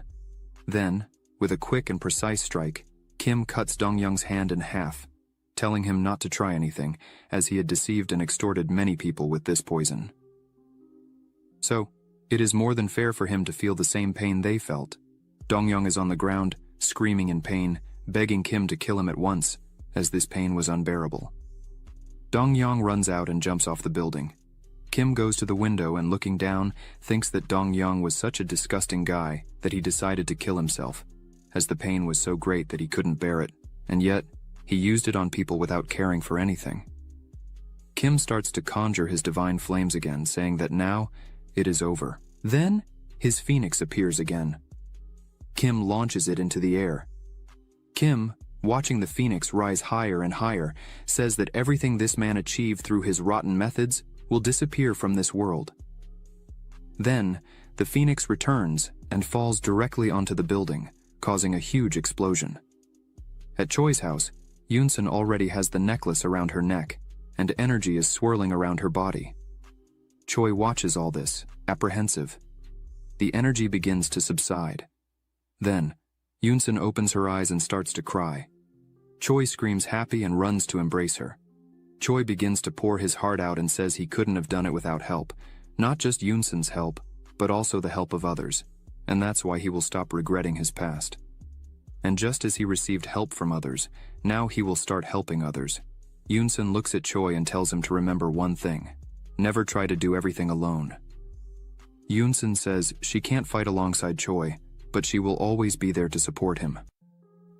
Then, with a quick and precise strike, Kim cuts Dong-young's hand in half, telling him not to try anything, as he had deceived and extorted many people with this poison. So, it is more than fair for him to feel the same pain they felt. Dong-young is on the ground, screaming in pain, begging Kim to kill him at once, as this pain was unbearable. Dong-young runs out and jumps off the building. Kim goes to the window and, looking down, thinks that Dong-young was such a disgusting guy that he decided to kill himself, as the pain was so great that he couldn't bear it, and yet, he used it on people without caring for anything. Kim starts to conjure his divine flames again, saying that now, it is over. Then, his phoenix appears again. Kim launches it into the air. Kim, watching the phoenix rise higher and higher, says that everything this man achieved through his rotten methods will disappear from this world. Then, the phoenix returns and falls directly onto the building, causing a huge explosion. At Choi's house, Yoon-sun already has the necklace around her neck, and energy is swirling around her body. Choi watches all this, apprehensive. The energy begins to subside. Then, Yoon-sun opens her eyes and starts to cry. Choi screams happy and runs to embrace her. Choi begins to pour his heart out and says he couldn't have done it without help. Not just Yoon-sun's help, but also the help of others. And that's why he will stop regretting his past. And just as he received help from others, now he will start helping others. Yoon-sun looks at Choi and tells him to remember one thing. Never try to do everything alone. Yoon-sun says she can't fight alongside Choi, but she will always be there to support him.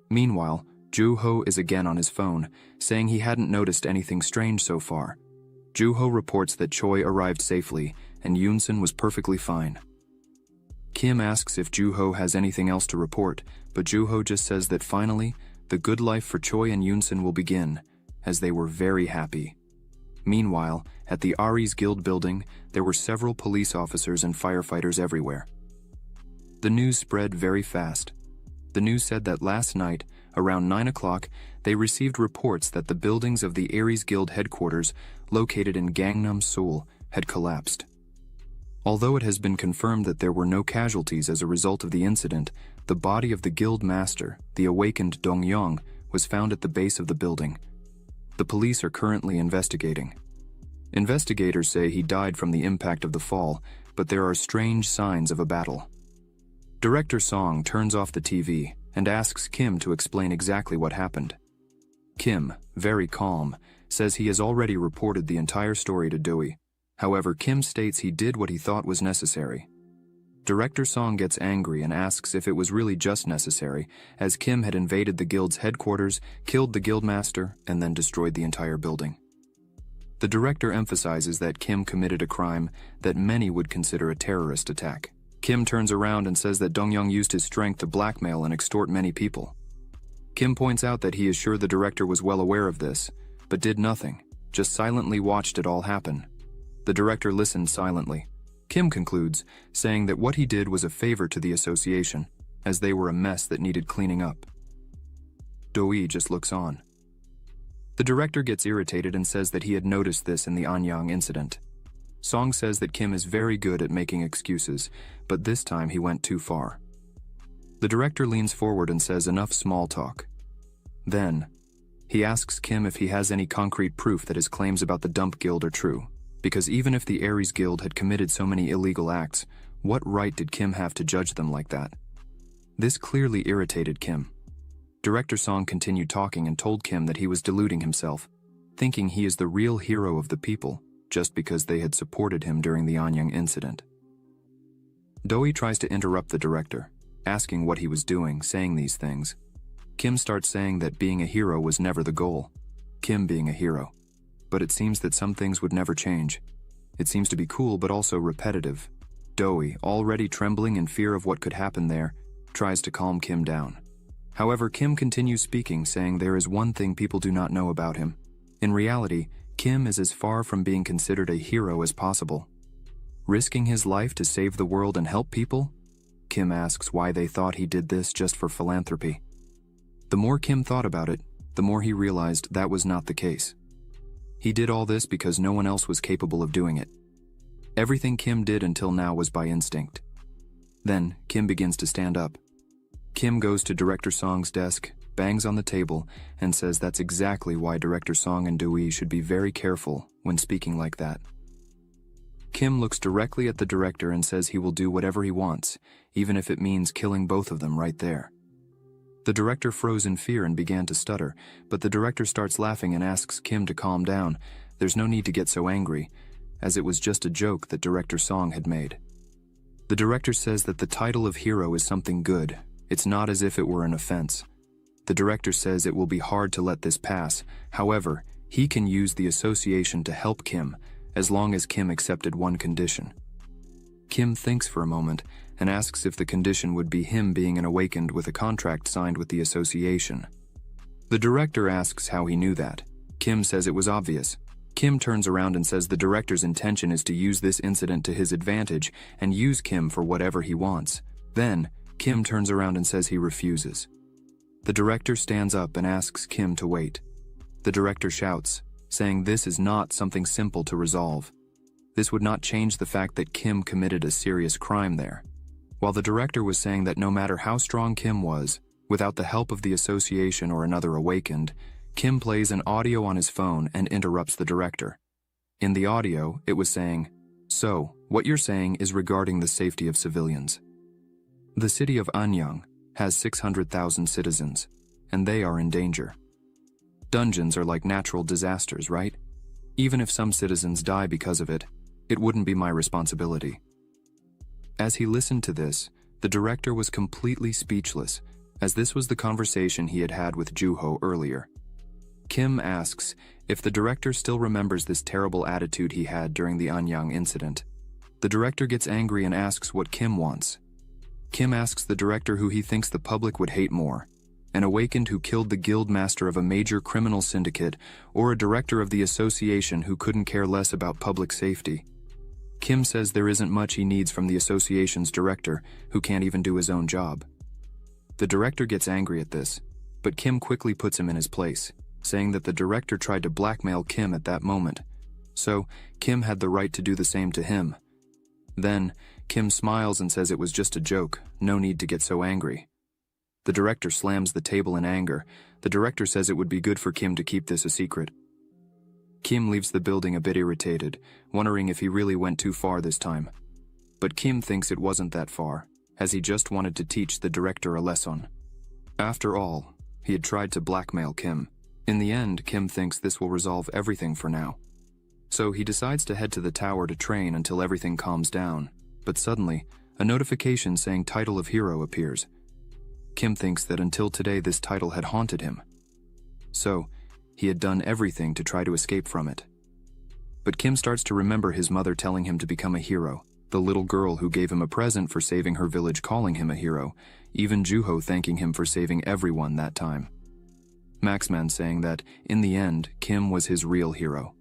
Meanwhile, Ju-ho is again on his phone, saying he hadn't noticed anything strange so far. Juho reports that Choi arrived safely and Yoonsun was perfectly fine. Kim asks if Juho has anything else to report, but Juho just says that finally, the good life for Choi and Yoonsun will begin, as they were very happy. Meanwhile, at the Aries Guild building, there were several police officers and firefighters everywhere. The news spread very fast. The news said that last night, around 9 o'clock, they received reports that the buildings of the Aries Guild headquarters, located in Gangnam, Seoul, had collapsed. Although it has been confirmed that there were no casualties as a result of the incident, the body of the guild master, the awakened Dong-young, was found at the base of the building. The police are currently investigating. Investigators say he died from the impact of the fall, but there are strange signs of a battle. Director Song turns off the TV and asks Kim to explain exactly what happened. Kim, very calm, says he has already reported the entire story to Doi. However, Kim states he did what he thought was necessary. Director Song gets angry and asks if it was really just necessary, as Kim had invaded the guild's headquarters, killed the guildmaster, and then destroyed the entire building. The director emphasizes that Kim committed a crime that many would consider a terrorist attack. Kim turns around and says that Dong-young used his strength to blackmail and extort many people. Kim points out that he is sure the director was well aware of this, but did nothing, just silently watched it all happen. The director listened silently. Kim concludes, saying that what he did was a favor to the association, as they were a mess that needed cleaning up. Doi just looks on. The director gets irritated and says that he had noticed this in the Anyang incident. Song says that Kim is very good at making excuses, but this time he went too far. The director leans forward and says enough small talk. Then, he asks Kim if he has any concrete proof that his claims about the dump guild are true. Because even if the Aries Guild had committed so many illegal acts, what right did Kim have to judge them like that? This clearly irritated Kim. Director Song continued talking and told Kim that he was deluding himself, thinking he is the real hero of the people, just because they had supported him during the Anyang incident. Doi tries to interrupt the director, asking what he was doing, saying these things. Kim starts saying that being a hero was never the goal. Kim being a hero. But it seems that some things would never change. It seems to be cool but also repetitive. Doi, already trembling in fear of what could happen there, tries to calm Kim down. However, Kim continues speaking, saying there is one thing people do not know about him. In reality, Kim is as far from being considered a hero as possible. Risking his life to save the world and help people? Kim asks why they thought he did this just for philanthropy. The more Kim thought about it, the more he realized that was not the case. He did all this because no one else was capable of doing it. Everything Kim did until now was by instinct. Then, Kim begins to stand up. Kim goes to Director Song's desk, bangs on the table, and says that's exactly why Director Song and Doi should be very careful when speaking like that. Kim looks directly at the director and says he will do whatever he wants, even if it means killing both of them right there. The director froze in fear and began to stutter, but the director starts laughing and asks Kim to calm down. There's no need to get so angry, as it was just a joke that Director Song had made. The director says that the title of hero is something good. It's not as if it were an offense. The director says it will be hard to let this pass. However, he can use the association to help Kim, as long as Kim accepted one condition. Kim thinks for a moment and asks if the condition would be him being an awakened with a contract signed with the association. The director asks how he knew that. Kim says it was obvious. Kim turns around and says the director's intention is to use this incident to his advantage and use Kim for whatever he wants. Then, Kim turns around and says he refuses. The director stands up and asks Kim to wait. The director shouts, saying this is not something simple to resolve. This would not change the fact that Kim committed a serious crime there. While the director was saying that no matter how strong Kim was, without the help of the association or another awakened, Kim plays an audio on his phone and interrupts the director. In the audio, it was saying, "So, what you're saying is regarding the safety of civilians. The city of Anyang has 600,000 citizens, and they are in danger. Dungeons are like natural disasters, right? Even if some citizens die because of it, it wouldn't be my responsibility." As he listened to this, the director was completely speechless, as this was the conversation he had had with Juho earlier. Kim asks if the director still remembers this terrible attitude he had during the Anyang incident. The director gets angry and asks what Kim wants. Kim asks the director who he thinks the public would hate more, an awakened who killed the guild master of a major criminal syndicate, or a director of the association who couldn't care less about public safety. Kim says there isn't much he needs from the association's director, who can't even do his own job. The director gets angry at this, but Kim quickly puts him in his place, saying that the director tried to blackmail Kim at that moment, so Kim had the right to do the same to him. Then, Kim smiles and says it was just a joke, no need to get so angry. The director slams the table in anger. The director says it would be good for Kim to keep this a secret. Kim leaves the building a bit irritated, wondering if he really went too far this time. But Kim thinks it wasn't that far, as he just wanted to teach the director a lesson. After all, he had tried to blackmail Kim. In the end, Kim thinks this will resolve everything for now. So he decides to head to the tower to train until everything calms down. But suddenly, a notification saying Title of Hero appears. Kim thinks that until today this title had haunted him. So, he had done everything to try to escape from it. But Kim starts to remember his mother telling him to become a hero, the little girl who gave him a present for saving her village calling him a hero, even Juho thanking him for saving everyone that time. Maxman saying that, in the end, Kim was his real hero.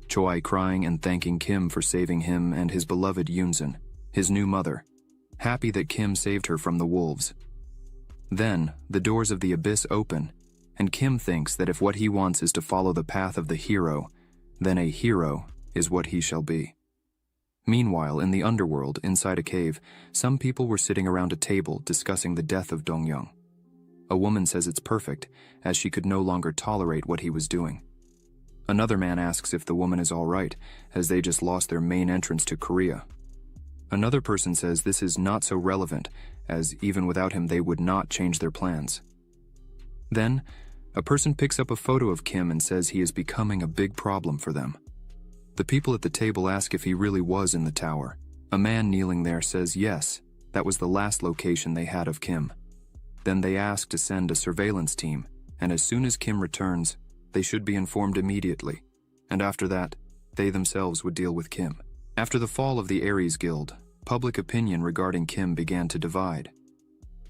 Choi crying and thanking Kim for saving him and his beloved Yoonsun, his new mother, happy that Kim saved her from the wolves. Then, the doors of the abyss open, and Kim thinks that if what he wants is to follow the path of the hero, then a hero is what he shall be. Meanwhile, in the underworld, inside a cave, some people were sitting around a table discussing the death of Dong-young. A woman says it's perfect, as she could no longer tolerate what he was doing. Another man asks if the woman is all right, as they just lost their main entrance to Korea. Another person says this is not so relevant, as even without him they would not change their plans. Then, a person picks up a photo of Kim and says he is becoming a big problem for them. The people at the table ask if he really was in the tower. A man kneeling there says yes, that was the last location they had of Kim. Then they ask to send a surveillance team, and as soon as Kim returns, they should be informed immediately, and after that, they themselves would deal with Kim. After the fall of the Aries Guild, public opinion regarding Kim began to divide.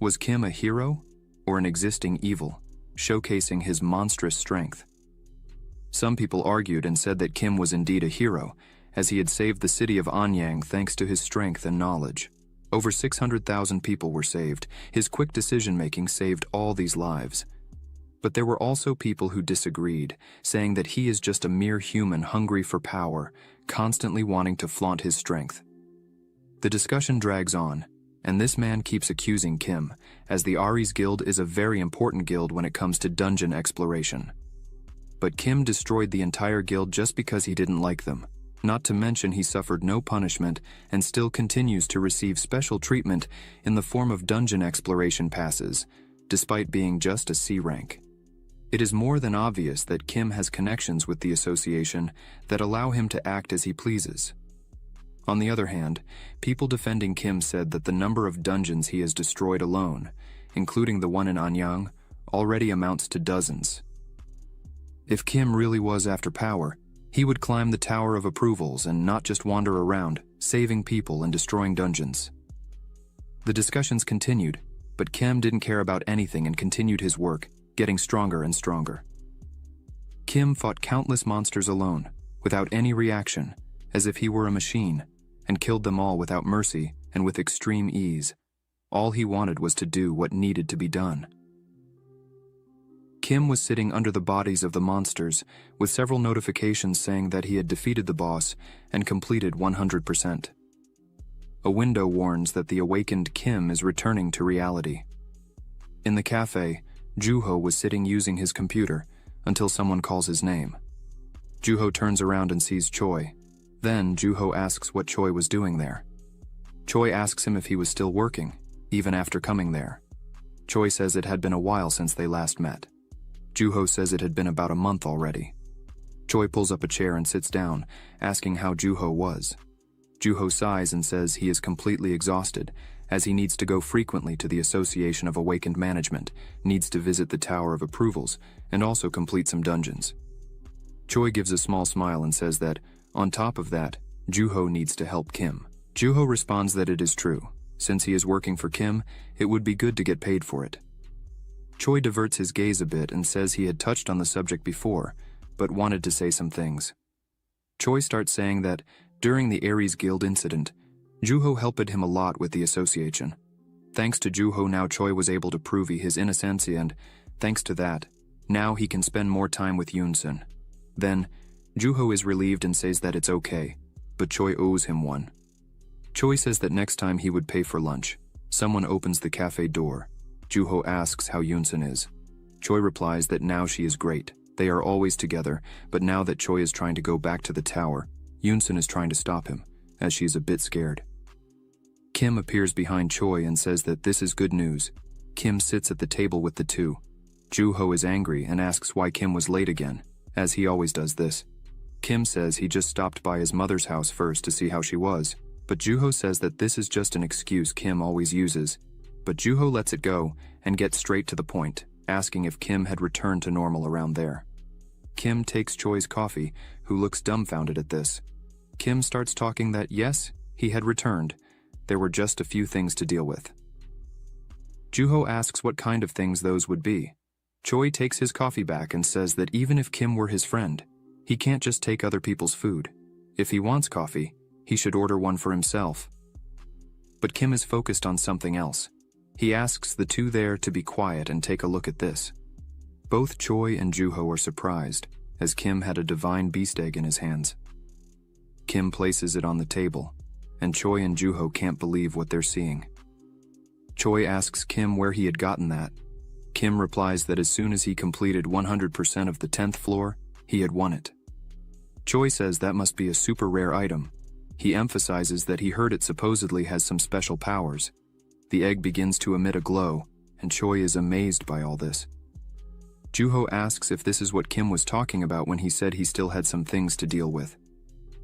Was Kim a hero, or an existing evil, showcasing his monstrous strength? Some people argued and said that Kim was indeed a hero, as he had saved the city of Anyang thanks to his strength and knowledge. Over 600,000 people were saved. His quick decision-making saved all these lives. But there were also people who disagreed, saying that he is just a mere human hungry for power, constantly wanting to flaunt his strength. The discussion drags on, and this man keeps accusing Kim, as the Aries Guild is a very important guild when it comes to dungeon exploration. But Kim destroyed the entire guild just because he didn't like them. Not to mention he suffered no punishment and still continues to receive special treatment in the form of dungeon exploration passes, despite being just a C rank. It is more than obvious that Kim has connections with the association that allow him to act as he pleases. On the other hand, people defending Kim said that the number of dungeons he has destroyed alone, including the one in Anyang, already amounts to dozens. If Kim really was after power, he would climb the Tower of Approvals and not just wander around, saving people and destroying dungeons. The discussions continued, but Kim didn't care about anything and continued his work, getting stronger and stronger. Kim fought countless monsters alone, without any reaction, as if he were a machine, and killed them all without mercy and with extreme ease. All he wanted was to do what needed to be done. Kim was sitting under the bodies of the monsters, with several notifications saying that he had defeated the boss and completed 100%. A window warns that the awakened Kim is returning to reality. In the cafe, Juho was sitting using his computer until someone calls his name. Juho turns around and sees Choi. Then Juho asks what Choi was doing there. Choi asks him if he was still working, even after coming there. Choi says it had been a while since they last met. Juho says it had been about a month already. Choi pulls up a chair and sits down, asking how Juho was. Juho sighs and says he is completely exhausted, as he needs to go frequently to the Association of Awakened Management, needs to visit the Tower of Approvals, and also complete some dungeons. Choi gives a small smile and says that, on top of that, Juho needs to help Kim. Juho responds that it is true. Since he is working for Kim, it would be good to get paid for it. Choi diverts his gaze a bit and says he had touched on the subject before, but wanted to say some things. Choi starts saying that, during the Aries Guild incident, Juho helped him a lot with the association. Thanks to Juho, now Choi was able to prove his innocence, and, thanks to that, now he can spend more time with Yoon-sun. Then, Juho is relieved and says that it's okay, but Choi owes him one. Choi says that next time he would pay for lunch. Someone opens the cafe door. Juho asks how Yoon-sun is. Choi replies that now she is great. They are always together, but now that Choi is trying to go back to the tower, Yoon-sun is trying to stop him, as she is a bit scared. Kim appears behind Choi and says that this is good news. Kim sits at the table with the two. Juho is angry and asks why Kim was late again, as he always does this. Kim says he just stopped by his mother's house first to see how she was, but Juho says that this is just an excuse Kim always uses. But Juho lets it go and gets straight to the point, asking if Kim had returned to normal around there. Kim takes Choi's coffee, who looks dumbfounded at this. Kim starts talking that yes, he had returned. There were just a few things to deal with. Juho asks what kind of things those would be. Choi takes his coffee back and says that even if Kim were his friend, he can't just take other people's food. If he wants coffee, he should order one for himself. But Kim is focused on something else. He asks the two there to be quiet and take a look at this. Both Choi and Juho are surprised, as Kim had a divine beast egg in his hands. Kim places it on the table, and Choi and Juho can't believe what they're seeing. Choi asks Kim where he had gotten that. Kim replies that as soon as he completed 100% of the 10th floor, he had won it. Choi says that must be a super rare item. He emphasizes that he heard it supposedly has some special powers. The egg begins to emit a glow, and Choi is amazed by all this. Juho asks if this is what Kim was talking about when he said he still had some things to deal with.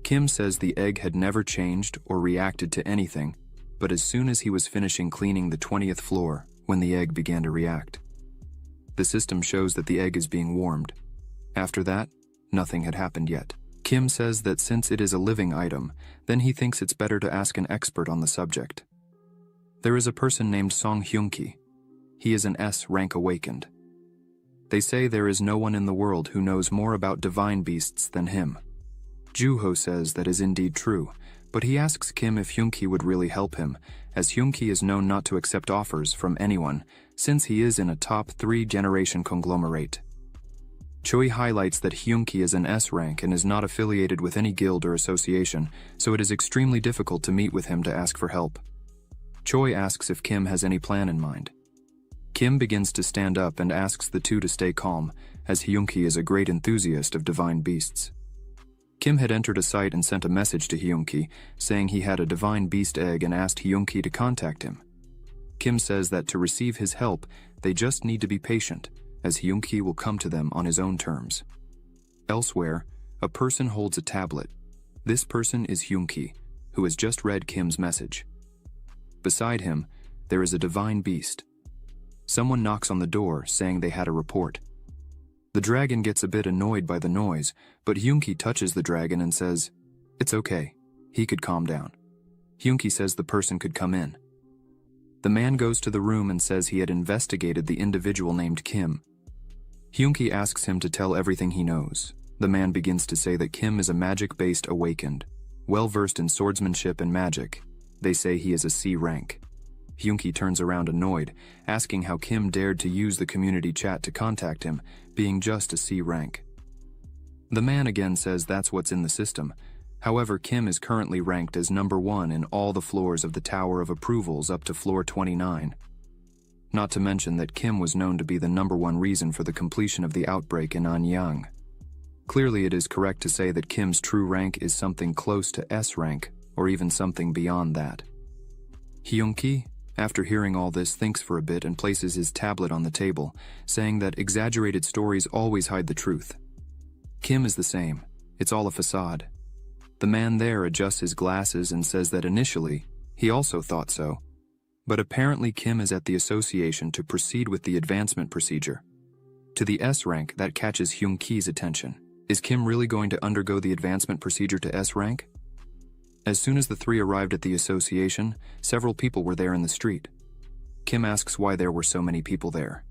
Kim says the egg had never changed or reacted to anything, but as soon as he was finishing cleaning the 20th floor, when the egg began to react. The system shows that the egg is being warmed. After that, nothing had happened yet. Kim says that since it is a living item, then he thinks it's better to ask an expert on the subject. There is a person named Song Hyun-ki. He is an S rank awakened. They say there is no one in the world who knows more about divine beasts than him. Juho says that is indeed true, but he asks Kim if Hyun-ki would really help him, as Hyun-ki is known not to accept offers from anyone, since he is in a top 3 generation conglomerate. Choi highlights that Hyun-ki is an S rank and is not affiliated with any guild or association, so it is extremely difficult to meet with him to ask for help. Choi asks if Kim has any plan in mind. Kim begins to stand up and asks the two to stay calm, as Hyun-ki is a great enthusiast of divine beasts. Kim had entered a site and sent a message to Hyun-ki, saying he had a divine beast egg and asked Hyun-ki to contact him. Kim says that to receive his help, they just need to be patient, as Hyun-ki will come to them on his own terms. Elsewhere, a person holds a tablet. This person is Hyun-ki, who has just read Kim's message. Beside him, there is a divine beast. Someone knocks on the door, saying they had a report. The dragon gets a bit annoyed by the noise, but Hyun-ki touches the dragon and says, "It's okay, he could calm down." Hyun-ki says the person could come in. The man goes to the room and says he had investigated the individual named Kim. Hyun-ki asks him to tell everything he knows. The man begins to say that Kim is a magic-based awakened, well-versed in swordsmanship and magic. They say he is a C rank. Hyun-ki turns around annoyed, asking how Kim dared to use the community chat to contact him, being just a C rank. The man again says that's what's in the system. However, Kim is currently ranked as number 1 in all the floors of the Tower of Approvals up to floor 29. Not to mention that Kim was known to be the number 1 reason for the completion of the outbreak in Anyang. Clearly it is correct to say that Kim's true rank is something close to S rank, or even something beyond that. Hyun-ki, after hearing all this, thinks for a bit and places his tablet on the table, saying that exaggerated stories always hide the truth. Kim is the same. It's all a facade. The man there adjusts his glasses and says that initially, he also thought so. But apparently Kim is at the association to proceed with the advancement procedure. To the S rank, that catches Hyun-ki's attention. Is Kim really going to undergo the advancement procedure to S rank? As soon as the three arrived at the association, several people were there in the street. Kim asks why there were so many people there.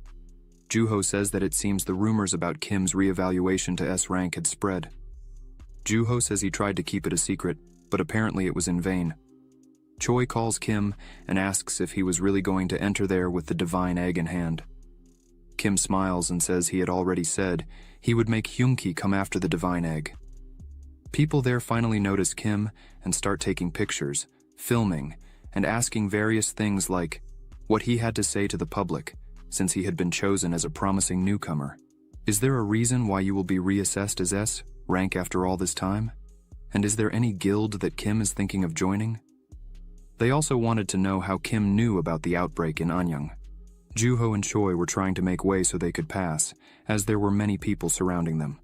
Joo-ho says that it seems the rumors about Kim's re-evaluation to S rank had spread. Joo-ho says he tried to keep it a secret, but apparently it was in vain. Choi calls Kim and asks if he was really going to enter there with the divine egg in hand. Kim smiles and says he had already said he would make Hyung-ki come after the divine egg. People there finally notice Kim and start taking pictures, filming, and asking various things like what he had to say to the public, since he had been chosen as a promising newcomer. Is there a reason why you will be reassessed as S rank after all this time? And is there any guild that Kim is thinking of joining? They also wanted to know how Kim knew about the outbreak in Anyang. Joo-ho and Choi were trying to make way so they could pass, as there were many people surrounding them.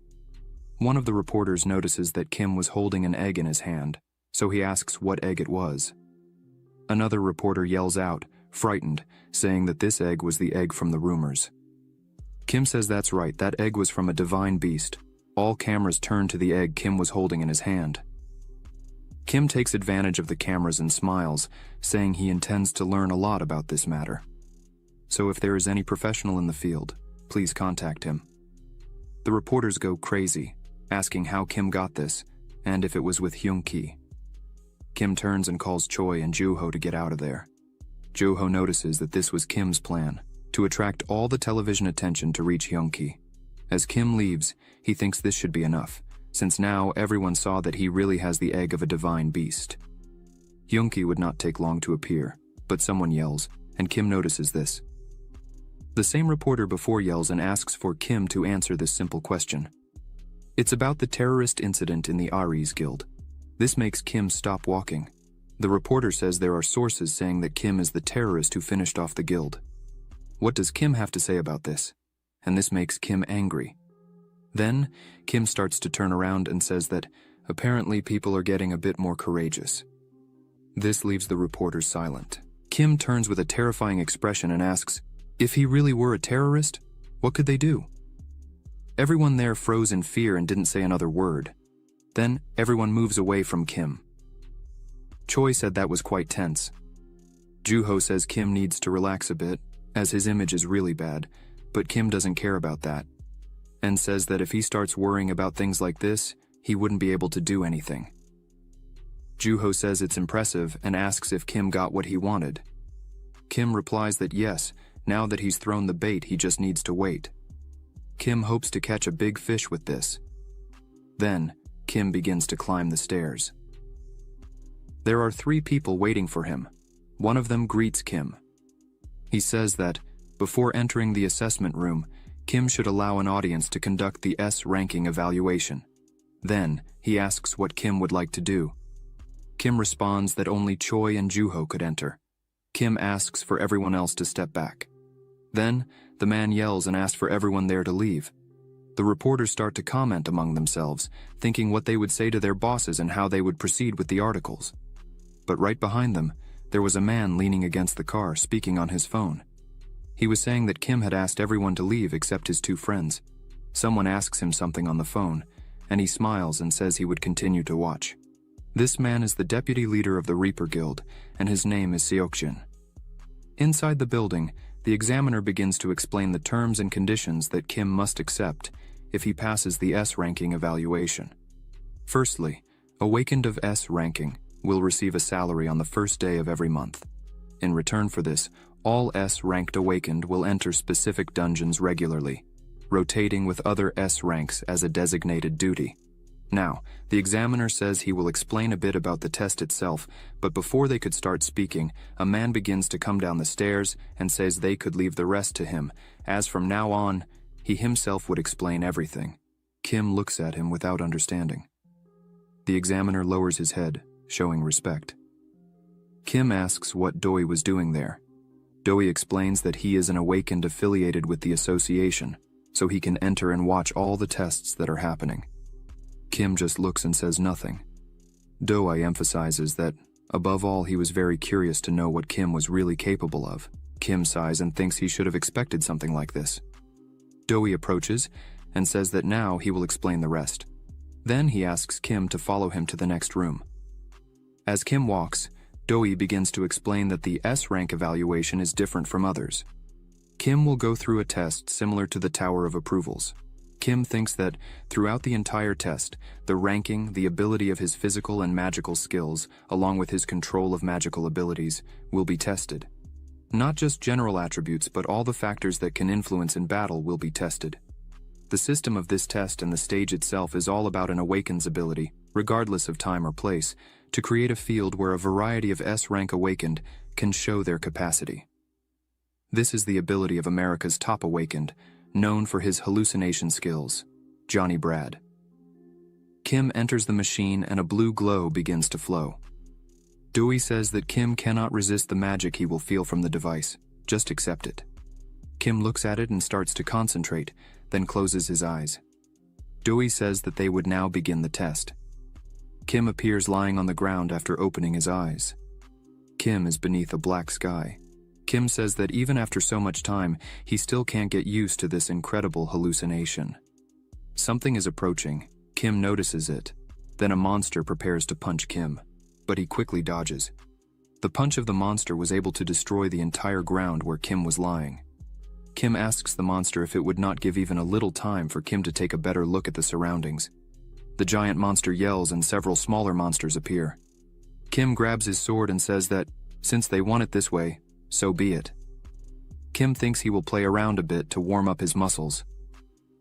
One of the reporters notices that Kim was holding an egg in his hand, so he asks what egg it was. Another reporter yells out, frightened, saying that this egg was the egg from the rumors. Kim says that's right, that egg was from a divine beast. All cameras turn to the egg Kim was holding in his hand. Kim takes advantage of the cameras and smiles, saying he intends to learn a lot about this matter. So if there is any professional in the field, please contact him. The reporters go crazy, asking how Kim got this, and if it was with Hyung-ki. Kim turns and calls Choi and Joo-ho to get out of there. Joo-ho notices that this was Kim's plan, to attract all the television attention to reach Hyung-ki. As Kim leaves, he thinks this should be enough, since now everyone saw that he really has the egg of a divine beast. Hyung-ki would not take long to appear, but someone yells, and Kim notices this. The same reporter before yells and asks for Kim to answer this simple question. It's about the terrorist incident in the Aries Guild. This makes Kim stop walking. The reporter says there are sources saying that Kim is the terrorist who finished off the guild. What does Kim have to say about this? And this makes Kim angry. Then, Kim starts to turn around and says that apparently people are getting a bit more courageous. This leaves the reporters silent. Kim turns with a terrifying expression and asks, if he really were a terrorist, what could they do? Everyone there froze in fear and didn't say another word. Then, everyone moves away from Kim. Choi said that was quite tense. Joo-ho says Kim needs to relax a bit, as his image is really bad, but Kim doesn't care about that, and says that if he starts worrying about things like this, he wouldn't be able to do anything. Joo-ho says it's impressive and asks if Kim got what he wanted. Kim replies that yes, now that he's thrown the bait, he just needs to wait. Kim hopes to catch a big fish with this. Then, Kim begins to climb the stairs. There are 3 people waiting for him. One of them greets Kim. He says that, before entering the assessment room, Kim should allow an audience to conduct the S ranking evaluation. Then, he asks what Kim would like to do. Kim responds that only Choi and Joo-ho could enter. Kim asks for everyone else to step back. Then, the man yells and asks for everyone there to leave. The reporters start to comment among themselves, thinking what they would say to their bosses and how they would proceed with the articles. But right behind them, there was a man leaning against the car, speaking on his phone. He was saying that Kim had asked everyone to leave except his 2 friends. Someone asks him something on the phone, and he smiles and says he would continue to watch. This man is the deputy leader of the Reaper Guild, and his name is Seokjin. Inside the building, the examiner begins to explain the terms and conditions that Kim must accept if he passes the S ranking evaluation. Firstly, Awakened of S ranking will receive a salary on the first day of every month. In return for this, all S-ranked Awakened will enter specific dungeons regularly, rotating with other S ranks as a designated duty. Now, the examiner says he will explain a bit about the test itself, but before they could start speaking, a man begins to come down the stairs and says they could leave the rest to him, as from now on, he himself would explain everything. Kim looks at him without understanding. The examiner lowers his head, showing respect. Kim asks what Doi was doing there. Doi explains that he is an Awakened affiliated with the association, so he can enter and watch all the tests that are happening. Kim just looks and says nothing. Doi emphasizes that, above all, he was very curious to know what Kim was really capable of. Kim sighs and thinks he should have expected something like this. Doi approaches and says that now he will explain the rest. Then he asks Kim to follow him to the next room. As Kim walks, Doi begins to explain that the S-rank evaluation is different from others. Kim will go through a test similar to the Tower of Approvals. Kim thinks that throughout the entire test, the ranking, the ability of his physical and magical skills, along with his control of magical abilities, will be tested. Not just general attributes, but all the factors that can influence in battle will be tested. The system of this test and the stage itself is all about an Awaken's ability, regardless of time or place, to create a field where a variety of S-rank Awakened can show their capacity. This is the ability of America's top Awakened, known for his hallucination skills, Johnny Brad. Kim enters the machine and a blue glow begins to flow. Dewey says that Kim cannot resist the magic he will feel from the device, just accept it. Kim looks at it and starts to concentrate, then closes his eyes. Dewey says that they would now begin the test. Kim appears lying on the ground after opening his eyes. Kim is beneath a black sky. Kim says that even after so much time, he still can't get used to this incredible hallucination. Something is approaching. Kim notices it. Then a monster prepares to punch Kim, but he quickly dodges. The punch of the monster was able to destroy the entire ground where Kim was lying. Kim asks the monster if it would not give even a little time for Kim to take a better look at the surroundings. The giant monster yells and several smaller monsters appear. Kim grabs his sword and says that, since they want it this way, so be it. Kim thinks he will play around a bit to warm up his muscles.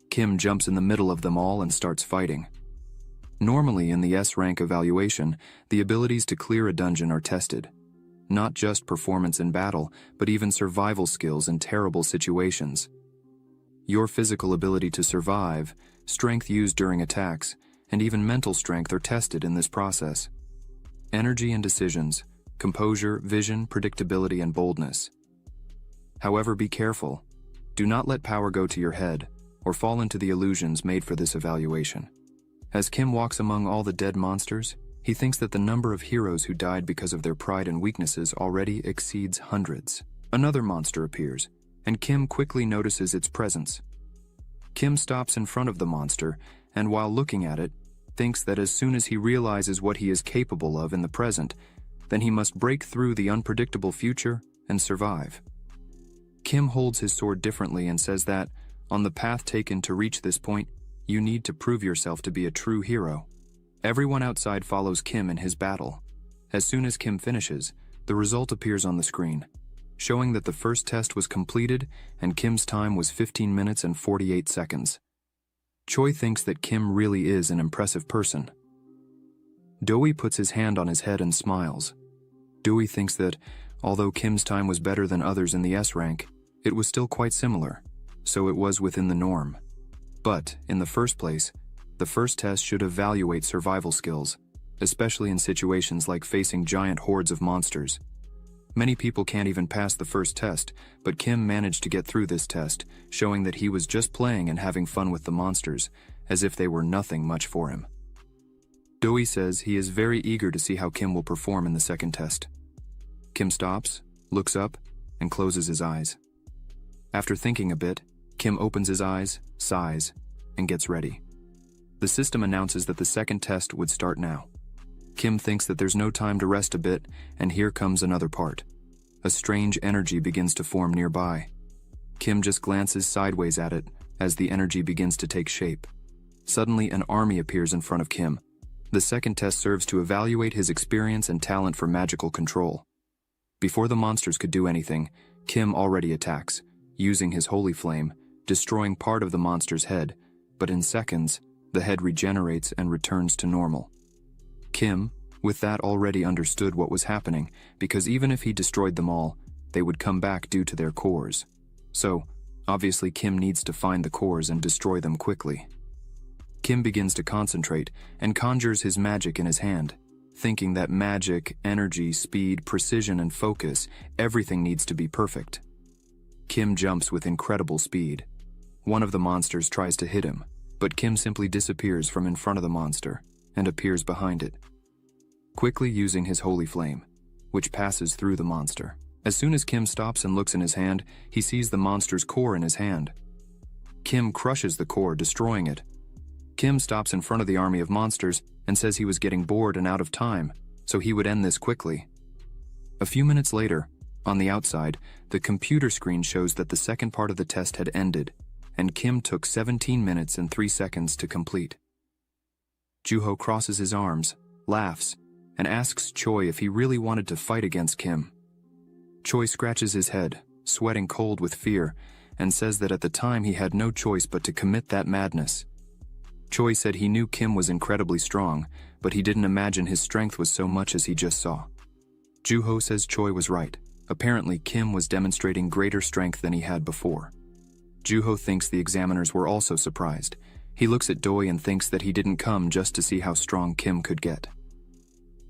Kim jumps in the middle of them all and starts fighting. Normally in the S-rank evaluation, the abilities to clear a dungeon are tested. Not just performance in battle, but even survival skills in terrible situations. Your physical ability to survive, strength used during attacks, and even mental strength are tested in this process. Energy and decisions, composure, vision, predictability, and boldness. However, be careful. Do not let power go to your head, or fall into the illusions made for this evaluation. As Kim walks among all the dead monsters, he thinks that the number of heroes who died because of their pride and weaknesses already exceeds hundreds. Another monster appears, and Kim quickly notices its presence. Kim stops in front of the monster, and while looking at it, thinks that as soon as he realizes what he is capable of in the present, then he must break through the unpredictable future and survive. Kim holds his sword differently and says that, on the path taken to reach this point, you need to prove yourself to be a true hero. Everyone outside follows Kim in his battle. As soon as Kim finishes, the result appears on the screen, showing that the first test was completed and Kim's time was 15 minutes and 48 seconds. Choi thinks that Kim really is an impressive person. Dewey puts his hand on his head and smiles. Dewey thinks that, although Kim's time was better than others in the S-rank, it was still quite similar, so it was within the norm. But, in the first place, the first test should evaluate survival skills, especially in situations like facing giant hordes of monsters. Many people can't even pass the first test, but Kim managed to get through this test, showing that he was just playing and having fun with the monsters, as if they were nothing much for him. Dewey says he is very eager to see how Kim will perform in the second test. Kim stops, looks up, and closes his eyes. After thinking a bit, Kim opens his eyes, sighs, and gets ready. The system announces that the second test would start now. Kim thinks that there's no time to rest a bit, and here comes another part. A strange energy begins to form nearby. Kim just glances sideways at it as the energy begins to take shape. Suddenly, an army appears in front of Kim. The second test serves to evaluate his experience and talent for magical control. Before the monsters could do anything, Kim already attacks, using his holy flame, destroying part of the monster's head, but in seconds, the head regenerates and returns to normal. Kim, with that, already understood what was happening, because even if he destroyed them all, they would come back due to their cores. So, obviously Kim needs to find the cores and destroy them quickly. Kim begins to concentrate and conjures his magic in his hand, thinking that magic, energy, speed, precision, and focus, everything needs to be perfect. Kim jumps with incredible speed. One of the monsters tries to hit him, but Kim simply disappears from in front of the monster and appears behind it, quickly using his holy flame, which passes through the monster. As soon as Kim stops and looks in his hand, he sees the monster's core in his hand. Kim crushes the core, destroying it. Kim stops in front of the army of monsters and says he was getting bored and out of time, so he would end this quickly. A few minutes later, on the outside, the computer screen shows that the second part of the test had ended, and Kim took 17 minutes and 3 seconds to complete. Juho crosses his arms, laughs, and asks Choi if he really wanted to fight against Kim. Choi scratches his head, sweating cold with fear, and says that at the time he had no choice but to commit that madness. Choi said he knew Kim was incredibly strong, but he didn't imagine his strength was so much as he just saw. Juho says Choi was right. Apparently, Kim was demonstrating greater strength than he had before. Juho thinks the examiners were also surprised. He looks at Doi and thinks that he didn't come just to see how strong Kim could get.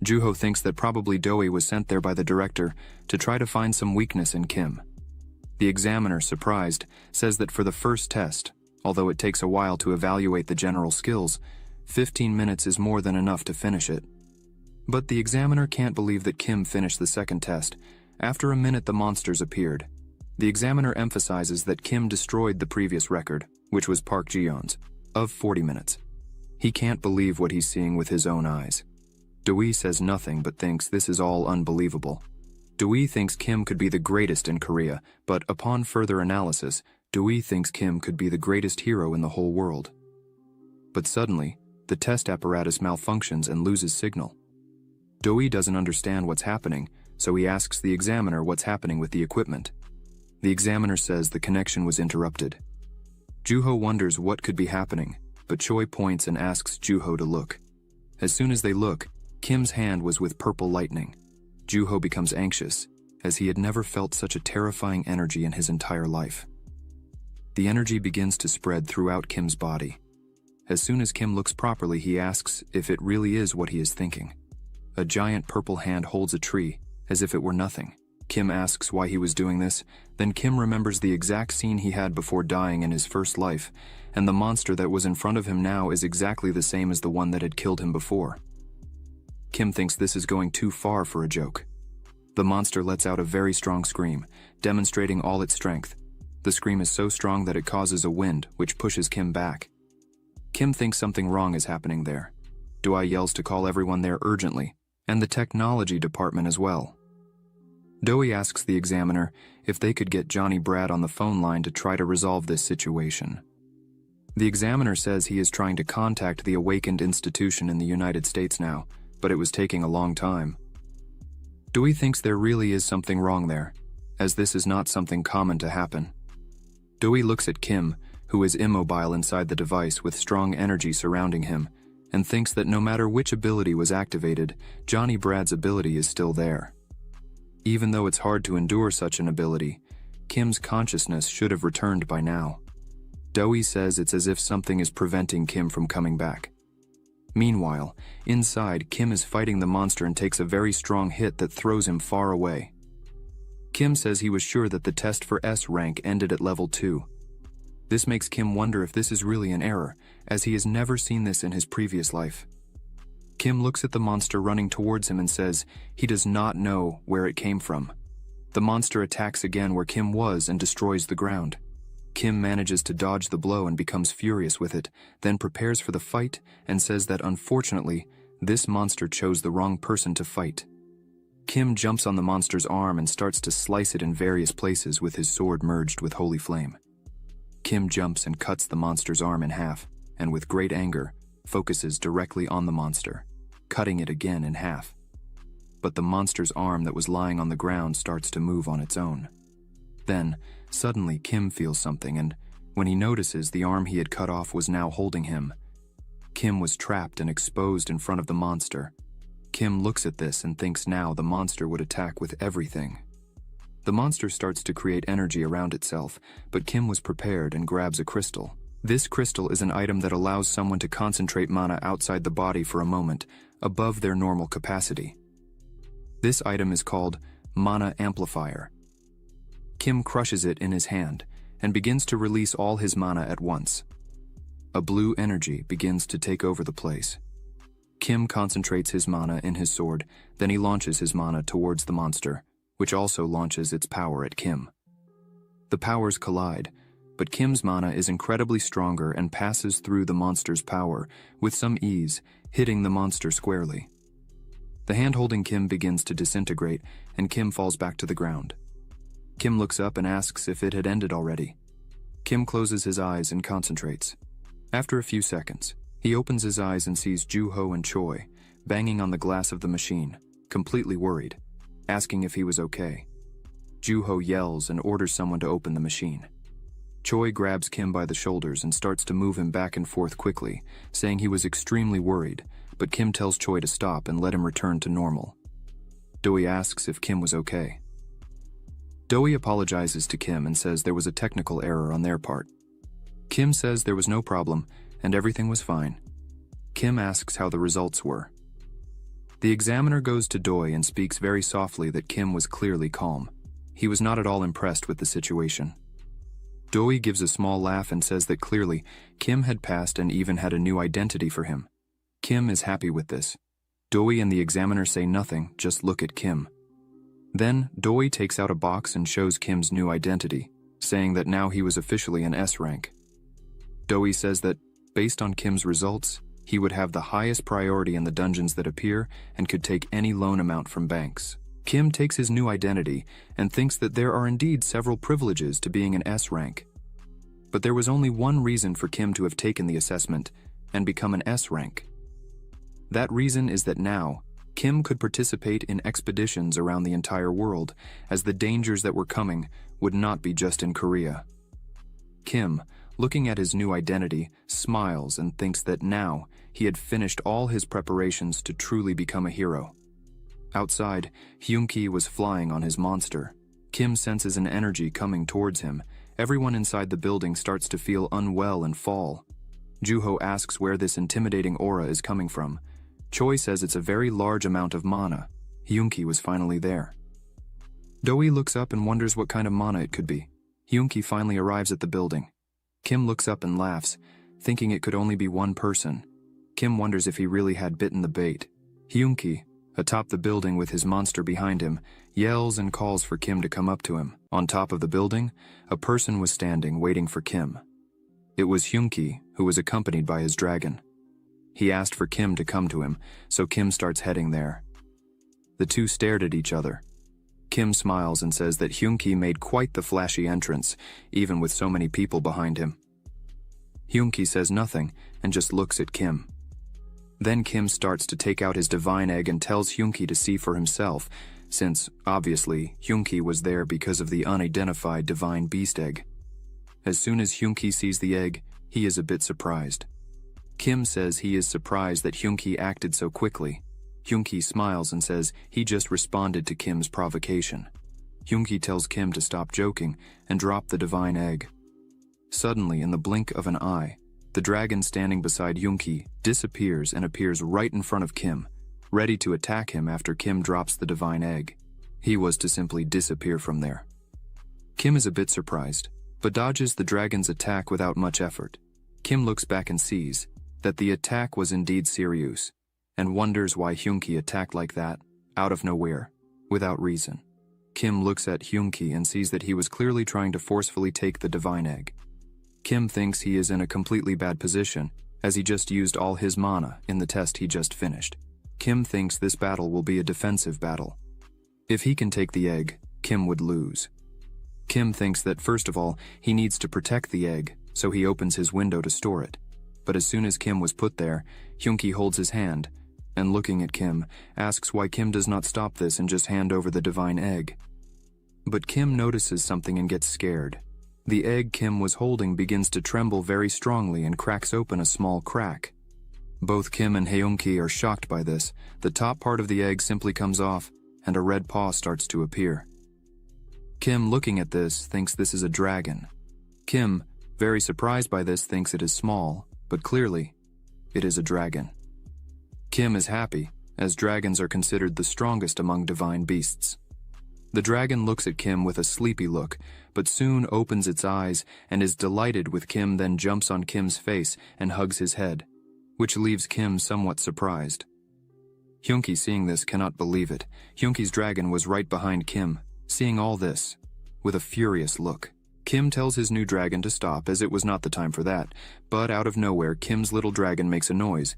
Juho thinks that probably Doi was sent there by the director to try to find some weakness in Kim. The examiner, surprised, says that for the first test, although it takes a while to evaluate the general skills, 15 minutes is more than enough to finish it. But the examiner can't believe that Kim finished the second test. After a minute, the monsters appeared. The examiner emphasizes that Kim destroyed the previous record, which was Park Ji-yeon's, of 40 minutes. He can't believe what he's seeing with his own eyes. Doi says nothing but thinks this is all unbelievable. Doi thinks Kim could be the greatest in Korea, but upon further analysis, Doi thinks Kim could be the greatest hero in the whole world. But suddenly, the test apparatus malfunctions and loses signal. Doi doesn't understand what's happening, so he asks the examiner what's happening with the equipment. The examiner says the connection was interrupted. Juho wonders what could be happening, but Choi points and asks Juho to look. As soon as they look, Kim's hand was with purple lightning. Juho becomes anxious, as he had never felt such a terrifying energy in his entire life. The energy begins to spread throughout Kim's body. As soon as Kim looks properly, he asks if it really is what he is thinking. A giant purple hand holds a tree, as if it were nothing. Kim asks why he was doing this, then Kim remembers the exact scene he had before dying in his first life, and the monster that was in front of him now is exactly the same as the one that had killed him before. Kim thinks this is going too far for a joke. The monster lets out a very strong scream, demonstrating all its strength. The scream is so strong that it causes a wind, which pushes Kim back. Kim thinks something wrong is happening there. Doi yells to call everyone there urgently, and the technology department as well. Doi asks the examiner if they could get Johnny Brad on the phone line to try to resolve this situation. The examiner says he is trying to contact the awakened institution in the United States now, but it was taking a long time. Doi thinks there really is something wrong there, as this is not something common to happen. Doi looks at Kim, who is immobile inside the device with strong energy surrounding him, and thinks that no matter which ability was activated, Johnny Brad's ability is still there. Even though it's hard to endure such an ability, Kim's consciousness should have returned by now. Doi says it's as if something is preventing Kim from coming back. Meanwhile, inside, Kim is fighting the monster and takes a very strong hit that throws him far away. Kim says he was sure that the test for S rank ended at level 2. This makes Kim wonder if this is really an error, as he has never seen this in his previous life. Kim looks at the monster running towards him and says he does not know where it came from. The monster attacks again where Kim was and destroys the ground. Kim manages to dodge the blow and becomes furious with it, then prepares for the fight and says that unfortunately, this monster chose the wrong person to fight. Kim jumps on the monster's arm and starts to slice it in various places with his sword merged with holy flame. Kim jumps and cuts the monster's arm in half, and with great anger, focuses directly on the monster, cutting it again in half. But the monster's arm that was lying on the ground starts to move on its own. Then, suddenly Kim feels something, and when he notices the arm he had cut off was now holding him. Kim was trapped and exposed in front of the monster. Kim looks at this and thinks now the monster would attack with everything. The monster starts to create energy around itself, but Kim was prepared and grabs a crystal. This crystal is an item that allows someone to concentrate mana outside the body for a moment, above their normal capacity. This item is called Mana Amplifier. Kim crushes it in his hand and begins to release all his mana at once. A blue energy begins to take over the place. Kim concentrates his mana in his sword, then he launches his mana towards the monster, which also launches its power at Kim. The powers collide, but Kim's mana is incredibly stronger and passes through the monster's power with some ease, hitting the monster squarely. The hand holding Kim begins to disintegrate, and Kim falls back to the ground. Kim looks up and asks if it had ended already. Kim closes his eyes and concentrates. After a few seconds, he opens his eyes and sees Ju-ho and Choi banging on the glass of the machine, completely worried, asking if he was okay. Ju-ho yells and orders someone to open the machine. Choi grabs Kim by the shoulders and starts to move him back and forth quickly, saying he was extremely worried, but Kim tells Choi to stop and let him return to normal. Doi asks if Kim was okay. Doi apologizes to Kim and says there was a technical error on their part. Kim says there was no problem and everything was fine. Kim asks how the results were. The examiner goes to Doi and speaks very softly that Kim was clearly calm. He was not at all impressed with the situation. Doi gives a small laugh and says that clearly Kim had passed and even had a new identity for him. Kim is happy with this. Doi and the examiner say nothing, just look at Kim. Then Doi takes out a box and shows Kim's new identity, saying that now he was officially an S rank. Doi says that, based on Kim's results, he would have the highest priority in the dungeons that appear and could take any loan amount from banks. Kim takes his new identity and thinks that there are indeed several privileges to being an S rank. But there was only one reason for Kim to have taken the assessment and become an S rank. That reason is that now, Kim could participate in expeditions around the entire world, as the dangers that were coming would not be just in Korea. Kim, looking at his new identity, smiles and thinks that now he had finished all his preparations to truly become a hero. Outside, Hyun-ki was flying on his monster. Kim senses an energy coming towards him. Everyone inside the building starts to feel unwell and fall. Ju-ho asks where this intimidating aura is coming from. Choi says it's a very large amount of mana. Hyun-ki was finally there. Doi looks up and wonders what kind of mana it could be. Hyun-ki finally arrives at the building. Kim looks up and laughs, thinking it could only be one person. Kim wonders if he really had bitten the bait. Hyun-ki, atop the building with his monster behind him, yells and calls for Kim to come up to him. On top of the building, a person was standing waiting for Kim. It was Hyun-ki, who was accompanied by his dragon. He asked for Kim to come to him, so Kim starts heading there. The two stared at each other. Kim smiles and says that Hyun-ki made quite the flashy entrance, even with so many people behind him. Hyun-ki says nothing and just looks at Kim. Then Kim starts to take out his divine egg and tells Hyun-ki to see for himself, since, obviously, Hyun-ki was there because of the unidentified divine beast egg. As soon as Hyun-ki sees the egg, he is a bit surprised. Kim says he is surprised that Hyun-ki acted so quickly. Hyun-ki smiles and says he just responded to Kim's provocation. Hyun-ki tells Kim to stop joking and drop the divine egg. Suddenly, in the blink of an eye, the dragon standing beside Hyun-ki disappears and appears right in front of Kim, ready to attack him after Kim drops the divine egg. He was to simply disappear from there. Kim is a bit surprised, but dodges the dragon's attack without much effort. Kim looks back and sees that the attack was indeed serious, and wonders why Hyun-ki attacked like that, out of nowhere, without reason. Kim looks at Hyun-ki and sees that he was clearly trying to forcefully take the divine egg. Kim thinks he is in a completely bad position, as he just used all his mana in the test he just finished. Kim thinks this battle will be a defensive battle. If he can take the egg, Kim would lose. Kim thinks that first of all, he needs to protect the egg, so he opens his window to store it. But as soon as Kim was put there, Hyun-ki holds his hand, and looking at Kim, asks why Kim does not stop this and just hand over the divine egg. But Kim notices something and gets scared. The egg Kim was holding begins to tremble very strongly and cracks open a small crack. Both Kim and Hyun-ki are shocked by this. The top part of the egg simply comes off, and a red paw starts to appear. Kim, looking at this, thinks this is a dragon. Kim, very surprised by this, thinks it is small, but clearly, it is a dragon. Kim is happy, as dragons are considered the strongest among divine beasts. The dragon looks at Kim with a sleepy look, but soon opens its eyes and is delighted with Kim, then jumps on Kim's face and hugs his head, which leaves Kim somewhat surprised. Hyun-ki, seeing this, cannot believe it. Hyun-ki's dragon was right behind Kim, seeing all this. With a furious look, Kim tells his new dragon to stop as it was not the time for that, but out of nowhere Kim's little dragon makes a noise,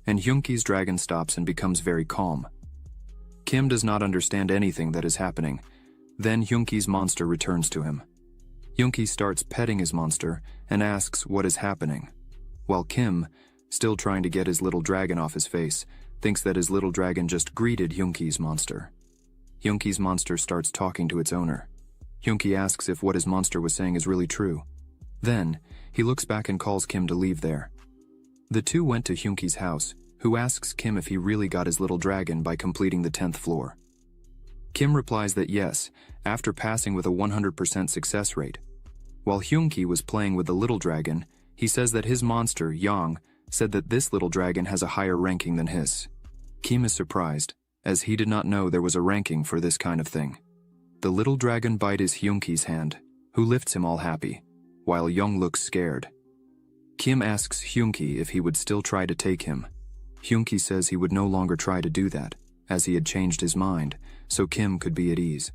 and Hyunki's dragon stops and becomes very calm. Kim does not understand anything that is happening. Then Hyunki's monster returns to him. Hyunki starts petting his monster and asks what is happening, while Kim, still trying to get his little dragon off his face, thinks that his little dragon just greeted Hyunki's monster. Hyunki's monster starts talking to its owner. Hyunki asks if what his monster was saying is really true. Then, he looks back and calls Kim to leave there. The two went to Hyunki's house, who asks Kim if he really got his little dragon by completing the 10th floor. Kim replies that yes, after passing with a 100% success rate. While Hyunki was playing with the little dragon, he says that his monster, Yang, said that this little dragon has a higher ranking than his. Kim is surprised, as he did not know there was a ranking for this kind of thing. The little dragon bites Hyunki's hand, who lifts him all happy, while Yang looks scared. Kim asks Hyunki if he would still try to take him. Hyunki says he would no longer try to do that, as he had changed his mind, so Kim could be at ease.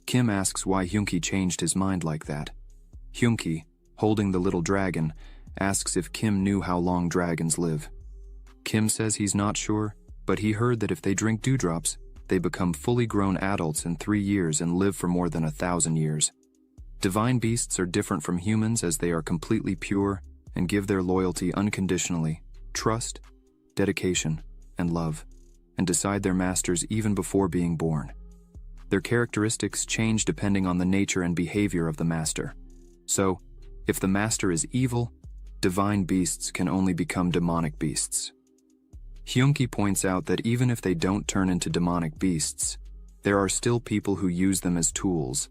Kim asks why Hyunki changed his mind like that. Hyunki, holding the little dragon, asks if Kim knew how long dragons live. Kim says he's not sure, but he heard that if they drink dewdrops, they become fully grown adults in 3 years and live for more than 1,000 years. Divine beasts are different from humans as they are completely pure and give their loyalty unconditionally, trust, dedication, and love, and decide their masters even before being born. Their characteristics change depending on the nature and behavior of the master. So, if the master is evil, divine beasts can only become demonic beasts. Hyunki points out that even if they don't turn into demonic beasts, there are still people who use them as tools,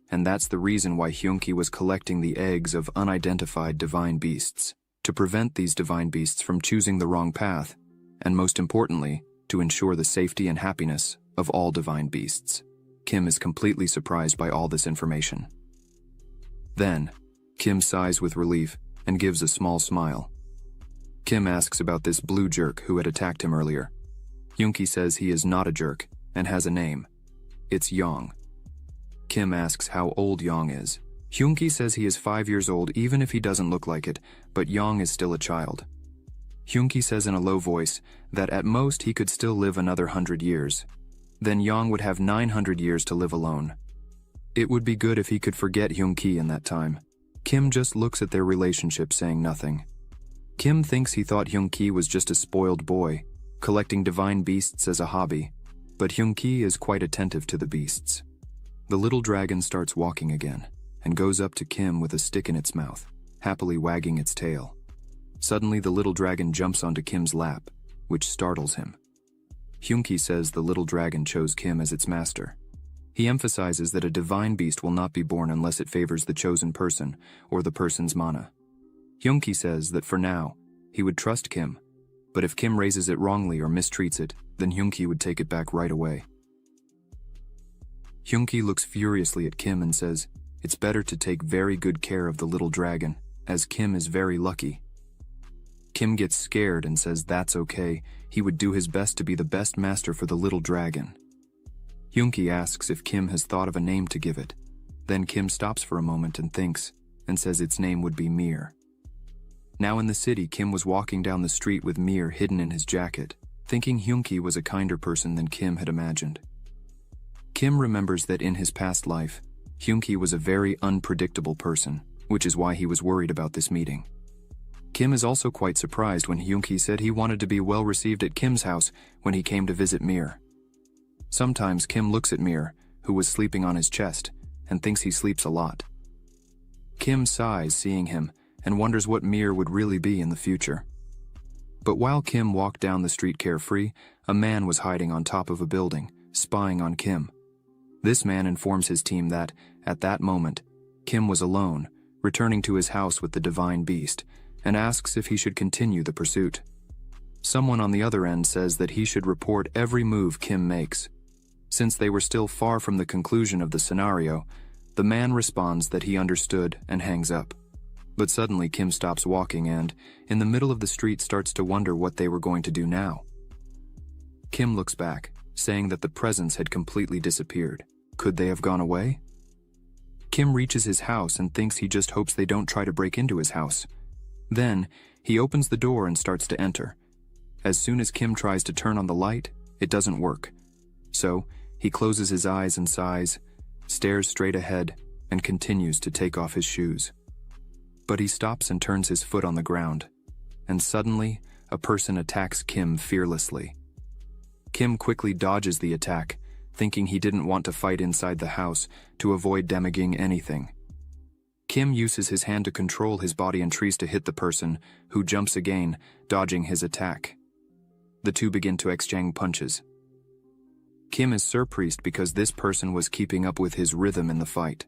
and that's the reason why Hyunki was collecting the eggs of unidentified divine beasts, to prevent these divine beasts from choosing the wrong path, and most importantly, to ensure the safety and happiness of all divine beasts. Kim is completely surprised by all this information. Then, Kim sighs with relief and gives a small smile. Kim asks about this blue jerk who had attacked him earlier. Hyunki says he is not a jerk and has a name. It's Yang. Kim asks how old Yang is. Hyunki says he is 5 years old even if he doesn't look like it, but Yang is still a child. Hyunki says in a low voice that at most he could still live another 100 years. Then Yang would have 900 years to live alone. It would be good if he could forget Hyunki in that time. Kim just looks at their relationship saying nothing. Kim thinks he thought Hyunki was just a spoiled boy, collecting divine beasts as a hobby, but Hyunki is quite attentive to the beasts. The little dragon starts walking again, and goes up to Kim with a stick in its mouth, happily wagging its tail. Suddenly the little dragon jumps onto Kim's lap, which startles him. Hyunki says the little dragon chose Kim as its master. He emphasizes that a divine beast will not be born unless it favors the chosen person or the person's mana. Hyunki says that for now, he would trust Kim, but if Kim raises it wrongly or mistreats it, then Hyunki would take it back right away. Hyunki looks furiously at Kim and says, it's better to take very good care of the little dragon, as Kim is very lucky. Kim gets scared and says that's okay, he would do his best to be the best master for the little dragon. Hyunki asks if Kim has thought of a name to give it. Then Kim stops for a moment and thinks, and says its name would be Mir. Now in the city, Kim was walking down the street with Mir hidden in his jacket, thinking Hyunki was a kinder person than Kim had imagined. Kim remembers that in his past life, Hyunki was a very unpredictable person, which is why he was worried about this meeting. Kim is also quite surprised when Hyunki said he wanted to be well received at Kim's house when he came to visit Mir. Sometimes Kim looks at Mir, who was sleeping on his chest, and thinks he sleeps a lot. Kim sighs seeing him and wonders what Mir would really be in the future. But while Kim walked down the street carefree, a man was hiding on top of a building, spying on Kim. This man informs his team that, at that moment, Kim was alone, returning to his house with the divine beast, and asks if he should continue the pursuit. Someone on the other end says that he should report every move Kim makes. Since they were still far from the conclusion of the scenario, the man responds that he understood and hangs up. But suddenly Kim stops walking and, in the middle of the street, starts to wonder what they were going to do now. Kim looks back, saying that the presents had completely disappeared. Could they have gone away? Kim reaches his house and thinks he just hopes they don't try to break into his house. Then, he opens the door and starts to enter. As soon as Kim tries to turn on the light, it doesn't work. So, he closes his eyes and sighs, stares straight ahead, and continues to take off his shoes. But he stops and turns his foot on the ground, and suddenly, a person attacks Kim fearlessly. Kim quickly dodges the attack, thinking he didn't want to fight inside the house to avoid damaging anything. Kim uses his hand to control his body and tries to hit the person, who jumps again, dodging his attack. The two begin to exchange punches. Kim is surprised because this person was keeping up with his rhythm in the fight.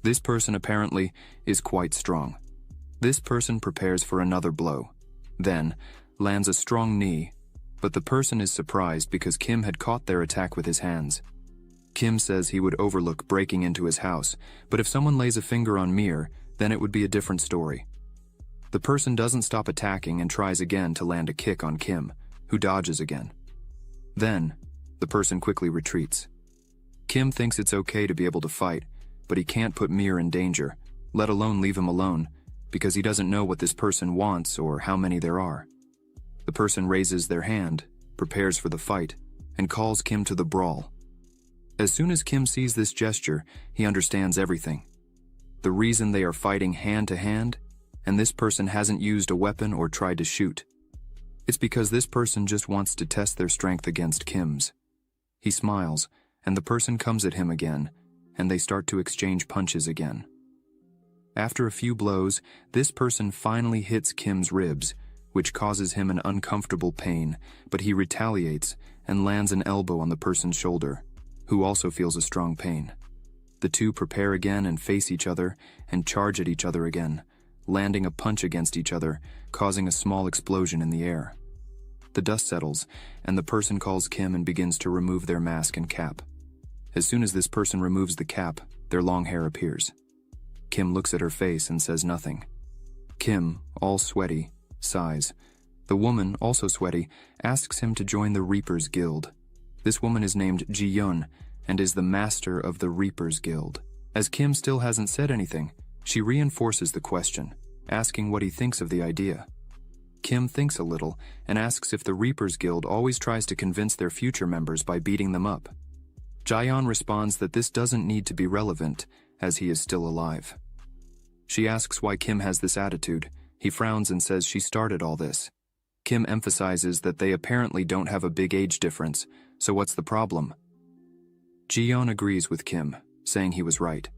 This person apparently is quite strong. This person prepares for another blow, then lands a strong knee, but the person is surprised because Kim had caught their attack with his hands. Kim says he would overlook breaking into his house, but if someone lays a finger on Mir, then it would be a different story. The person doesn't stop attacking and tries again to land a kick on Kim, who dodges again. Then, the person quickly retreats. Kim thinks it's okay to be able to fight, but he can't put Mir in danger, let alone leave him alone, because he doesn't know what this person wants or how many there are. The person raises their hand, prepares for the fight, and calls Kim to the brawl. As soon as Kim sees this gesture, he understands everything. The reason they are fighting hand to hand, and this person hasn't used a weapon or tried to shoot. It's because this person just wants to test their strength against Kim's. He smiles, and the person comes at him again, and they start to exchange punches again. After a few blows, this person finally hits Kim's ribs, which causes him an uncomfortable pain, but he retaliates and lands an elbow on the person's shoulder, who also feels a strong pain. The two prepare again and face each other and charge at each other again, landing a punch against each other, causing a small explosion in the air. The dust settles, and the person calls Kim and begins to remove their mask and cap. As soon as this person removes the cap, their long hair appears. Kim looks at her face and says nothing. Kim, all sweaty, sighs. The woman, also sweaty, asks him to join the Reapers Guild. This woman is named Ji-yeon and is the master of the Reapers Guild. As Kim still hasn't said anything, she reinforces the question, asking what he thinks of the idea. Kim thinks a little and asks if the Reapers Guild always tries to convince their future members by beating them up. Ji-yeon responds that this doesn't need to be relevant, as he is still alive. She asks why Kim has this attitude. He frowns and says she started all this. Kim emphasizes that they apparently don't have a big age difference, so what's the problem? Ji-yeon agrees with Kim, saying he was right.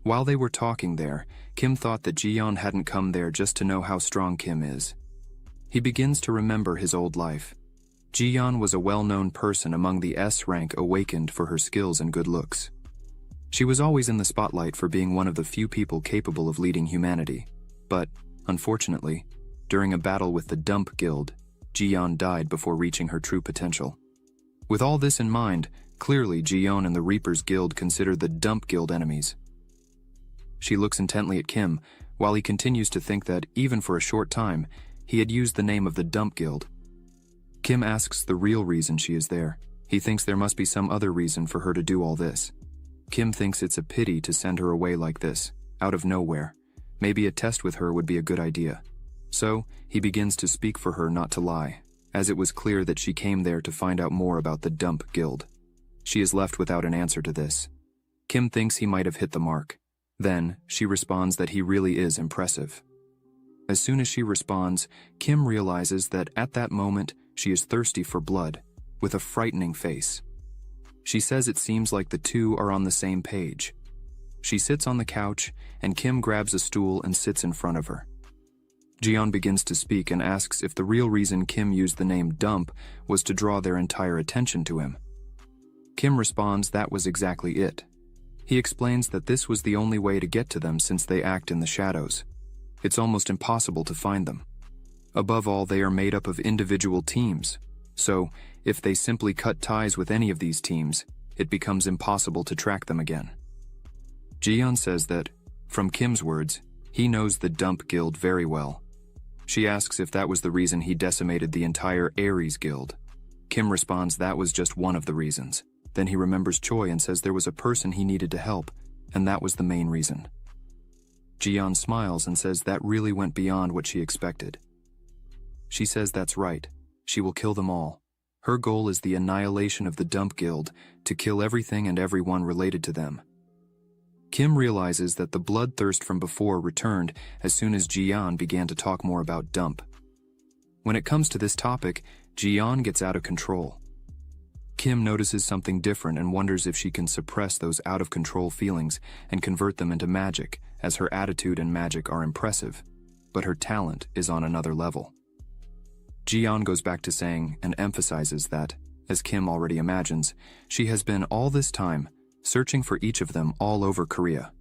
While they were talking there, Kim thought that Ji-yeon hadn't come there just to know how strong Kim is. He begins to remember his old life. Ji-yeon was a well-known person among the S-rank awakened for her skills and good looks. She was always in the spotlight for being one of the few people capable of leading humanity. But, unfortunately, during a battle with the Dump Guild, Ji-yeon died before reaching her true potential. With all this in mind, clearly Ji-yeon and the Reapers Guild consider the Dump Guild enemies. She looks intently at Kim, while he continues to think that, even for a short time, he had used the name of the Dump Guild. Kim asks the real reason she is there. He thinks there must be some other reason for her to do all this. Kim thinks it's a pity to send her away like this, out of nowhere. Maybe a test with her would be a good idea. So, he begins to speak for her not to lie, as it was clear that she came there to find out more about the Dump Guild. She is left without an answer to this. Kim thinks he might have hit the mark. Then, she responds that he really is impressive. As soon as she responds, Kim realizes that at that moment, she is thirsty for blood, with a frightening face. She says it seems like the two are on the same page. She sits on the couch, and Kim grabs a stool and sits in front of her. Ji-yeon begins to speak and asks if the real reason Kim used the name Dump was to draw their entire attention to him. Kim responds that was exactly it. He explains that this was the only way to get to them since they act in the shadows. It's almost impossible to find them. Above all, they are made up of individual teams, so if they simply cut ties with any of these teams, it becomes impossible to track them again. Ji-yeon says that, from Kim's words, he knows the Dump Guild very well. She asks if that was the reason he decimated the entire Ares Guild. Kim responds that was just one of the reasons. Then he remembers Choi and says there was a person he needed to help, and that was the main reason. Jiyeon smiles and says that really went beyond what she expected. She says that's right, she will kill them all. Her goal is the annihilation of the Dump Guild, to kill everything and everyone related to them. Kim realizes that the bloodthirst from before returned as soon as Jiyeon began to talk more about Dump. When it comes to this topic, Jiyeon gets out of control. Kim notices something different and wonders if she can suppress those out-of-control feelings and convert them into magic, as her attitude and magic are impressive, but her talent is on another level. Jiyeon goes back to saying and emphasizes that, as Kim already imagines, she has been all this time searching for each of them all over Korea.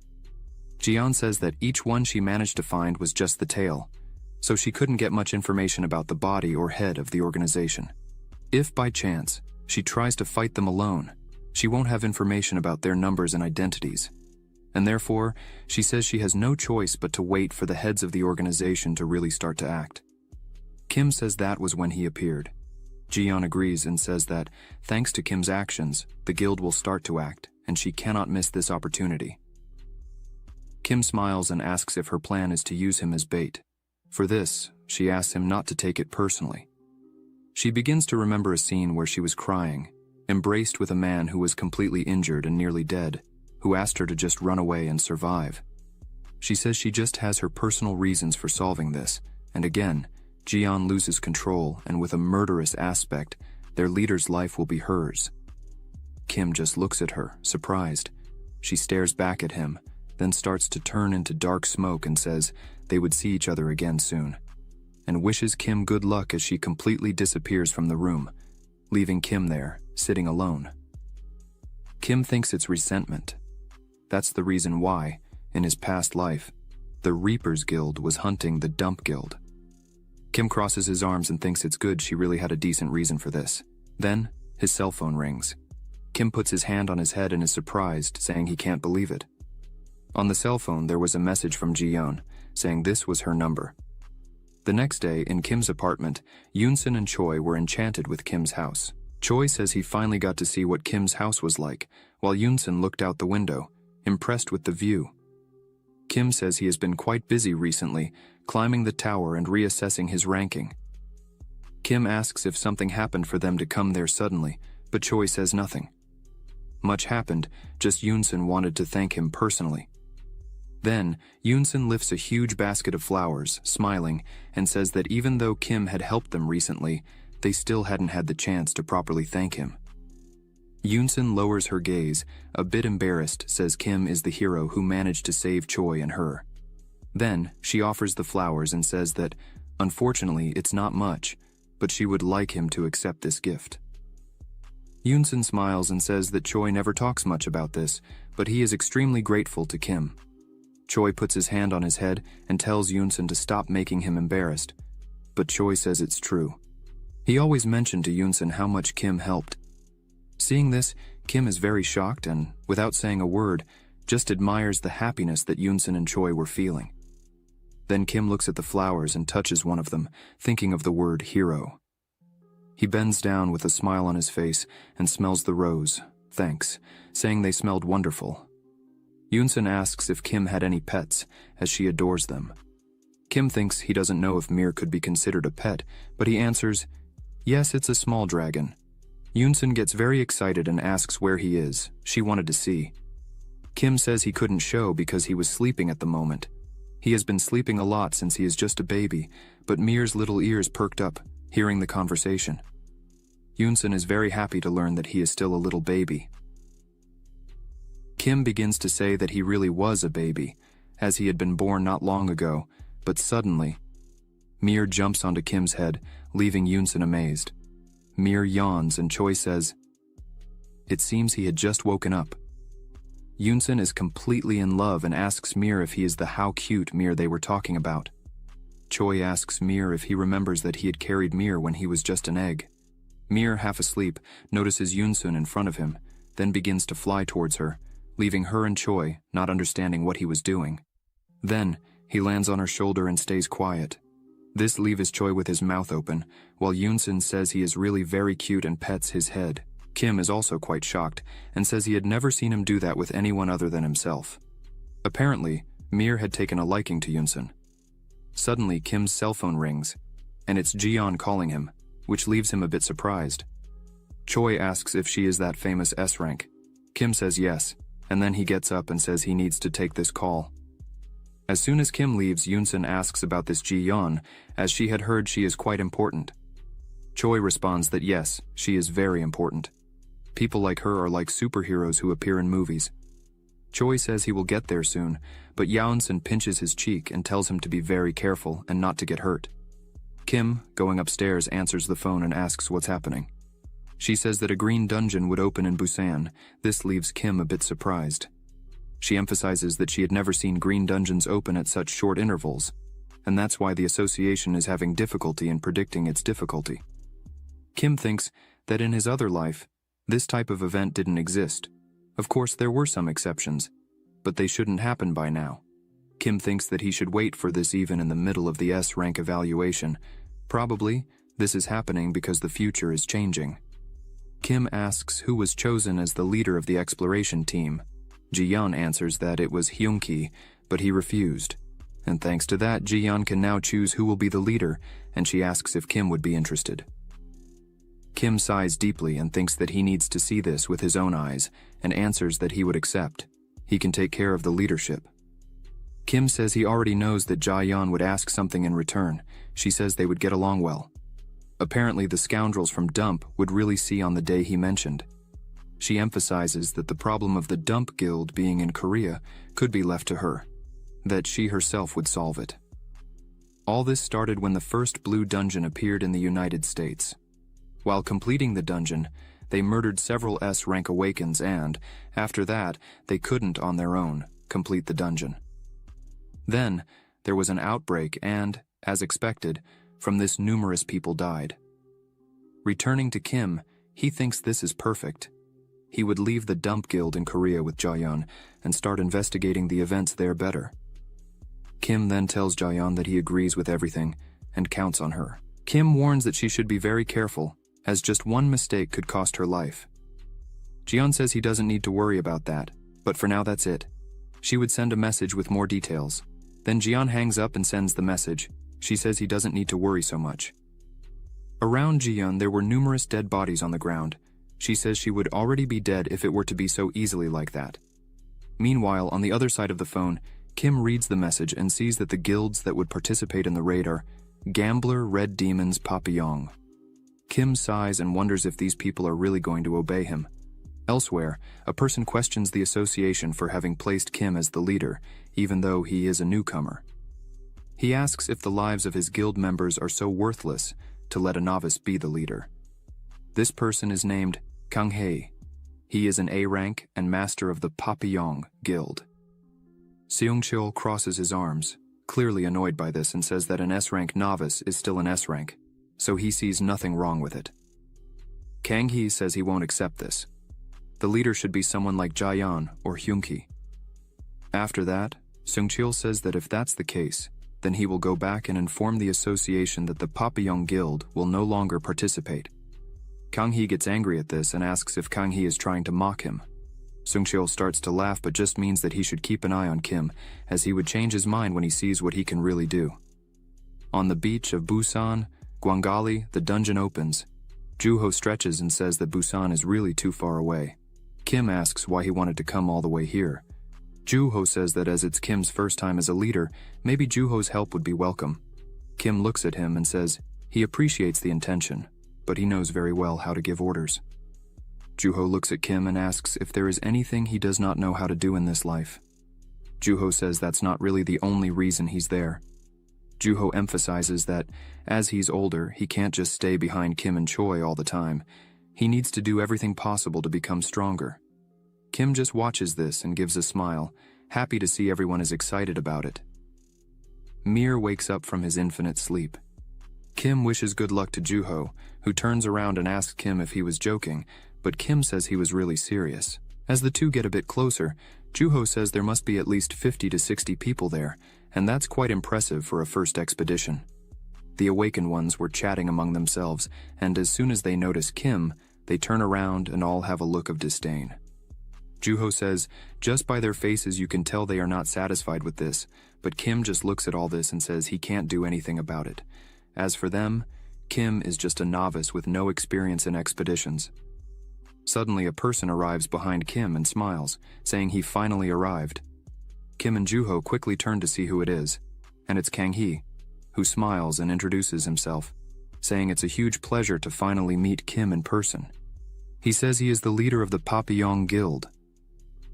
Jiyeon says that each one she managed to find was just the tail, so she couldn't get much information about the body or head of the organization. If by chance she tries to fight them alone, she won't have information about their numbers and identities, and therefore she says she has no choice but to wait for the heads of the organization to really start to act. Kim says that was when he appeared. Jiyeon agrees and says that, thanks to Kim's actions, the guild will start to act, and she cannot miss this opportunity. Kim smiles and asks if her plan is to use him as bait. For this, she asks him not to take it personally. She begins to remember a scene where she was crying, embraced with a man who was completely injured and nearly dead, who asked her to just run away and survive. She says she just has her personal reasons for solving this, and again, Jiyeon loses control, and with a murderous aspect, their leader's life will be hers. Kim just looks at her, surprised. She stares back at him, then starts to turn into dark smoke and says they would see each other again soon, and wishes Kim good luck as she completely disappears from the room, leaving Kim there, sitting alone. Kim thinks it's resentment. That's the reason why, in his past life, the Reapers Guild was hunting the Dump Guild. Kim crosses his arms and thinks it's good she really had a decent reason for this. Then, his cell phone rings. Kim puts his hand on his head and is surprised, saying he can't believe it. On the cell phone, there was a message from Jiyeon, saying this was her number. The next day, in Kim's apartment, Yoonsun and Choi were enchanted with Kim's house. Choi says he finally got to see what Kim's house was like, while Yoonsun looked out the window, impressed with the view. Kim says he has been quite busy recently, climbing the tower and reassessing his ranking. Kim asks if something happened for them to come there suddenly, but Choi says nothing. Much happened, just Yoonsun wanted to thank him personally. Then, Yoonsun lifts a huge basket of flowers, smiling, and says that even though Kim had helped them recently, they still hadn't had the chance to properly thank him. Yoonsun lowers her gaze, a bit embarrassed, says Kim is the hero who managed to save Choi and her. Then, she offers the flowers and says that, unfortunately, it's not much, but she would like him to accept this gift. Yoonsun smiles and says that Choi never talks much about this, but he is extremely grateful to Kim. Choi puts his hand on his head and tells Yoonsun to stop making him embarrassed, but Choi says it's true. He always mentioned to Yoonsun how much Kim helped. Seeing this, Kim is very shocked and, without saying a word, just admires the happiness that Yoonsun and Choi were feeling. Then Kim looks at the flowers and touches one of them, thinking of the word hero. He bends down with a smile on his face and smells the rose, thanks, saying they smelled wonderful. Yoonsun asks if Kim had any pets, as she adores them. Kim thinks he doesn't know if Mir could be considered a pet, but he answers, yes, it's a small dragon. Yoonsun gets very excited and asks where he is. She wanted to see. Kim says he couldn't show because he was sleeping at the moment. He has been sleeping a lot since he is just a baby, but Mir's little ears perked up, hearing the conversation. Yoonsun is very happy to learn that he is still a little baby. Kim begins to say that he really was a baby, as he had been born not long ago, but suddenly, Mir jumps onto Kim's head, leaving Yoonsun amazed. Mir yawns and Choi says, it seems he had just woken up. Yoonsun is completely in love and asks Mir if he is the how cute Mir they were talking about. Choi asks Mir if he remembers that he had carried Mir when he was just an egg. Mir, half asleep, notices Yoonsun in front of him, then begins to fly towards her, leaving her and Choi not understanding what he was doing. Then, he lands on her shoulder and stays quiet. This leaves Choi with his mouth open, while Yoonsun says he is really very cute and pets his head. Kim is also quite shocked and says he had never seen him do that with anyone other than himself. Apparently, Mir had taken a liking to Yunsun. Suddenly, Kim's cell phone rings, and it's Jiyeon calling him, which leaves him a bit surprised. Choi asks if she is that famous S rank. Kim says yes, and then he gets up and says he needs to take this call. As soon as Kim leaves, Yunsun asks about this Jiyeon, as she had heard she is quite important. Choi responds that yes, she is very important. People like her are like superheroes who appear in movies. Choi says he will get there soon, but Yunsun pinches his cheek and tells him to be very careful and not to get hurt. Kim, going upstairs, answers the phone and asks what's happening. She says that a green dungeon would open in Busan. This leaves Kim a bit surprised. She emphasizes that she had never seen green dungeons open at such short intervals, and that's why the association is having difficulty in predicting its difficulty. Kim thinks that in his other life, this type of event didn't exist. Of course, there were some exceptions, but they shouldn't happen by now. Kim thinks that he should wait for this even in the middle of the S rank evaluation. Probably, this is happening because the future is changing. Kim asks who was chosen as the leader of the exploration team. Jiyeon answers that it was Hyunki, but he refused. And thanks to that, Jiyeon can now choose who will be the leader, and she asks if Kim would be interested. Kim sighs deeply and thinks that he needs to see this with his own eyes, and answers that he would accept. He can take care of the leadership. Kim says he already knows that Jiyeon would ask something in return. She says they would get along well. Apparently the scoundrels from Dump would really see on the day he mentioned. She emphasizes that the problem of the Dump Guild being in Korea could be left to her, that she herself would solve it. All this started when the first blue dungeon appeared in the United States. While completing the dungeon, they murdered several S rank awakens and, after that, they couldn't on their own complete the dungeon. Then, there was an outbreak and, as expected, from this numerous people died. Returning to Kim, he thinks this is perfect. He would leave the Dump Guild in Korea with Jaeyeon and start investigating the events there better. Kim then tells Jaeyeon that he agrees with everything and counts on her. Kim warns that she should be very careful, as just one mistake could cost her life. Jaeyeon says he doesn't need to worry about that, but for now that's it. She would send a message with more details. Then Jaeyeon hangs up and sends the message. She says he doesn't need to worry so much. Around Jaeyeon there were numerous dead bodies on the ground. She says she would already be dead if it were to be so easily like that. Meanwhile, on the other side of the phone, Kim reads the message and sees that the guilds that would participate in the raid are Gambler, Red Demons, Papillon. Kim sighs and wonders if these people are really going to obey him. Elsewhere, a person questions the association for having placed Kim as the leader, even though he is a newcomer. He asks if the lives of his guild members are so worthless to let a novice be the leader. This person is named Kang Hae. He is an A rank and master of the Papillon Guild. Seung-chul crosses his arms, clearly annoyed by this, and says that an S-rank novice is still an S-rank, so he sees nothing wrong with it. Kang Hee says he won't accept this. The leader should be someone like Jaeyeon or Hyunki. After that, Seung-chul says that if that's the case, then he will go back and inform the association that the Papillon Guild will no longer participate. Kang Hee gets angry at this and asks if Kang Hee is trying to mock him. Seung-chul starts to laugh but just means that he should keep an eye on Kim, as he would change his mind when he sees what he can really do. On the beach of Busan, Gwangali, the dungeon opens. Juho stretches and says that Busan is really too far away. Kim asks why he wanted to come all the way here. Juho says that as it's Kim's first time as a leader, maybe Juho's help would be welcome. Kim looks at him and says he appreciates the intention, but he knows very well how to give orders. Juho looks at Kim and asks if there is anything he does not know how to do in this life. Juho says that's not really the only reason he's there. Juho emphasizes that, as he's older, he can't just stay behind Kim and Choi all the time. He needs to do everything possible to become stronger. Kim just watches this and gives a smile, happy to see everyone is excited about it. Mir wakes up from his infinite sleep. Kim wishes good luck to Juho, who turns around and asks Kim if he was joking, but Kim says he was really serious. As the two get a bit closer, Juho says there must be at least 50 to 60 people there, and that's quite impressive for a first expedition. The awakened ones were chatting among themselves, and as soon as they notice Kim, They turn around and all have a look of disdain. Juho says, just by their faces you can tell they are not satisfied with this, but Kim just looks at all this and says he can't do anything about it. As for them, Kim is just a novice with no experience in expeditions. Suddenly a person arrives behind Kim and smiles, saying he finally arrived. Kim and Juho quickly turn to see who it is, and it's Kang-hee, who smiles and introduces himself, saying it's a huge pleasure to finally meet Kim in person. He says he is the leader of the Papillon Guild.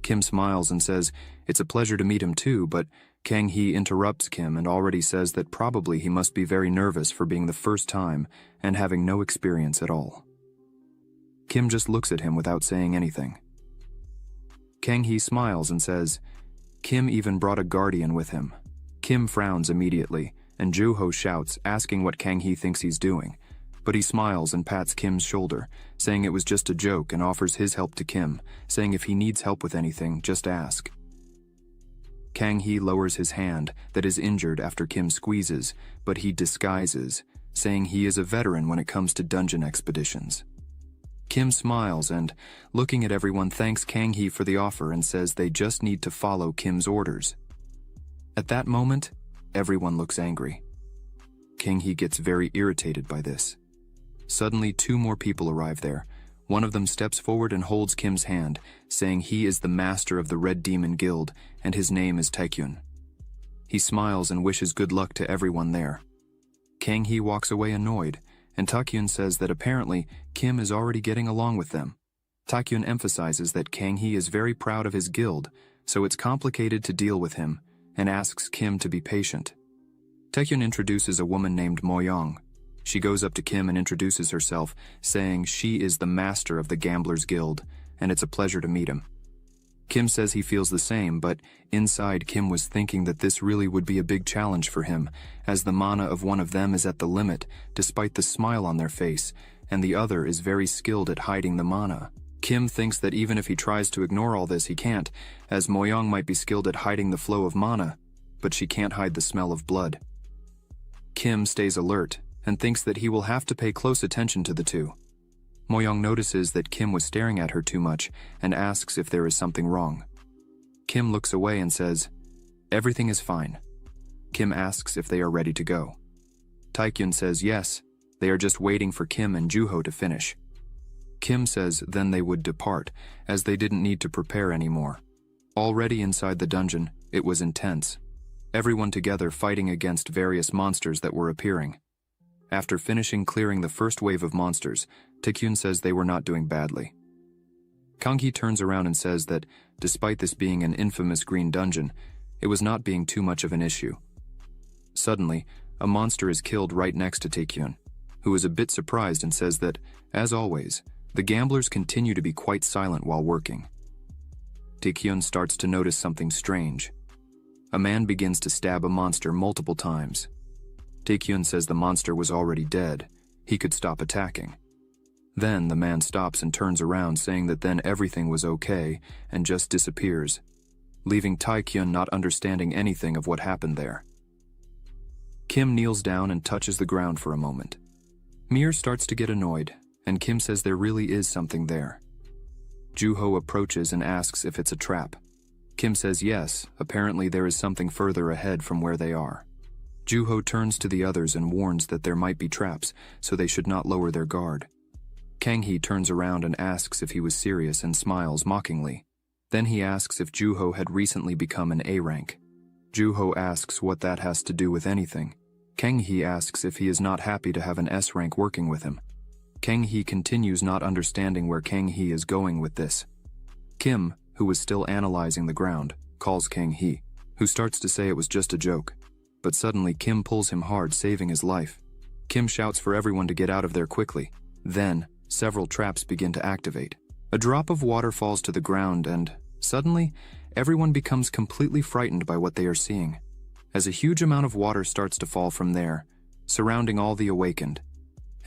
Kim smiles and says it's a pleasure to meet him too, but Kang-hee interrupts Kim and already says that probably he must be very nervous for being the first time and having no experience at all. Kim just looks at him without saying anything. Kang-hee smiles and says, Kim even brought a guardian with him. Kim frowns immediately, and Juho shouts, asking what Kang-hee thinks he's doing, but he smiles and pats Kim's shoulder, saying it was just a joke and offers his help to Kim, saying if he needs help with anything, just ask. Kang-hee lowers his hand that is injured after Kim squeezes, but he disguises, saying he is a veteran when it comes to dungeon expeditions. Kim smiles and, looking at everyone, thanks Kang-hee for the offer and says they just need to follow Kim's orders. At that moment, everyone looks angry. Kang-hee gets very irritated by this. Suddenly, 2 more people arrive there. One of them steps forward and holds Kim's hand, saying he is the master of the Red Demon Guild and his name is Taekyun. He smiles and wishes good luck to everyone there. Kang-hee walks away annoyed, and Taekyun says that apparently Kim is already getting along with them. Taekyun emphasizes that Kang-hee is very proud of his guild, so it's complicated to deal with him, and asks Kim to be patient. Taekyun introduces a woman named Moyoung. She goes up to Kim and introduces herself, saying she is the master of the Gamblers Guild, and it's a pleasure to meet him. Kim says he feels the same, but inside Kim was thinking that this really would be a big challenge for him, as the mana of one of them is at the limit, despite the smile on their face, and the other is very skilled at hiding the mana. Kim thinks that even if he tries to ignore all this, he can't, as Moyoung might be skilled at hiding the flow of mana, but she can't hide the smell of blood. Kim stays alert, and thinks that he will have to pay close attention to the two. Moyoung notices that Kim was staring at her too much and asks if there is something wrong. Kim looks away and says, everything is fine. Kim asks if they are ready to go. Taekyun says yes, they are just waiting for Kim and Juho to finish. Kim says then they would depart, as they didn't need to prepare anymore. Already inside the dungeon, it was intense. Everyone together fighting against various monsters that were appearing. After finishing clearing the first wave of monsters, Taekyun says they were not doing badly. Kang-hee turns around and says that, despite this being an infamous green dungeon, it was not being too much of an issue. Suddenly, a monster is killed right next to Taekyun, who is a bit surprised and says that, as always, the gamblers continue to be quite silent while working. Taekyun starts to notice something strange. A man begins to stab a monster multiple times. Taekyun says the monster was already dead. He could stop attacking. Then the man stops and turns around, saying that then everything was okay and just disappears, leaving Taekyun not understanding anything of what happened there. Kim kneels down and touches the ground for a moment. Mir starts to get annoyed, and Kim says there really is something there. Juho approaches and asks if it's a trap. Kim says yes, apparently there is something further ahead from where they are. Juho turns to the others and warns that there might be traps, so they should not lower their guard. Kang-hee turns around and asks if he was serious and smiles mockingly. Then he asks if Juho had recently become an A rank. Juho asks what that has to do with anything. Kang-hee asks if he is not happy to have an S rank working with him. Kang-hee continues not understanding where Kang-hee is going with this. Kim, who was still analyzing the ground, calls Kang-hee, who starts to say it was just a joke. But suddenly Kim pulls him hard, saving his life. Kim shouts for everyone to get out of there quickly. Then, several traps begin to activate. A drop of water falls to the ground and, suddenly, everyone becomes completely frightened by what they are seeing, as a huge amount of water starts to fall from there, surrounding all the awakened.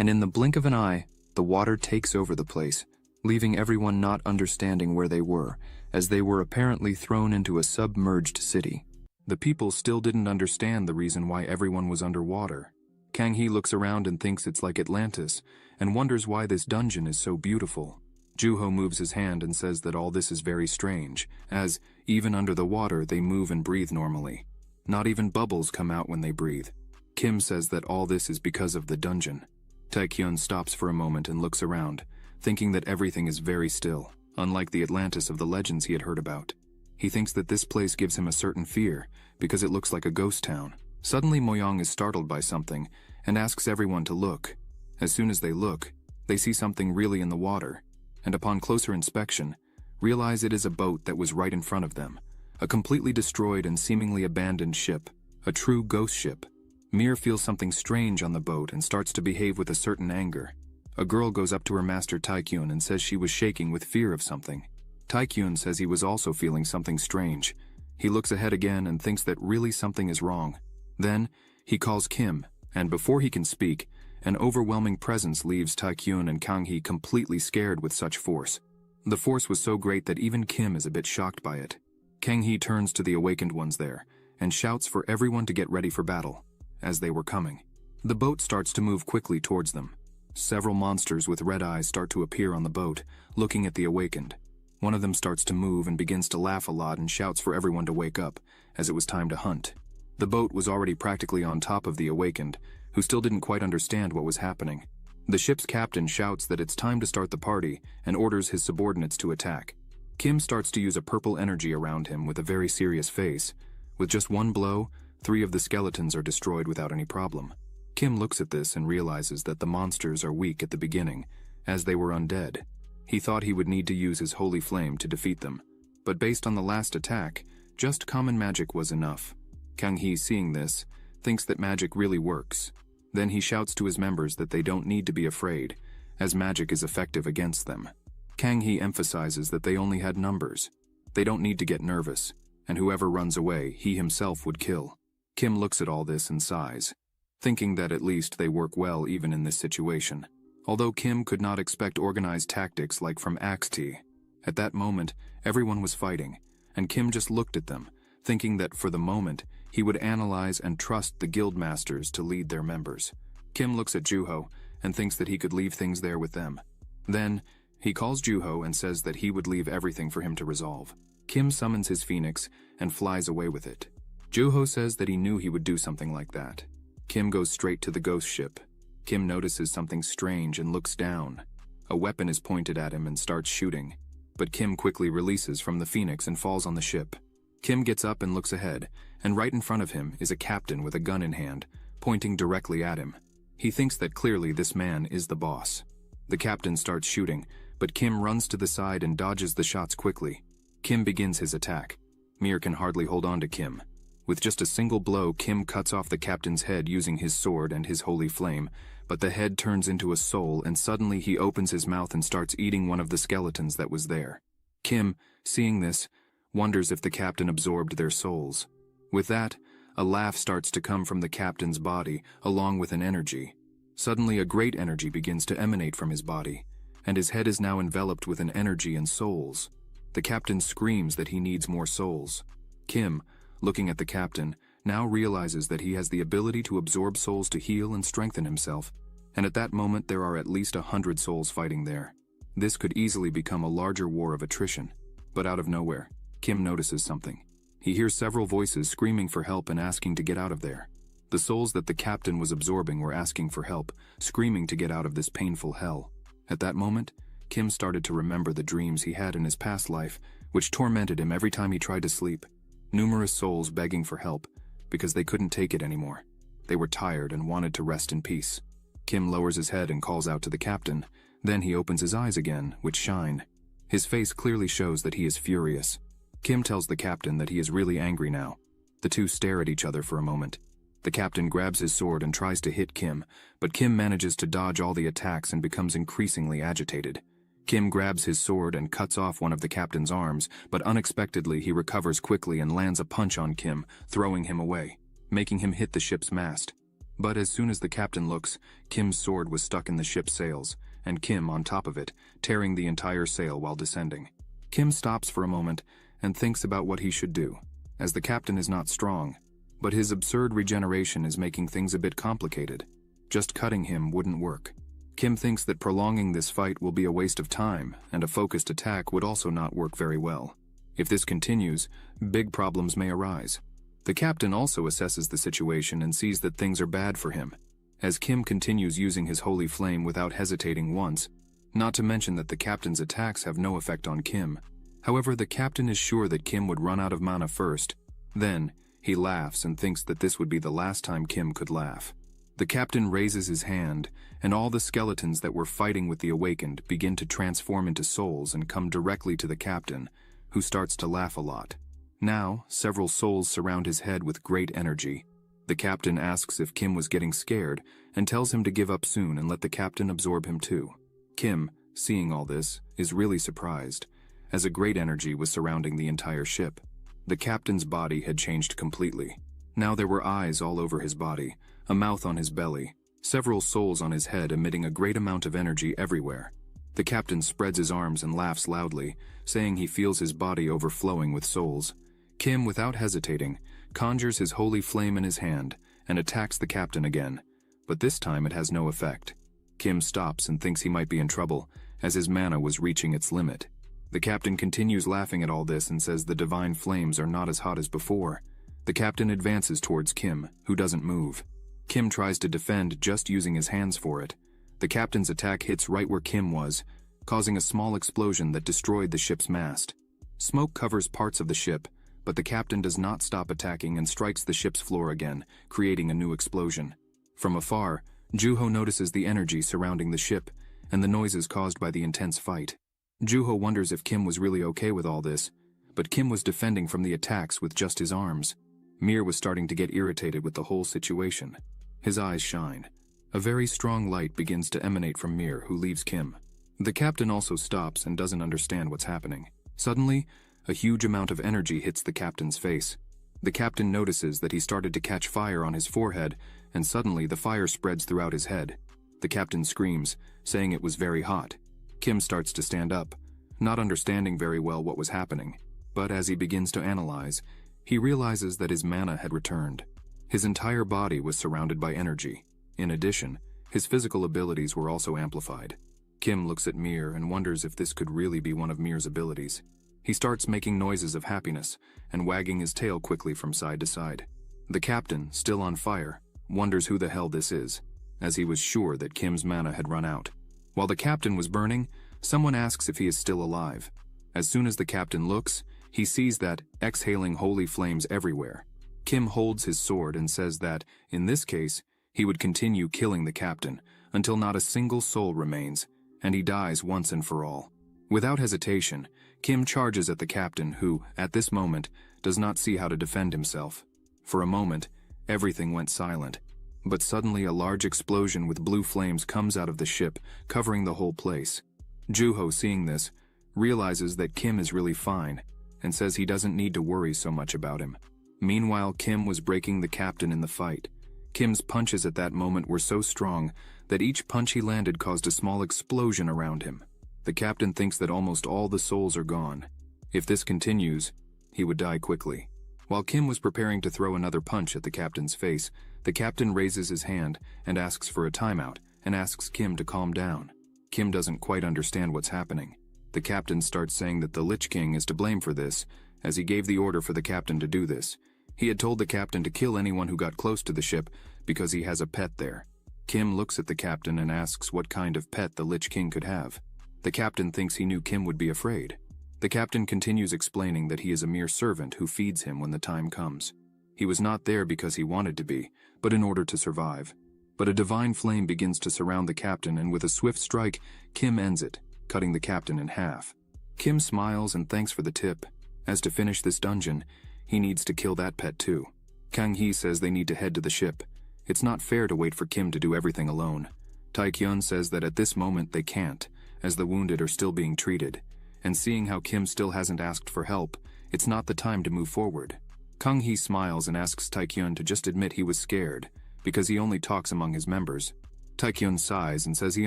And in the blink of an eye, the water takes over the place, leaving everyone not understanding where they were, as they were apparently thrown into a submerged city. The people still didn't understand the reason why everyone was underwater. Kang-hee looks around and thinks it's like Atlantis, and wonders why this dungeon is so beautiful. Juho moves his hand and says that all this is very strange, as, even under the water, they move and breathe normally. Not even bubbles come out when they breathe. Kim says that all this is because of the dungeon. Taekyun stops for a moment and looks around, thinking that everything is very still, unlike the Atlantis of the legends he had heard about. He thinks that this place gives him a certain fear, because it looks like a ghost town. Suddenly Moyang is startled by something, and asks everyone to look. As soon as they look, they see something really in the water, and upon closer inspection, realize it is a boat that was right in front of them. A completely destroyed and seemingly abandoned ship. A true ghost ship. Mir feels something strange on the boat and starts to behave with a certain anger. A girl goes up to her master Taekyun and says she was shaking with fear of something. Taekyun says he was also feeling something strange. He looks ahead again and thinks that really something is wrong. Then, he calls Kim, and before he can speak, an overwhelming presence leaves Taekyun and Kang-hee completely scared with such force. The force was so great that even Kim is a bit shocked by it. Kang-hee turns to the awakened ones there, and shouts for everyone to get ready for battle, as they were coming. The boat starts to move quickly towards them. Several monsters with red eyes start to appear on the boat, looking at the awakened. One of them starts to move and begins to laugh a lot and shouts for everyone to wake up, as it was time to hunt. The boat was already practically on top of the awakened, who still didn't quite understand what was happening. The ship's captain shouts that it's time to start the party and orders his subordinates to attack. Kim starts to use a purple energy around him with a very serious face. With just one blow, 3 of the skeletons are destroyed without any problem. Kim looks at this and realizes that the monsters are weak at the beginning, as they were undead. He thought he would need to use his holy flame to defeat them, but based on the last attack, just common magic was enough. Kang-hee, seeing this, thinks that magic really works. Then he shouts to his members that they don't need to be afraid, as magic is effective against them. Kang-hee emphasizes that they only had numbers. They don't need to get nervous, and whoever runs away, he himself would kill. Kim looks at all this and sighs, thinking that at least they work well even in this situation. Although Kim could not expect organized tactics like from Axe-T. At that moment, everyone was fighting, and Kim just looked at them, thinking that for the moment, he would analyze and trust the guild masters to lead their members. Kim looks at Juho and thinks that he could leave things there with them. Then, he calls Juho and says that he would leave everything for him to resolve. Kim summons his phoenix and flies away with it. Juho says that he knew he would do something like that. Kim goes straight to the ghost ship. Kim notices something strange and looks down. A weapon is pointed at him and starts shooting, but Kim quickly releases from the phoenix and falls on the ship. Kim gets up and looks ahead, and right in front of him is a captain with a gun in hand, pointing directly at him. He thinks that clearly this man is the boss. The captain starts shooting, but Kim runs to the side and dodges the shots quickly. Kim begins his attack. Mir can hardly hold on to Kim. With just a single blow, Kim cuts off the captain's head using his sword and his holy flame, but the head turns into a soul and suddenly he opens his mouth and starts eating one of the skeletons that was there. Kim, seeing this, wonders if the captain absorbed their souls. With that, a laugh starts to come from the captain's body, along with an energy. Suddenly a great energy begins to emanate from his body, and his head is now enveloped with an energy and souls. The captain screams that he needs more souls. Kim, looking at the captain, now realizes that he has the ability to absorb souls to heal and strengthen himself, and at that moment there are at least 100 souls fighting there. This could easily become a larger war of attrition. But out of nowhere, Kim notices something. He hears several voices screaming for help and asking to get out of there. The souls that the captain was absorbing were asking for help, screaming to get out of this painful hell. At that moment, Kim started to remember the dreams he had in his past life, which tormented him every time he tried to sleep. Numerous souls begging for help, because they couldn't take it anymore. They were tired and wanted to rest in peace. Kim lowers his head and calls out to the captain. Then he opens his eyes again, which shine. His face clearly shows that he is furious. Kim tells the captain that he is really angry now. The two stare at each other for a moment. The captain grabs his sword and tries to hit Kim, but Kim manages to dodge all the attacks and becomes increasingly agitated. Kim grabs his sword and cuts off one of the captain's arms, but unexpectedly he recovers quickly and lands a punch on Kim, throwing him away, making him hit the ship's mast. But as soon as the captain looks, Kim's sword was stuck in the ship's sails, and Kim on top of it, tearing the entire sail while descending. Kim stops for a moment and thinks about what he should do, as the captain is not strong, but his absurd regeneration is making things a bit complicated. Just cutting him wouldn't work. Kim thinks that prolonging this fight will be a waste of time, and a focused attack would also not work very well. If this continues, big problems may arise. The captain also assesses the situation and sees that things are bad for him, as Kim continues using his holy flame without hesitating once, not to mention that the captain's attacks have no effect on Kim. However, the captain is sure that Kim would run out of mana first. Then, he laughs and thinks that this would be the last time Kim could laugh. The captain raises his hand, and all the skeletons that were fighting with the awakened begin to transform into souls and come directly to the captain, who starts to laugh a lot. Now, several souls surround his head with great energy. The captain asks if Kim was getting scared and tells him to give up soon and let the captain absorb him too. Kim, seeing all this, is really surprised, as a great energy was surrounding the entire ship. The captain's body had changed completely. Now there were eyes all over his body, a mouth on his belly, several souls on his head emitting a great amount of energy everywhere. The captain spreads his arms and laughs loudly, saying he feels his body overflowing with souls. Kim, without hesitating, conjures his holy flame in his hand and attacks the captain again, but this time it has no effect. Kim stops and thinks he might be in trouble, as his mana was reaching its limit. The captain continues laughing at all this and says the divine flames are not as hot as before. The captain advances towards Kim, who doesn't move. Kim tries to defend just using his hands for it. The captain's attack hits right where Kim was, causing a small explosion that destroyed the ship's mast. Smoke covers parts of the ship, but the captain does not stop attacking and strikes the ship's floor again, creating a new explosion. From afar, Juho notices the energy surrounding the ship and the noises caused by the intense fight. Juho wonders if Kim was really okay with all this, but Kim was defending from the attacks with just his arms. Mir was starting to get irritated with the whole situation. His eyes shine. A very strong light begins to emanate from Mir, who leaves Kim. The captain also stops and doesn't understand what's happening. Suddenly, a huge amount of energy hits the captain's face. The captain notices that he started to catch fire on his forehead, and suddenly the fire spreads throughout his head. The captain screams, saying it was very hot. Kim starts to stand up, not understanding very well what was happening, but as he begins to analyze, he realizes that his mana had returned. His entire body was surrounded by energy. In addition, his physical abilities were also amplified. Kim looks at Mir and wonders if this could really be one of Mir's abilities. He starts making noises of happiness and wagging his tail quickly from side to side. The captain, still on fire, wonders who the hell this is, as he was sure that Kim's mana had run out. While the captain was burning, someone asks if he is still alive. As soon as the captain looks, he sees that exhaling holy flames everywhere. Kim holds his sword and says that, in this case, he would continue killing the captain until not a single soul remains, and he dies once and for all. Without hesitation, Kim charges at the captain who, at this moment, does not see how to defend himself. For a moment, everything went silent, but suddenly a large explosion with blue flames comes out of the ship, covering the whole place. Juho, seeing this, realizes that Kim is really fine, and says he doesn't need to worry so much about him. Meanwhile, Kim was breaking the captain in the fight. Kim's punches at that moment were so strong that each punch he landed caused a small explosion around him. The captain thinks that almost all the souls are gone. If this continues, he would die quickly. While Kim was preparing to throw another punch at the captain's face, the captain raises his hand and asks for a timeout and asks Kim to calm down. Kim doesn't quite understand what's happening. The captain starts saying that the Lich King is to blame for this, as he gave the order for the captain to do this. He had told the captain to kill anyone who got close to the ship because he has a pet there. Kim looks at the captain and asks what kind of pet the Lich King could have. The captain thinks he knew Kim would be afraid. The captain continues explaining that he is a mere servant who feeds him when the time comes. He was not there because he wanted to be, but in order to survive. But a divine flame begins to surround the captain, and with a swift strike, Kim ends it, cutting the captain in half. Kim smiles and thanks for the tip. As to finish this dungeon, he needs to kill that pet too. Kang Hee says they need to head to the ship. It's not fair to wait for Kim to do everything alone. Taekyun says that at this moment they can't, as the wounded are still being treated. And seeing how Kim still hasn't asked for help, it's not the time to move forward. Kang Hee smiles and asks Taekyun to just admit he was scared, because he only talks among his members. Taekyun sighs and says he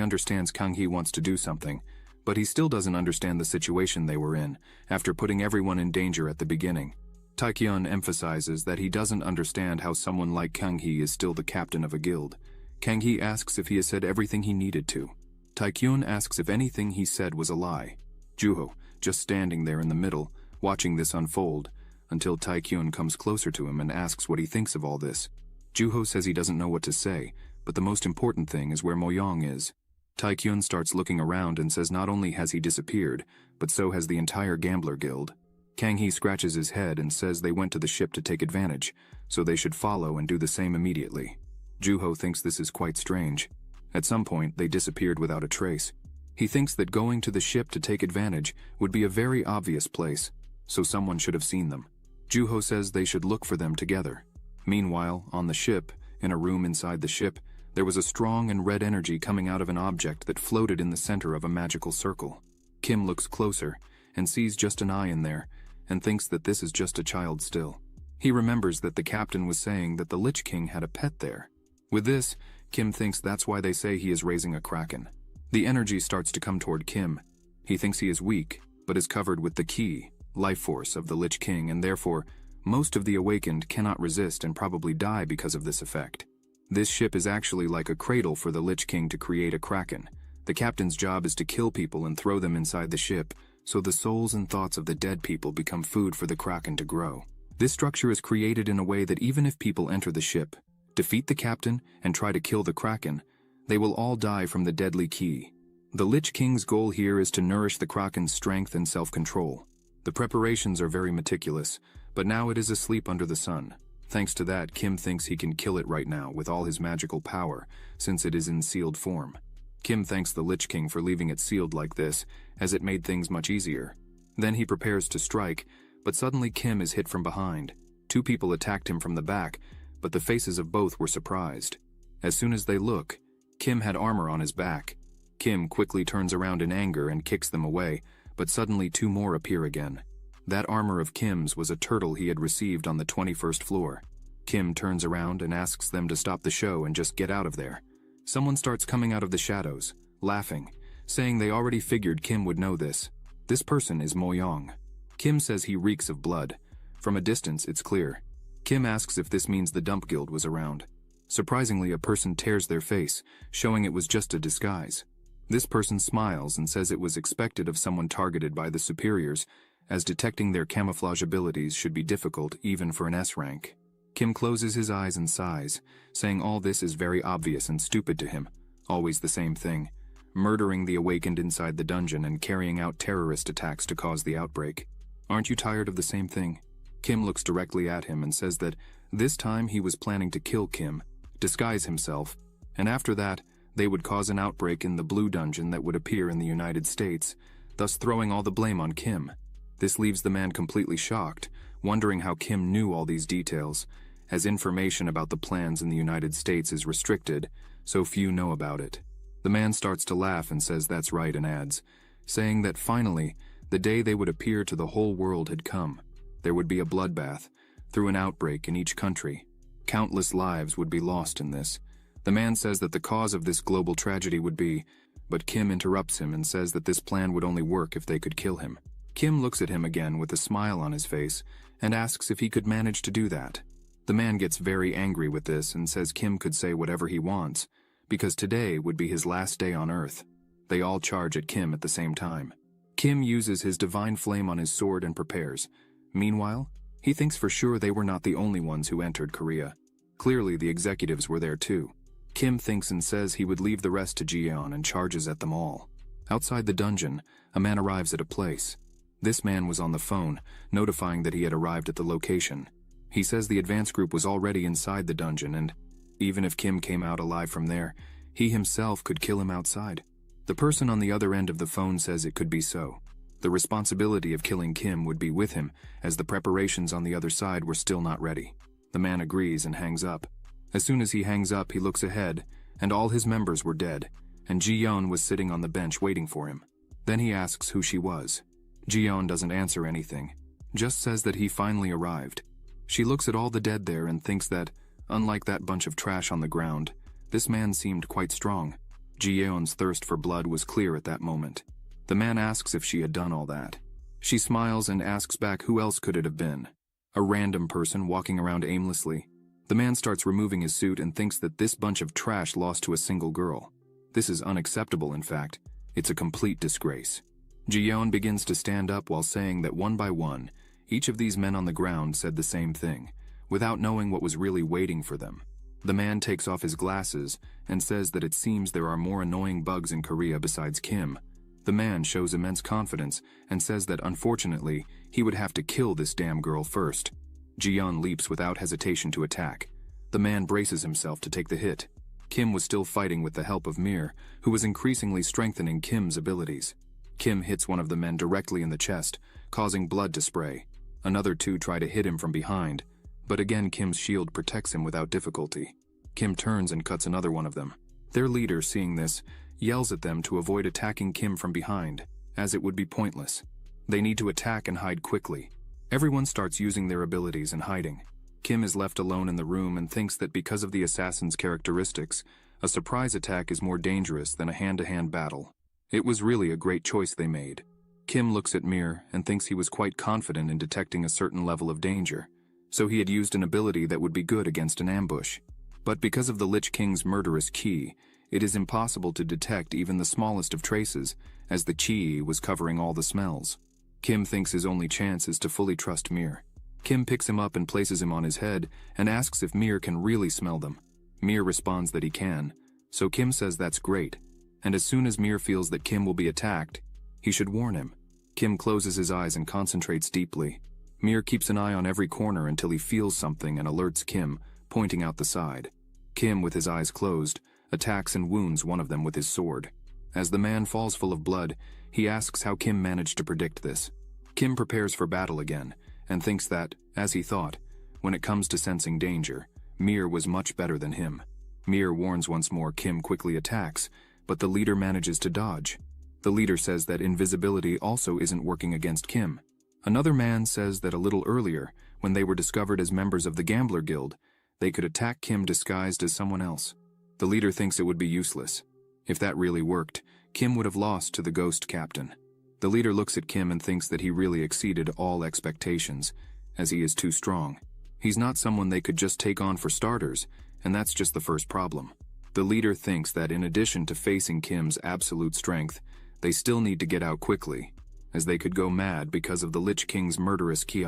understands Kang Hee wants to do something, but he still doesn't understand the situation they were in, after putting everyone in danger at the beginning. Taekyun emphasizes that he doesn't understand how someone like Kang Hee is still the captain of a guild. Kang-hee asks if he has said everything he needed to. Taekyun asks if anything he said was a lie. Juho, just standing there in the middle, watching this unfold, until Taekyun comes closer to him and asks what he thinks of all this. Juho says he doesn't know what to say, but the most important thing is where Moyong is. Taekyun starts looking around and says not only has he disappeared, but so has the entire gambler guild. Kang-hee scratches his head and says they went to the ship to take advantage, so they should follow and do the same immediately. Juho thinks this is quite strange. At some point, they disappeared without a trace. He thinks that going to the ship to take advantage would be a very obvious place, so someone should have seen them. Juho says they should look for them together. Meanwhile, on the ship, in a room inside the ship, there was a strong and red energy coming out of an object that floated in the center of a magical circle. Kim looks closer and sees just an eye in there, and thinks that this is just a child still. He remembers that the captain was saying that the Lich King had a pet there. With this, Kim thinks that's why they say he is raising a kraken. The energy starts to come toward Kim. He thinks he is weak, but is covered with the ki, life force of the Lich King, and therefore, most of the awakened cannot resist and probably die because of this effect. This ship is actually like a cradle for the Lich King to create a kraken. The captain's job is to kill people and throw them inside the ship, so the souls and thoughts of the dead people become food for the kraken to grow. This structure is created in a way that even if people enter the ship, defeat the captain, and try to kill the kraken, they will all die from the deadly ki. The Lich King's goal here is to nourish the kraken's strength and self-control. The preparations are very meticulous, but now it is asleep under the sun. Thanks to that, Kim thinks he can kill it right now with all his magical power, since it is in sealed form. Kim thanks the Lich King for leaving it sealed like this, as it made things much easier. Then he prepares to strike, but suddenly Kim is hit from behind. Two people attacked him from the back, but the faces of both were surprised. As soon as they look, Kim had armor on his back. Kim quickly turns around in anger and kicks them away, but suddenly two more appear again. That armor of Kim's was a turtle he had received on the 21st floor. Kim turns around and asks them to stop the show and just get out of there. Someone starts coming out of the shadows, laughing, saying they already figured Kim would know this. This person is Moyong. Kim says he reeks of blood. From a distance, it's clear. Kim asks if this means the Dump Guild was around. Surprisingly, a person tears their face, showing it was just a disguise. This person smiles and says it was expected of someone targeted by the superiors, as detecting their camouflage abilities should be difficult even for an S rank. Kim closes his eyes and sighs, saying all this is very obvious and stupid to him. Always the same thing. Murdering the awakened inside the dungeon and carrying out terrorist attacks to cause the outbreak. Aren't you tired of the same thing? Kim looks directly at him and says that this time he was planning to kill Kim, disguise himself, and after that, they would cause an outbreak in the blue dungeon that would appear in the United States, thus throwing all the blame on Kim. This leaves the man completely shocked, wondering how Kim knew all these details, as information about the plans in the United States is restricted, so few know about it. The man starts to laugh and says that's right and adds, saying that finally, the day they would appear to the whole world had come. There would be a bloodbath, through an outbreak in each country. Countless lives would be lost in this. The man says that the cause of this global tragedy would be, but Kim interrupts him and says that this plan would only work if they could kill him. Kim looks at him again with a smile on his face and asks if he could manage to do that. The man gets very angry with this and says Kim could say whatever he wants, because today would be his last day on Earth. They all charge at Kim at the same time. Kim uses his divine flame on his sword and prepares. Meanwhile, he thinks for sure they were not the only ones who entered Korea. Clearly the executives were there too. Kim thinks and says he would leave the rest to Jiyeon and charges at them all. Outside the dungeon, a man arrives at a place. This man was on the phone, notifying that he had arrived at the location. He says the advance group was already inside the dungeon and, even if Kim came out alive from there, he himself could kill him outside. The person on the other end of the phone says it could be so. The responsibility of killing Kim would be with him, as the preparations on the other side were still not ready. The man agrees and hangs up. As soon as he hangs up, he looks ahead, and all his members were dead, and Ji-yeon was sitting on the bench waiting for him. Then he asks who she was. Ji-yeon doesn't answer anything, just says that he finally arrived. She looks at all the dead there and thinks that, unlike that bunch of trash on the ground, this man seemed quite strong. Ji-yeon's thirst for blood was clear at that moment. The man asks if she had done all that. She smiles and asks back who else could it have been. A random person walking around aimlessly. The man starts removing his suit and thinks that this bunch of trash lost to a single girl. This is unacceptable, in fact. It's a complete disgrace. Ji-yeon begins to stand up while saying that one by one, each of these men on the ground said the same thing, without knowing what was really waiting for them. The man takes off his glasses and says that it seems there are more annoying bugs in Korea besides Kim. The man shows immense confidence and says that unfortunately, he would have to kill this damn girl first. Ji-yeon leaps without hesitation to attack. The man braces himself to take the hit. Kim was still fighting with the help of Mir, who was increasingly strengthening Kim's abilities. Kim hits one of the men directly in the chest, causing blood to spray. Another two try to hit him from behind, but again Kim's shield protects him without difficulty. Kim turns and cuts another one of them. Their leader, seeing this, yells at them to avoid attacking Kim from behind, as it would be pointless. They need to attack and hide quickly. Everyone starts using their abilities and hiding. Kim is left alone in the room and thinks that because of the assassin's characteristics, a surprise attack is more dangerous than a hand-to-hand battle. It was really a great choice they made. Kim looks at Mir and thinks he was quite confident in detecting a certain level of danger, so he had used an ability that would be good against an ambush. But because of the Lich King's murderous ki, it is impossible to detect even the smallest of traces, as the chi was covering all the smells. Kim thinks his only chance is to fully trust Mir. Kim picks him up and places him on his head and asks if Mir can really smell them. Mir responds that he can, so Kim says that's great, and as soon as Mir feels that Kim will be attacked, he should warn him. Kim closes his eyes and concentrates deeply. Mir keeps an eye on every corner until he feels something and alerts Kim, pointing out the side. Kim, with his eyes closed, attacks and wounds one of them with his sword. As the man falls full of blood, he asks how Kim managed to predict this. Kim prepares for battle again, and thinks that, as he thought, when it comes to sensing danger, Mir was much better than him. Mir warns once more. Kim quickly attacks, but the leader manages to dodge. The leader says that invisibility also isn't working against Kim. Another man says that a little earlier, when they were discovered as members of the Gambler Guild, they could attack Kim disguised as someone else. The leader thinks it would be useless. If that really worked, Kim would have lost to the ghost captain. The leader looks at Kim and thinks that he really exceeded all expectations, as he is too strong. He's not someone they could just take on for starters, and that's just the first problem. The leader thinks that in addition to facing Kim's absolute strength, they still need to get out quickly, as they could go mad because of the Lich King's murderous ki.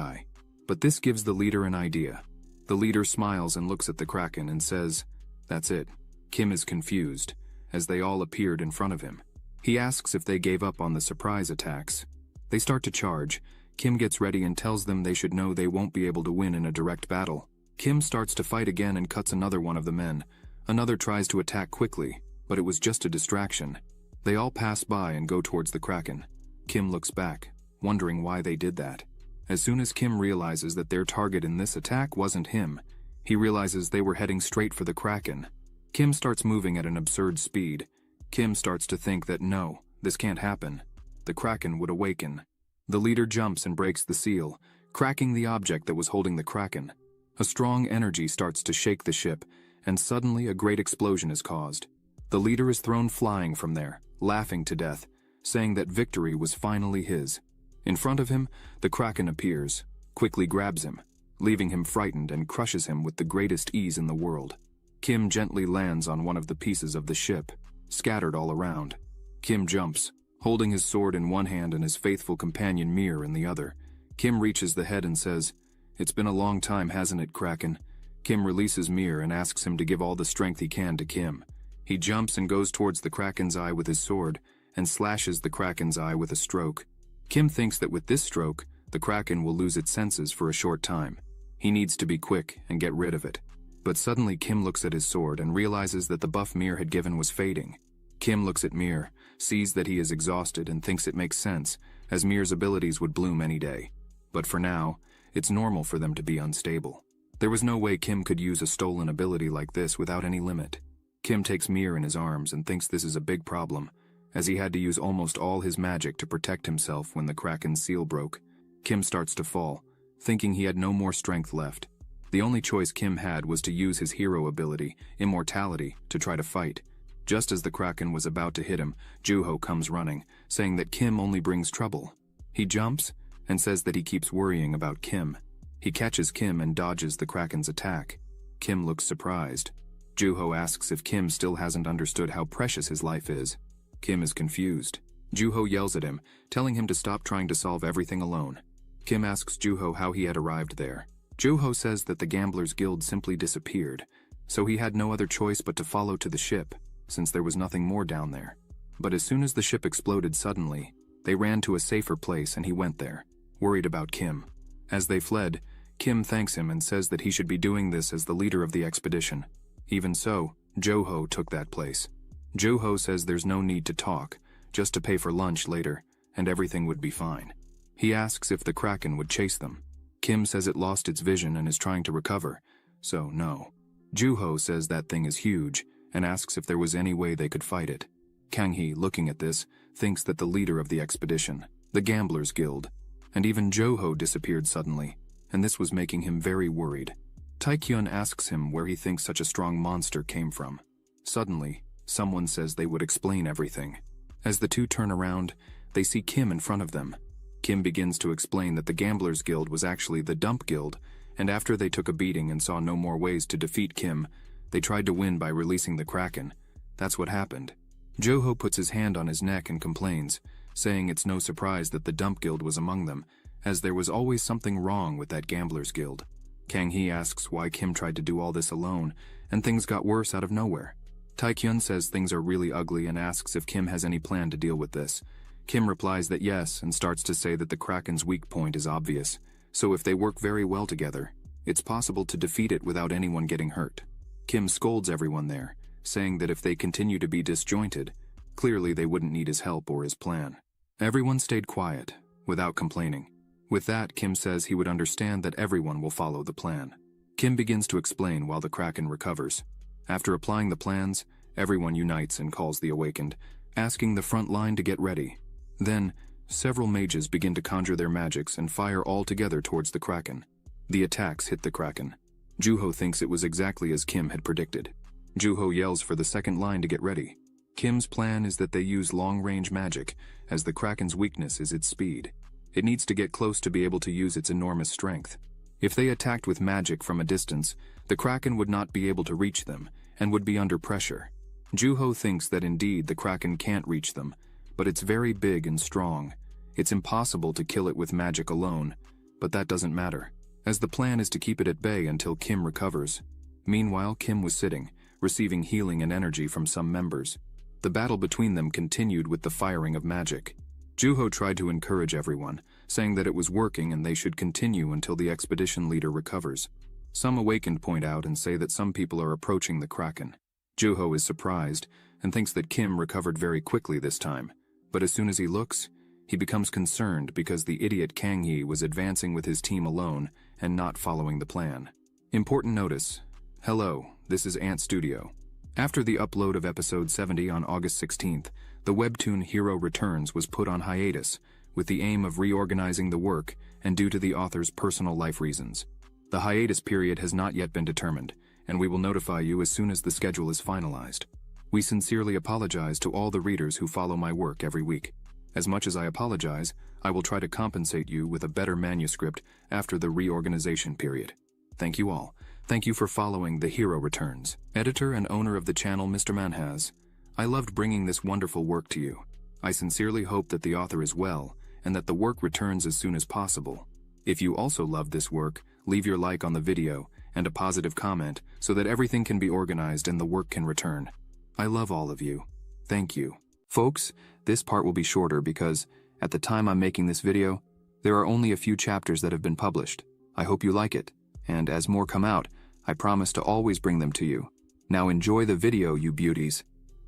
But this gives the leader an idea. The leader smiles and looks at the Kraken and says, "That's it." Kim is confused, as they all appeared in front of him. He asks if they gave up on the surprise attacks. They start to charge. Kim gets ready and tells them they should know they won't be able to win in a direct battle. Kim starts to fight again and cuts another one of the men. Another tries to attack quickly, but it was just a distraction. They all pass by and go towards the Kraken. Kim looks back, wondering why they did that. As soon as Kim realizes that their target in this attack wasn't him, he realizes they were heading straight for the Kraken. Kim starts moving at an absurd speed. Kim starts to think that no, this can't happen. The Kraken would awaken. The leader jumps and breaks the seal, cracking the object that was holding the Kraken. A strong energy starts to shake the ship, and suddenly a great explosion is caused. The leader is thrown flying from there, laughing to death, saying that victory was finally his. In front of him, the Kraken appears, quickly grabs him, leaving him frightened and crushes him with the greatest ease in the world. Kim gently lands on one of the pieces of the ship, scattered all around. Kim jumps, holding his sword in one hand and his faithful companion Mir in the other. Kim reaches the head and says, "It's been a long time, hasn't it, Kraken?" Kim releases Mir and asks him to give all the strength he can to Kim. He jumps and goes towards the Kraken's eye with his sword, and slashes the Kraken's eye with a stroke. Kim thinks that with this stroke, the Kraken will lose its senses for a short time. He needs to be quick and get rid of it. But suddenly Kim looks at his sword and realizes that the buff Mir had given was fading. Kim looks at Mir, sees that he is exhausted and thinks it makes sense, as Mir's abilities would bloom any day. But for now, it's normal for them to be unstable. There was no way Kim could use a stolen ability like this without any limit. Kim takes Mir in his arms and thinks this is a big problem, as he had to use almost all his magic to protect himself when the Kraken's seal broke. Kim starts to fall, thinking he had no more strength left. The only choice Kim had was to use his hero ability, Immortality, to try to fight. Just as the Kraken was about to hit him, Juho comes running, saying that Kim only brings trouble. He jumps and says that he keeps worrying about Kim. He catches Kim and dodges the Kraken's attack. Kim looks surprised. Juho asks if Kim still hasn't understood how precious his life is. Kim is confused. Juho yells at him, telling him to stop trying to solve everything alone. Kim asks Juho how he had arrived there. Juho says that the Gamblers Guild simply disappeared, so he had no other choice but to follow to the ship, since there was nothing more down there. But as soon as the ship exploded suddenly, they ran to a safer place and he went there, worried about Kim. As they fled, Kim thanks him and says that he should be doing this as the leader of the expedition. Even so, Juho took that place. Juho says there's no need to talk, just to pay for lunch later, and everything would be fine. He asks if the Kraken would chase them. Kim says it lost its vision and is trying to recover, so no. Juho says that thing is huge, and asks if there was any way they could fight it. Kang-hee, looking at this, thinks that the leader of the expedition, the Gamblers Guild, and even Juho disappeared suddenly, and this was making him very worried. Taekyun asks him where he thinks such a strong monster came from. Suddenly, someone says they would explain everything. As the two turn around, they see Kim in front of them. Kim begins to explain that the Gamblers Guild was actually the Dump Guild, and after they took a beating and saw no more ways to defeat Kim, they tried to win by releasing the Kraken. That's what happened. Juho puts his hand on his neck and complains, saying it's no surprise that the Dump Guild was among them, as there was always something wrong with that Gamblers Guild. Kang-hee asks why Kim tried to do all this alone, and things got worse out of nowhere. Taekyun says things are really ugly and asks if Kim has any plan to deal with this. Kim replies that yes, and starts to say that the Kraken's weak point is obvious, so if they work very well together, it's possible to defeat it without anyone getting hurt. Kim scolds everyone there, saying that if they continue to be disjointed, clearly they wouldn't need his help or his plan. Everyone stayed quiet, without complaining. With that, Kim says he would understand that everyone will follow the plan. Kim begins to explain while the Kraken recovers. After applying the plans, everyone unites and calls the awakened, asking the front line to get ready. Then, several mages begin to conjure their magics and fire all together towards the Kraken. The attacks hit the Kraken. Juho thinks it was exactly as Kim had predicted. Juho yells for the second line to get ready. Kim's plan is that they use long-range magic, as the Kraken's weakness is its speed. It needs to get close to be able to use its enormous strength. If they attacked with magic from a distance, the Kraken would not be able to reach them, and would be under pressure. Juho thinks that indeed the Kraken can't reach them, but it's very big and strong. It's impossible to kill it with magic alone, but that doesn't matter, as the plan is to keep it at bay until Kim recovers. Meanwhile, Kim was sitting, receiving healing and energy from some members. The battle between them continued with the firing of magic. Juho tried to encourage everyone, saying that it was working and they should continue until the expedition leader recovers. Some awakened point out and say that some people are approaching the Kraken. Juho is surprised and thinks that Kim recovered very quickly this time, but as soon as he looks, he becomes concerned because the idiot Kang-hee was advancing with his team alone and not following the plan. Important notice. Hello, this is Ant Studio. After the upload of episode 70 on August 16th, the webtoon Hero Returns was put on hiatus, with the aim of reorganizing the work and due to the author's personal life reasons. The hiatus period has not yet been determined, and we will notify you as soon as the schedule is finalized. We sincerely apologize to all the readers who follow my work every week. As much as I apologize, I will try to compensate you with a better manuscript after the reorganization period. Thank you all. Thank you for following The Hero Returns. Editor and owner of the channel, Mr. Manhwa. I loved bringing this wonderful work to you. I sincerely hope that the author is well, and that the work returns as soon as possible. If you also love this work, leave your like on the video and a positive comment so that everything can be organized and the work can return. I love all of you. Thank you. Folks, this part will be shorter because, at the time I'm making this video, there are only a few chapters that have been published. I hope you like it, and as more come out, I promise to always bring them to you. Now enjoy the video, you beauties.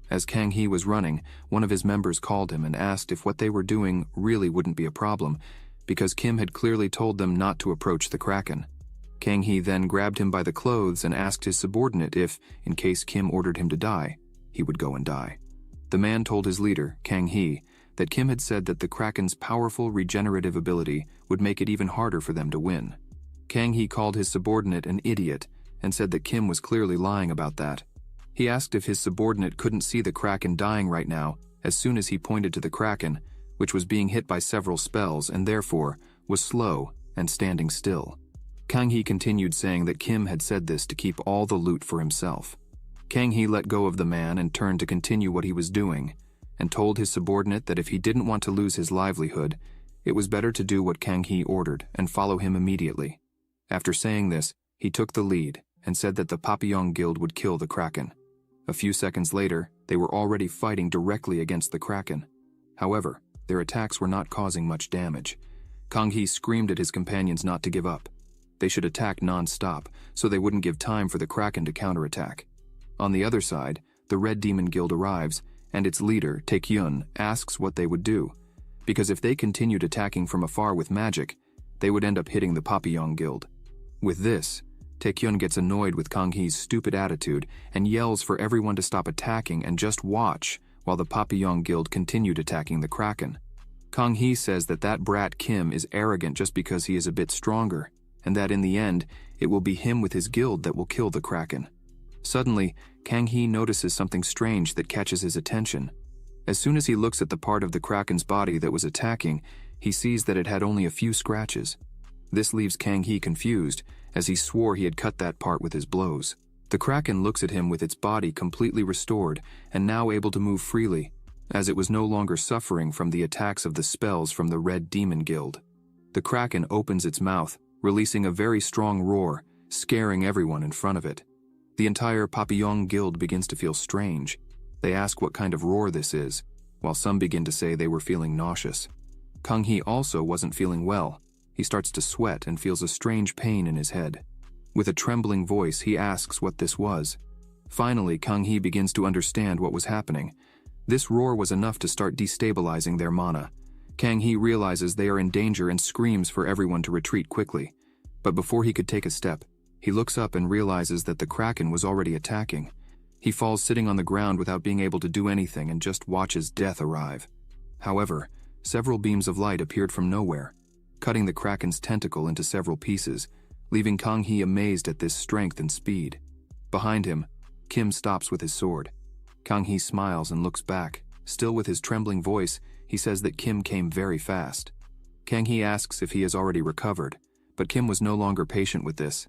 As Kang-hee was running, one of his members called him and asked if what they were doing really wouldn't be a problem, because Kim had clearly told them not to approach the Kraken. Kang-hee then grabbed him by the clothes and asked his subordinate if, in case Kim ordered him to die, he would go and die. The man told his leader, Kang-hee, that Kim had said that the Kraken's powerful regenerative ability would make it even harder for them to win. Kang-hee called his subordinate an idiot and said that Kim was clearly lying about that. He asked if his subordinate couldn't see the Kraken dying right now as soon as he pointed to the Kraken, which was being hit by several spells and therefore was slow and standing still. Kang Hee continued saying that Kim had said this to keep all the loot for himself. Kang Hee let go of the man and turned to continue what he was doing, and told his subordinate that if he didn't want to lose his livelihood, it was better to do what Kang Hee ordered and follow him immediately. After saying this, he took the lead and said that the Papillon Guild would kill the Kraken. A few seconds later, they were already fighting directly against the Kraken. However, their attacks were not causing much damage. Kang Hee screamed at his companions not to give up. They should attack non-stop, so they wouldn't give time for the Kraken to counterattack. On the other side, the Red Demon Guild arrives, and its leader, Taekyun, asks what they would do, because if they continued attacking from afar with magic, they would end up hitting the Papillon Guild. With this, Taekyun gets annoyed with Kang Hee's stupid attitude and yells for everyone to stop attacking and just watch while the Papillon Guild continued attacking the Kraken. Kang Hee says that that brat Kim is arrogant just because he is a bit stronger, and that in the end, it will be him with his guild that will kill the Kraken. Suddenly, Kang Hee notices something strange that catches his attention. As soon as he looks at the part of the Kraken's body that was attacking, he sees that it had only a few scratches. This leaves Kang Hee confused, as he swore he had cut that part with his blows. The Kraken looks at him with its body completely restored and now able to move freely, as it was no longer suffering from the attacks of the spells from the Red Demon Guild. The Kraken opens its mouth, releasing a very strong roar, scaring everyone in front of it. The entire Papillon Guild begins to feel strange. They ask what kind of roar this is, while some begin to say they were feeling nauseous. Kang Hee also wasn't feeling well. He starts to sweat and feels a strange pain in his head. With a trembling voice, he asks what this was. Finally, Kang Hee begins to understand what was happening. This roar was enough to start destabilizing their mana. Kang Hee realizes they are in danger and screams for everyone to retreat quickly. But before he could take a step, he looks up and realizes that the Kraken was already attacking. He falls sitting on the ground without being able to do anything and just watches death arrive. However, several beams of light appeared from nowhere, cutting the Kraken's tentacle into several pieces, leaving Kang Hee amazed at this strength and speed. Behind him, Kim stops with his sword. Kang Hee smiles and looks back. Still with his trembling voice, he says that Kim came very fast. Kang Hee asks if he has already recovered, but Kim was no longer patient with this.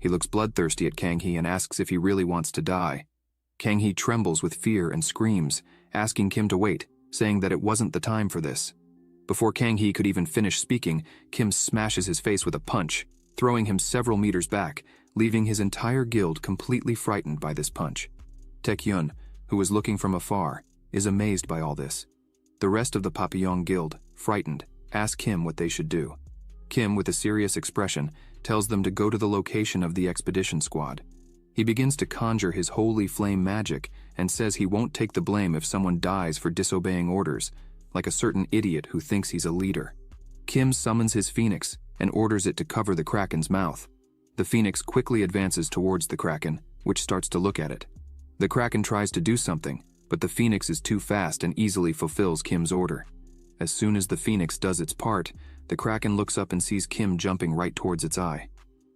He looks bloodthirsty at Kang Hee and asks if he really wants to die. Kang Hee trembles with fear and screams, asking Kim to wait, saying that it wasn't the time for this. Before Kang Hee could even finish speaking, Kim smashes his face with a punch, throwing him several meters back, leaving his entire guild completely frightened by this punch. Taekyun, who was looking from afar, is amazed by all this. The rest of the Papillon Guild, frightened, ask Kim what they should do. Kim, with a serious expression, tells them to go to the location of the expedition squad. He begins to conjure his holy flame magic and says he won't take the blame if someone dies for disobeying orders, like a certain idiot who thinks he's a leader. Kim summons his phoenix and orders it to cover the Kraken's mouth. The phoenix quickly advances towards the Kraken, which starts to look at it. The Kraken tries to do something, but the phoenix is too fast and easily fulfills Kim's order. As soon as the phoenix does its part, the Kraken looks up and sees Kim jumping right towards its eye.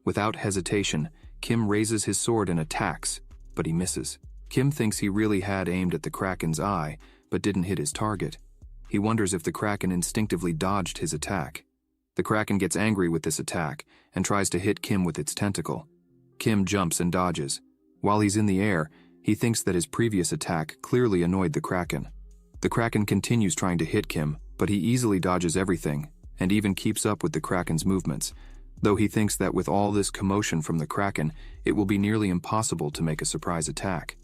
Without hesitation, Kim raises his sword and attacks, but he misses. Kim thinks he really had aimed at the Kraken's eye, but didn't hit his target. He wonders if the Kraken instinctively dodged his attack. The Kraken gets angry with this attack and tries to hit Kim with its tentacle. Kim jumps and dodges. While he's in the air, he thinks that his previous attack clearly annoyed the Kraken. The Kraken continues trying to hit Kim, but he easily dodges everything, and even keeps up with the Kraken's movements, though he thinks that with all this commotion from the Kraken, it will be nearly impossible to make a surprise attack.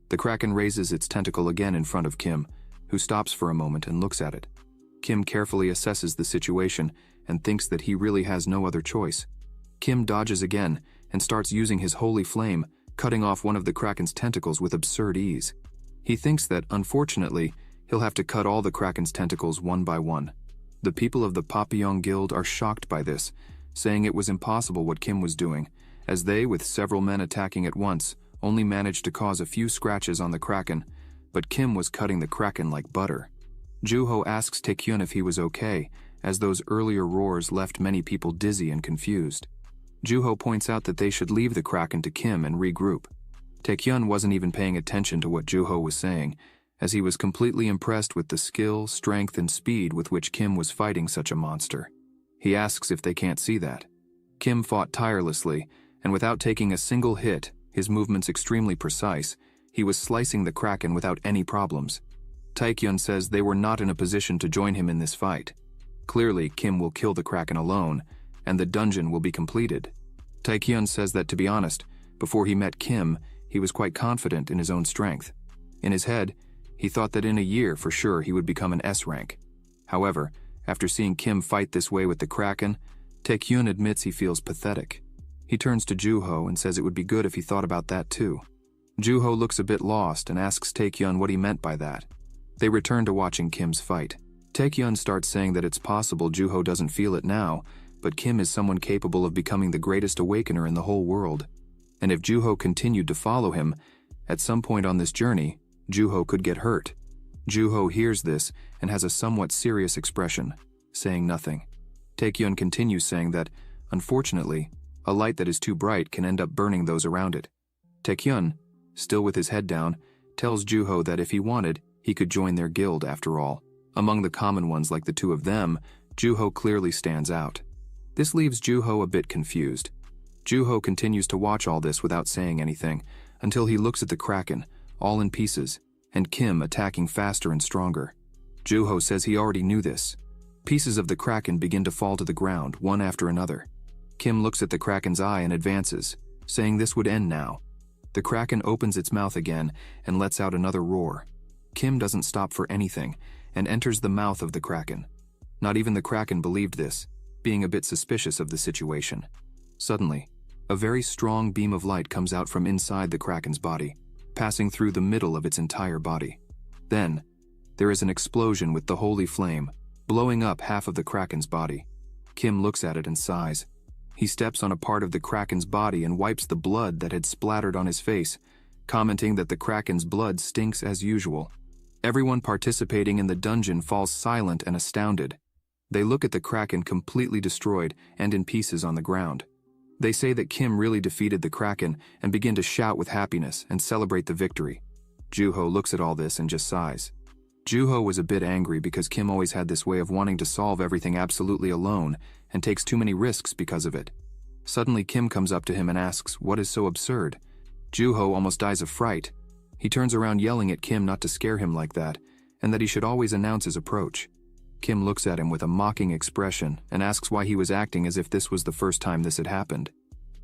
The Kraken raises its tentacle again in front of Kim, who stops for a moment and looks at it. Kim carefully assesses the situation and thinks that he really has no other choice. Kim dodges again and starts using his holy flame, cutting off one of the Kraken's tentacles with absurd ease. He thinks that, unfortunately, he'll have to cut all the Kraken's tentacles one by one. The people of the Papillon Guild are shocked by this, saying it was impossible what Kim was doing, as they, with several men attacking at once, only managed to cause a few scratches on the Kraken, but Kim was cutting the Kraken like butter. Juho asks Taekyun if he was okay, as those earlier roars left many people dizzy and confused. Juho points out that they should leave the Kraken to Kim and regroup. Taekyun wasn't even paying attention to what Juho was saying, as he was completely impressed with the skill, strength, and speed with which Kim was fighting such a monster. He asks if they can't see that. Kim fought tirelessly, and without taking a single hit, his movements extremely precise, he was slicing the Kraken without any problems. Taekyun says they were not in a position to join him in this fight. Clearly, Kim will kill the Kraken alone, and the dungeon will be completed. Taekyun says that, to be honest, before he met Kim, he was quite confident in his own strength. In his head, he thought that in a year for sure he would become an S rank. However, after seeing Kim fight this way with the Kraken, Taekyun admits he feels pathetic. He turns to Juho and says it would be good if he thought about that too. Juho looks a bit lost and asks Taekyun what he meant by that. They return to watching Kim's fight. Taekyun starts saying that it's possible Juho doesn't feel it now, but Kim is someone capable of becoming the greatest awakener in the whole world. And if Juho continued to follow him, at some point on this journey, Juho could get hurt. Juho hears this and has a somewhat serious expression, saying nothing. Taekyun continues saying that, unfortunately, a light that is too bright can end up burning those around it. Taekyun, still with his head down, tells Juho that if he wanted, he could join their guild after all. Among the common ones like the two of them, Juho clearly stands out. This leaves Juho a bit confused. Juho continues to watch all this without saying anything, until he looks at the Kraken, all in pieces, and Kim attacking faster and stronger. Juho says he already knew this. Pieces of the Kraken begin to fall to the ground, one after another. Kim looks at the Kraken's eye and advances, saying this would end now. The Kraken opens its mouth again and lets out another roar. Kim doesn't stop for anything, and enters the mouth of the Kraken. Not even the Kraken believed this, being a bit suspicious of the situation. Suddenly, a very strong beam of light comes out from inside the Kraken's body, passing through the middle of its entire body. Then, there is an explosion with the holy flame, blowing up half of the Kraken's body. Kim looks at it and sighs. He steps on a part of the Kraken's body and wipes the blood that had splattered on his face, commenting that the Kraken's blood stinks as usual. Everyone participating in the dungeon falls silent and astounded. They look at the Kraken completely destroyed and in pieces on the ground. They say that Kim really defeated the Kraken and begin to shout with happiness and celebrate the victory. Juho looks at all this and just sighs. Juho was a bit angry because Kim always had this way of wanting to solve everything absolutely alone and takes too many risks because of it. Suddenly Kim comes up to him and asks what is so absurd. Juho almost dies of fright. He turns around yelling at Kim not to scare him like that, and that he should always announce his approach. Kim looks at him with a mocking expression and asks why he was acting as if this was the first time this had happened.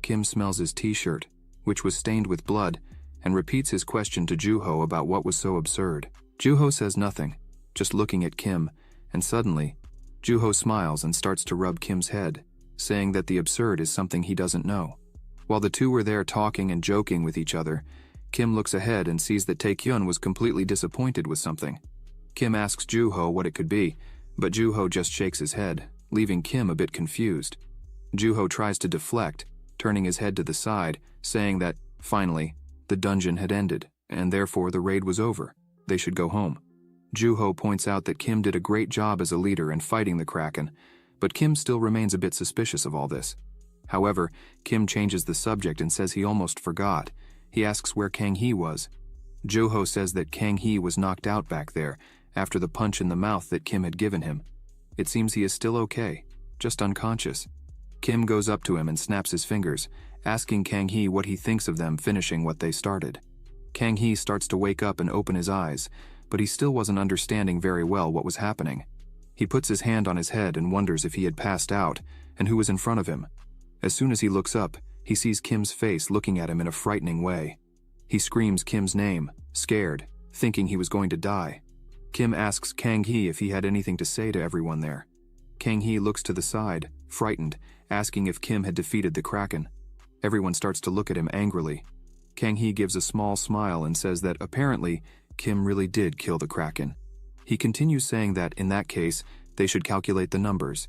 Kim smells his t-shirt, which was stained with blood, and repeats his question to Juho about what was so absurd. Juho says nothing, just looking at Kim, and suddenly, Juho smiles and starts to rub Kim's head, saying that the absurd is something he doesn't know. While the two were there talking and joking with each other, Kim looks ahead and sees that Taekyun was completely disappointed with something. Kim asks Juho what it could be, but Juho just shakes his head, leaving Kim a bit confused. Juho tries to deflect, turning his head to the side, saying that, finally, the dungeon had ended, and therefore the raid was over. They should go home. Juho points out that Kim did a great job as a leader in fighting the Kraken, but Kim still remains a bit suspicious of all this. However, Kim changes the subject and says he almost forgot. He asks where Kang Hee was. Juho says that Kang Hee was knocked out back there after the punch in the mouth that Kim had given him. It seems he is still okay, just unconscious. Kim goes up to him and snaps his fingers, asking Kang Hee what he thinks of them finishing what they started. Kang Hee starts to wake up and open his eyes, but he still wasn't understanding very well what was happening. He puts his hand on his head and wonders if he had passed out and who was in front of him. As soon as he looks up, he sees Kim's face looking at him in a frightening way. He screams Kim's name, scared, thinking he was going to die. Kim asks Kang Hee if he had anything to say to everyone there. Kang Hee looks to the side, frightened, asking if Kim had defeated the Kraken. Everyone starts to look at him angrily. Kang Hee gives a small smile and says that apparently Kim really did kill the Kraken. He continues saying that, in that case, they should calculate the numbers.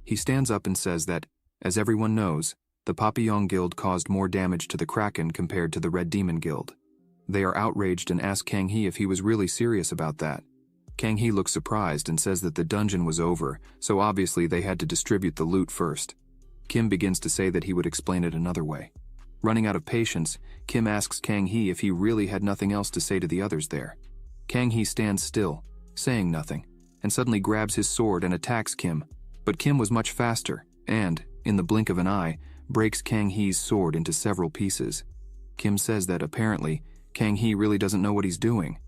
He stands up and says that, as everyone knows, the Papillon Guild caused more damage to the Kraken compared to the Red Demon Guild. They are outraged and ask Kang Hee if he was really serious about that. Kang Hee looks surprised and says that the dungeon was over, so obviously they had to distribute the loot first. Kim begins to say that he would explain it another way. Running out of patience, Kim asks Kang Hee if he really had nothing else to say to the others there. Kang Hee stands still, saying nothing, and suddenly grabs his sword and attacks Kim, but Kim was much faster, and, in the blink of an eye, breaks Kang Hee's sword into several pieces. Kim says that apparently, Kang Hee really doesn't know what he's doing.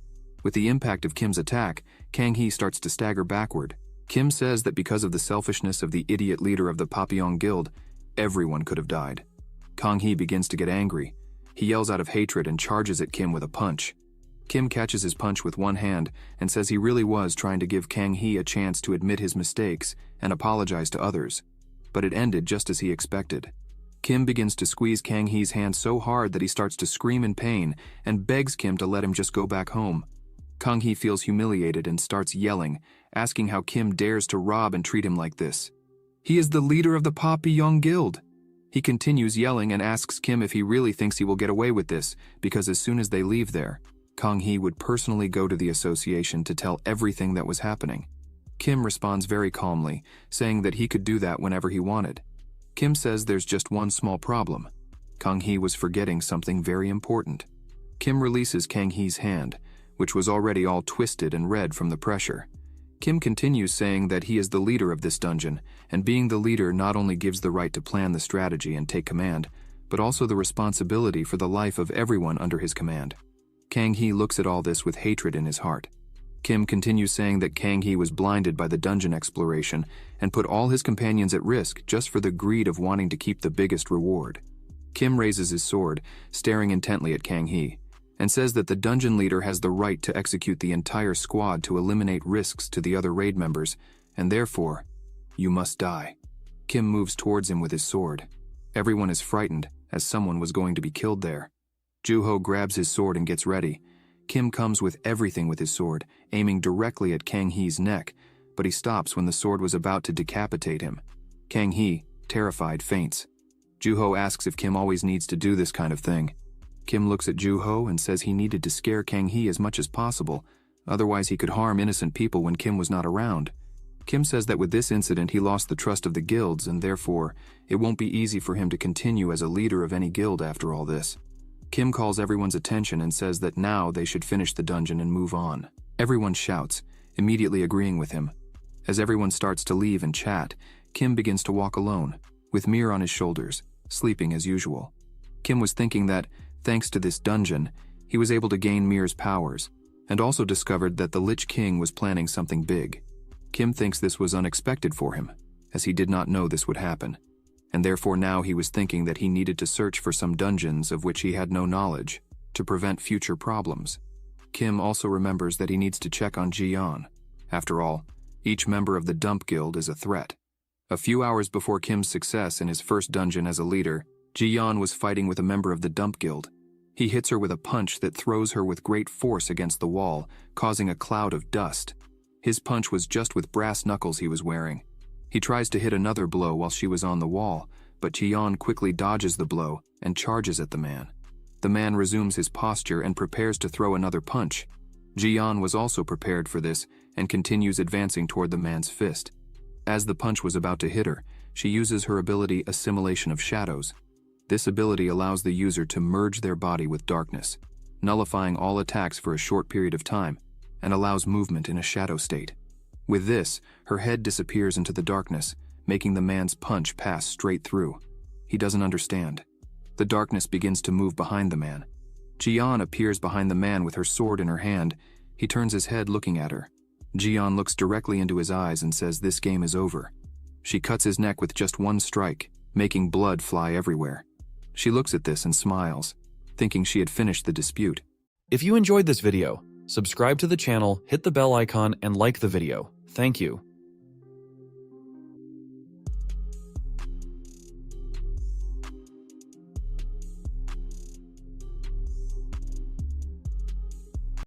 With the impact of Kim's attack, Kang Hee starts to stagger backward. Kim says that because of the selfishness of the idiot leader of the Papillon Guild, everyone could have died. Kang Hee begins to get angry. He yells out of hatred and charges at Kim with a punch. Kim catches his punch with one hand and says he really was trying to give Kang Hee a chance to admit his mistakes and apologize to others. But it ended just as he expected. Kim begins to squeeze Kang Hee's hand so hard that he starts to scream in pain and begs Kim to let him just go back home. Kang Hee feels humiliated and starts yelling, asking how Kim dares to rob and treat him like this. He is the leader of the Papillon Guild. He continues yelling and asks Kim if he really thinks he will get away with this, because as soon as they leave there, Kang Hee would personally go to the association to tell everything that was happening. Kim responds very calmly, saying that he could do that whenever he wanted. Kim says there's just one small problem. Kang Hee was forgetting something very important. Kim releases Kang Hee's hand, which was already all twisted and red from the pressure. Kim continues saying that he is the leader of this dungeon, and being the leader not only gives the right to plan the strategy and take command, but also the responsibility for the life of everyone under his command. Kang Hee looks at all this with hatred in his heart. Kim continues saying that Kang Hee was blinded by the dungeon exploration and put all his companions at risk just for the greed of wanting to keep the biggest reward. Kim raises his sword, staring intently at Kang Hee, and says that the dungeon leader has the right to execute the entire squad to eliminate risks to the other raid members, and therefore, you must die. Kim moves towards him with his sword. Everyone is frightened, as someone was going to be killed there. Juho grabs his sword and gets ready. Kim comes with everything with his sword, aiming directly at Kang Hee's neck, but he stops when the sword was about to decapitate him. Kang Hee, terrified, faints. Juho asks if Kim always needs to do this kind of thing. Kim looks at Juho and says he needed to scare Kang Hee as much as possible, otherwise he could harm innocent people when Kim was not around. Kim says that with this incident he lost the trust of the guilds and therefore it won't be easy for him to continue as a leader of any guild after all this. Kim calls everyone's attention and says that now they should finish the dungeon and move on. Everyone shouts, immediately agreeing with him. As everyone starts to leave and chat, Kim begins to walk alone, with Mir on his shoulders, sleeping as usual. Kim was thinking that, thanks to this dungeon, he was able to gain Mir's powers, and also discovered that the Lich King was planning something big. Kim thinks this was unexpected for him, as he did not know this would happen, and therefore now he was thinking that he needed to search for some dungeons of which he had no knowledge, to prevent future problems. Kim also remembers that he needs to check on Jian. After all, each member of the Dump Guild is a threat. A few hours before Kim's success in his first dungeon as a leader, Jian was fighting with a member of the Dump Guild. He hits her with a punch that throws her with great force against the wall, causing a cloud of dust. His punch was just with brass knuckles he was wearing. He tries to hit another blow while she was on the wall, but Jian quickly dodges the blow and charges at the man. The man resumes his posture and prepares to throw another punch. Jian was also prepared for this and continues advancing toward the man's fist. As the punch was about to hit her, she uses her ability Assimilation of Shadows. This ability allows the user to merge their body with darkness, nullifying all attacks for a short period of time, and allows movement in a shadow state. With this, her head disappears into the darkness, making the man's punch pass straight through. He doesn't understand. The darkness begins to move behind the man. Jian appears behind the man with her sword in her hand. He turns his head looking at her. Jian looks directly into his eyes and says this game is over. She cuts his neck with just one strike, making blood fly everywhere. She looks at this and smiles, thinking she had finished the dispute. If you enjoyed this video, subscribe to the channel, hit the bell icon, and like the video. Thank you.